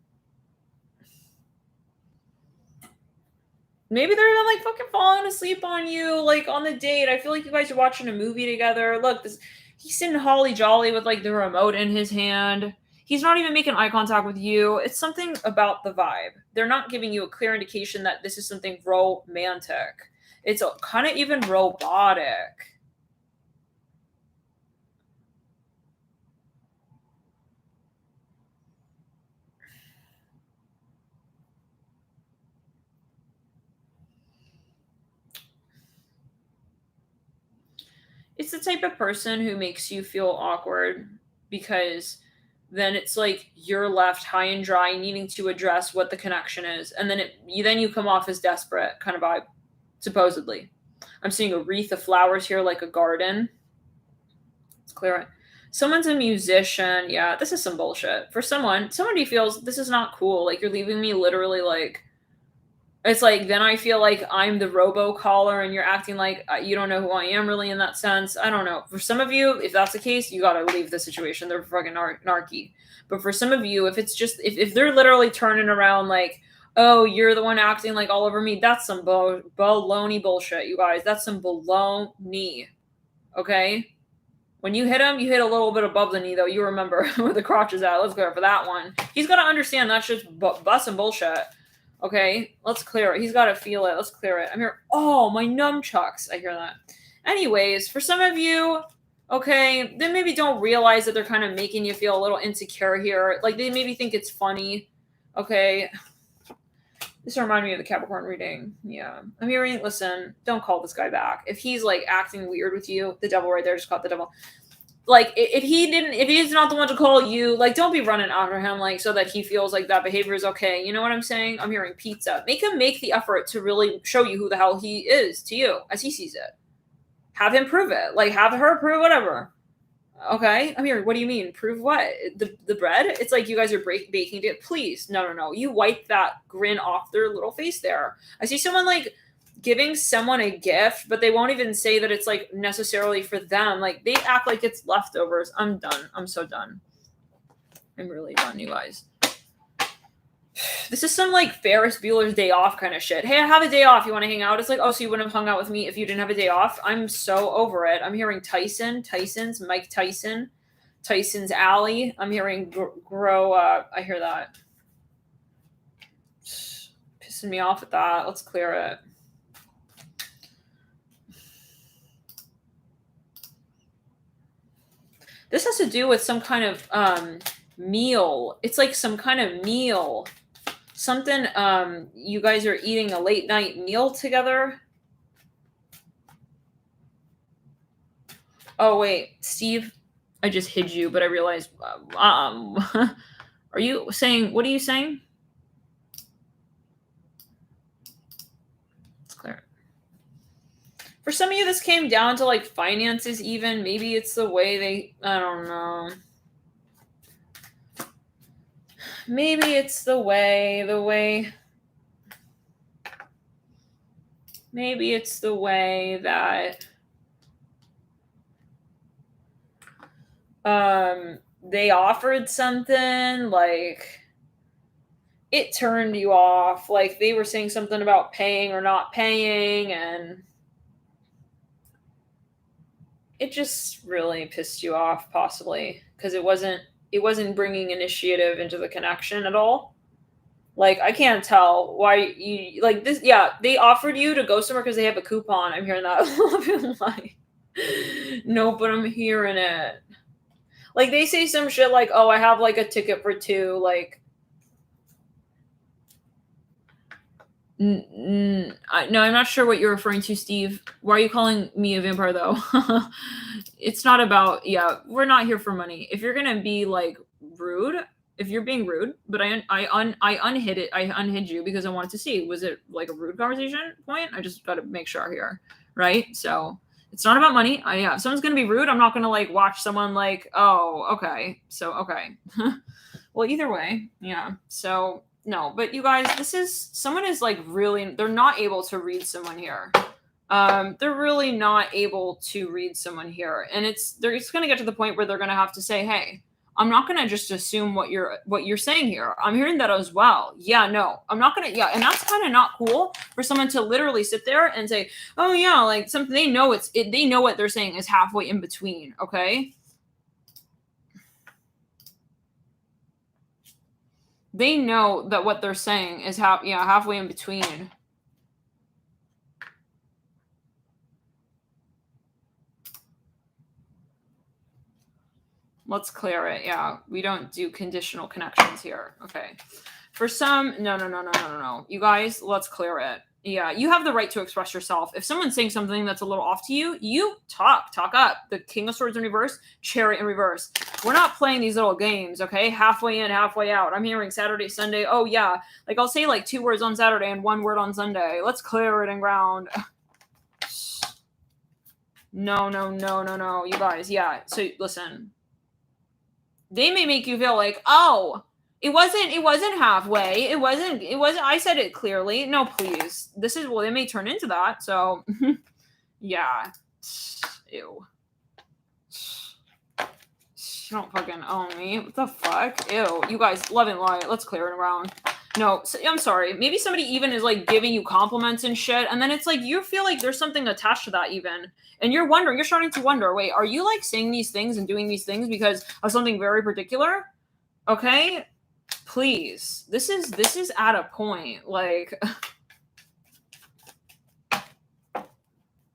maybe they're even like fucking falling asleep on you, like on the date. I feel like you guys are watching a movie together. Look, he's sitting holly jolly with like the remote in his hand. He's not even making eye contact with you. It's something about the vibe. They're not giving you a clear indication that this is something romantic. It's kind of even robotic. It's the type of person who makes you feel awkward, because then it's like you're left high and dry needing to address what the connection is. And then you come off as desperate kind of vibe, supposedly. I'm seeing a wreath of flowers here, like a garden. Let's clear it. Someone's a musician. Yeah, this is some bullshit. For somebody feels this is not cool. Like, you're leaving me literally like, it's like, then I feel like I'm the robocaller and you're acting like you don't know who I am really in that sense. I don't know. For some of you, if that's the case, you got to leave the situation. They're fucking narky. But for some of you, if it's just, if they're literally turning around like, oh, you're the one acting like all over me, that's some baloney bullshit, you guys. That's some baloney. Okay? When you hit him, you hit a little bit above the knee, though. You remember where the crotch is at. Let's go for that one. He's got to understand that's just busting bullshit. Okay, let's clear it. He's got to feel it. Let's clear it. I'm here. Oh, my nunchucks. I hear that. Anyways, for some of you, okay, they maybe don't realize that they're kind of making you feel a little insecure here. Like, they maybe think it's funny. Okay. This reminded me of the Capricorn reading. Yeah. I'm hearing, listen, don't call this guy back. If he's, like, acting weird with you, the devil right there, just caught the devil. Like, if he's not the one to call you, like, don't be running after him, like, so that he feels like that behavior is okay. You know what I'm saying? I'm hearing pizza. Make him make the effort to really show you who the hell he is to you as he sees it. Have him prove it. Like, have her prove whatever. Okay? I'm hearing, what do you mean? Prove what? The bread? It's like you guys are baking it. Please. No. You wipe that grin off their little face there. I see someone, like, giving someone a gift, but they won't even say that it's like necessarily for them. Like, they act like it's leftovers. I'm done. I'm so done. I'm really done, you guys. This is some like Ferris Bueller's Day Off kind of shit. Hey, I have a day off. You want to hang out? It's like, oh, so you wouldn't have hung out with me if you didn't have a day off? I'm so over it. I'm hearing Mike Tyson, Tyson's Alley. I'm hearing grow. I hear that. Pissing me off at that. Let's clear it. This has to do with some kind of meal. It's like some kind of meal. Something, you guys are eating a late night meal together. Oh, wait, Steve, I just hid you, but I realized, are you saying, what are you saying? It's clear. For some of you, this came down to like finances even. Maybe it's the way they, I don't know. Maybe it's the way, maybe it's the way that they offered something, like it turned you off, like they were saying something about paying or not paying, and it just really pissed you off, possibly because it wasn't bringing initiative into the connection at all. Like, I can't tell why you like this. Yeah, they offered you to go somewhere because they have a coupon. I'm hearing that. Like, no, but I'm hearing it. Like, they say some shit like, oh, I have like a ticket for two. Like, no, I'm not sure what you're referring to, Steve. Why are you calling me a vampire, though? It's not about, yeah, we're not here for money. If you're gonna be like rude, if you're being rude, but I unhid it. I unhid you because I wanted to see, was it like a rude conversation point? I just got to make sure here, right? So it's not about money. Yeah, if someone's gonna be rude, I'm not gonna like watch someone like, oh, okay, so okay. Well, either way, yeah. So no, but you guys, this is, someone is like really, they're not able to read someone here. They're really not able to read someone here, and it's going to get to the point where they're going to have to say, hey, I'm not going to just assume what you're saying here. I'm hearing that as well. Yeah, no, I'm not going to. Yeah, and that's kind of not cool for someone to literally sit there and say, oh yeah, like something. They know they know what they're saying is halfway in between. Okay. They know that what they're saying is halfway in between. Let's clear it. Yeah, we don't do conditional connections here. Okay. For some, no. You guys, let's clear it. Yeah, you have the right to express yourself. If someone's saying something that's a little off to you, you talk up. The King of Swords in reverse, Chariot in reverse. We're not playing these little games, okay? Halfway in, halfway out. I'm hearing Saturday, Sunday. Oh, yeah. Like, I'll say like 2 words on Saturday and 1 word on Sunday. Let's clear it and ground. No. You guys, yeah. So, listen. They may make you feel like, oh, it wasn't halfway. It wasn't, I said it clearly. No, please. This is, well, it may turn into that. So, yeah. Ew. Don't fucking own me. What the fuck? Ew. You guys, love and light. Let's clear it around. No, I'm sorry. Maybe somebody even is like giving you compliments and shit, and then it's like you feel like there's something attached to that even, and you're starting to wonder, wait, are you like saying these things and doing these things because of something very particular? Okay, please. This is at a point like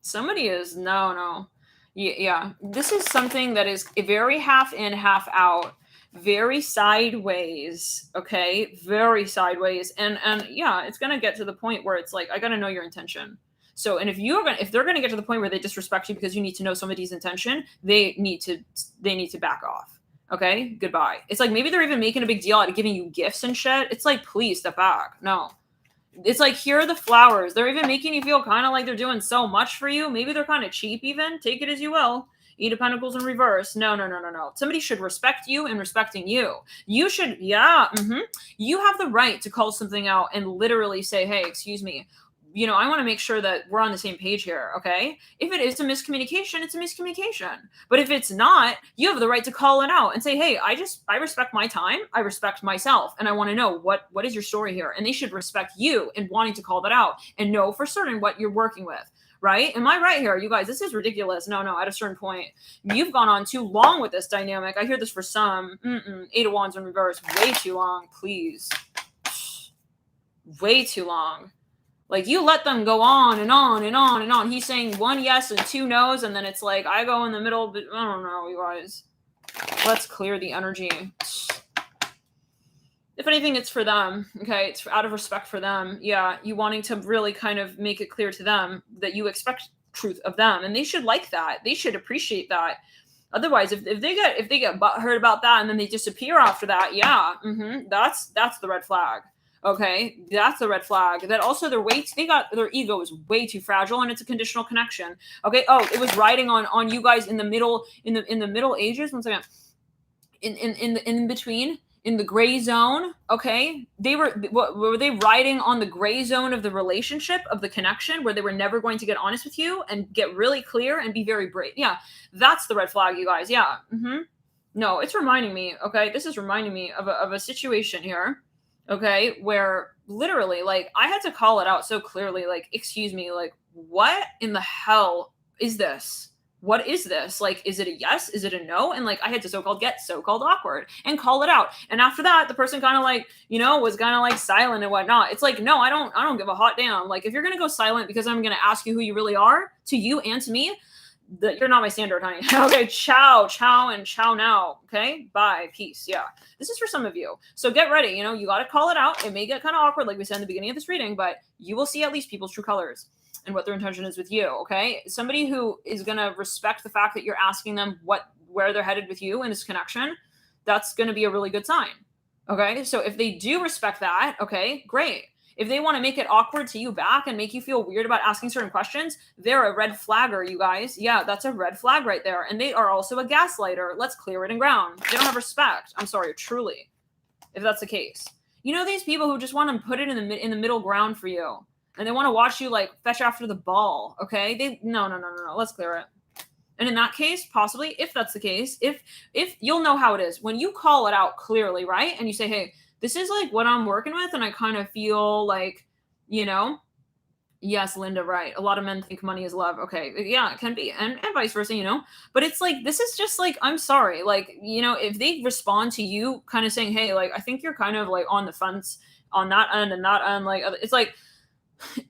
somebody is no. Yeah. This is something that is very half in, half out. Very sideways, okay? Very sideways. And yeah, it's gonna get to the point where it's like, I gotta know your intention. So, and if they're gonna get to the point where they disrespect you because you need to know somebody's intention, they need to back off. Okay? Goodbye. It's like maybe they're even making a big deal out of giving you gifts and shit. It's like, please step back. No. It's like, here are the flowers. They're even making you feel kind of like they're doing so much for you. Maybe they're kind of cheap even. Take it as you will. Eight of Pentacles in reverse. No. Somebody should respect you and respecting you. You should, You have the right to call something out and literally say, hey, excuse me. I want to make sure that we're on the same page here, okay? If it is a miscommunication, it's a miscommunication. But if it's not, you have the right to call it out and say, hey, I respect my time, I respect myself, and I want to know what is your story here? And they should respect you in wanting to call that out and know for certain what you're working with. Right? Am I right here? You guys, this is ridiculous. No, at a certain point, you've gone on too long with this dynamic. I hear this for some. Eight of Wands in reverse. Way too long, please. Way too long. Like, you let them go on and on and on and on. He's saying 1 yes and 2 no's, and then it's like, I go in the middle, but I don't know, you guys. Let's clear the energy. If anything, it's for them, okay? It's out of respect for them. Yeah, you wanting to really kind of make it clear to them that you expect truth of them, and they should like that. They should appreciate that. Otherwise, if they get butthurt about that and then they disappear after that, yeah, that's the red flag. Okay, that's the red flag. That also their ego is way too fragile, and it's a conditional connection. Okay. Oh, it was riding on you guys in the middle Middle Ages. One second. In between, in the gray zone. Okay, were they riding on the gray zone of the relationship, of the connection, where they were never going to get honest with you and get really clear and be very brave? Yeah, that's the red flag, you guys. Yeah. No, it's reminding me. Okay, this is reminding me of a situation here. Okay, where literally, like, I had to call it out so clearly. Like, excuse me, like, what in the hell is this? What is this? Like, is it a yes? Is it a no? And like, I had to get so-called awkward and call it out. And after that, the person kind of like, was kind of like silent and whatnot. It's like, no, I don't give a hot damn. Like, if you're going to go silent because I'm going to ask you who you really are, to you and to me, you're not my standard, honey. Okay, ciao and ciao now. Okay, bye, peace. Yeah, this is for some of you. So get ready. You got to call it out. It may get kind of awkward, like we said in the beginning of this reading, but you will see at least people's true colors and what their intention is with you. Okay, somebody who is going to respect the fact that you're asking them where they're headed with you in this connection, that's going to be a really good sign. Okay, so if they do respect that, okay, great. If they want to make it awkward to you back and make you feel weird about asking certain questions, they're a red flagger, you guys. Yeah, that's a red flag right there. And they are also a gaslighter. Let's clear it and ground. They don't have respect. I'm sorry, truly, if that's the case. These people who just want to put it in the middle ground for you, and they want to watch you like fetch after the ball. Okay, no. Let's clear it. And in that case, possibly, if that's the case, if you'll know how it is when you call it out clearly, right? And you say, hey, this is like what I'm working with, and I kind of feel like, yes, Linda, right. A lot of men think money is love. Okay, yeah, it can be, and vice versa, But it's like, this is just like, I'm sorry, like, if they respond to you kind of saying, hey, like, I think you're kind of like on the fence on that end and that end, like, it's like,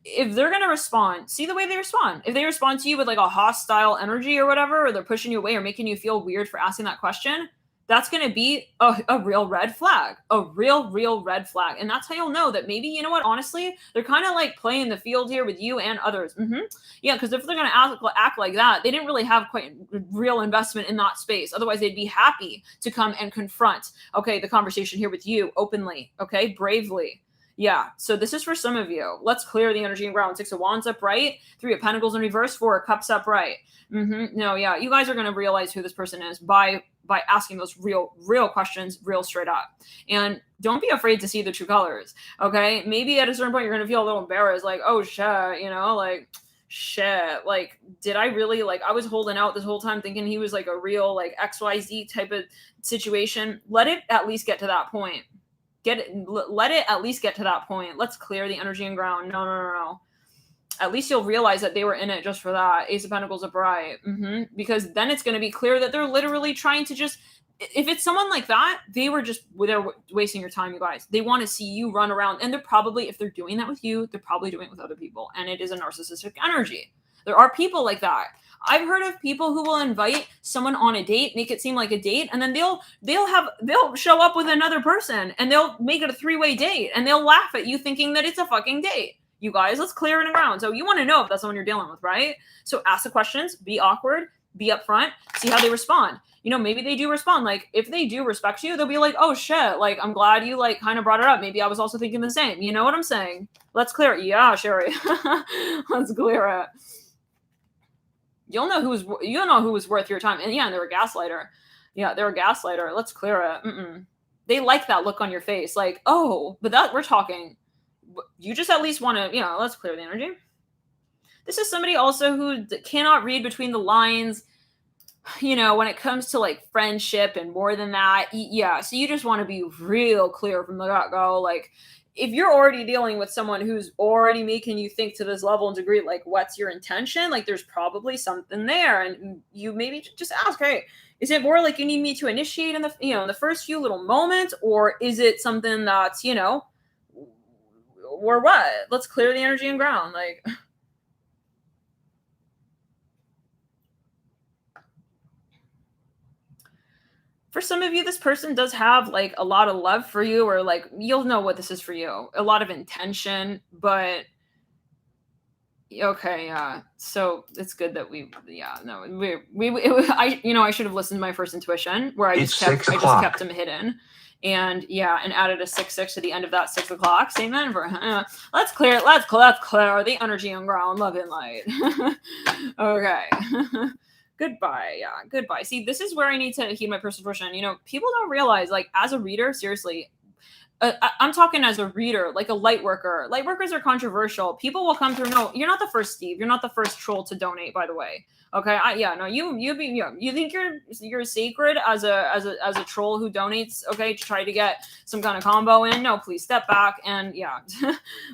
if they're going to respond, see the way they respond. If they respond to you with like a hostile energy or whatever, or they're pushing you away or making you feel weird for asking that question, that's going to be a real red flag, a real red flag. And that's how you'll know that maybe, honestly, they're kind of like playing the field here with you and others. Yeah, because if they're going to act like that, they didn't really have quite real investment in that space. Otherwise, they'd be happy to come and confront, okay, the conversation here with you openly, okay, bravely. Yeah, so this is for some of you. Let's clear the energy and ground. 6 of Wands upright, 3 of Pentacles in reverse, 4 of Cups upright. No, yeah, you guys are going to realize who this person is by asking those real questions real straight up. And don't be afraid to see the true colors, okay? Maybe at a certain point you're going to feel a little embarrassed, like, oh, shit, like, shit, like, did I really, like, I was holding out this whole time thinking he was like a real, like, XYZ type of situation. Let it at least get to that point. Let it at least get to that point. Let's clear the energy and ground. No. At least you'll realize that they were in it just for that. Ace of Pentacles upright. Because then it's going to be clear that they're literally trying to just, if it's someone like that, they're wasting your time, you guys. They want to see you run around. And they're probably, if they're doing that with you, they're probably doing it with other people. And it is a narcissistic energy. There are people like that. I've heard of people who will invite someone on a date, make it seem like a date, and then they'll show up with another person and they'll make it a 3-way date and they'll laugh at you thinking that it's a fucking date. You guys, let's clear it around. So you want to know if that's someone you're dealing with, right? So ask the questions, be awkward, be upfront, see how they respond. Maybe they do respond. Like, if they do respect you, they'll be like, oh shit, like, I'm glad you like kind of brought it up. Maybe I was also thinking the same. You know what I'm saying? Let's clear it. Yeah, Sherry. Let's clear it. You'll know who was worth your time. And yeah, they're a gaslighter. Yeah, they're a gaslighter. Let's clear it. They like that look on your face. Like, oh, but that we're talking. You just at least want to, let's clear the energy. This is somebody also who cannot read between the lines, when it comes to like friendship and more than that. Yeah, so you just want to be real clear from the get-go. Like, if you're already dealing with someone who's already making you think to this level and degree, like, what's your intention? Like, there's probably something there. And you maybe just ask, hey, is it more like you need me to initiate in the, in the first few little moments? Or is it something that's, or what? Let's clear the energy and ground. Like, for some of you, this person does have like a lot of love for you, or like, you'll know what this is for you. A lot of intention, but Okay, yeah. So it's good that I should have listened to my first intuition where It's 6 o'clock. kept them hidden. And yeah, and added a 6 to the end of that 6 o'clock. Same then for let's clear the energy and ground, love and light. Okay. Goodbye. Yeah, goodbye. See, this is where I need to heed my personal intuition. You know, people don't realize, like, as a reader, seriously, I'm talking as a reader, like a light worker. Light workers are controversial. People will come through. No, you're not the first Steve. You're not the first troll to donate, by the way. Okay, you think you're sacred as a troll who donates, okay, to try to get some kind of combo in? No, please step back and yeah,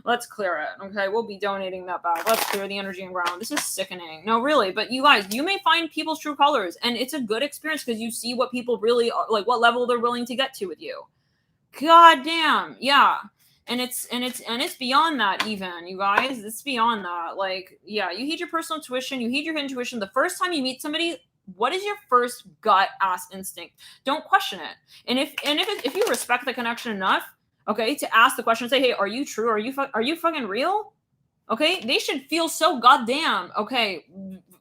let's clear it. Okay, we'll be donating that back. Let's clear the energy and ground. This is sickening. No, really, but you guys, you may find people's true colors, and it's a good experience because you see what people really are, like what level they're willing to get to with you. God damn, yeah. And it's beyond that, even, you guys. It's beyond that. Like, yeah, you heed your personal intuition, you heed your intuition. The first time you meet somebody, what is your first gut ass instinct? Don't question it. And if you respect the connection enough, okay, to ask the question, say, hey, are you true? Are you fucking real? Okay, they should feel so goddamn, okay,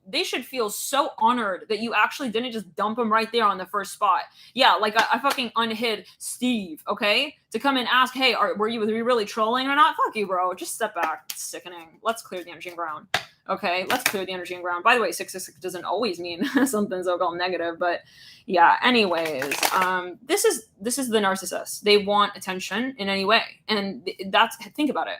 they should feel so honored that you actually didn't just dump them right there on the first spot. Yeah, like I fucking unhid Steve, okay, to come and ask, hey, were you really trolling or not? Fuck you, bro. Just step back. It's sickening. Let's clear the energy and ground. Okay, let's clear the energy and ground. By the way, 666 doesn't always mean something so-called negative, but yeah. Anyways, this is the narcissist. They want attention in any way, and think about it.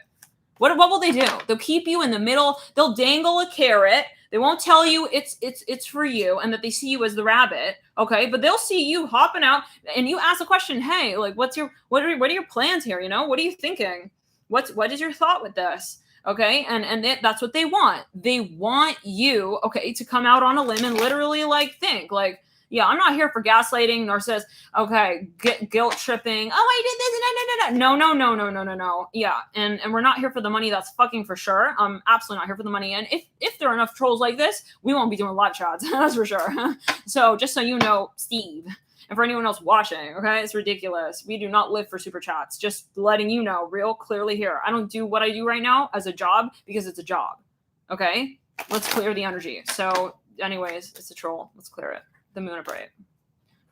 What will they do? They'll keep you in the middle. They'll dangle a carrot. They won't tell you it's for you and that they see you as the rabbit, okay? But they'll see you hopping out, and you ask a question. Hey, like, what are your plans here? You know, what are you thinking? What is your thought with this? Okay, and that's what they want. They want you, okay, to come out on a limb and literally like think like. Yeah, I'm not here for gaslighting, nor says, okay, guilt tripping. Oh, I did this. No. Yeah, and we're not here for the money. That's fucking for sure. I'm absolutely not here for the money. And if there are enough trolls like this, we won't be doing live chats. That's for sure. So just so you know, Steve, and for anyone else watching, okay, it's ridiculous. We do not live for super chats. Just letting you know real clearly here. I don't do what I do right now as a job because it's a job. Okay, let's clear the energy. So, anyways, it's a troll. Let's clear it. The moon upright,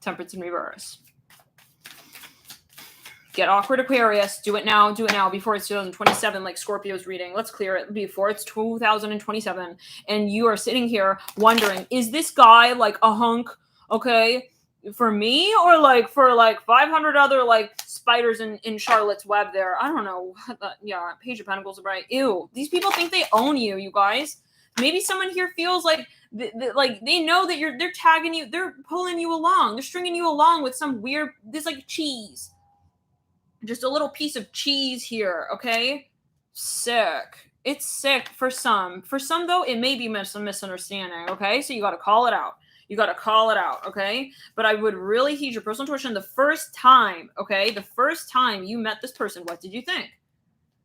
temperance in reverse. Get awkward, Aquarius. Do it now before it's 2027, like Scorpio's reading. Let's clear it before it's 2027. And you are sitting here wondering, is this guy like a hunk, okay, for me, or like for like 500 other like spiders in Charlotte's web there? I don't know. Yeah, Page of Pentacles upright. Ew, these people think they own you, you guys. Maybe someone here feels like like they know that they're tagging you, they're pulling you along, they're stringing you along with some weird, this like cheese, just a little piece of cheese here, okay? Sick. It's sick for some. For some though, it may be some misunderstanding, okay? So you got to call it out. Okay? But I would really heed your personal intuition the first time, okay? The first time you met this person, what did you think?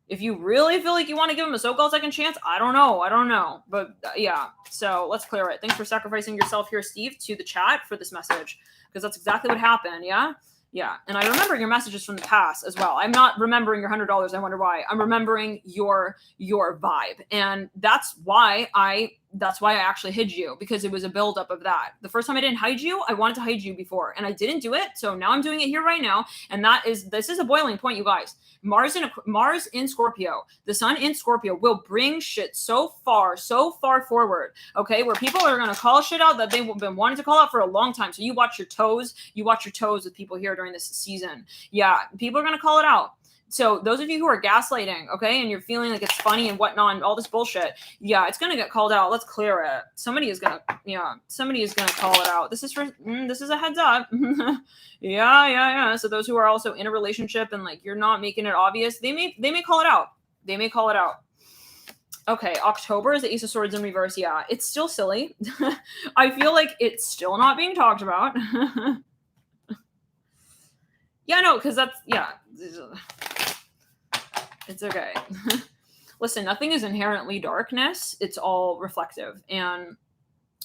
If you really feel like you want to give them a so-called second chance, I don't know. But yeah, so let's clear it. Thanks for sacrificing yourself here, Steve, to the chat for this message, because that's exactly what happened, yeah? Yeah, and I remember your messages from the past as well. I'm not remembering your $100. I wonder why. I'm remembering your vibe, and that's why I actually hid you, because it was a buildup of that. The first time I didn't hide you, I wanted to hide you before, and I didn't do it. So now I'm doing it here right now, and this is a boiling point, you guys. Mars in Scorpio, the sun in Scorpio will bring shit so far forward, okay, where people are gonna call shit out that they've been wanting to call out for a long time. So you watch your toes with people here during this season. Yeah, people are gonna call it out. So those of you who are gaslighting, okay, and you're feeling like it's funny and whatnot and all this bullshit, yeah, it's gonna get called out. Let's clear it. Somebody is gonna call it out. This is a heads up. yeah. So those who are also in a relationship and like you're not making it obvious, they may call it out. Okay, October is the Ace of Swords in reverse. Yeah, it's still silly. I feel like it's still not being talked about. Yeah, no, because it's okay. Listen, nothing is inherently darkness. It's all reflective. And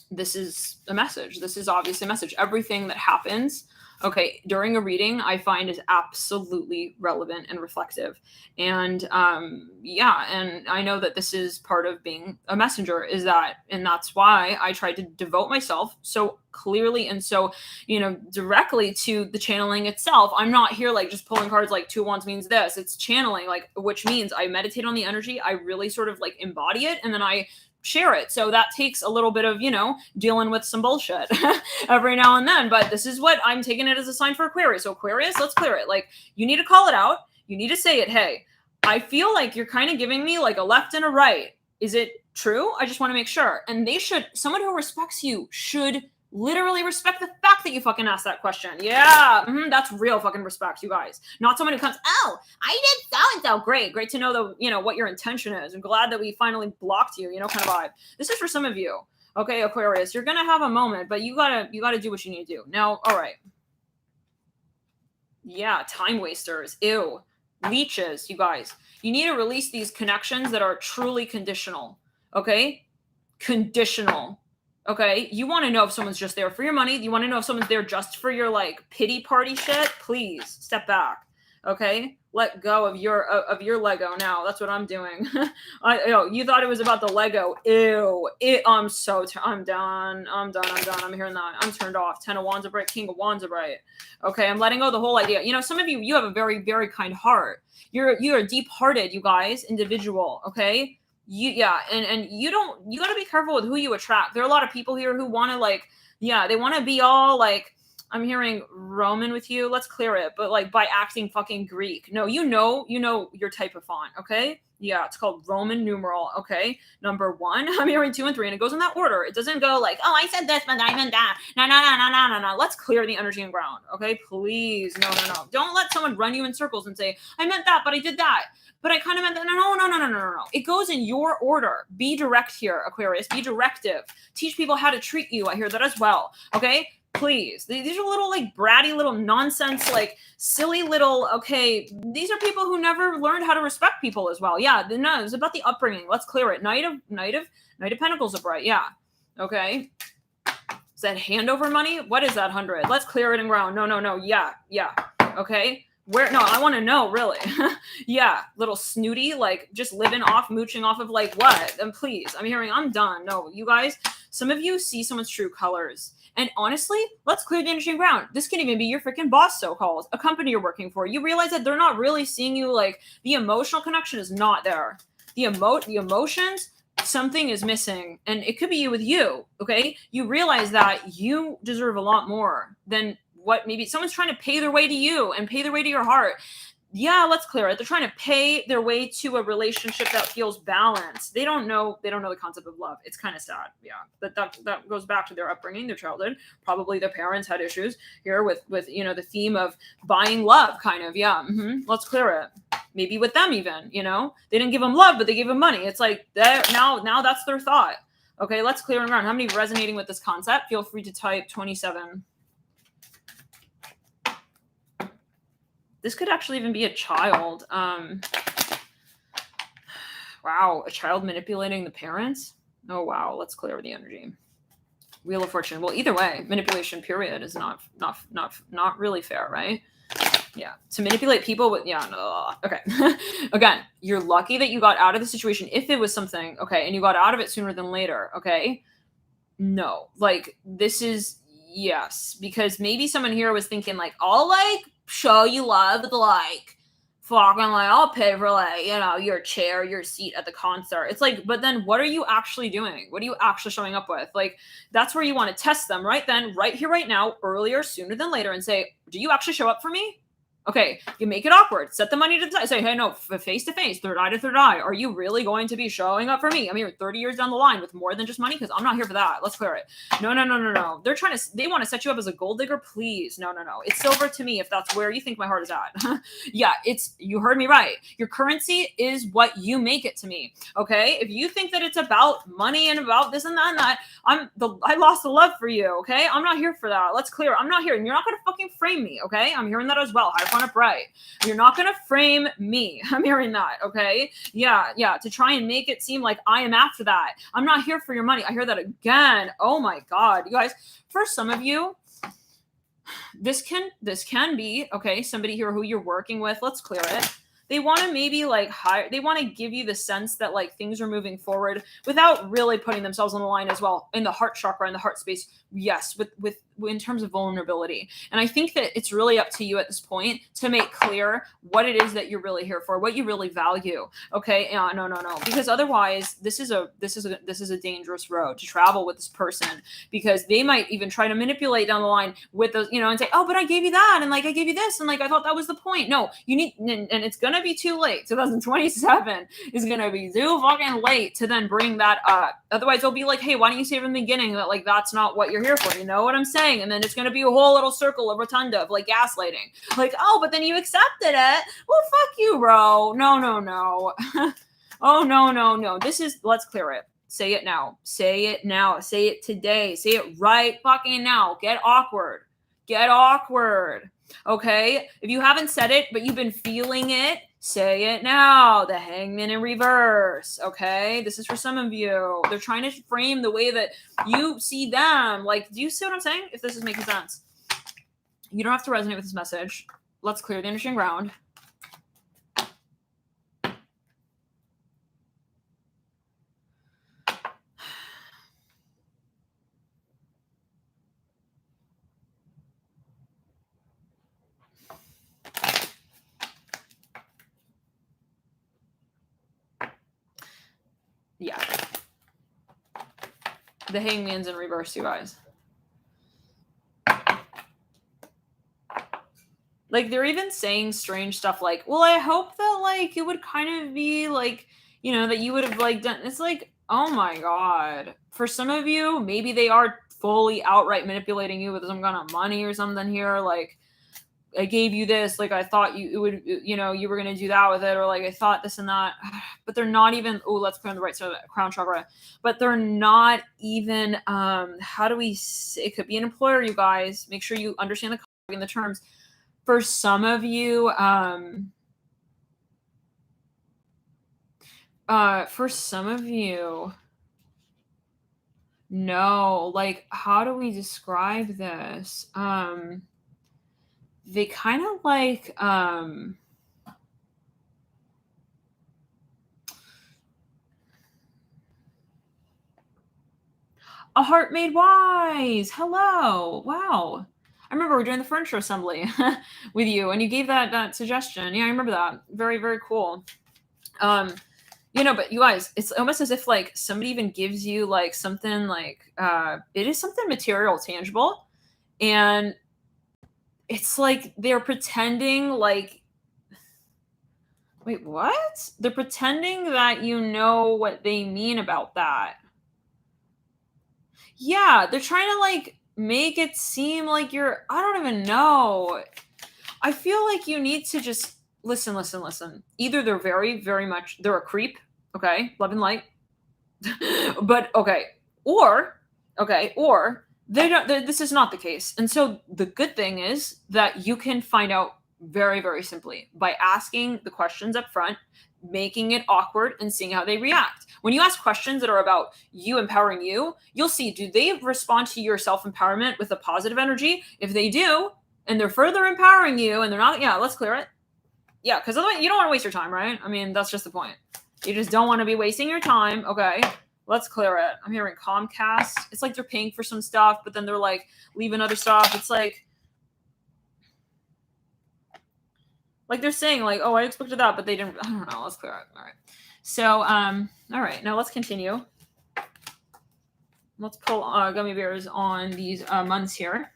this is a message. This is obviously a message. Everything that happens, okay, during a reading, I find is absolutely relevant and reflective. And yeah, and I know that this is part of being a messenger, and that's why I tried to devote myself so clearly and so, directly to the channeling itself. I'm not here like just pulling cards like 2 of Wands means this. It's channeling, like, which means I meditate on the energy. I really sort of like embody it, and then I share it. So that takes a little bit of, dealing with some bullshit every now and then. But this is what I'm taking it as a sign for Aquarius. So Aquarius, let's clear it. Like, you need to call it out. You need to say it. Hey, I feel like you're kind of giving me like a left and a right. Is it true? I just want to make sure. And someone who respects you should literally respect the fact that you fucking asked that question. Yeah, that's real fucking respect, you guys. Not someone who comes, oh, I did so and so. Great to know what your intention is. I'm glad that we finally blocked you, kind of vibe. This is for some of you, okay, Aquarius. You're gonna have a moment, but you gotta do what you need to do. Now, all right. Yeah, time wasters. Ew, leeches, you guys. You need to release these connections that are truly conditional. Okay, conditional. Okay, you want to know if someone's just there for your money. You want to know if someone's there just for your like pity party shit. Please step back. Okay, let go of your Lego now. That's what I'm doing. You thought it was about the Lego. Ew. I'm done. I'm hearing that. I'm turned off. 10 of Wands are bright. King of Wands are bright. Okay, I'm letting go of the whole idea. Some of you have a very, very kind heart. You're a deep-hearted, you guys, individual. Okay. And you got to be careful with who you attract. There are a lot of people here who want to they want to be all like, I'm hearing Roman with you. Let's clear it. But like by acting fucking Greek. No, you know your type of font. Okay. Yeah. It's called Roman numeral. Okay. Number 1, I'm hearing 2 and 3, and it goes in that order. It doesn't go like, oh, I said this, but I meant that. No. Let's clear the energy and ground. Okay. Please. No. Don't let someone run you in circles and say, I meant that, but I did that. But I kind of meant that. No. It goes in your order. Be direct here, Aquarius. Be directive. Teach people how to treat you. I hear that as well. Okay? Please. These are little, like, bratty little nonsense, like, silly little, okay, these are people who never learned how to respect people as well. Yeah, no, it's about the upbringing. Let's clear it. Knight of Pentacles are bright. Yeah. Okay. Is that hand over money? What is that 100? Let's clear it and ground. No. Yeah. Okay. Where? No, I want to know, really. Yeah, little snooty, like just mooching off of like what? And please, I'm done. No, you guys, some of you see someone's true colors. And honestly, let's clear the energy and ground. This can even be your freaking boss, so-called, a company you're working for. You realize that they're not really seeing you, like the emotional connection is not there. The emotions, something is missing. And it could be you with you, okay? You realize that you deserve a lot more than what maybe someone's trying to pay their way to you and pay their way to your heart. Yeah, let's clear it. They're trying to pay their way to a relationship that feels balanced. They don't know the concept of love. It's kind of sad. Yeah. That goes back to their upbringing, their childhood. Probably their parents had issues here with the theme of buying love, kind of. Yeah. Let's clear it. Maybe with them even, they didn't give them love, but they gave them money. It's like that now that's their thought. Okay, let's clear it around. How many resonating with this concept? Feel free to type 27. This could actually even be a child. Wow, a child manipulating the parents? Oh, wow. Let's clear the energy. Wheel of Fortune. Well, either way, manipulation, period, is not really fair, right? Yeah. To manipulate people with, yeah, no. Okay. Again, you're lucky that you got out of the situation. If it was something, okay, and you got out of it sooner than later, okay? No. Like, this is, yes. Because maybe someone here was thinking, like, I'll, like, show you love with, like, fucking, like, I'll pay for, like, your chair, your seat at the concert. It's like, but then what are you actually doing? What are you actually showing up with? Like, that's where you want to test them right then, right here, right now, earlier, sooner than later, and say, do you actually show up for me? Okay, you make it awkward. Set the money to the side. Say, hey, no, face to face, third eye to third eye. Are you really going to be showing up for me? I'm here 30 years down the line with more than just money because I'm not here for that. Let's clear it. No. They want to set you up as a gold digger. Please. No. It's silver to me if that's where you think my heart is at. Yeah, you heard me right. Your currency is what you make it to me. Okay, if you think that it's about money and about this and that and that, I lost the love for you. Okay, I'm not here for that. Let's clear. I'm not here, and you're not gonna fucking frame me. Okay, I'm hearing that as well. Higher front up right. You're not going to frame me. I'm hearing that. Okay. Yeah. To try and make it seem like I am after that. I'm not here for your money. I hear that again. Oh my God. You guys, for some of you, this can be, okay, somebody here who you're working with. Let's clear it. They want to maybe like hire, they want to give you the sense that like things are moving forward without really putting themselves on the line as well in the heart chakra, in the heart space. Yes, with in terms of vulnerability. And I think that it's really up to you at this point to make clear what it is that you're really here for, what you really value. Okay. No. Because otherwise this is a dangerous road to travel with this person, because they might even try to manipulate down the line with those, and say, oh, but I gave you that. And like, I gave you this. And like, I thought that was the point. No, you need, and it's going to be too late. 2027 is going to be too fucking late to then bring that up. Otherwise they'll be like, hey, why don't you say from the beginning that like, that's not what you're here for? You know what I'm saying? And then it's going to be a whole little circle of rotunda of like gaslighting. Like, oh, but then you accepted it. Well, fuck you, bro. No. Oh, no. This is, let's clear it. Say it now. Say it now. Say it today. Say it right fucking now. Get awkward. Okay. If you haven't said it, but you've been feeling it, say it now. The Hangman in reverse. Okay. This is for some of you. They're trying to frame the way that you see them. Like, do you see what I'm saying? If this is making sense, you don't have to resonate with this message. Let's clear the energy and ground. Yeah. The Hangman's in reverse, you guys. Like, they're even saying strange stuff like, well, I hope that, like, it would kind of be, like, that you would have, like, done. It's like, oh, my God. For some of you, maybe they are fully outright manipulating you with some kind of money or something here. Like, I gave you this, like, I thought you were going to do that with it, or like, I thought this and that, but they're not even, let's clear on the right side of the crown chakra, but they're not even, how do we say, it could be an employer, you guys, make sure you understand the terms. For some of you, no, like, how do we describe this? They kind of like, a heart made wise. Hello. Wow. I remember we were doing the furniture assembly with you, and you gave that suggestion. Yeah, I remember that. Very, very cool. But you guys, it's almost as if like somebody even gives you like something like, it is something material, tangible. And it's like they're pretending like, wait, what? They're pretending that you know what they mean about that. Yeah, they're trying to like make it seem like you're, I don't even know. I feel like you need to just listen. Either they're very, very much, they're a creep, okay, love and light. But or they don't, this is not the case. And so the good thing is that you can find out very, very simply by asking the questions up front, making it awkward, and seeing how they react. When you ask questions that are about you empowering you, you'll see, do they respond to your self-empowerment with a positive energy? If they do, and they're further empowering you, and they're not, let's clear it. Yeah, because otherwise you don't want to waste your time, right? I mean, that's just the point. You just don't want to be wasting your time. Okay, let's clear it. I'm hearing Comcast. It's like they're paying for some stuff, but then they're like leaving other stuff. It's like they're saying like, oh, I expected that, but they didn't. I don't know. Let's clear it. All right. So, all right. Now let's continue. Let's pull gummy bears on these months here.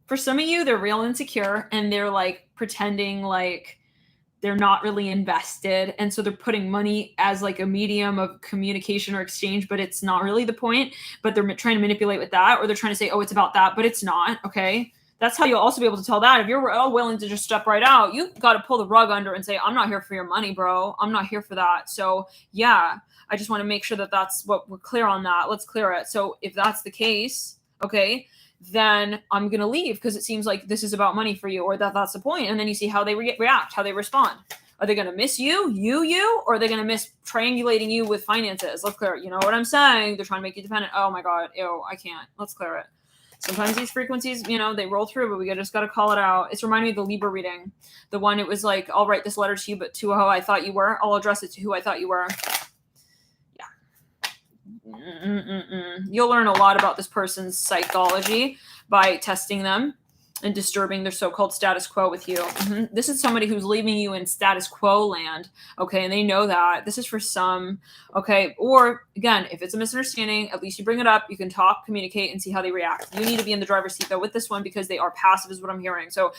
For some of you, they're real insecure and they're like pretending like they're not really invested. And so they're putting money as like a medium of communication or exchange, but it's not really the point. But they're trying to manipulate with that, or they're trying to say, oh, it's about that, but it's not. Okay. That's how you'll also be able to tell that. If you're willing to just step right out, you got to pull the rug under and say, I'm not here for your money, bro. I'm not here for that. So yeah, I just want to make sure that that's what we're clear on that. Let's clear it. So if that's the case, okay, then I'm going to leave because it seems like this is about money for you, or that's the point. And then you see how they react, how they respond. Are they going to miss you, or are they going to miss triangulating you with finances? Let's clear it. You know what I'm saying? They're trying to make you dependent. Oh my God. Ew, I can't. Let's clear it. Sometimes these frequencies, you know, they roll through, but we just got to call it out. It's reminding me of the Libra reading. The one, it was like, I'll write this letter to you, but to who I thought you were. I'll address it to who I thought you were. Yeah. You'll learn a lot about this person's psychology by testing them and disturbing their so-called status quo with you. This is somebody who's leaving you in status quo land, okay, and they know that. This is for some, okay, or again, if it's a misunderstanding, at least you bring it up, you can talk, communicate, and see how they react. You need to be in the driver's seat, though, with this one, because they are passive is what I'm hearing. So,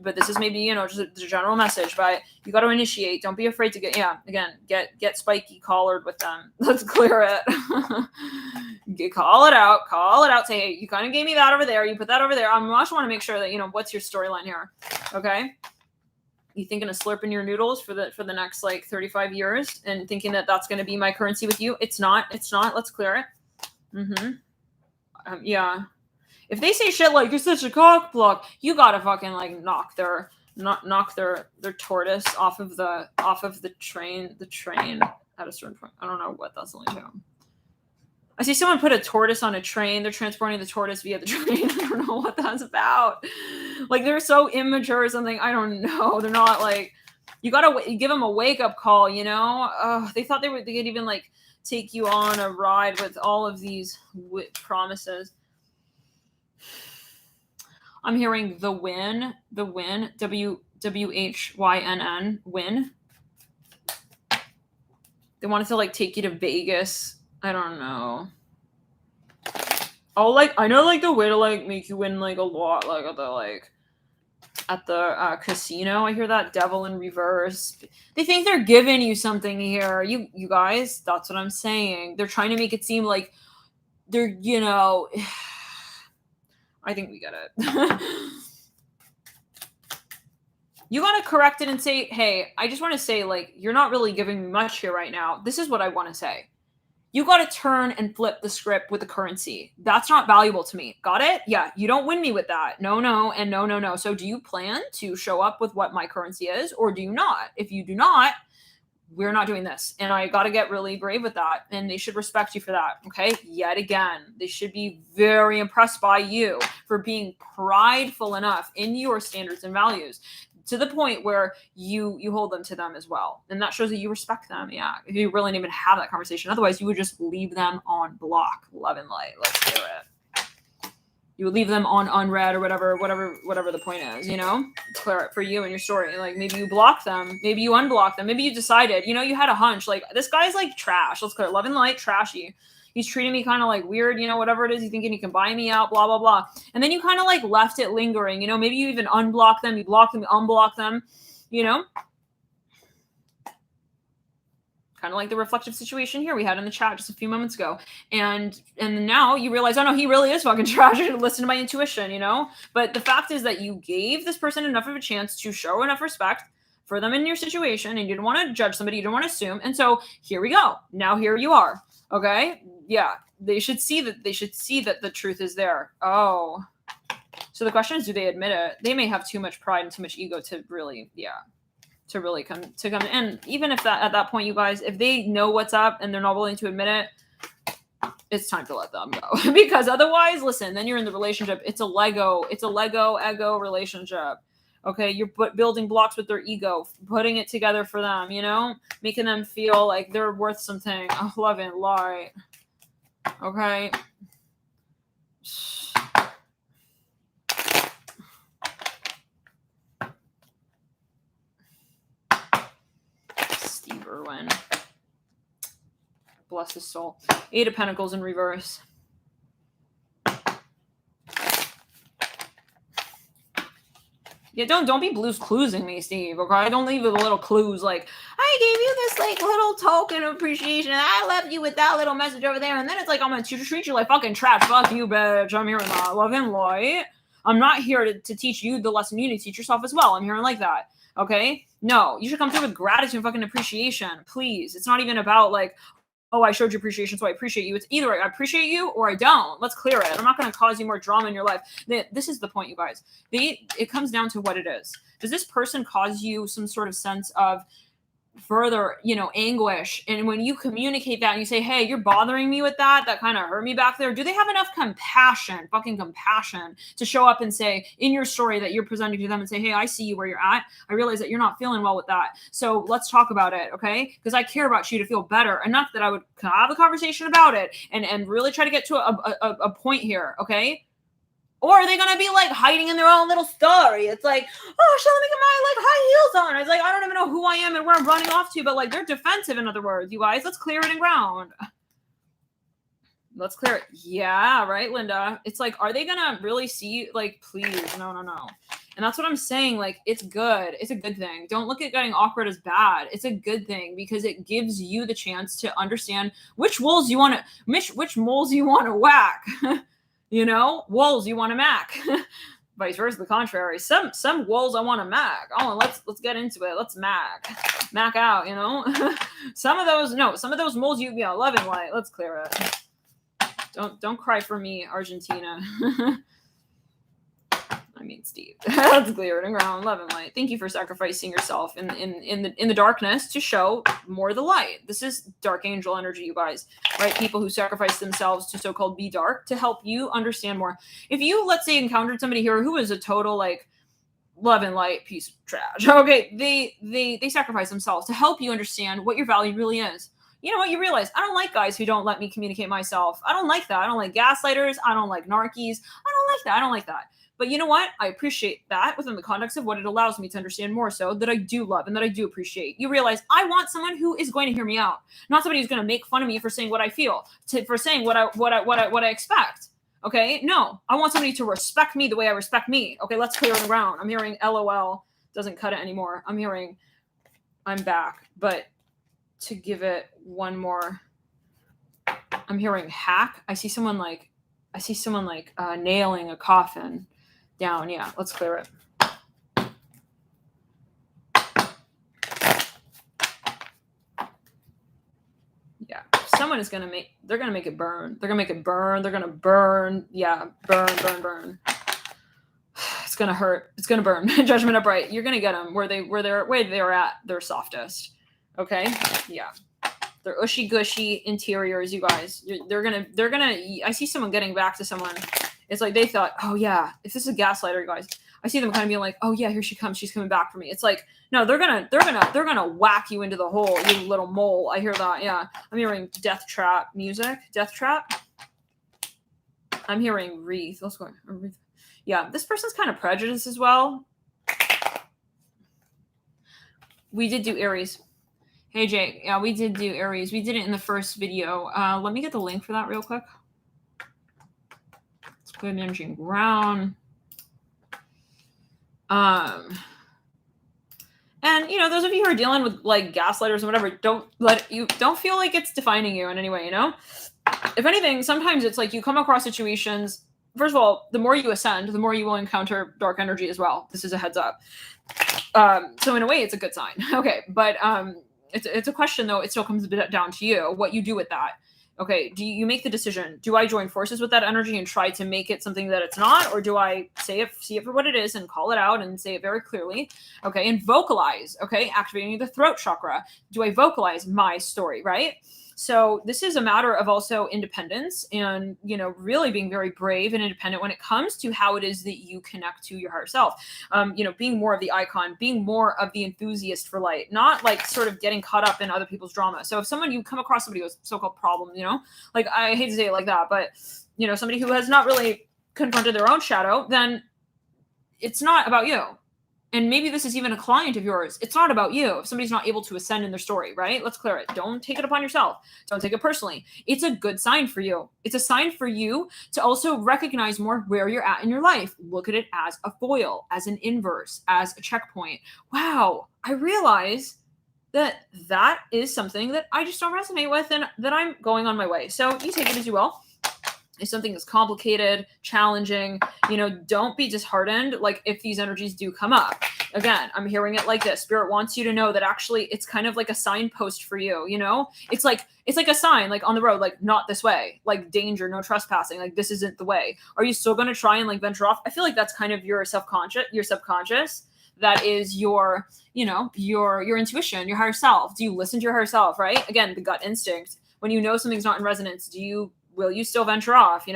but this is maybe, you know, just a general message, but you got to initiate. Don't be afraid to get spiky collared with them. Let's clear it. Call it out, say, hey, you kind of gave me that over there, you put that over there. I also want to make sure that, you know, what's your storyline here, okay? You thinking of slurping your noodles for the next like 35 years and thinking that that's going to be my currency with you? It's not. Let's clear it. Yeah. If they say shit like, you're such a cock block, you gotta fucking like knock their tortoise off of the train at a certain point. I don't know what that's only to. I see someone put a tortoise on a train. They're transporting the tortoise via the train. I don't know what that's about. Like, they're so immature or something. I don't know. They're not like, you gotta give them a wake up call, you know? They thought they could even like take you on a ride with all of these promises. I'm hearing the win, WHYNN, win. They wanted to like take you to Vegas. I don't know. Oh, like, I know like the way to like make you win like a lot, like at the casino. I hear that, devil in reverse. They think they're giving you something here. You guys, that's what I'm saying. They're trying to make it seem like they're, you know, I think we get it. You got to correct it and say, hey, I just want to say, like, you're not really giving me much here right now. This is what I want to say. You got to turn and flip the script with the currency. That's not valuable to me. Got it? Yeah, you don't win me with that. No, and no. So do you plan to show up with what my currency is, or do you not? If you do not, we're not doing this. And I got to get really brave with that. And they should respect you for that. Okay. Yet again, they should be very impressed by you for being prideful enough in your standards and values to the point where you hold them to them as well. And that shows that you respect them. Yeah. If you really didn't even have that conversation, otherwise you would just leave them on block, love and light. Let's do it. You would leave them on unread or whatever the point is, you know? It's clear for you and your story. Like, maybe you block them, maybe you unblock them, maybe you decided, you know, you had a hunch, like, this guy's like trash. Let's clear it. Love and light, trashy. He's treating me kind of like weird, you know, whatever it is, you thinking he can buy me out, blah, blah, blah. And then you kind of like left it lingering, you know, maybe you even unblock them, you block them, you unblock them, you know? Kind of like the reflective situation here we had in the chat just a few moments ago. And now you realize, oh no, he really is fucking trash. I should listen to my intuition, you know? But the fact is that you gave this person enough of a chance to show enough respect for them in your situation, and you didn't want to judge somebody, you didn't want to assume. And so here we go. Now here you are. Okay? Yeah. They should see that the truth is there. Oh. So the question is, do they admit it? They may have too much pride and too much ego to really, come. And even if that, at that point, you guys, if they know what's up and they're not willing to admit it, it's time to let them go. Because otherwise, listen, then you're in the relationship. It's a Lego ego relationship. Okay, you're building blocks with their ego, putting it together for them, you know, making them feel like they're worth something. Oh, love and light. Okay. Steve Irwin. Bless his soul. 8 of Pentacles in reverse. Yeah, don't be blues cluesing me, Steve, okay? Don't leave with little clues like, I gave you this like little token of appreciation and I left you with that little message over there, and then it's like I'm gonna treat you like fucking trash. Fuck you, bitch. I'm hearing that. Love and light. I'm not here to teach you the lesson you need to teach yourself as well. I'm hearing like that. Okay? No, you should come through with gratitude and fucking appreciation. Please. It's not even about like, oh, I showed you appreciation, so I appreciate you. It's either I appreciate you or I don't. Let's clear it. I'm not going to cause you more drama in your life. This is the point, you guys. It comes down to what it is. Does this person cause you some sort of sense of further, anguish? And when you communicate that and you say, hey, you're bothering me with that kind of hurt me back there, do they have enough fucking compassion to show up and say in your story that you're presenting to them and say, hey, I see you where you're at. I realize that you're not feeling well with that. So let's talk about it. Okay. Because I care about you to feel better enough that I would have a conversation about it and really try to get to a point here. Okay. Or are they going to be like hiding in their own little story? It's like, oh, shall I get my like high heels on? It's like, I don't even know who I am and where I'm running off to, but like they're defensive, in other words, you guys. Let's clear it in ground. Let's clear it. Yeah, right, Linda. It's like, are they going to really see, like, please, no. And that's what I'm saying. Like, it's good. It's a good thing. Don't look at getting awkward as bad. It's a good thing because it gives you the chance to understand which moles you want to whack. Wolves you want to mac. Vice versa, the contrary. Some wolves I want to mac. Oh, let's get into it. Let's mac out. Some of those moles you love and light. Let's clear it. Don't cry for me, Argentina. I mean, Steve. Let's clear it in ground, love and light. Thank you for sacrificing yourself in the darkness to show more of the light. This is dark angel energy, you guys, right? People who sacrifice themselves to so-called be dark to help you understand more. If you, let's say, encountered somebody here who is a total like love and light piece of trash, okay, they sacrifice themselves to help you understand what your value really is. You know what? You realize I don't like guys who don't let me communicate myself. I don't like that. I don't like gaslighters. I don't like narkies. I don't like that. But you know what? I appreciate that within the context of what it allows me to understand more so that I do love and that I do appreciate. You realize I want someone who is going to hear me out, not somebody who's going to make fun of me for saying what I feel, for saying what I expect. Okay? No, I want somebody to respect me the way I respect me. Okay, let's clear the ground. I'm hearing LOL doesn't cut it anymore. I'm hearing I'm back, but to give it one more, I'm hearing hack. I see someone like nailing a coffin down. Yeah, let's clear it. Yeah, someone is going to make, they're going to make it burn. They're going to make it burn. They're going to burn. Yeah, burn. It's going to hurt. It's going to burn. Judgment upright. You're going to get them where they're at their softest. Okay? Yeah. They're ushy gushy interiors, you guys. They're gonna. I see someone getting back to someone. It's like they thought, oh yeah, if this is a gaslighter, you guys. I see them kind of being like, oh yeah, here she comes. She's coming back for me. It's like, no, they're gonna whack you into the hole, you little mole. I hear that. Yeah, I'm hearing death trap music. Death trap. I'm hearing wreath. Let's go. Wreath. Yeah, this person's kind of prejudiced as well. We did do Aries. Hey, Jake. Yeah, we did do Aries. We did it in the first video. Let me get the link for that real quick. Let's put an energy in ground. And, those of you who are dealing with, like, gaslighters or whatever, don't feel like it's defining you in any way, If anything, sometimes it's like you come across situations. First of all, the more you ascend, the more you will encounter dark energy as well. This is a heads up. So in a way, it's a good sign. Okay, but it's a question, though. It still comes down to you, what you do with that. Okay, do you make the decision? Do I join forces with that energy and try to make it something that it's not? Or do I see it for what it is and call it out and say it very clearly? Okay, and vocalize, okay, activating the throat chakra. Do I vocalize my story, right? So this is a matter of also independence and, really being very brave and independent when it comes to how it is that you connect to your higher self. Being more of the icon, being more of the enthusiast for light, not like sort of getting caught up in other people's drama. So if you come across somebody with so-called problem, like I hate to say it like that, but, somebody who has not really confronted their own shadow, then it's not about you. And maybe this is even a client of yours. It's not about you. If somebody's not able to ascend in their story, right? Let's clear it. Don't take it upon yourself. Don't take it personally. It's a good sign for you. It's a sign for you to also recognize more where you're at in your life. Look at it as a foil, as an inverse, as a checkpoint. Wow, I realize that is something that I just don't resonate with and that I'm going on my way. So you take it as you will. if something is complicated, challenging, don't be disheartened. Like if these energies do come up, again, I'm hearing it like this. Spirit wants you to know that actually it's kind of like a signpost for you. It's like a sign, like on the road, like not this way, like danger, no trespassing, like this isn't the way. Are you still going to try and like venture off? I feel like that's kind of your subconscious. That is your intuition, your higher self. Do you listen to your higher self, right? Again, the gut instinct. When you know something's not in resonance, will you still venture off,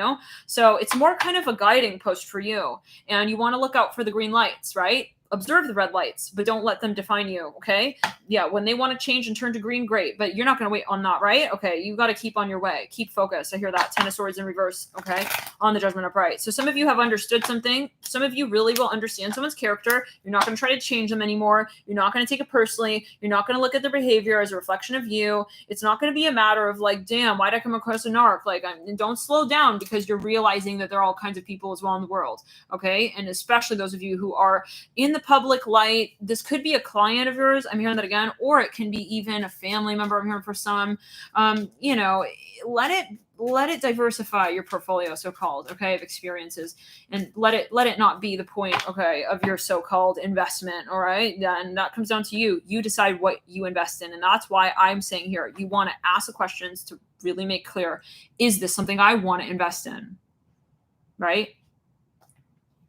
So it's more kind of a guiding post for you. And you want to look out for the green lights, right? Observe the red lights, but don't let them define you, okay? Yeah, when they want to change and turn to green, great, but you're not going to wait on that, right? Okay, you got to keep on your way. Keep focused. I hear that. 10 of Swords in reverse, okay? On the Judgment upright. So some of you have understood something. Some of you really will understand someone's character. You're not going to try to change them anymore. You're not going to take it personally. You're not going to look at their behavior as a reflection of you. It's not going to be a matter of like, damn, why'd I come across a narc? Like, don't slow down because you're realizing that there are all kinds of people as well in the world, okay? And especially those of you who are in the public light. This could be a client of yours. I'm hearing that again, or it can be even a family member. I'm hearing for some. Let it diversify your portfolio, so-called, okay, of experiences, and let it not be the point, okay, of your so-called investment. All right, and that comes down to you. You decide what you invest in, and that's why I'm saying here, you want to ask the questions to really make clear: is this something I want to invest in? Right?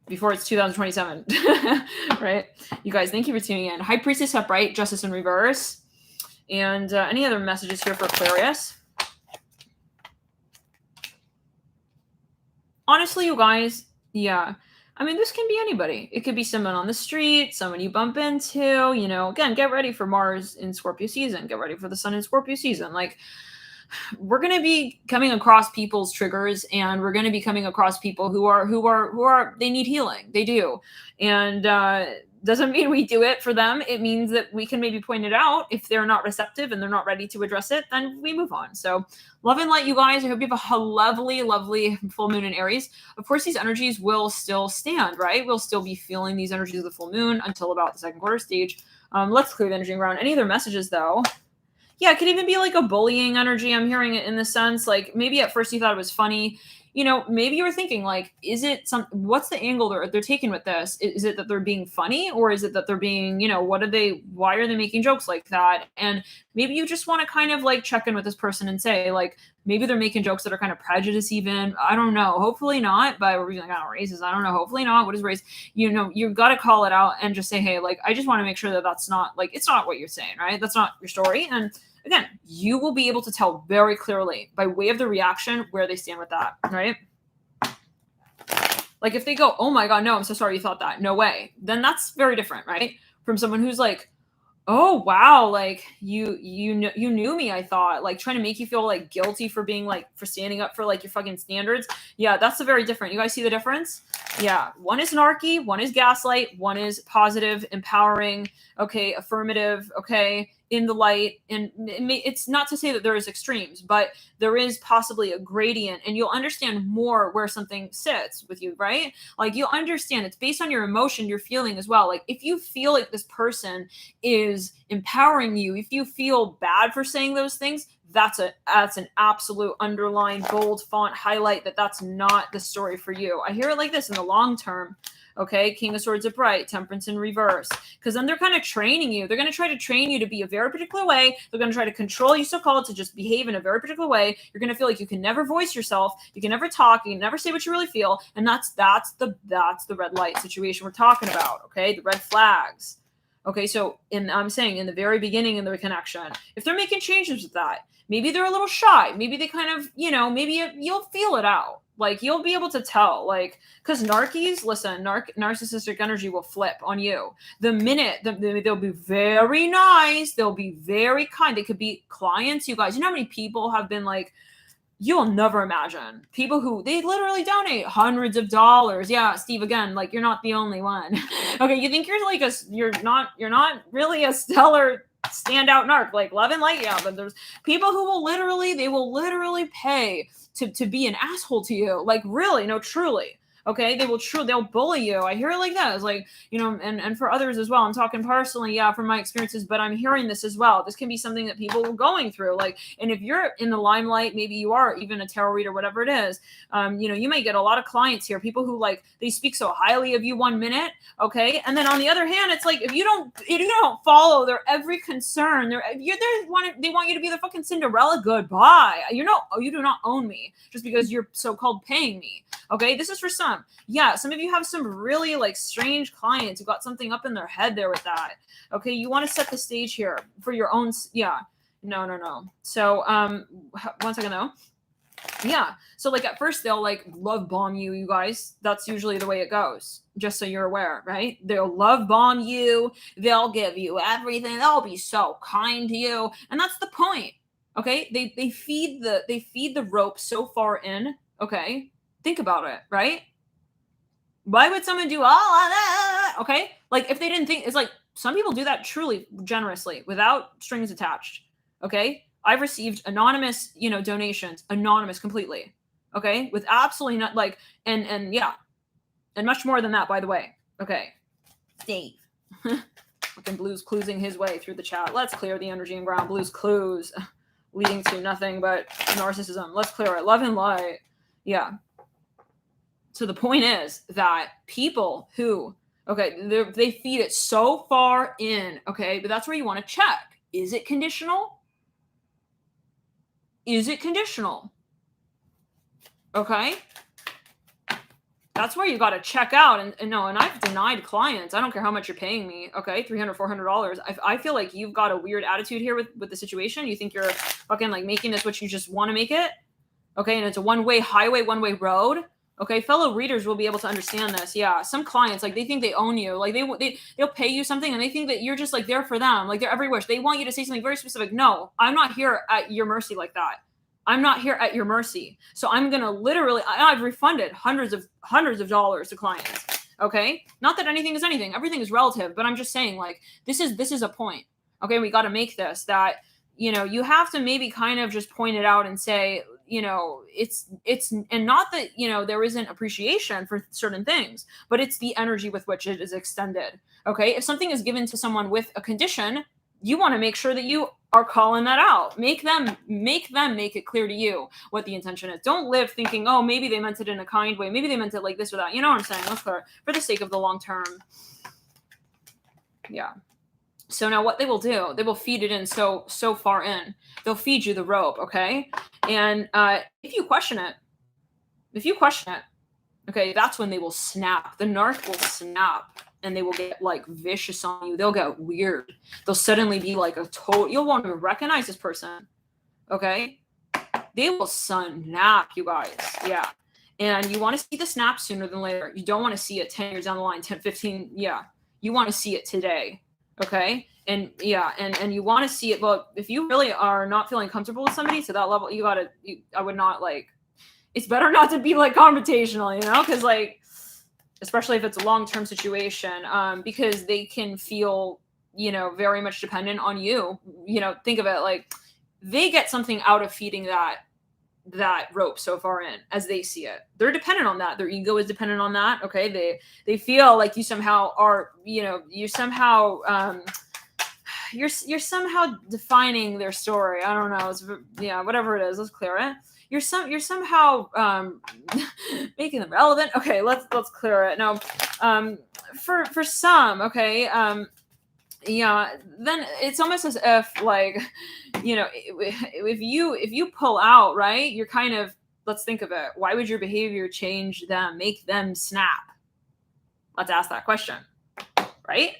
Before it's 2027, right? You guys, thank you for tuning in. High Priestess upright, Justice in reverse. And any other messages here for Aquarius? Honestly, you guys, yeah. I mean, this can be anybody. It could be someone on the street, someone you bump into, again, get ready for Mars in Scorpio season. Get ready for the Sun in Scorpio season. Like, we're going to be coming across people's triggers, and we're going to be coming across people who are they need healing. They do. And doesn't mean we do it for them. It means that we can maybe point it out. If they're not receptive and they're not ready to address it, then we move on. So love and light, you guys. I hope you have a lovely, lovely full moon in Aries. Of course, these energies will still stand, right? We'll still be feeling these energies of the full moon until about the second quarter stage. Let's clear the energy around. Any other messages, though? Yeah, it could even be like a bullying energy. I'm hearing it in the sense, like maybe at first you thought it was funny. Maybe you were thinking like, what's the angle they're taking with this? Is it that they're being funny, or is it that they're being, why are they making jokes like that? And maybe you just want to kind of like check in with this person and say like, maybe they're making jokes that are kind of prejudiced even. I don't know. Hopefully not. But we're like, oh, races. I don't know. Hopefully not. What is race? You've got to call it out and just say, hey, like, I just want to make sure that that's not like, it's not what you're saying, right? That's not your story. And again, you will be able to tell very clearly by way of the reaction where they stand with that, right? Like if they go, oh my God, no, I'm so sorry you thought that. No way. Then that's very different, right? From someone who's like, oh wow, like you knew me, I thought, like trying to make you feel like guilty for being like, for standing up for like your fucking standards. Yeah, that's a very different. You guys see the difference? Yeah, one is narky, one is gaslight, one is positive, empowering, okay, affirmative, okay, in the light. And it's not to say that there is extremes, but there is possibly a gradient, and you'll understand more where something sits with you, right? Like you'll understand it's based on your emotion, your feeling as well. Like if you feel like this person is empowering you, if you feel bad for saying those things, that's an absolute underline, bold font highlight that's not the story for you. I hear it like this in the long term. Okay, King of Swords upright, Temperance in reverse. Because then they're kind of training you. They're going to try to train you to be a very particular way. They're going to try to control you, so-called, to just behave in a very particular way. You're going to feel like you can never voice yourself. You can never talk. You can never say what you really feel. And that's the red light situation we're talking about. Okay, the red flags. Okay, so I'm saying in the very beginning in the connection, if they're making changes with that, maybe they're a little shy. Maybe they kind of, maybe you'll feel it out. Like you'll be able to tell, like, because narcissists, listen, narcissistic energy will flip on you. The minute they'll be very nice, they'll be very kind. They could be clients, you guys. You know how many people have been like, you'll never imagine, people who they literally donate hundreds of dollars. Yeah, Steve, again, like you're not the only one. Okay, you think you're like you're not really a stellar standout narc, like love and light, yeah, but there's people who will literally pay to be an asshole to you, like really, no, truly. Okay, they'll bully you. I hear it like that. It's like, you know, and for others as well. I'm talking personally, yeah, from my experiences, but I'm hearing this as well. This can be something that people are going through. Like, and if you're in the limelight, maybe you are even a tarot reader, whatever it is, you know, you may get a lot of clients here, people who like, they speak so highly of you 1 minute, okay, and then on the other hand, it's like, if you don't follow their every concern, they want you to be the fucking Cinderella. Goodbye. You do not own me just because you're so-called paying me. Okay, this is for some. Yeah, some of you have some really like strange clients who got something up in their head there with that. Okay, you want to set the stage here for your own. Yeah, no. So, 1 second though. Yeah, so like at first they'll like love bomb you, you guys. That's usually the way it goes. Just so you're aware, right? They'll love bomb you. They'll give you everything. They'll be so kind to you, and that's the point. Okay, they feed the rope so far in. Okay. Think about it, right? Why would someone do all of that? Okay, like if they didn't think, it's like some people do that truly generously without strings attached. Okay, I've received anonymous, you know, donations, anonymous completely. Okay, with absolutely not like and yeah, and much more than that, by the way. Okay, Dave, fucking Blue's cluesing his way through the chat. Let's clear the energy and ground. Blue's clues leading to nothing but narcissism. Let's clear it. Love and light. Yeah. So the point is that people who, okay, they feed it so far in, okay, but that's where you want to check. Is it conditional? Is it conditional? Okay. That's where you got to check out. And no, and I've denied clients. I don't care how much you're paying me. Okay. $300, $400. I feel like you've got a weird attitude here with the situation. You think you're fucking like making this what you just want to make it. Okay. And it's a one-way highway, one-way road. Okay, fellow readers will be able to understand this. Yeah, some clients, like, they think they own you. Like, they'll pay you something, and they think that you're just, like, there for them. Like, they're every wish. They want you to say something very specific. No, I'm not here at your mercy like that. I'm not here at your mercy. So I'm going to literally, I've refunded hundreds of dollars to clients. Okay? Not that anything is anything. Everything is relative. But I'm just saying, like, this is a point. Okay, we got to make this that, you know, you have to maybe kind of just point it out and say, you know, it's and not that, you know, there isn't appreciation for certain things, but it's the energy with which it is extended. Okay, if something is given to someone with a condition, you want to make sure that you are calling that out. Make them make it clear to you what the intention is. Don't live thinking, oh, maybe they meant it in a kind way, maybe they meant it like this or that. You know what I'm saying? Let's clear for the sake of the long term. Yeah. So now what they will do, they will feed it in so far in. They'll feed you the rope, okay? And if you question it, okay, that's when they will snap. The narc will snap and they will get like vicious on you. They'll get weird. They'll suddenly be like you'll want to recognize this person, okay? They will snap, you guys, yeah. And you want to see the snap sooner than later. You don't want to see it 10 years down the line, 10, 15, yeah. You want to see it today. Okay. And yeah, and you want to see it, but if you really are not feeling comfortable with somebody to that level, I would not like, it's better not to be like confrontational, you know, because like, especially if it's a long-term situation, because they can feel, you know, very much dependent on you. You know, think of it like they get something out of feeding that rope so far in as they see it. They're dependent on that. Their ego is dependent on that. Okay. They feel like you somehow are, you know, you somehow, you're somehow defining their story. I don't know. It's, yeah, whatever it is. Let's clear it. You're somehow making them relevant. Okay. Let's clear it. Now, for some, okay. Yeah, then it's almost as if like, you know, if you pull out, right, you're kind of, let's think of it. Why would your behavior change them, make them snap? Let's ask that question, right?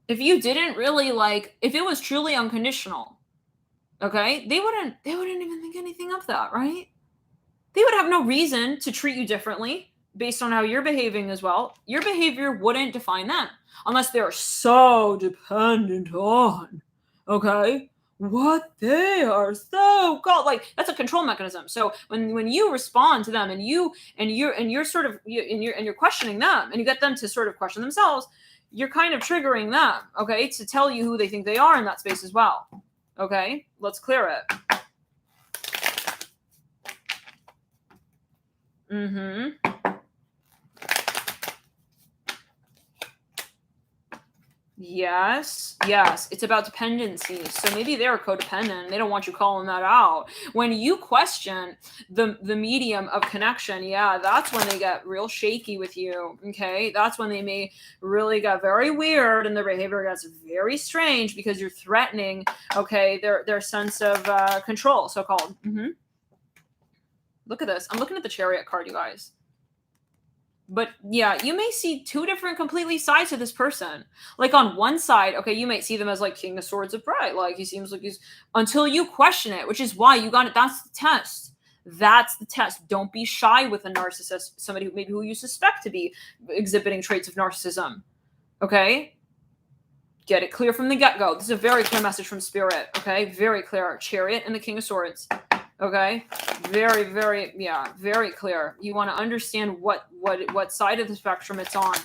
If you didn't really like, if it was truly unconditional, okay, they wouldn't even think anything of that, right? They would have no reason to treat you differently based on how you're behaving as well. Your behavior wouldn't define them unless they're so dependent on, okay, what they are so called. Like, that's a control mechanism. So when you respond to them and you're sort of you're questioning them and you get them to sort of question themselves, you're kind of triggering them, okay, to tell you who they think they are in that space as well. Okay, let's clear it. Yes, it's about dependency. So maybe they're codependent. They don't want you calling that out. When you question the medium of connection, that's when they get real shaky with you. Okay, that's when they may really get very weird and their behavior gets very strange because you're threatening. Okay, their sense of control, so called. Look at this. I'm looking at the Chariot card, you guys. But yeah, you may see two different completely sides to this person. Like on one side, okay, you might see them as like King of Swords upright. Like he seems like he's, until you question it, which is why you got it. That's the test. That's the test. Don't be shy with a narcissist, somebody who you suspect to be exhibiting traits of narcissism. Okay? Get it clear from the get-go. This is a very clear message from Spirit. Okay? Very clear. Chariot and the King of Swords. Okay, very, very, very clear. You want to understand what side of the spectrum it's on.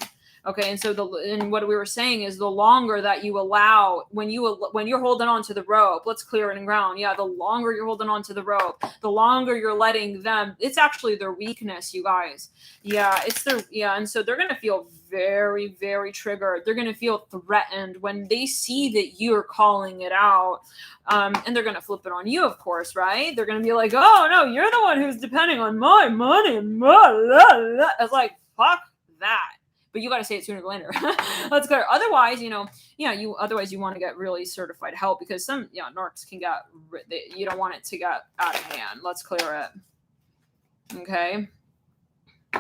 Okay, and so and what we were saying is the longer that you allow, when you're holding on to the rope, let's clear it and ground. Yeah, the longer you're holding on to the rope, the longer you're letting them. It's actually their weakness, you guys. Yeah, it's their and so they're gonna feel very, very triggered. They're gonna feel threatened when they see that you're calling it out. And they're going to flip it on you, of course, right? They're going to be like, oh, no, you're the one who's depending on my money. It's like, fuck that. But you got to say it sooner than later. That's clear. Otherwise, you want to get really certified help because some, narcs can get, you don't want it to get out of hand. Let's clear it. Okay.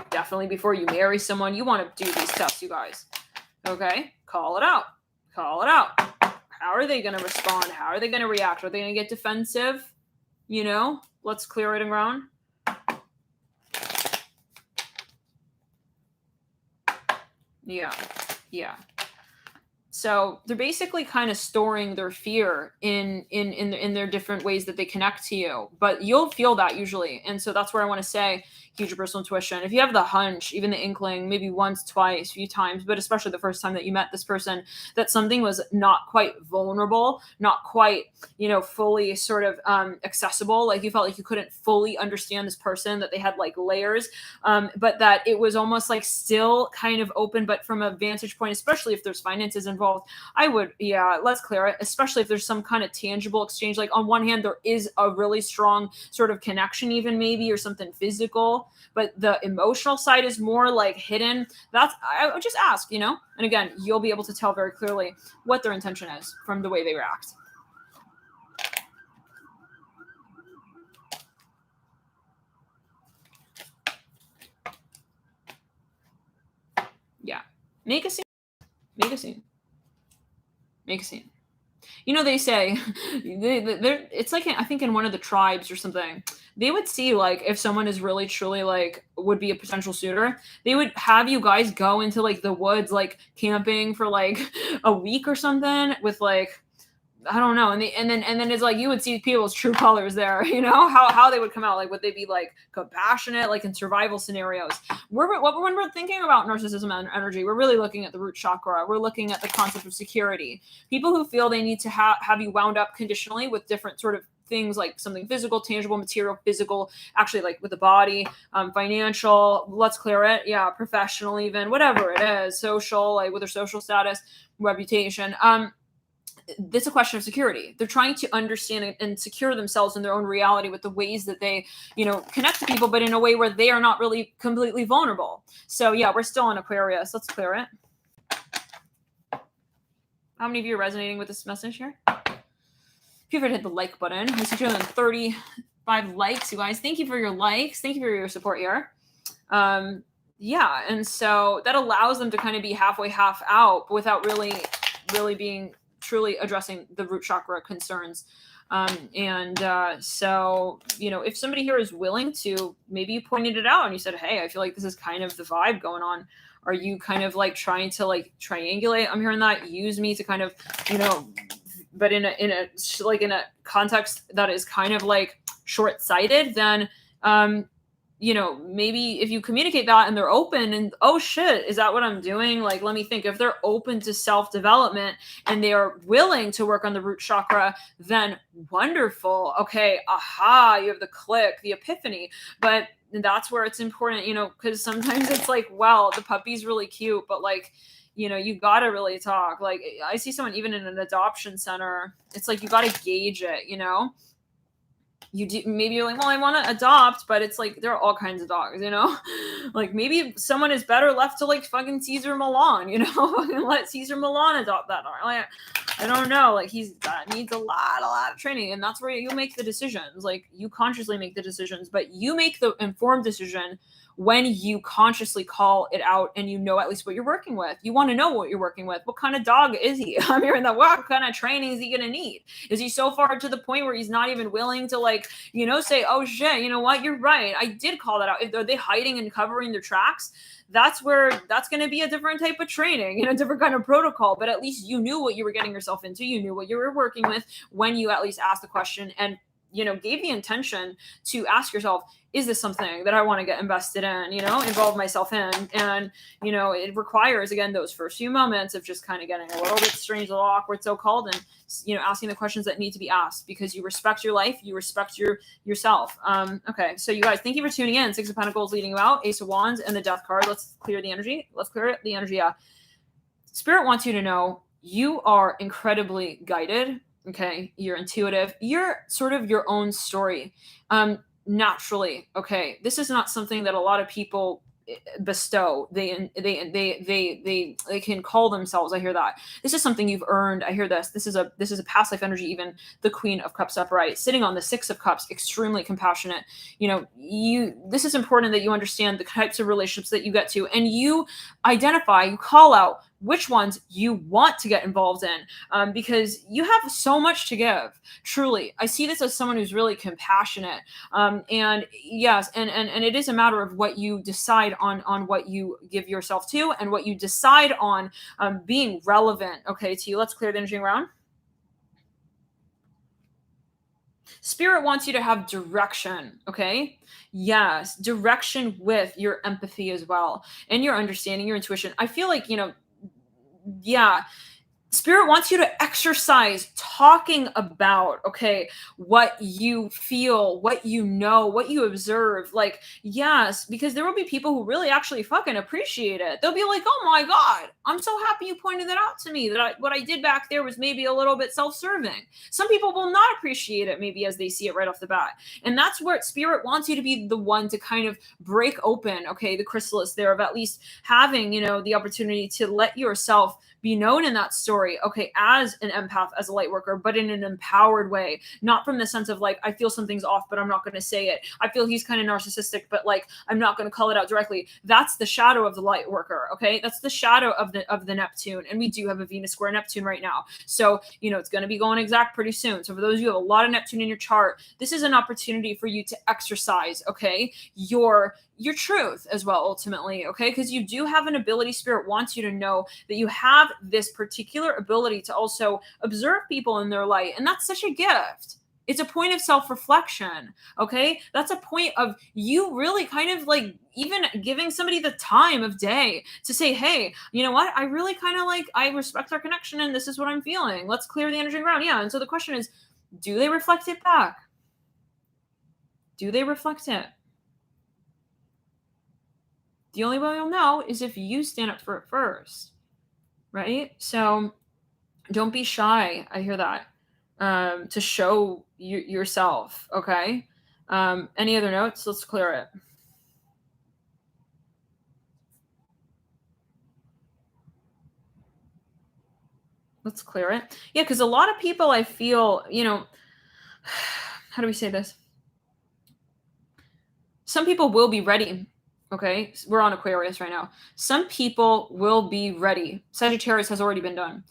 Definitely before you marry someone, you want to do these tests, you guys. Okay. Call it out. Call it out. How are they going to respond? How are they going to react? Are they going to get defensive? Let's clear it and ground. Yeah. So they're basically kind of storing their fear in their different ways that they connect to you, but you'll feel that usually. And so that's where I want to say, huge personal intuition. If you have the hunch, even the inkling, maybe once, twice, few times, but especially the first time that you met this person, that something was not quite vulnerable, not quite, fully sort of accessible. Like you felt like you couldn't fully understand this person, that they had like layers, but that it was almost like still kind of open, but from a vantage point, especially if there's finances involved, I would, let's clear it, especially if there's some kind of tangible exchange. Like on one hand, there is a really strong sort of connection, even maybe, or something physical, but the emotional side is more like hidden. I would just ask, and again, you'll be able to tell very clearly what their intention is from the way they react. Yeah. Make a scene. They say, it's like, I think in one of the tribes or something, they would see like if someone is really truly like would be a potential suitor, they would have you guys go into like the woods, like camping for like a week or something with like, I don't know. And then it's like, you would see people's true colors there, how they would come out. Like, would they be like compassionate, like in survival when we're thinking about narcissism and energy, we're really looking at the root chakra. We're looking at the concept of security. People who feel they need to have you wound up conditionally with different sort of things, like something physical, tangible, material, physical, actually like with the body, financial, let's clear it. Yeah. Professional, even whatever it is, social, like with their social status, reputation. It's a question of security. They're trying to understand and secure themselves in their own reality with the ways that they, connect to people, but in a way where they are not really completely vulnerable. So yeah, we're still in Aquarius. Let's clear it. How many of you are resonating with this message here? If you ever hit the like button, I see 235 likes, you guys. Thank you for your likes. Thank you for your support here. And so that allows them to kind of be halfway, half out without really being truly addressing the root chakra concerns. So, if somebody here is willing to, maybe you pointed it out and you said, hey, I feel like this is kind of the vibe going on. Are you kind of like trying to like triangulate? I'm hearing that, use me to kind of, but in a context that is kind of like short-sighted, then, maybe if you communicate that and they're open and, oh shit, is that what I'm doing? Like, let me think. If they're open to self-development and they are willing to work on the root chakra, then wonderful. Okay. Aha. You have the click, the epiphany. But that's where it's important, because sometimes it's like, well, the puppy's really cute, but like, you gotta really talk. Like, I see someone even in an adoption center, it's like, you gotta gauge it, you do, maybe you're like, well, I want to adopt, but it's like, there are all kinds of dogs, like maybe someone is better left to like fucking Caesar Milan, let Caesar Milan adopt that dog. Like, I don't know, like that needs a lot of training, and that's where you make the decisions. Like, you consciously make the decisions, but you make the informed decision when you consciously call it out and at least what you're working with. You want to know what you're working with. What kind of dog is he? I'm hearing that. What kind of training is he going to need? Is he so far to the point where he's not even willing to like, say, oh shit, you know what? You're right. I did call that out. Are they hiding and covering their tracks? That's going to be a different type of training, different kind of protocol. But at least you knew what you were getting yourself into. You knew what you were working with when you at least asked the question and, gave the intention to ask yourself, is this something that I want to get invested in, involve myself in? And, it requires, again, those first few moments of just kind of getting a little bit strange, a little awkward, so-called, and, asking the questions that need to be asked, because you respect your life, you respect yourself. Okay, so you guys, thank you for tuning in. Six of Pentacles leading you out, Ace of Wands, and the Death card. Let's clear the energy. Yeah. Spirit wants you to know you are incredibly guided. Okay, you're intuitive. You're sort of your own story. Naturally, okay, this is not something that a lot of people bestow. They can call themselves. I hear that. This is something you've earned. I hear this. This is a past life energy. Even the Queen of Cups upright, sitting on the Six of Cups, extremely compassionate. This is important that you understand the types of relationships that you get to, and you identify, you call out which ones you want to get involved in, because you have so much to give. Truly, I see this as someone who's really compassionate, and yes, and it is a matter of what you decide on what you give yourself to, and what you decide on being relevant, okay, to you. Let's clear the energy around. Spirit wants you to have direction, okay? Yes, direction with your empathy as well, and your understanding, your intuition. I feel like, yeah, Spirit wants you to exercise talking about, okay, what you feel, what you know, what you observe. Like, yes, because there will be people who really actually fucking appreciate it. They'll be like, oh my God, I'm so happy you pointed that out to me, that what I did back there was maybe a little bit self-serving. Some people will not appreciate it maybe as they see it right off the bat. And that's where Spirit wants you to be the one to kind of break open, okay, the chrysalis there of at least having, the opportunity to let yourself be known in that story, okay, as an empath, as a light worker, but in an empowered way, not from the sense of like, I feel something's off, but I'm not going to say it. I feel he's kind of narcissistic, but like, I'm not going to call it out directly. That's the shadow of the light worker, okay? That's the shadow of the Neptune, and we do have a Venus square Neptune right now. So, it's going to be going exact pretty soon. So for those of you who have a lot of Neptune in your chart, this is an opportunity for you to exercise, okay, your truth as well, ultimately, okay? Because you do have an ability. Spirit wants you to know that you have this particular ability to also observe people in their light, and that's such a gift. It's a point of self-reflection, okay? That's a point of you really kind of like even giving somebody the time of day to say, hey, you know what? I really kind of like, I respect our connection, and this is what I'm feeling. Let's clear the energy around. Yeah, and so the question is, do they reflect it back? Do they reflect it? The only way you'll know is if you stand up for it first, right? So don't be shy. I hear that. To show yourself, okay? Any other notes? Let's clear it. Let's clear it. Yeah, because a lot of people, I feel, how do we say this? Some people will be ready. Okay, we're on Aquarius right now. Some people will be ready. Sagittarius has already been done.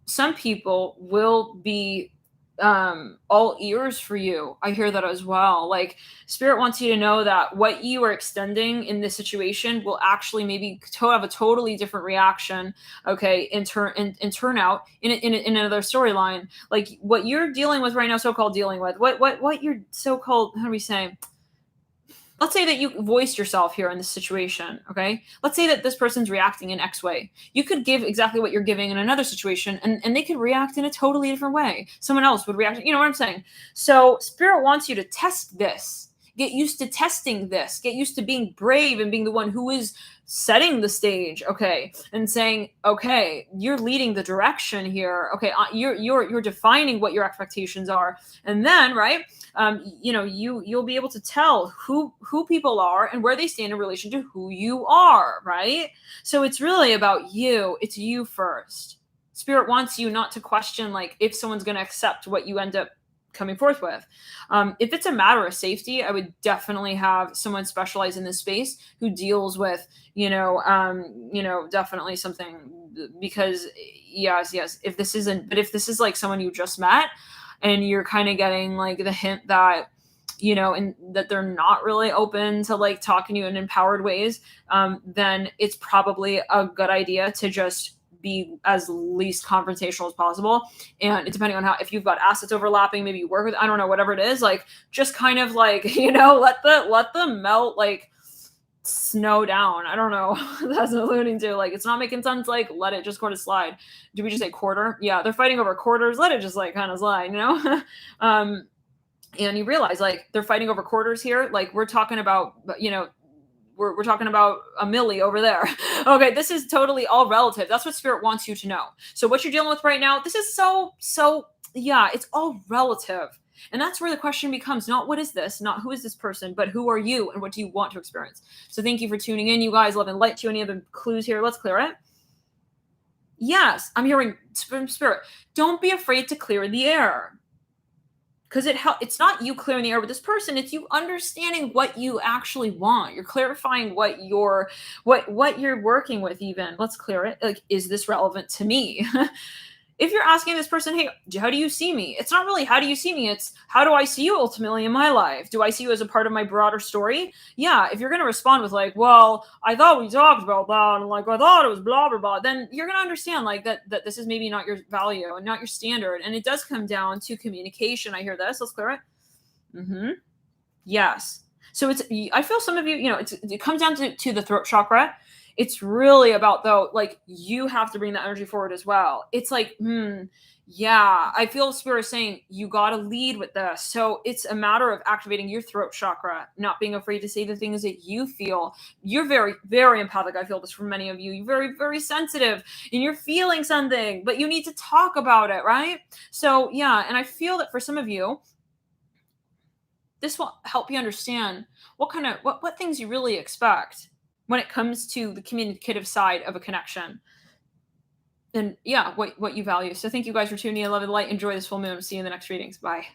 Some people will be all ears for you. I hear that as well. Like, Spirit wants you to know that what you are extending in this situation will actually maybe have a totally different reaction, okay, in turnout in another storyline. Like, what you're dealing with right now, so-called dealing with, what you're so-called, how do we say? Let's say that you voiced yourself here in this situation, okay? Let's say that this person's reacting in X way. You could give exactly what you're giving in another situation, and they could react in a totally different way. Someone else would react, you know what I'm saying? So Spirit wants you to test this Get used to testing this. Get used to being brave and being the one who is setting the stage, okay, and saying, okay, you're leading the direction here. Okay, you're defining what your expectations are, and then right, you'll be able to tell who people are and where they stand in relation to who you are, right? So it's really about you. It's you first. Spirit wants you not to question like if someone's going to accept what you end up coming forth with. If it's a matter of safety, I would definitely have someone specialize in this space who deals with, definitely something, because yes, if this is like someone you just met and you're kind of getting like the hint that, and that they're not really open to like talking to you in empowered ways, then it's probably a good idea to just be as least confrontational as possible. And depending on how, if you've got assets overlapping, maybe you work with, I don't know, whatever it is, like just kind of like, let the melt like snow down. I don't know what that's alluding to. Like, it's not making sense. Like, let it just quarter slide. Did we just say quarter? Yeah, they're fighting over quarters. Let it just like kind of slide, and you realize like they're fighting over quarters here. Like we're talking about, we're talking about a milli over there. Okay, this is totally all relative. That's what Spirit wants you to know. So what you're dealing with right now, this is so, it's all relative. And that's where the question becomes not what is this, not who is this person, but who are you and what do you want to experience? So thank you for tuning in, you guys. Love and light to you. Any other clues here? Let's clear it. Yes, I'm hearing from Spirit. Don't be afraid to clear the air. Because it's not you clearing the air with this person, it's you understanding what you actually want. You're clarifying what you're working with even. Let's clear it. Like, is this relevant to me? If you're asking this person, hey, how do you see me? It's not really how do you see me? It's how do I see you ultimately in my life? Do I see you as a part of my broader story? Yeah, if you're going to respond with like, well, I thought we talked about that, and like, I thought it was blah, blah, blah, then you're going to understand like that this is maybe not your value and not your standard. And it does come down to communication. I hear this. Let's clear it. Yes. So I feel some of you, it comes down to the throat chakra. It's really about, though, like, you have to bring that energy forward as well. It's like, I feel Spirit saying you got to lead with this. So it's a matter of activating your throat chakra, not being afraid to say the things that you feel. You're very, very empathic. I feel this from many of you. You're very, very sensitive and you're feeling something, but you need to talk about it, right? So, yeah. And I feel that for some of you, this will help you understand what things you really expect when it comes to the communicative side of a connection. And what you value. So thank you guys for tuning in. Love and light. Enjoy this full moon. See you in the next readings. Bye.